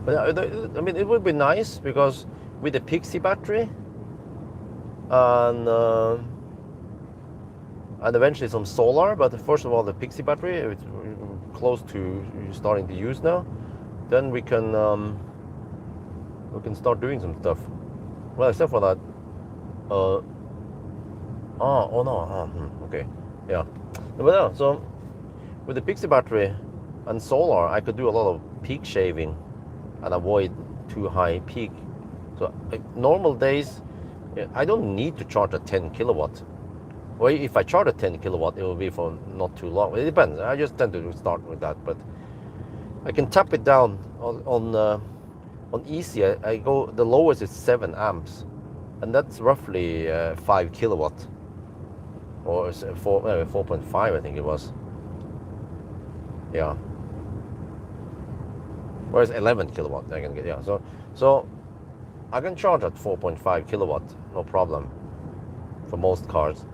But I mean, it would be nice because with the Pixie battery and eventually some solar. But first of all, the Pixie battery, it's close to starting to use now. Then we can start doing some stuff. Well, except for that. Okay, yeah. But yeah, so with the Pixie battery and solar, I could do a lot of peak shaving and avoid too high peak. So normal days, I don't need to charge at 10 kilowatt. Or if I charge at 10 kilowatt, it will be for not too long. It depends. I just tend to start with that, but I can tap it down on easy. I go, the lowest is 7 amps, and that's roughly 5 kilowatt, or 4.5, I think it was. Yeah. Whereas 11 kilowatt I can get, yeah. So I can charge at 4.5 kilowatt, no problem, for most cars.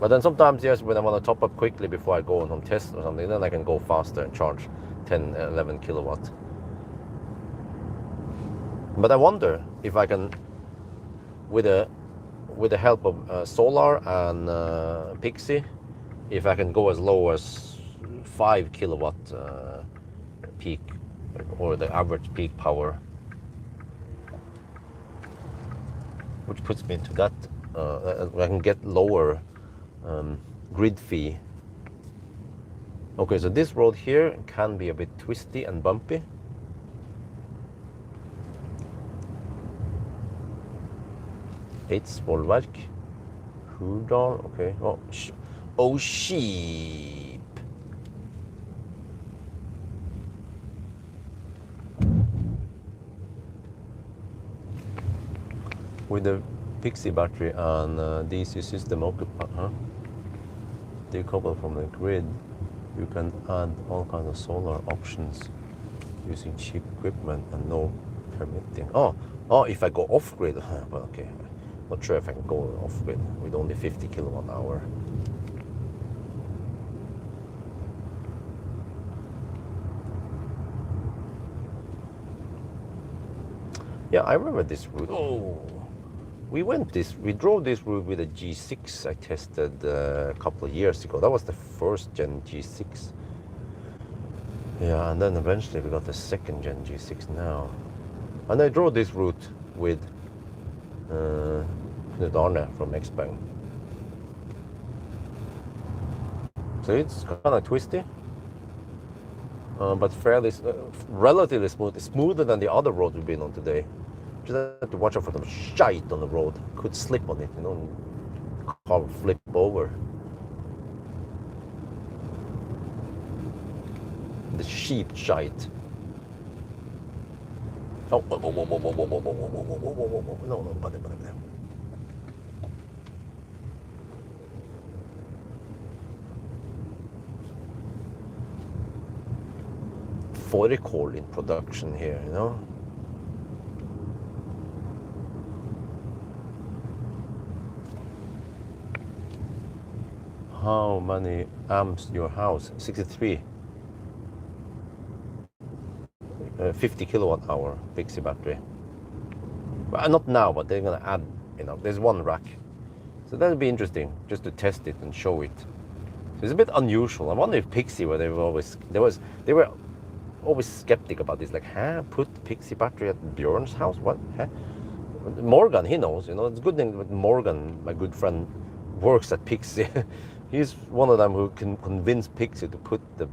But then sometimes, yes, when I want to top up quickly before I go on some test or something, then I can go faster and charge 10, 11 kilowatt. But I wonder if I can, with the help of solar and Pixie, if I can go as low as 5 kilowatt peak, or the average peak power, which puts me into that. I can get lower grid fee. Okay, so this road here can be a bit twisty and bumpy. Eidsvollverk, Hurdal, okay. Oh, sheep. With the Pixie battery and DC system decoupled from the grid, you can add all kinds of solar options using cheap equipment and no permitting. Oh, if I go off grid, well, okay. Not sure if I can go off grid with only 50 kilowatt hour. Yeah, I remember this route. Oh, we drove this route with a G6 I tested a couple of years ago. That was the first gen G6. Yeah, and then eventually we got the second gen G6 now. And I drove this route with Arne from Xpeng. So it's kind of twisty, but fairly, relatively smooth. Smoother than the other road we've been on today. Just have to watch out for some shite on the road. Could slip on it, you know, car will flip over. The sheep shite. Oh, no, but. Fårikål in production here, you know. How many amps your house? 63. 50 kilowatt hour Pixie battery. But not now, but they're gonna add, you know, there's one rack. So that'll be interesting just to test it and show it. So it's a bit unusual. I wonder if Pixie, where they were always skeptic about this, like, put Pixie battery at Björn's house? What? Morgan, he knows, you know. It's a good thing that Morgan, my good friend, works at Pixie. He's one of them who can convince Pixie to put the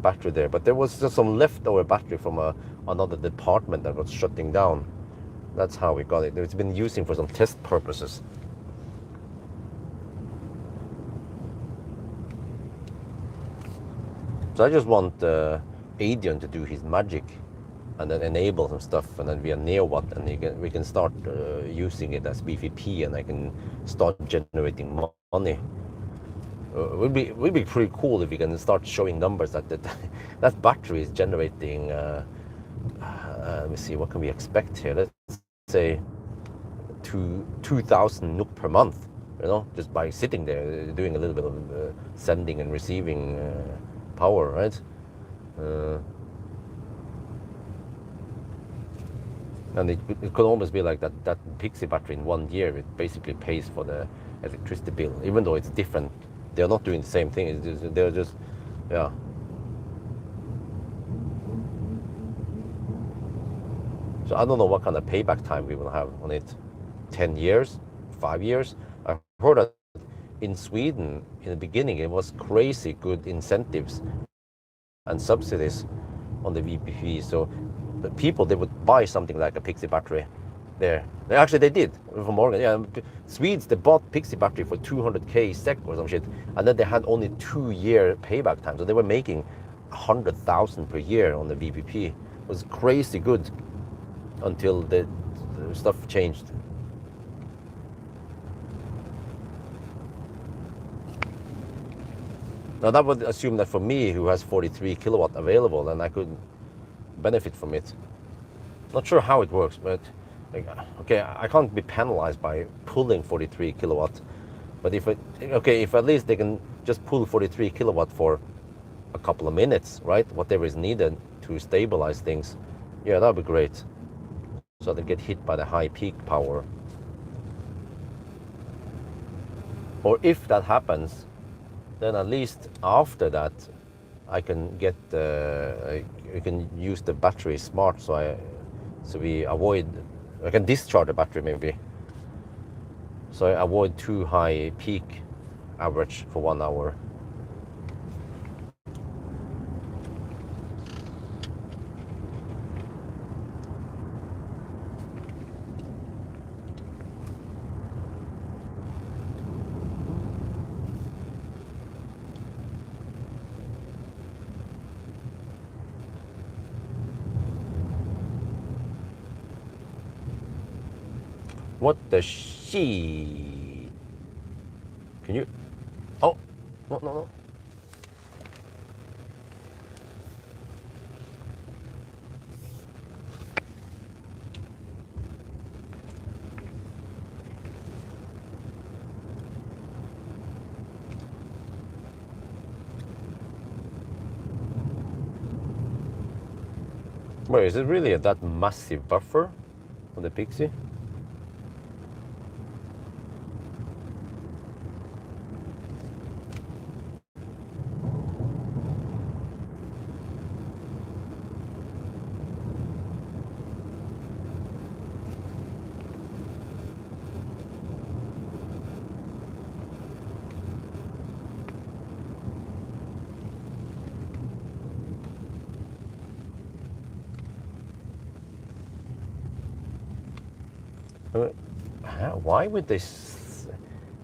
battery there. But there was just some leftover battery from another department that was shutting down. That's how we got it. It's been using for some test purposes. So I just want Adrian to do his magic and then enable some stuff, and then via NeoWatt, and we can start using it as BVP, and I can start generating money. It would be pretty cool if we can start showing numbers that that battery is generating. Let me see, what can we expect here? Let's say 2,000 NOK per month. You know, just by sitting there doing a little bit of sending and receiving power, right? And it could almost be like that Pixie battery in 1 year, it basically pays for the electricity bill, even though it's different. They're not doing the same thing. They're just, yeah. So I don't know what kind of payback time we will have on it. 10 years, 5 years. I heard that in Sweden, in the beginning, it was crazy good incentives and subsidies on the VPP. So the people, they would buy something like a Pixie battery there. Actually, they did from Morgan. Yeah, Swedes, they bought Pixie battery for 200k SEK or some shit, and then they had only 2-year payback time. So they were making 100,000 per year on the VPP. It was crazy good until the stuff changed. Now that would assume that for me, who has 43 kilowatt available, then I could benefit from it. Not sure how it works, but okay, I can't be penalized by pulling 43 kilowatt. But if at least they can just pull 43 kilowatt for a couple of minutes, right? Whatever is needed to stabilize things, yeah, that'd be great. So they get hit by the high peak power. Or if that happens, then at least after that, I can get I can use the battery smart, so we avoid. I can discharge the battery maybe, so I avoid too high peak average for 1 hour. What the shit? Can you? Oh, no. Wait, is it really that massive buffer on the Pixie?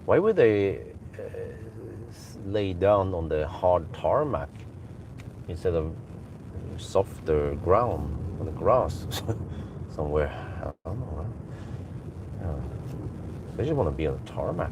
Why would they lay down on the hard tarmac instead of softer ground on the grass somewhere? I don't know. Yeah. They just want to be on the tarmac.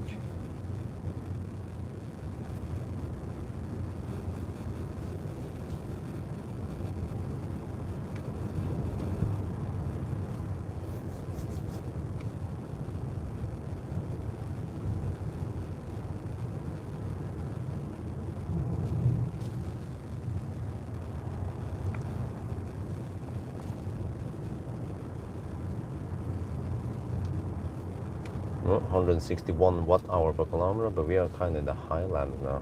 Well, 161 watt-hour per kilometer, but we are kind of in the highland now.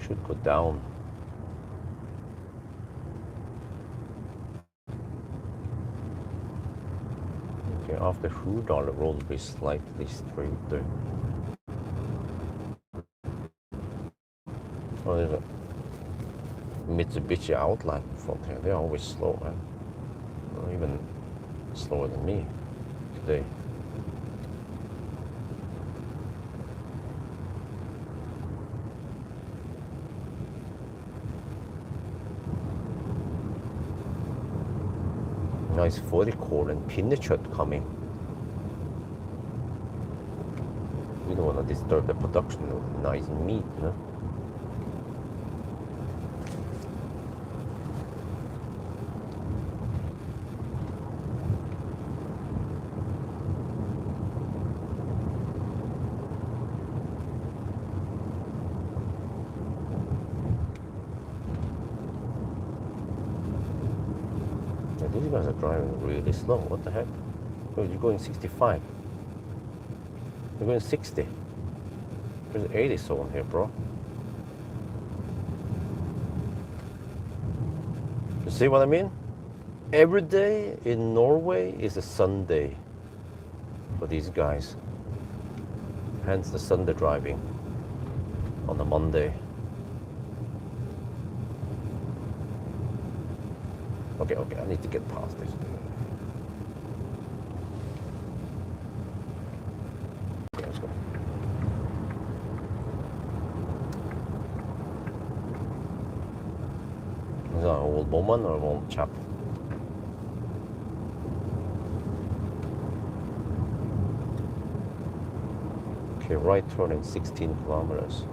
Should go down. Okay, after Hudal, the road will be slightly straighter. Oh, there's a Mitsubishi Outlander folk here. They're always slow, man. Even slower than me today. Nice fårikål and pinnekjøtt coming. We don't want to disturb the production of nice meat, you know? These guys are driving really slow. What the heck? Oh, you're going 65. You're going 60. There's 80 zone here, bro. You see what I mean? Every day in Norway is a Sunday for these guys. Hence the Sunday driving on a Monday. Okay, I need to get past this. Okay, let's go. Is that an old woman or an old chap? Okay, right turn in 16 kilometers.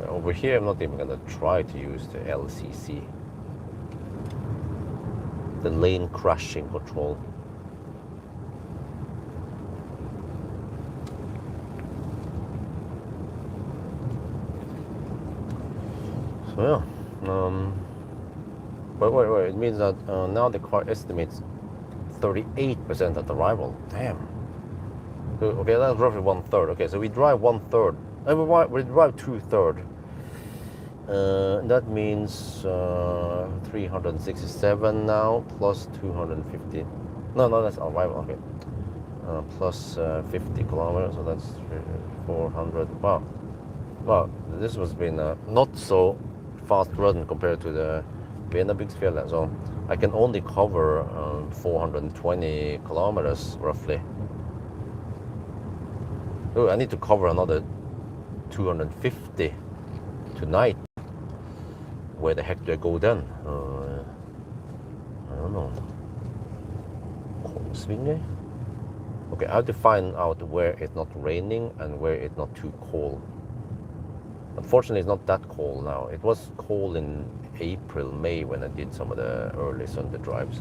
Over here, I'm not even gonna try to use the LCC, the lane crashing control. So yeah, wait, it means that now the car estimates 38% at arrival. Damn. So, okay, that's roughly 1/3. Okay, so we drive 1/3. We drive 2/3. That means 367 now, plus 250. No, that's arrival. Okay, plus 50 kilometers, so that's 400. Wow, this has been not so fast run compared to the Venabygdsfjellet. So I can only cover 420 kilometers roughly. Oh, I need to cover another 250 tonight. Where the heck do I go then? I don't know. Kongsvinger? Okay, I have to find out where it's not raining and where it's not too cold. Unfortunately, it's not that cold now. It was cold in April, May when I did some of the early Sunday drives.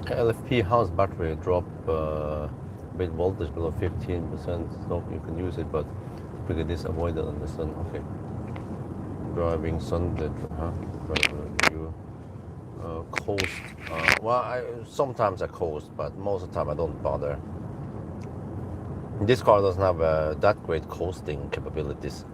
LFP house battery drop bit voltage below 15%. So you can use it, but because this avoided on the sun. Okay. Driving Sunday, driver review. coast. Well, sometimes I coast, but most of the time I don't bother. This car doesn't have that great coasting capabilities.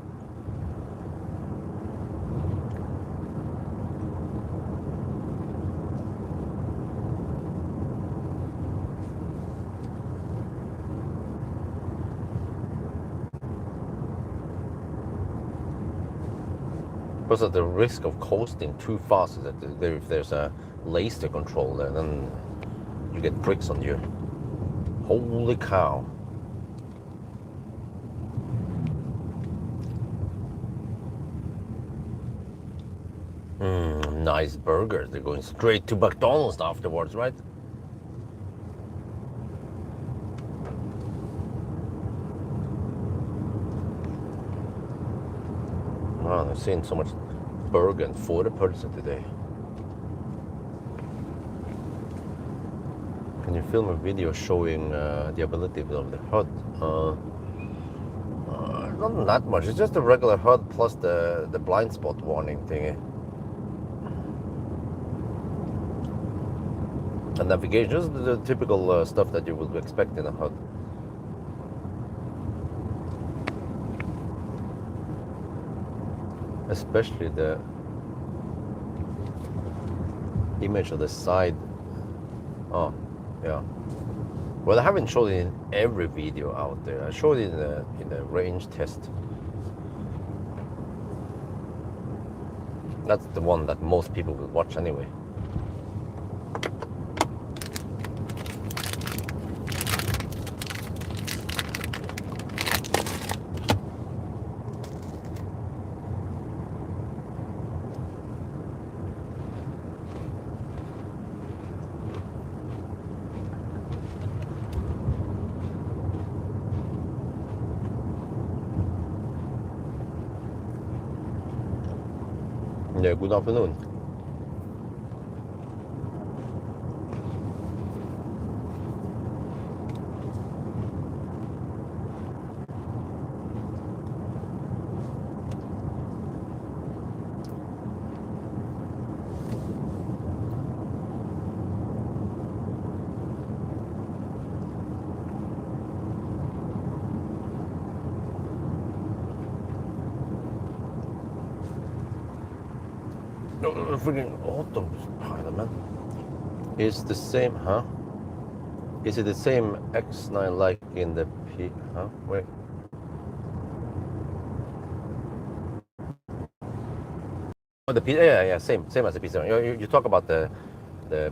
Because of the risk of coasting too fast, is that if there's a laser control there, then you get pricks on you. Holy cow. Nice burgers. They're going straight to McDonald's afterwards, right? Wow, I've seen so much burger and 40% today. Can you film a video showing the ability of the HUD? Not that much. It's just a regular HUD plus the blind spot warning thingy. And navigation, just the typical stuff that you would expect in a HUD. Especially the image of the side. Oh, yeah. Well, I haven't showed it in every video out there. I showed it in the range test. That's the one that most people will watch anyway. Yeah, good afternoon. Freaking auto pilot, man. Is the same, huh? Is it the same X9 like in the P? Huh? Wait. Oh, the P. Yeah, same as the P7. You talk about the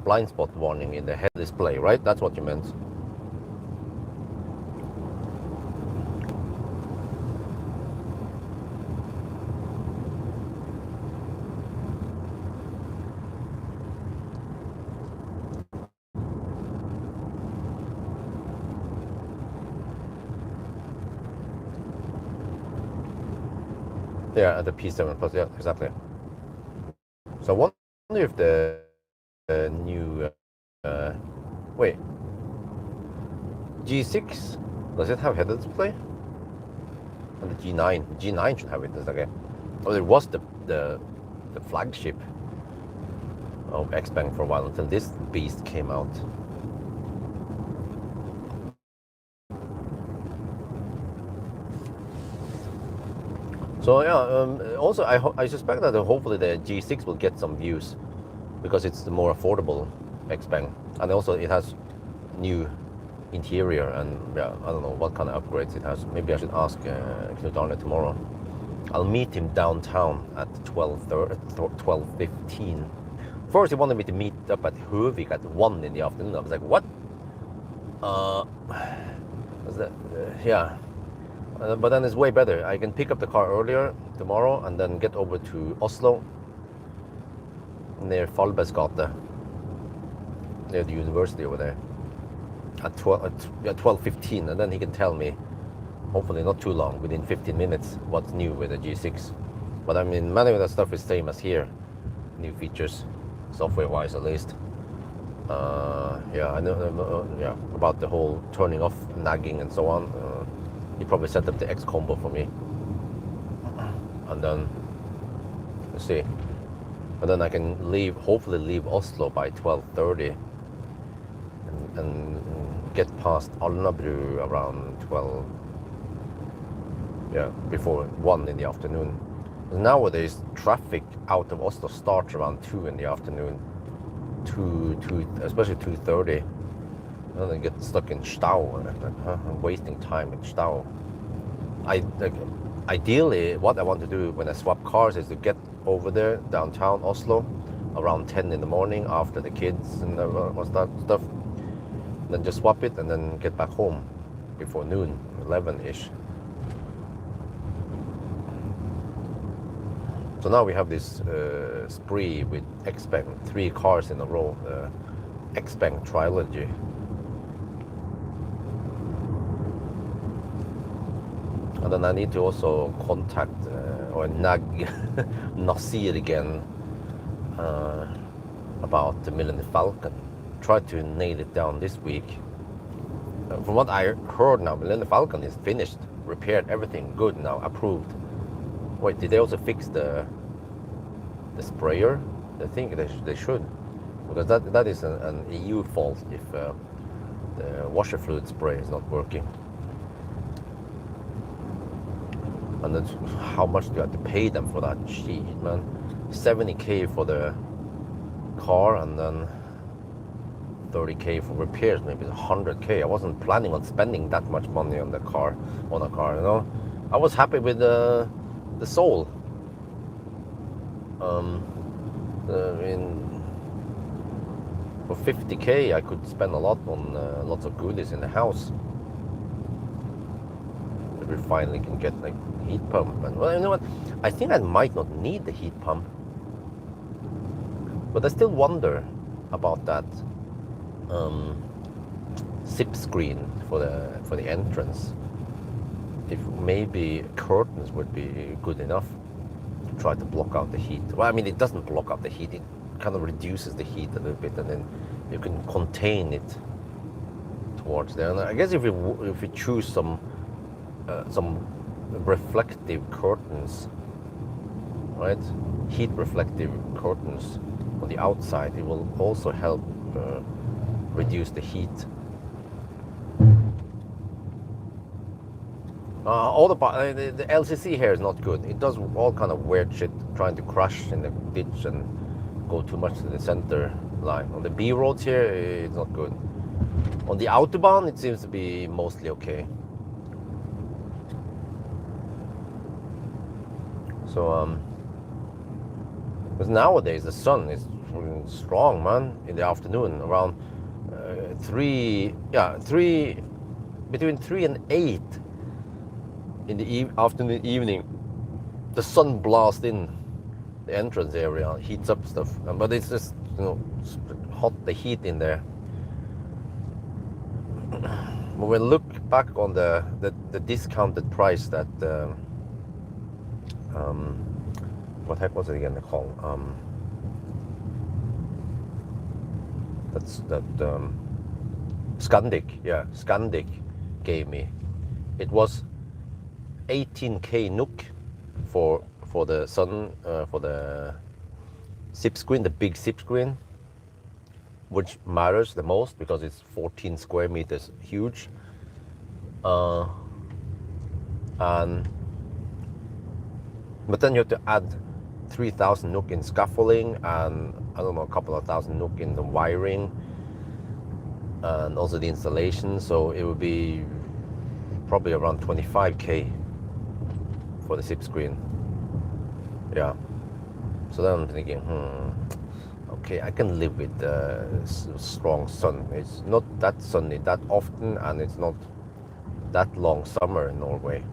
blind spot warning in the head display, right? That's what you meant. Yeah, the P7 Plus, yeah, exactly. So I wonder if the new, wait, G6, does it have head-up display? And the G9 should have it, okay. Oh, it was the flagship of Xpeng for a while until this beast came out. So yeah, also I suspect that hopefully the G6 will get some views because it's the more affordable Xpeng, and also it has new interior, and yeah, I don't know what kind of upgrades it has. Maybe I should ask Knut Arne tomorrow. I'll meet him downtown at 12:15. First he wanted me to meet up at Høvik at 1 in the afternoon. I was like, what? Was that, yeah. But then it's way better. I can pick up the car earlier tomorrow and then get over to Oslo near Falbesgate, near the university over there at 12:15, and then he can tell me, hopefully not too long, within 15 minutes, what's new with the G6. But I mean, many of that stuff is same as here, new features, software-wise at least. Yeah, I know. Yeah, about the whole turning off nagging and so on. He probably set up the X combo for me, and then let's see. and then I can hopefully leave Oslo by 12:30 and get past Alnabru around 12, yeah, before 1 in the afternoon. Nowadays, traffic out of Oslo starts around 2 in the afternoon, 2, especially 2:30. And then get stuck in Stau, I'm wasting time in Stau. Ideally, what I want to do when I swap cars is to get over there, downtown Oslo, around 10 in the morning after the kids and what's that stuff. Then just swap it and then get back home before noon, 11-ish. So now we have this spree with Xpeng, 3 cars in a row, the Xpeng trilogy. And then I need to also contact or nag Nasir again about the Millennium Falcon. Try to nail it down this week. From what I heard now, Millennium Falcon is finished, repaired, everything good now, approved. Wait, did they also fix the sprayer? I think they should, because that is an EU fault if the washer fluid spray is not working. And then how much do you have to pay them for that? Jeez, man. 70k for the car and then 30k for repairs, maybe 100k. I wasn't planning on spending that much money on a car, you know. I was happy with the Soul. For 50k I could spend a lot on lots of goodies in the house. We finally can get like heat pump, and well, you know what? I think I might not need the heat pump, but I still wonder about that zip screen for the entrance. If maybe curtains would be good enough to try to block out the heat. Well, I mean, it doesn't block out the heat; it kind of reduces the heat a little bit, and then you can contain it towards there. And I guess if we choose some reflective curtains, right? Heat reflective curtains on the outside, it will also help reduce the heat. The LCC here is not good. It does all kind of weird shit, trying to crash in the ditch and go too much to the center line. On the B roads here, it's not good. On the Autobahn, it seems to be mostly okay. So, because nowadays the sun is strong, man, in the afternoon, around between 3 and 8 in the afternoon, evening, the sun blasts in the entrance area, heats up stuff, but it's just, you know, hot, the heat in there. When we look back on the discounted price that what heck was it again called? Scandic gave me. It was 18k NOK for the for the SIP screen, the big SIP screen, which matters the most because it's 14 square meters huge, but then you have to add 3,000 NOK in scaffolding and I don't know, a couple of thousand NOK in the wiring and also the installation, so it would be probably around 25k for the SIP screen. Yeah. So then I'm thinking, okay, I can live with the strong sun. It's not that sunny that often, and it's not that long summer in Norway.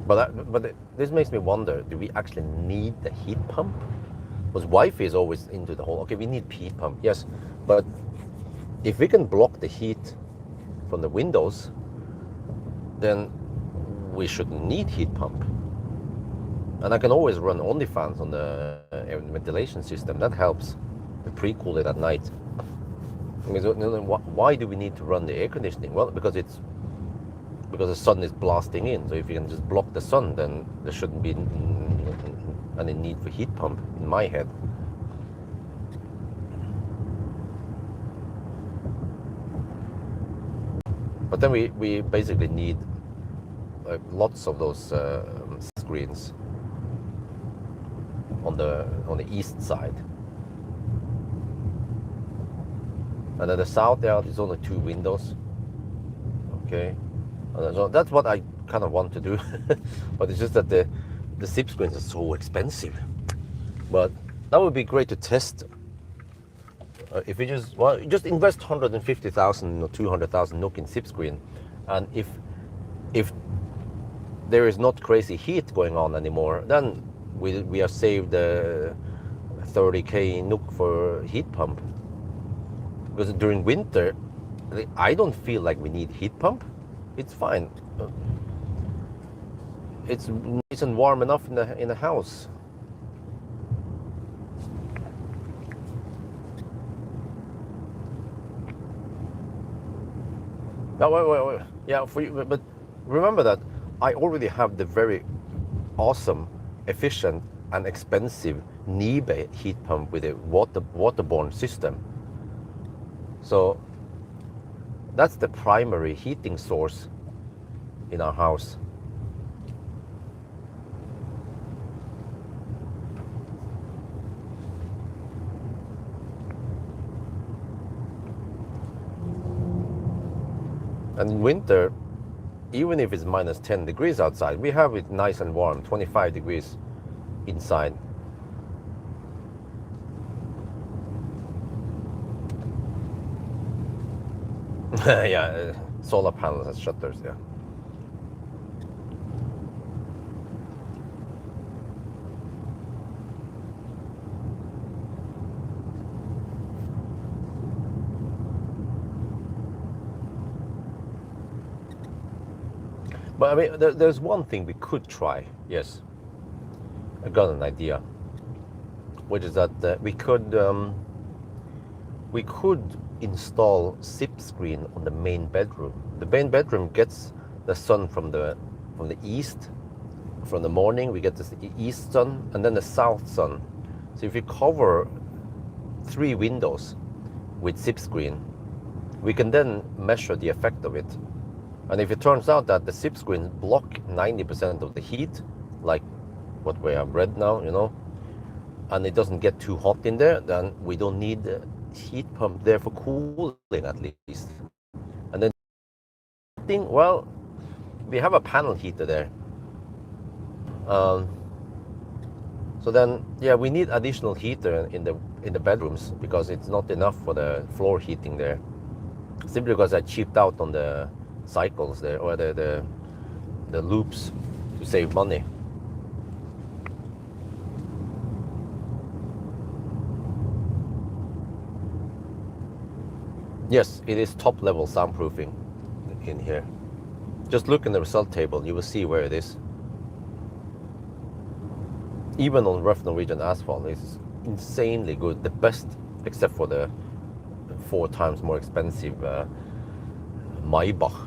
But this makes me wonder, do we actually need the heat pump? Because wife is always into the whole, okay, we need heat pump, yes, but if we can block the heat from the windows, then we shouldn't need heat pump. And I can always run only fans on the ventilation system. That helps to pre-cool it at night. Because, why do we need to run the air conditioning? Well, because the sun is blasting in. So if you can just block the sun, then there shouldn't be any need for heat pump in my head. But then we basically need lots of those screens on the east side. And then the south there is only 2 windows. Okay, so that's what I kind of want to do. But it's just that the SIP screens are so expensive. But that would be great to test. If you just invest 150,000 or 200,000 NOK in SIP screen, and if there is not crazy heat going on anymore, then we have saved 30k NOK for heat pump. Because during winter, I don't feel like we need heat pump. It's fine. It's nice and warm enough in the house. No, wait. Yeah, for you, but remember that I already have the very awesome, efficient, and expensive NIBE heat pump with a waterborne system. So that's the primary heating source in our house. And in winter, even if it's minus 10 degrees outside, we have it nice and warm, 25 degrees inside. Yeah, solar panels and shutters, yeah. But I mean, there's one thing we could try. Yes, I got an idea, which is that we could install SIP screen on the main bedroom. The main bedroom gets the sun from the east. From the morning, we get the east sun and then the south sun. So if you cover 3 windows with SIP screen, we can then measure the effect of it. And if it turns out that the SIP screens block 90% of the heat, like what we have read now, you know, and it doesn't get too hot in there, then we don't need the heat pump there for cooling at least. And then, well, we have a panel heater there. So then, yeah, we need additional heater in the bedrooms because it's not enough for the floor heating there. Simply because I cheaped out on the cycles there, or the loops, to save money. Yes, it is top level soundproofing in here. Just look in the result table, you will see where it is. Even on rough Norwegian asphalt, it's insanely good. The best, except for the 4 times more expensive Maybach.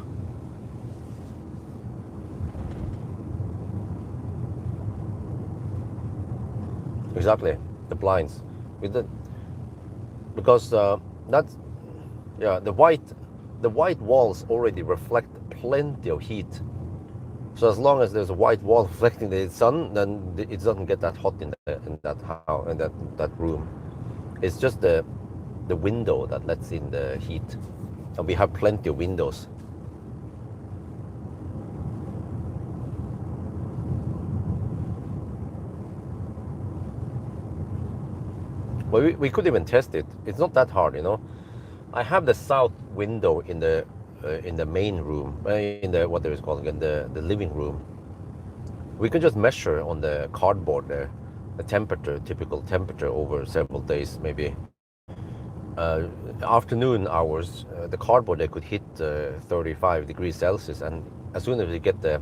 Exactly, the blinds with because that's, yeah, the white walls already reflect plenty of heat. So as long as there's a white wall reflecting the sun, then it doesn't get that hot in that house, in that room. It's just the window that lets in the heat, and we have plenty of windows. Well, we could even test it. It's not that hard, you know. I have the south window in the main room, in the what there is called again, the living room. We can just measure on the cardboard there the temperature, typical temperature over several days, maybe. Afternoon hours, the cardboard there could hit 35 degrees Celsius, and as soon as we get the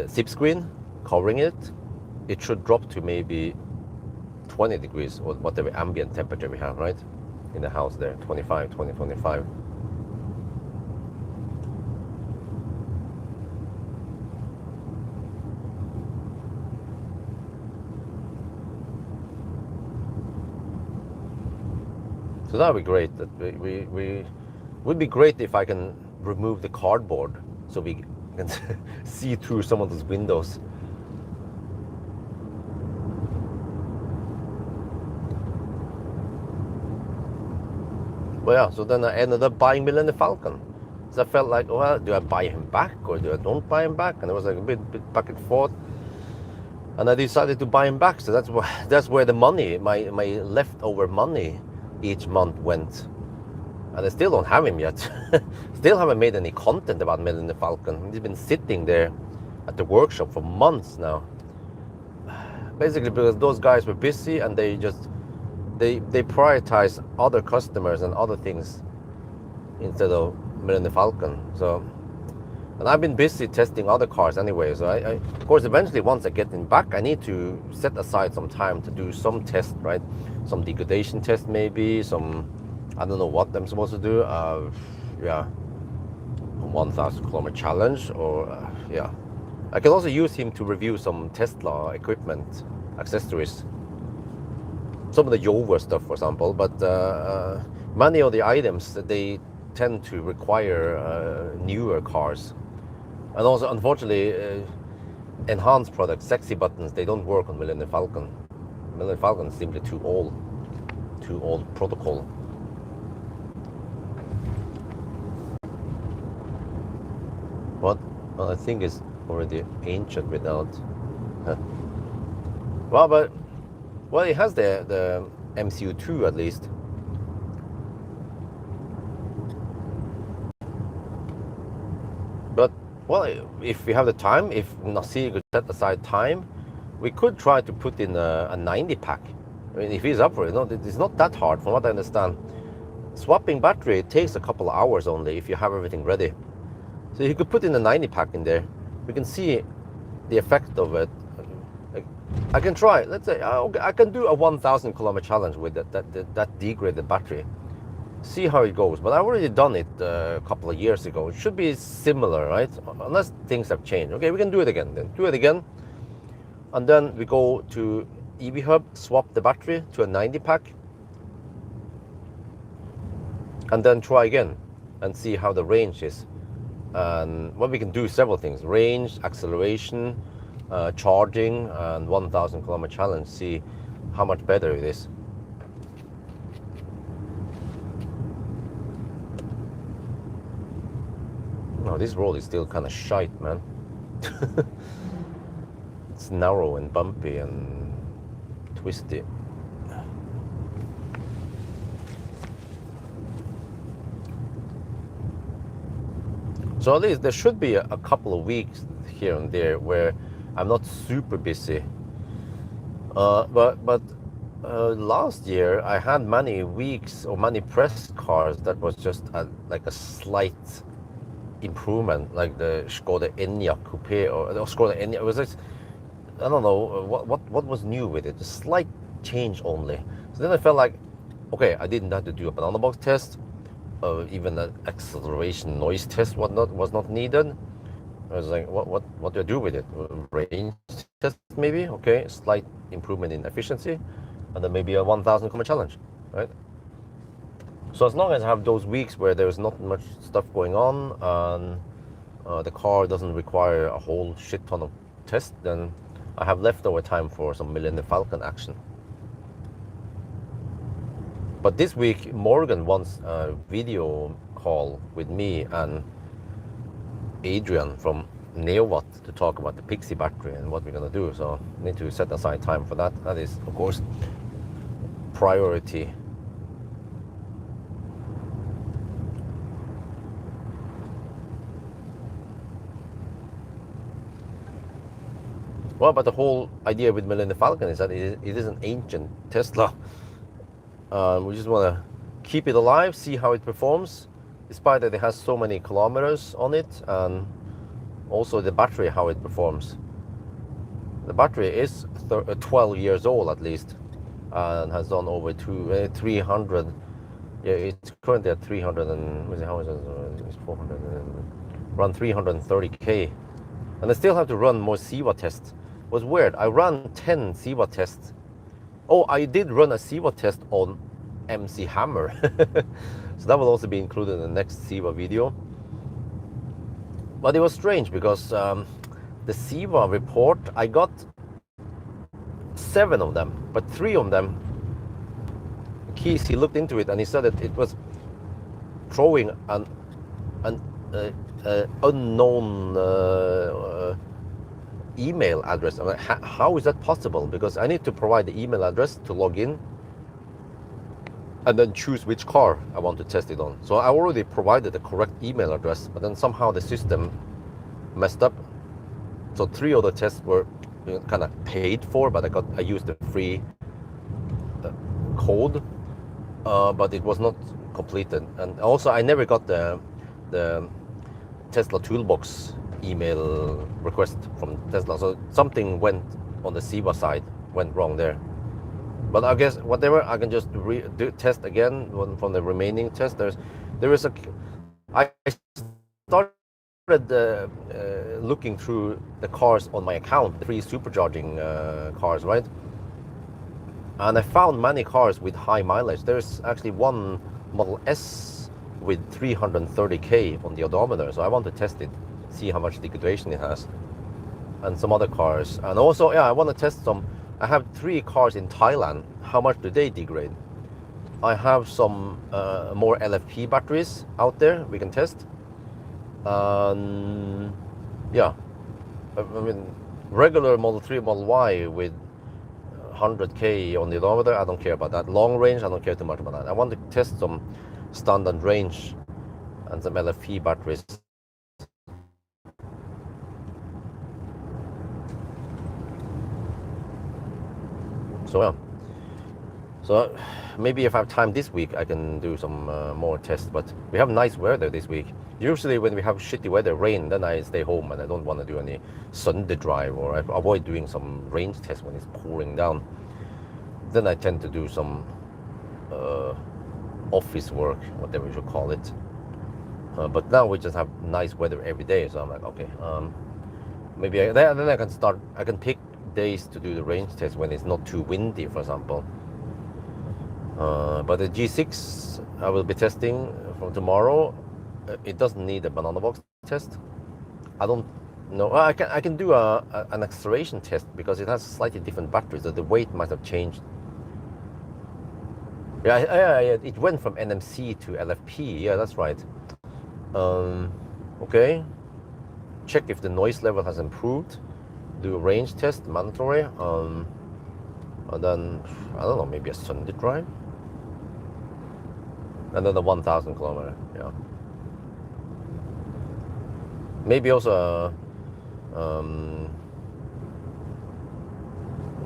SIP screen covering it, it should drop to maybe 20 degrees, or whatever ambient temperature we have, right? In the house there, 25. So that would be great. That we would be great if I can remove the cardboard so we can see through some of those windows. Well, yeah, so then I ended up buying Millennium Falcon. So I felt like, well, do I buy him back or do I don't buy him back? And it was like a bit back and forth. And I decided to buy him back. So that's where the money, my leftover money each month went. And I still don't have him yet. Still haven't made any content about Millennium Falcon. He's been sitting there at the workshop for months now. Basically because those guys were busy and they prioritize other customers and other things instead of Millennium Falcon. So, and I've been busy testing other cars anyway. So I of course, eventually once I get him back, I need to set aside some time to do some test, right? Some degradation test maybe, some, I don't know what I'm supposed to do. Yeah, 1,000 kilometer challenge or yeah. I can also use him to review some Tesla equipment, accessories. Some of the Yover stuff, for example, but many of the items that they tend to require newer cars. And also, unfortunately, enhanced products, sexy buttons, they don't work on Millennium Falcon. Millennium Falcon is simply too old protocol. What? Well, I think it's already ancient without. Well, it has the MCU2 at least. But, well, if we have the time, if Nasir could set aside time, we could try to put in a 90 pack. I mean, if he's up for it, it's not that hard from what I understand. Swapping battery, it takes a couple of hours only if you have everything ready. So you could put in a 90 pack in there. We can see the effect of it. I can try, let's say, I can do a 1,000 kilometer challenge with that degraded battery. See how it goes. But I've already done it a couple of years ago. It should be similar, right? Unless things have changed. Okay, we can do it again then. Do it again. And then we go to EV Hub, swap the battery to a 90 pack. And then try again and see how the range is. And well, we can do several things. Range, acceleration, charging, and 1,000 kilometer challenge. See how much better it is. No, this road is still kind of shite, man. It's narrow and bumpy and twisty. So at least there should be a couple of weeks here and there where I'm not super busy. But last year I had many weeks or many press cars that was just like a slight improvement, like the Skoda Enyaq Coupe or Skoda Enyaq. It was just, I don't know what was new with it. A slight change only. So then I felt like, okay, I didn't have to do a banana box test. Even an acceleration noise test was not needed. I was like, what do I do with it? Range test maybe? Okay, slight improvement in efficiency, and then maybe a 1,000 kilometer challenge, right? So as long as I have those weeks where there's not much stuff going on and the car doesn't require a whole shit ton of tests, then I have leftover time for some Millennium Falcon action. But this week, Morgan wants a video call with me and Adrian from Neowatt to talk about the Pixie battery and what we're going to do. So I need to set aside time for that. That is, of course, priority. Well, but the whole idea with Millennium Falcon is that it is an ancient Tesla. We just want to keep it alive, see how it performs, despite that it has so many kilometers on it, and also the battery, how it performs. The battery is 12 years old at least, and has done over 300. Yeah, it's currently at 300 and how is it? It's 400 around 330k, and I still have to run more SIVA tests. It was weird. I ran 10 SIVA tests. Oh, I did run a SIVA test on MC Hammer. So that will also be included in the next SIVA video. But it was strange because the SIVA report, I got 7 of them, but 3 of them, Keys, he looked into it and he said that it was throwing an unknown email address. I'm like, how is that possible? Because I need to provide the email address to log in and then choose which car I want to test it on. So I already provided the correct email address, but then somehow the system messed up. So 3 of the tests were kind of paid for, but I used the free code, but it was not completed. And also I never got the Tesla Toolbox email request from Tesla, so something went on the SIVA side, went wrong there. But I guess whatever, I can just test again from the remaining test. I started looking through the cars on my account, the free supercharging cars, right? And I found many cars with high mileage. There's actually one Model S with 330k on the odometer, so I want to test it, see how much degradation it has, and some other cars. And also, yeah, I want to test some. I have 3 cars in Thailand. How much do they degrade? I have some more LFP batteries out there we can test. Yeah, I mean, regular Model 3, Model Y with 100k on the odometer, I don't care about that. Long range, I don't care too much about that. I want to test some standard range and some LFP batteries. So yeah, so maybe if I have time this week, I can do some more tests. But we have nice weather this week. Usually when we have shitty weather, rain, then I stay home and I don't want to do any Sunday drive, or I avoid doing some range tests when it's pouring down. Then I tend to do some office work, whatever you should call it. But now we just have nice weather every day, so I'm like, okay, maybe then I can start. I can pick days to do the range test when it's not too windy, for example. But the G6 I will be testing from tomorrow. It doesn't need a banana box test. I don't know. I can do an acceleration test because it has slightly different batteries, so the weight might have changed. Yeah, it went from NMC to LFP. Yeah, that's right. Okay. Check if the noise level has improved. Do a range test, mandatory. And then, I don't know, maybe a Sunday drive. And then the 1,000 kilometer, yeah. Maybe also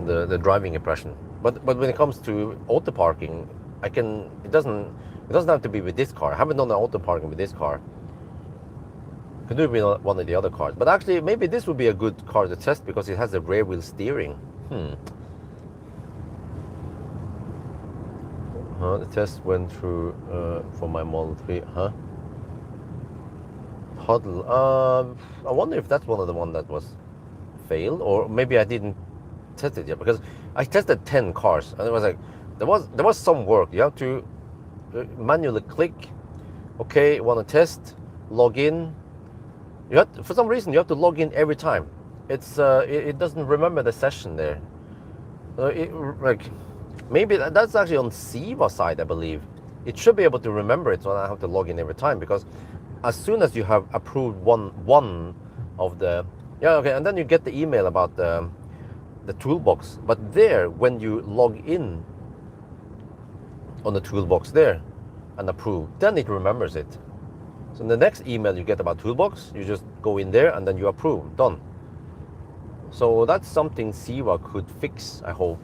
the driving impression. But when it comes to auto parking, it doesn't have to be with this car. I haven't done the auto parking with this car. Could do it with one of the other cars. But actually, maybe this would be a good car to test because it has a rear wheel steering. The test went through for my Model 3. Huddle. I wonder if that's one of the one that was failed, or maybe I didn't test it yet, because I tested 10 cars and it was like there was some work. You have to manually click. Okay, want to test, log in. For some reason you have to log in every time. It doesn't remember the session there. Maybe that's actually on SIVA side, I believe. It should be able to remember it, so I have to log in every time, because as soon as you have approved one of the, and then you get the email about the toolbox. But there, when you log in on the toolbox there and approve, then it remembers it. So in the next email you get about toolbox, you just go in there and then you approve, done. So that's something SIVA could fix, I hope.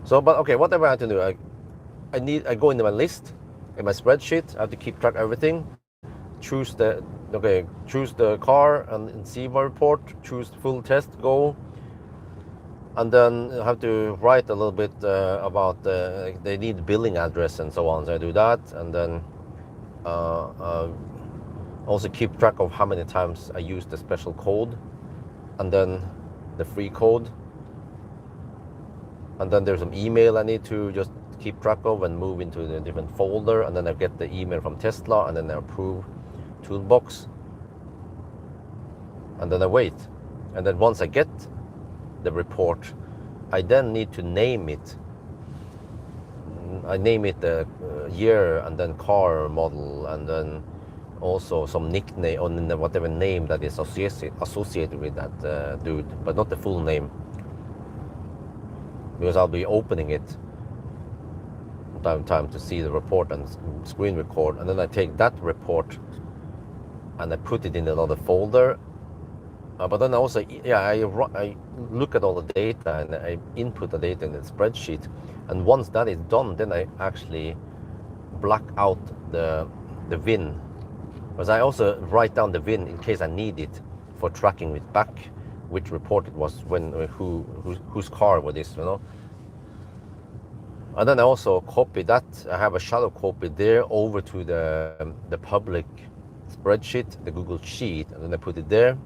So, but okay, whatever I have to do, I go into my list, in my spreadsheet. I have to keep track of everything. Choose the car and in SIVA report. Choose the full test, go, and then I have to write a little bit about they need billing address and so on. So I do that, and then also keep track of how many times I use the special code, and then the free code. And then there's some email I need to just keep track of and move into the different folder, and then I get the email from Tesla, and then I approve toolbox, and then I wait. And then once I get the report, I then need to name it. I name it the year, and then car model, and then also some nickname or whatever name that is associated with that dude, but not the full name, because I'll be opening it from time to see the report and screen record, and then I take that report and I put it in another folder. But then also, I look at all the data and I input the data in the spreadsheet, and once that is done, then I actually black out the VIN, because I also write down the VIN in case I need it for tracking it back, which report it was, when, whose car was this, you know. And then I also copy that. I have a shadow copy there over to the public spreadsheet, the Google Sheet, and then I put it there.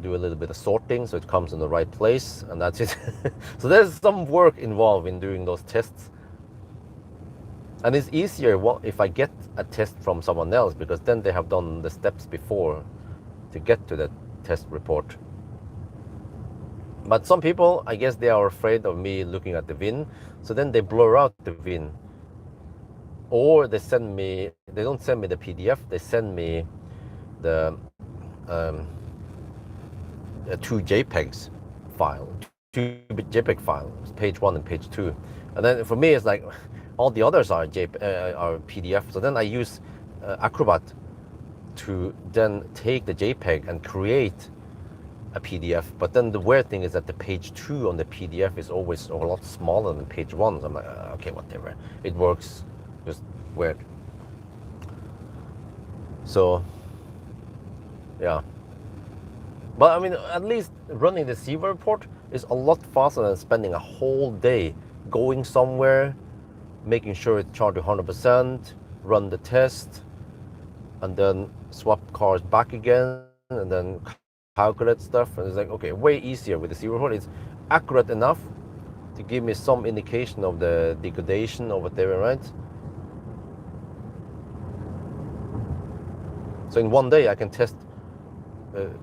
Do a little bit of sorting so it comes in the right place, and that's it. So there's some work involved in doing those tests, and it's easier if I get a test from someone else, because then they have done the steps before to get to the test report. But some people, I guess they are afraid of me looking at the VIN, so then they blur out the VIN, or they don't send me the PDF, they send me the two JPEGs file, two JPEG files, page 1 and page 2. And then for me, it's like all the others are PDF. So then I use Acrobat to then take the JPEG and create a PDF. But then the weird thing is that the page 2 on the PDF is always a lot smaller than page 1. So I'm like, okay, whatever. It works, just weird. So, yeah. But I mean, at least running the SIVA report is a lot faster than spending a whole day going somewhere, making sure it's charged 100%, run the test, and then swap cars back again, and then calculate stuff. And it's like, okay, way easier with the SIVA report. It's accurate enough to give me some indication of the degradation or whatever, right? So in one day I can test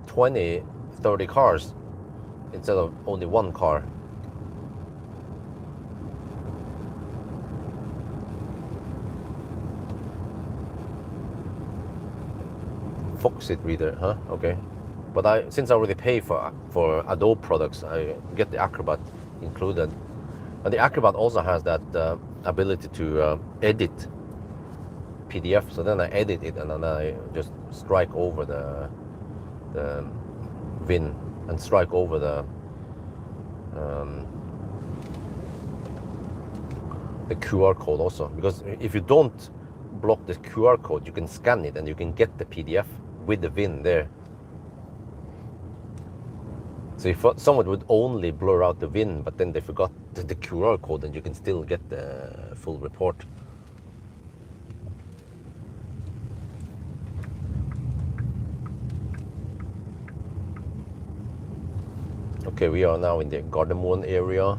20, 30 cars instead of only one car. Foxit reader, huh? Okay. But since I already pay for Adobe products, I get the Acrobat included. And the Acrobat also has that ability to edit PDF. So then I edit it, and then I just strike over the VIN and strike over the QR code also. Because if you don't block the QR code, you can scan it and you can get the PDF with the VIN there. So if someone would only blur out the VIN, but then they forgot the QR code, then you can still get the full report. Okay, we are now in the Gardermoen area.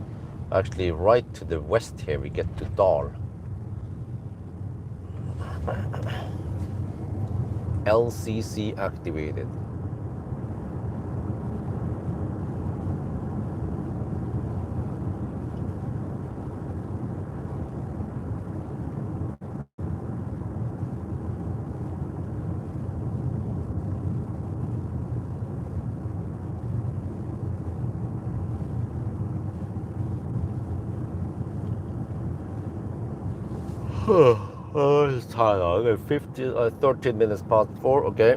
Actually, right to the west here, we get to Dal. LCC activated. Oh, it's tired. Okay, 13 minutes past 4. Okay.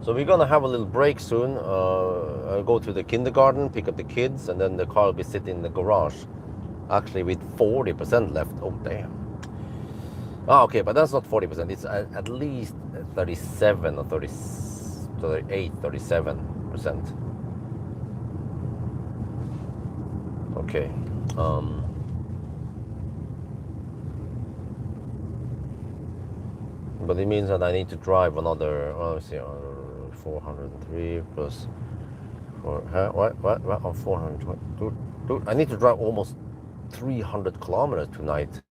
So we're gonna have a little break soon. I'll go to the kindergarten, pick up the kids, and then the car will be sitting in the garage. Actually, with 40% left. Oh, damn. Oh, okay, but that's not 40%. It's at least 37 or 38, 37%. Okay. But it means that I need to drive another, let's see, 403 plus 4, what? Oh, 420. Dude, I need to drive almost 300 kilometers tonight.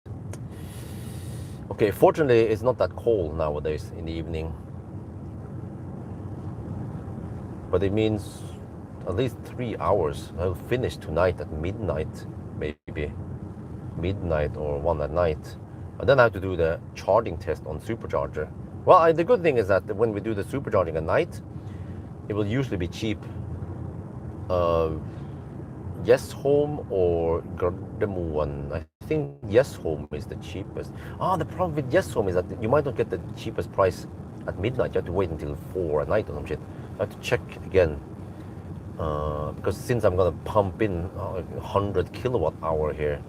Okay, fortunately it's not that cold nowadays in the evening, but it means at least 3 hours. I'll finish tonight at midnight, maybe midnight or 1 at night, and then I have to do the charging test on supercharger. Well, the good thing is that when we do the supercharging at night, it will usually be cheap. Yes Home or Gardermoen. I think Yes Home is the cheapest. The problem with Yes Home is that you might not get the cheapest price at midnight. You have to wait until 4 at night or some shit. I have to check again. Because since I'm gonna pump in 100 kilowatt hour here,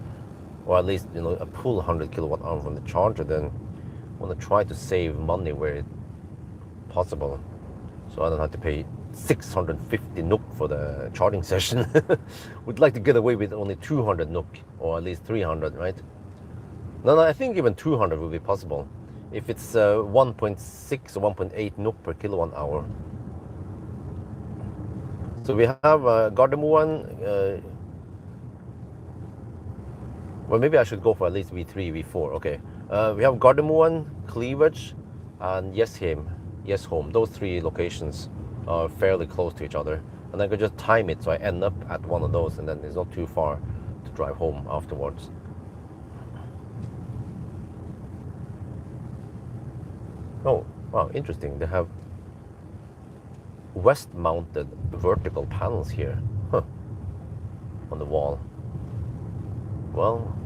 or at least a full 100 kilowatt hour from the charger, then I want to try to save money where it's possible, so I don't have to pay 650 NOK for the charging session. We'd like to get away with only 200 NOK, or at least 300, right? No, I think even 200 will be possible if it's 1.6 or 1.8 NOK per kilowatt hour. So we have Gardermoen. Well, maybe I should go for at least V3, V4. Okay, we have Gardermoen, Cleavage, and Yes Home. Those 3 locations are fairly close to each other, and I could just time it so I end up at one of those, and then it's not too far to drive home afterwards. Oh, wow, interesting. They have west-mounted vertical panels here, on the wall. Well,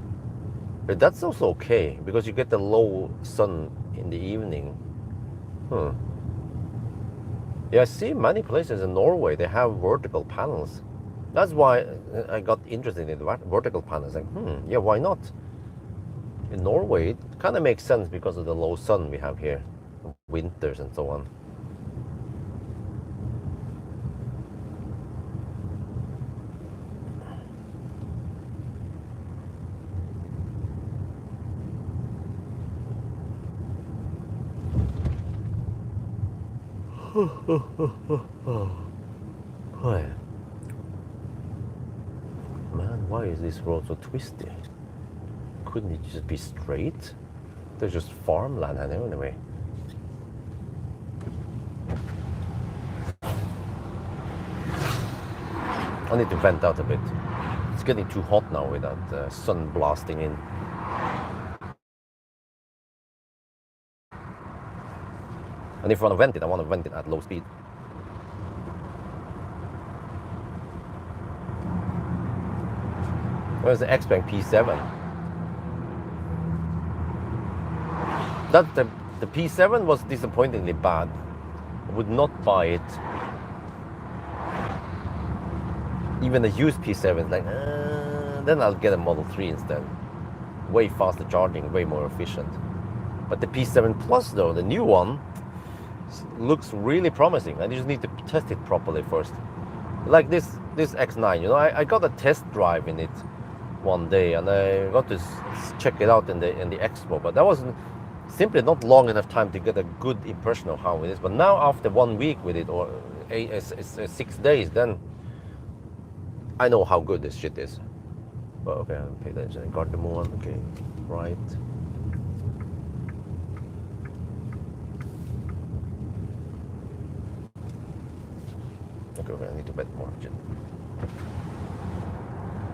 but that's also okay, because you get the low sun in the evening. Yeah, I see many places in Norway, they have vertical panels. That's why I got interested in the vertical panels. Like, yeah, why not? In Norway, it kind of makes sense because of the low sun we have here, winters and so on. Man, why is this road so twisty? Couldn't it just be straight? There's just farmland anyway. I need to vent out a bit. It's getting too hot now with that sun blasting in. And if I want to vent it at low speed. Where's the Xpeng P7? The P7 was disappointingly bad. I would not buy it. Even the used P7 is like, then I'll get a Model 3 instead. Way faster charging, way more efficient. But the P7 Plus though, the new one, looks really promising. I just need to test it properly first. Like this X9, I got a test drive in it one day, and I got to check it out in the expo, but that wasn't simply not long enough time to get a good impression of how it is. But now after 1 week with it, or 6 days, then I know how good this shit is. Well, okay, I'll pay attention. Gardermoen, okay, right. Okay, I need to bet more.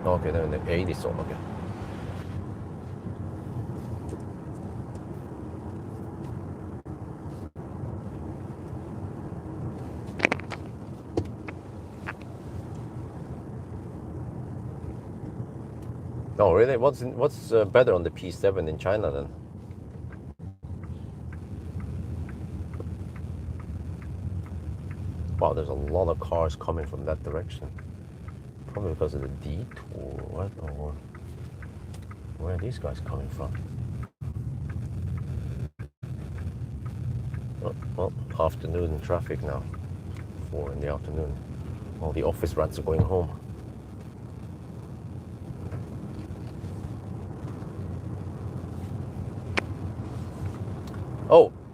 Okay, then the 80 so okay. Oh, really? What's better on the P7 in China then? Wow, there's a lot of cars coming from that direction. Probably because of the detour, what? Or where are these guys coming from? Oh, well, afternoon traffic now. 4 in the afternoon. All the office rats are going home.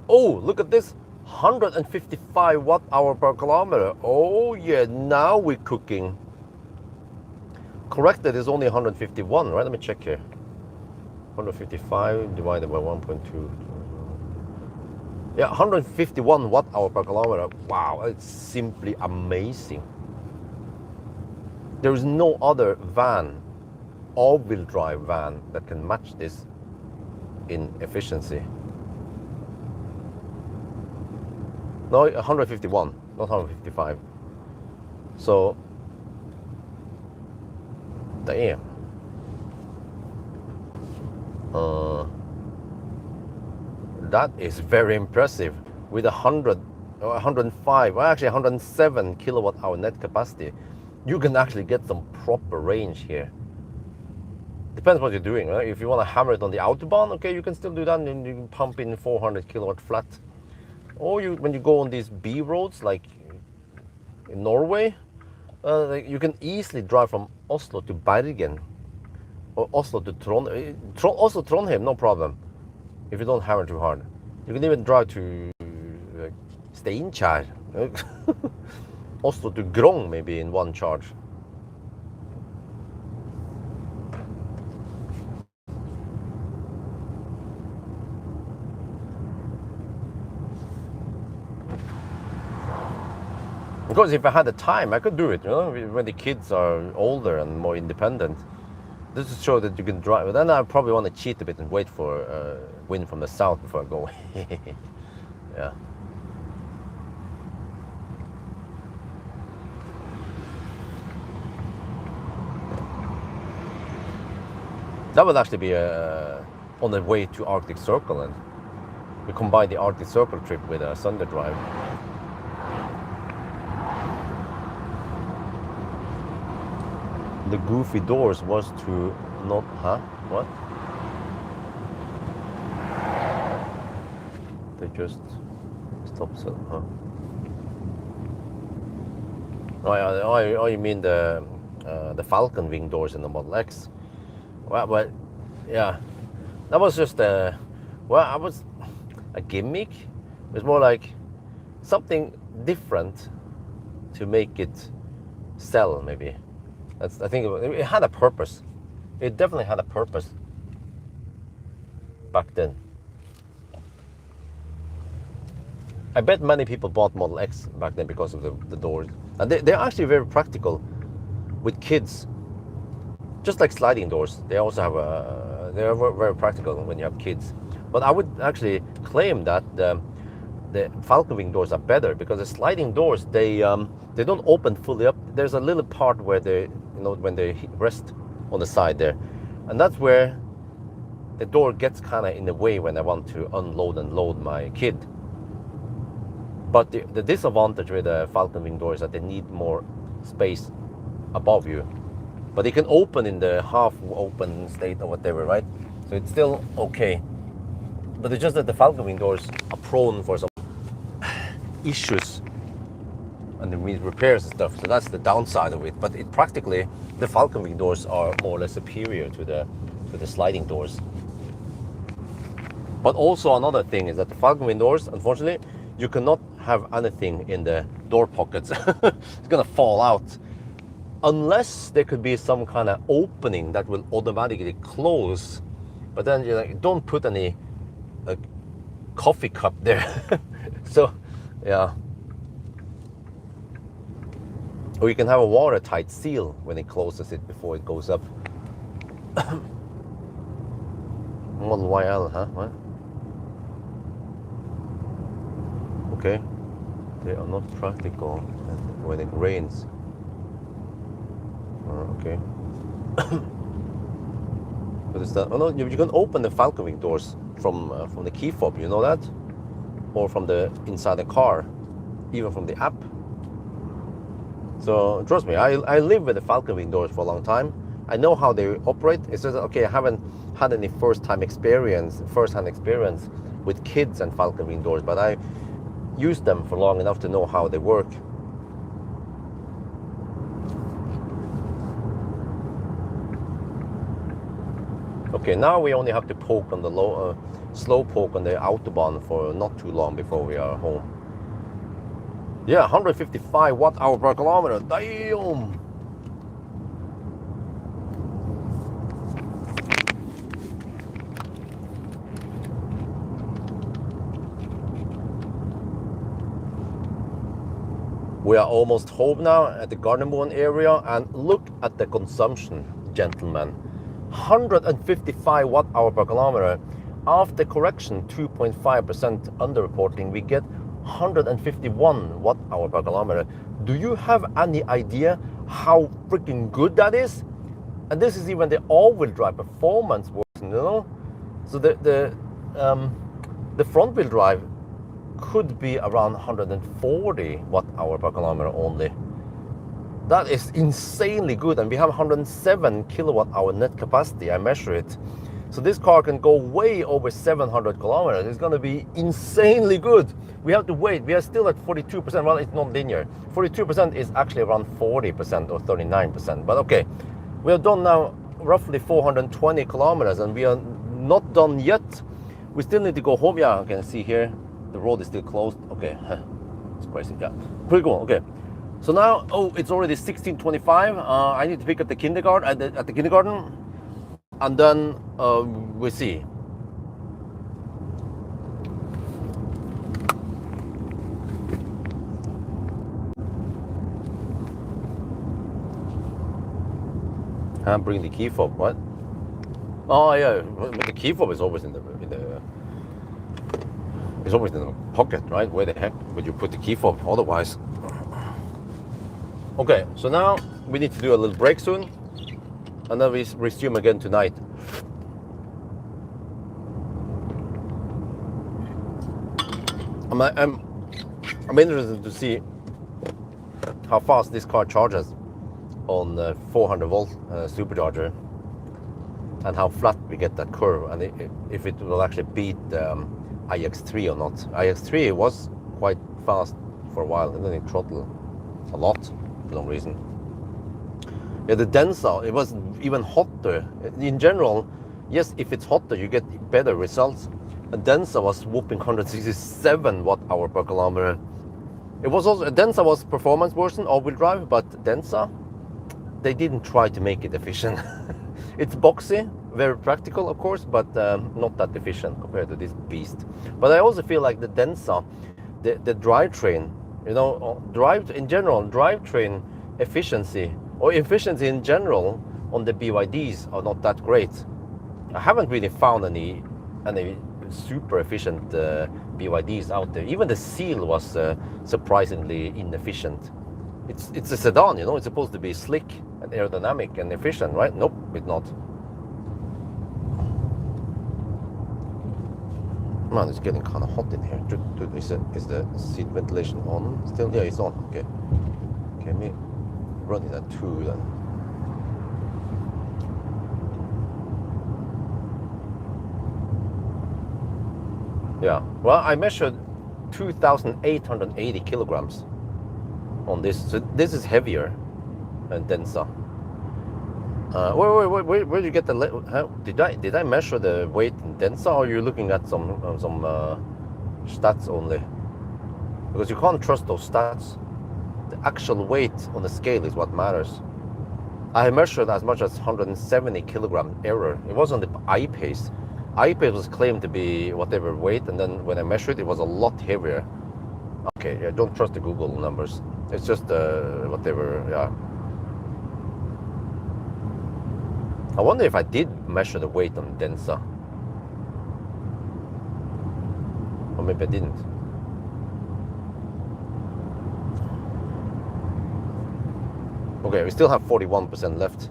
Oh, look at this. 155 watt-hour per kilometer. Oh yeah, now we're cooking. corrected is only 151, right? Let me check here. 155 divided by 1.2. Yeah, 151 watt hour per kilometer. Wow, it's simply amazing. There is no other van, all-wheel drive van, that can match this in efficiency. No, 151, not 155. So, damn. That is very impressive. With 105, well, actually 107 kilowatt hour net capacity, you can actually get some proper range here. Depends what you're doing, right? If you want to hammer it on the autobahn, okay, you can still do that, and you can pump in 400 kilowatt flat. Or when you go on these B roads, like in Norway, you can easily drive from Oslo to Bergen, or Oslo to Trondheim. Oslo Trondheim, no problem, if you don't hammer too hard. You can even drive to Steinkjer, Oslo to Grong, maybe in one charge. Because if I had the time, I could do it, you know, when the kids are older and more independent. This is show that you can drive. But then I probably want to cheat a bit and wait for wind from the south before I go. Yeah. That would actually be on the way to Arctic Circle, and we combine the Arctic Circle trip with a Sunday drive. The goofy doors was to not, what? They just stopped, huh? Oh, you mean the Falcon wing doors in the Model X? Well, yeah, that was just I was a gimmick. It was more like something different to make it sell, maybe. I think it had a purpose. It definitely had a purpose back then. I bet many people bought Model X back then because of the doors. And they're actually very practical with kids. Just like sliding doors, they also have they're very practical when you have kids. But I would actually claim that the Falcon wing doors are better, because the sliding doors, they don't open fully up. There's a little part where they, when they rest on the side there, and that's where the door gets kind of in the way when I want to unload and load my kid. But the disadvantage with the Falcon wing door is that they need more space above you. But they can open in the half-open state or whatever, right? So it's still okay. But it's just that the Falcon wing doors are prone for some issues and they need repairs and stuff. So that's the downside of it. But practically, the Falcon wing doors are more or less superior to the sliding doors. But also another thing is that the Falcon wing doors, unfortunately, you cannot have anything in the door pockets. It's gonna fall out. Unless there could be some kind of opening that will automatically close. But then don't put any coffee cup there. So, yeah. Or you can have a watertight seal when it closes it before it goes up. Model YL, huh? What? Okay. They are not practical when it rains. Okay. What is that? Oh no, you can open the Falcon wing doors from the key fob, you know that? Or from the inside the car, even from the app. So trust me, I live with the Falcon wing doors for a long time. I know how they operate. It's just okay. I haven't had any first-hand experience with kids and Falcon wing doors, but I used them for long enough to know how they work. Okay, now we only have to poke on the slow poke on the autobahn for not too long before we are home. Yeah, 155 watt hour per kilometer. Damn! We are almost home now at the Gardermoen area, and look at the consumption, gentlemen. 155 watt hour per kilometer. After correction, 2.5% underreporting, we get 151 watt hour per kilometer. Do you have any idea how freaking good that is? And this is even the all-wheel drive performance version, you know. So the front wheel drive could be around 140 watt hour per kilometer only. That is insanely good, and we have 107 kilowatt hour net capacity. I measure it. So this car can go way over 700 kilometers. It's going to be insanely good. We have to wait. We are still at 42%. Well, it's not linear. 42% is actually around 40% or 39%. But okay, we are done now roughly 420 kilometers, and we are not done yet. We still need to go home. Yeah, I can see here the road is still closed. Okay, it's crazy. Yeah, pretty cool. Okay, so now, oh, it's already 16:25. I need to pick up the kindergarten at the kindergarten, and then we see. I'm bringing the key fob. What? Oh yeah, but the key fob is always in the it's always in the pocket, right? Where the heck would you put the key fob otherwise? Okay, so now we need to do a little break soon, and then we resume again tonight. I'm interested to see how fast this car charges on 400 volt supercharger, and how flat we get that curve, and if it will actually beat iX3 or not. iX3 was quite fast for a while, and then it throttled a lot for no reason. Yeah, the Densa, it was even hotter. In general, yes, if it's hotter, you get better results. And Densa was whooping 167 watt hour per kilometer. It was also, Densa was performance version, all-wheel drive, but Densa, they didn't try to make it efficient. It's boxy, very practical, of course, but not that efficient compared to this beast. But I also feel like the Densa, the drivetrain, you know, drivetrain efficiency, or efficiency in general on the BYDs are not that great. I haven't really found any super efficient BYDs out there. Even the Seal was surprisingly inefficient. It's a sedan, you know, it's supposed to be slick and aerodynamic and efficient, right? Nope, it's not. Man, it's getting kind of hot in here. Is the seat ventilation on still? Yeah, it's on. Okay. Can we run it at 2 then? Yeah. Well, I measured 2,880 kilograms on this. So this is heavier than Densa. Where did you get the? Did I measure the weight in Densa, or are you looking at some stats only? Because you can't trust those stats. The actual weight on the scale is what matters. I measured as much as 170 kilogram error. It was on the I-Pace. I-Pace was claimed to be whatever weight, and then when I measured it was a lot heavier. Okay, yeah, don't trust the Google numbers. It's just whatever, yeah. I wonder if I did measure the weight on Densa. Or maybe I didn't. Okay, we still have 41% left.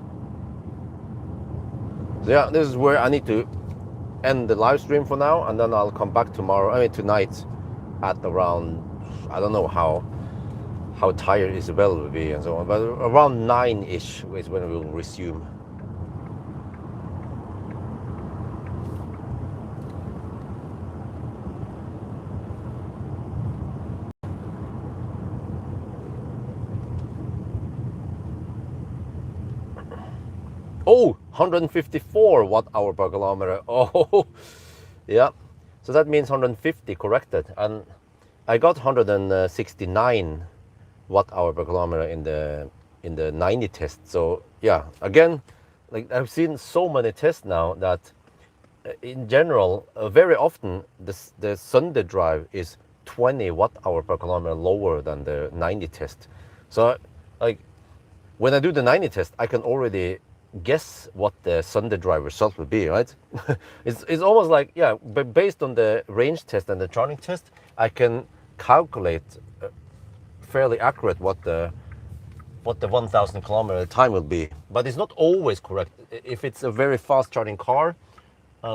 So yeah, this is where I need to end the live stream for now, and then I'll come back tonight at around, I don't know how tired Isabel will be and so on, but around 9-ish is when we'll resume. Oh, 154 watt hour per kilometer. Oh, yeah. So that means 150 corrected, and I got 169 watt hour per kilometer in the 90 test. So yeah, again, like I've seen so many tests now that in general, very often the Sunday drive is 20 watt-hour per kilometer lower than the 90 test. So like when I do the 90 test, I can already guess what the Sunday drive result will be, right? It's almost like, yeah, but based on the range test and the charging test, I can calculate fairly accurate what the 1,000 kilometer time will be. But it's not always correct. If it's a very fast charging car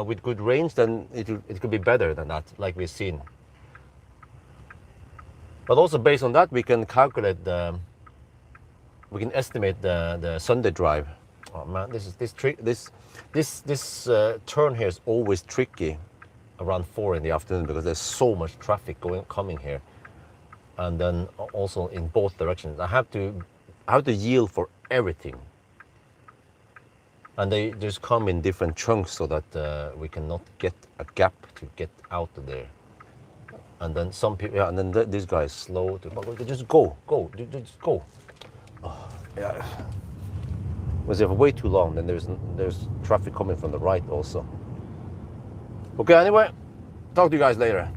with good range, then it could be better than that, like we've seen. But also based on that, we can calculate we can estimate the Sunday drive. Oh man, this turn here is always tricky around 4 in the afternoon because there's so much traffic coming here, and then also in both directions. I have to yield for everything, and they just come in different chunks so that we cannot get a gap to get out of there. And then some people, yeah, and then this guy is slow to just go, just go. Oh, yeah. Because if I wait too long, then there's traffic coming from the right also. Okay, anyway, talk to you guys later.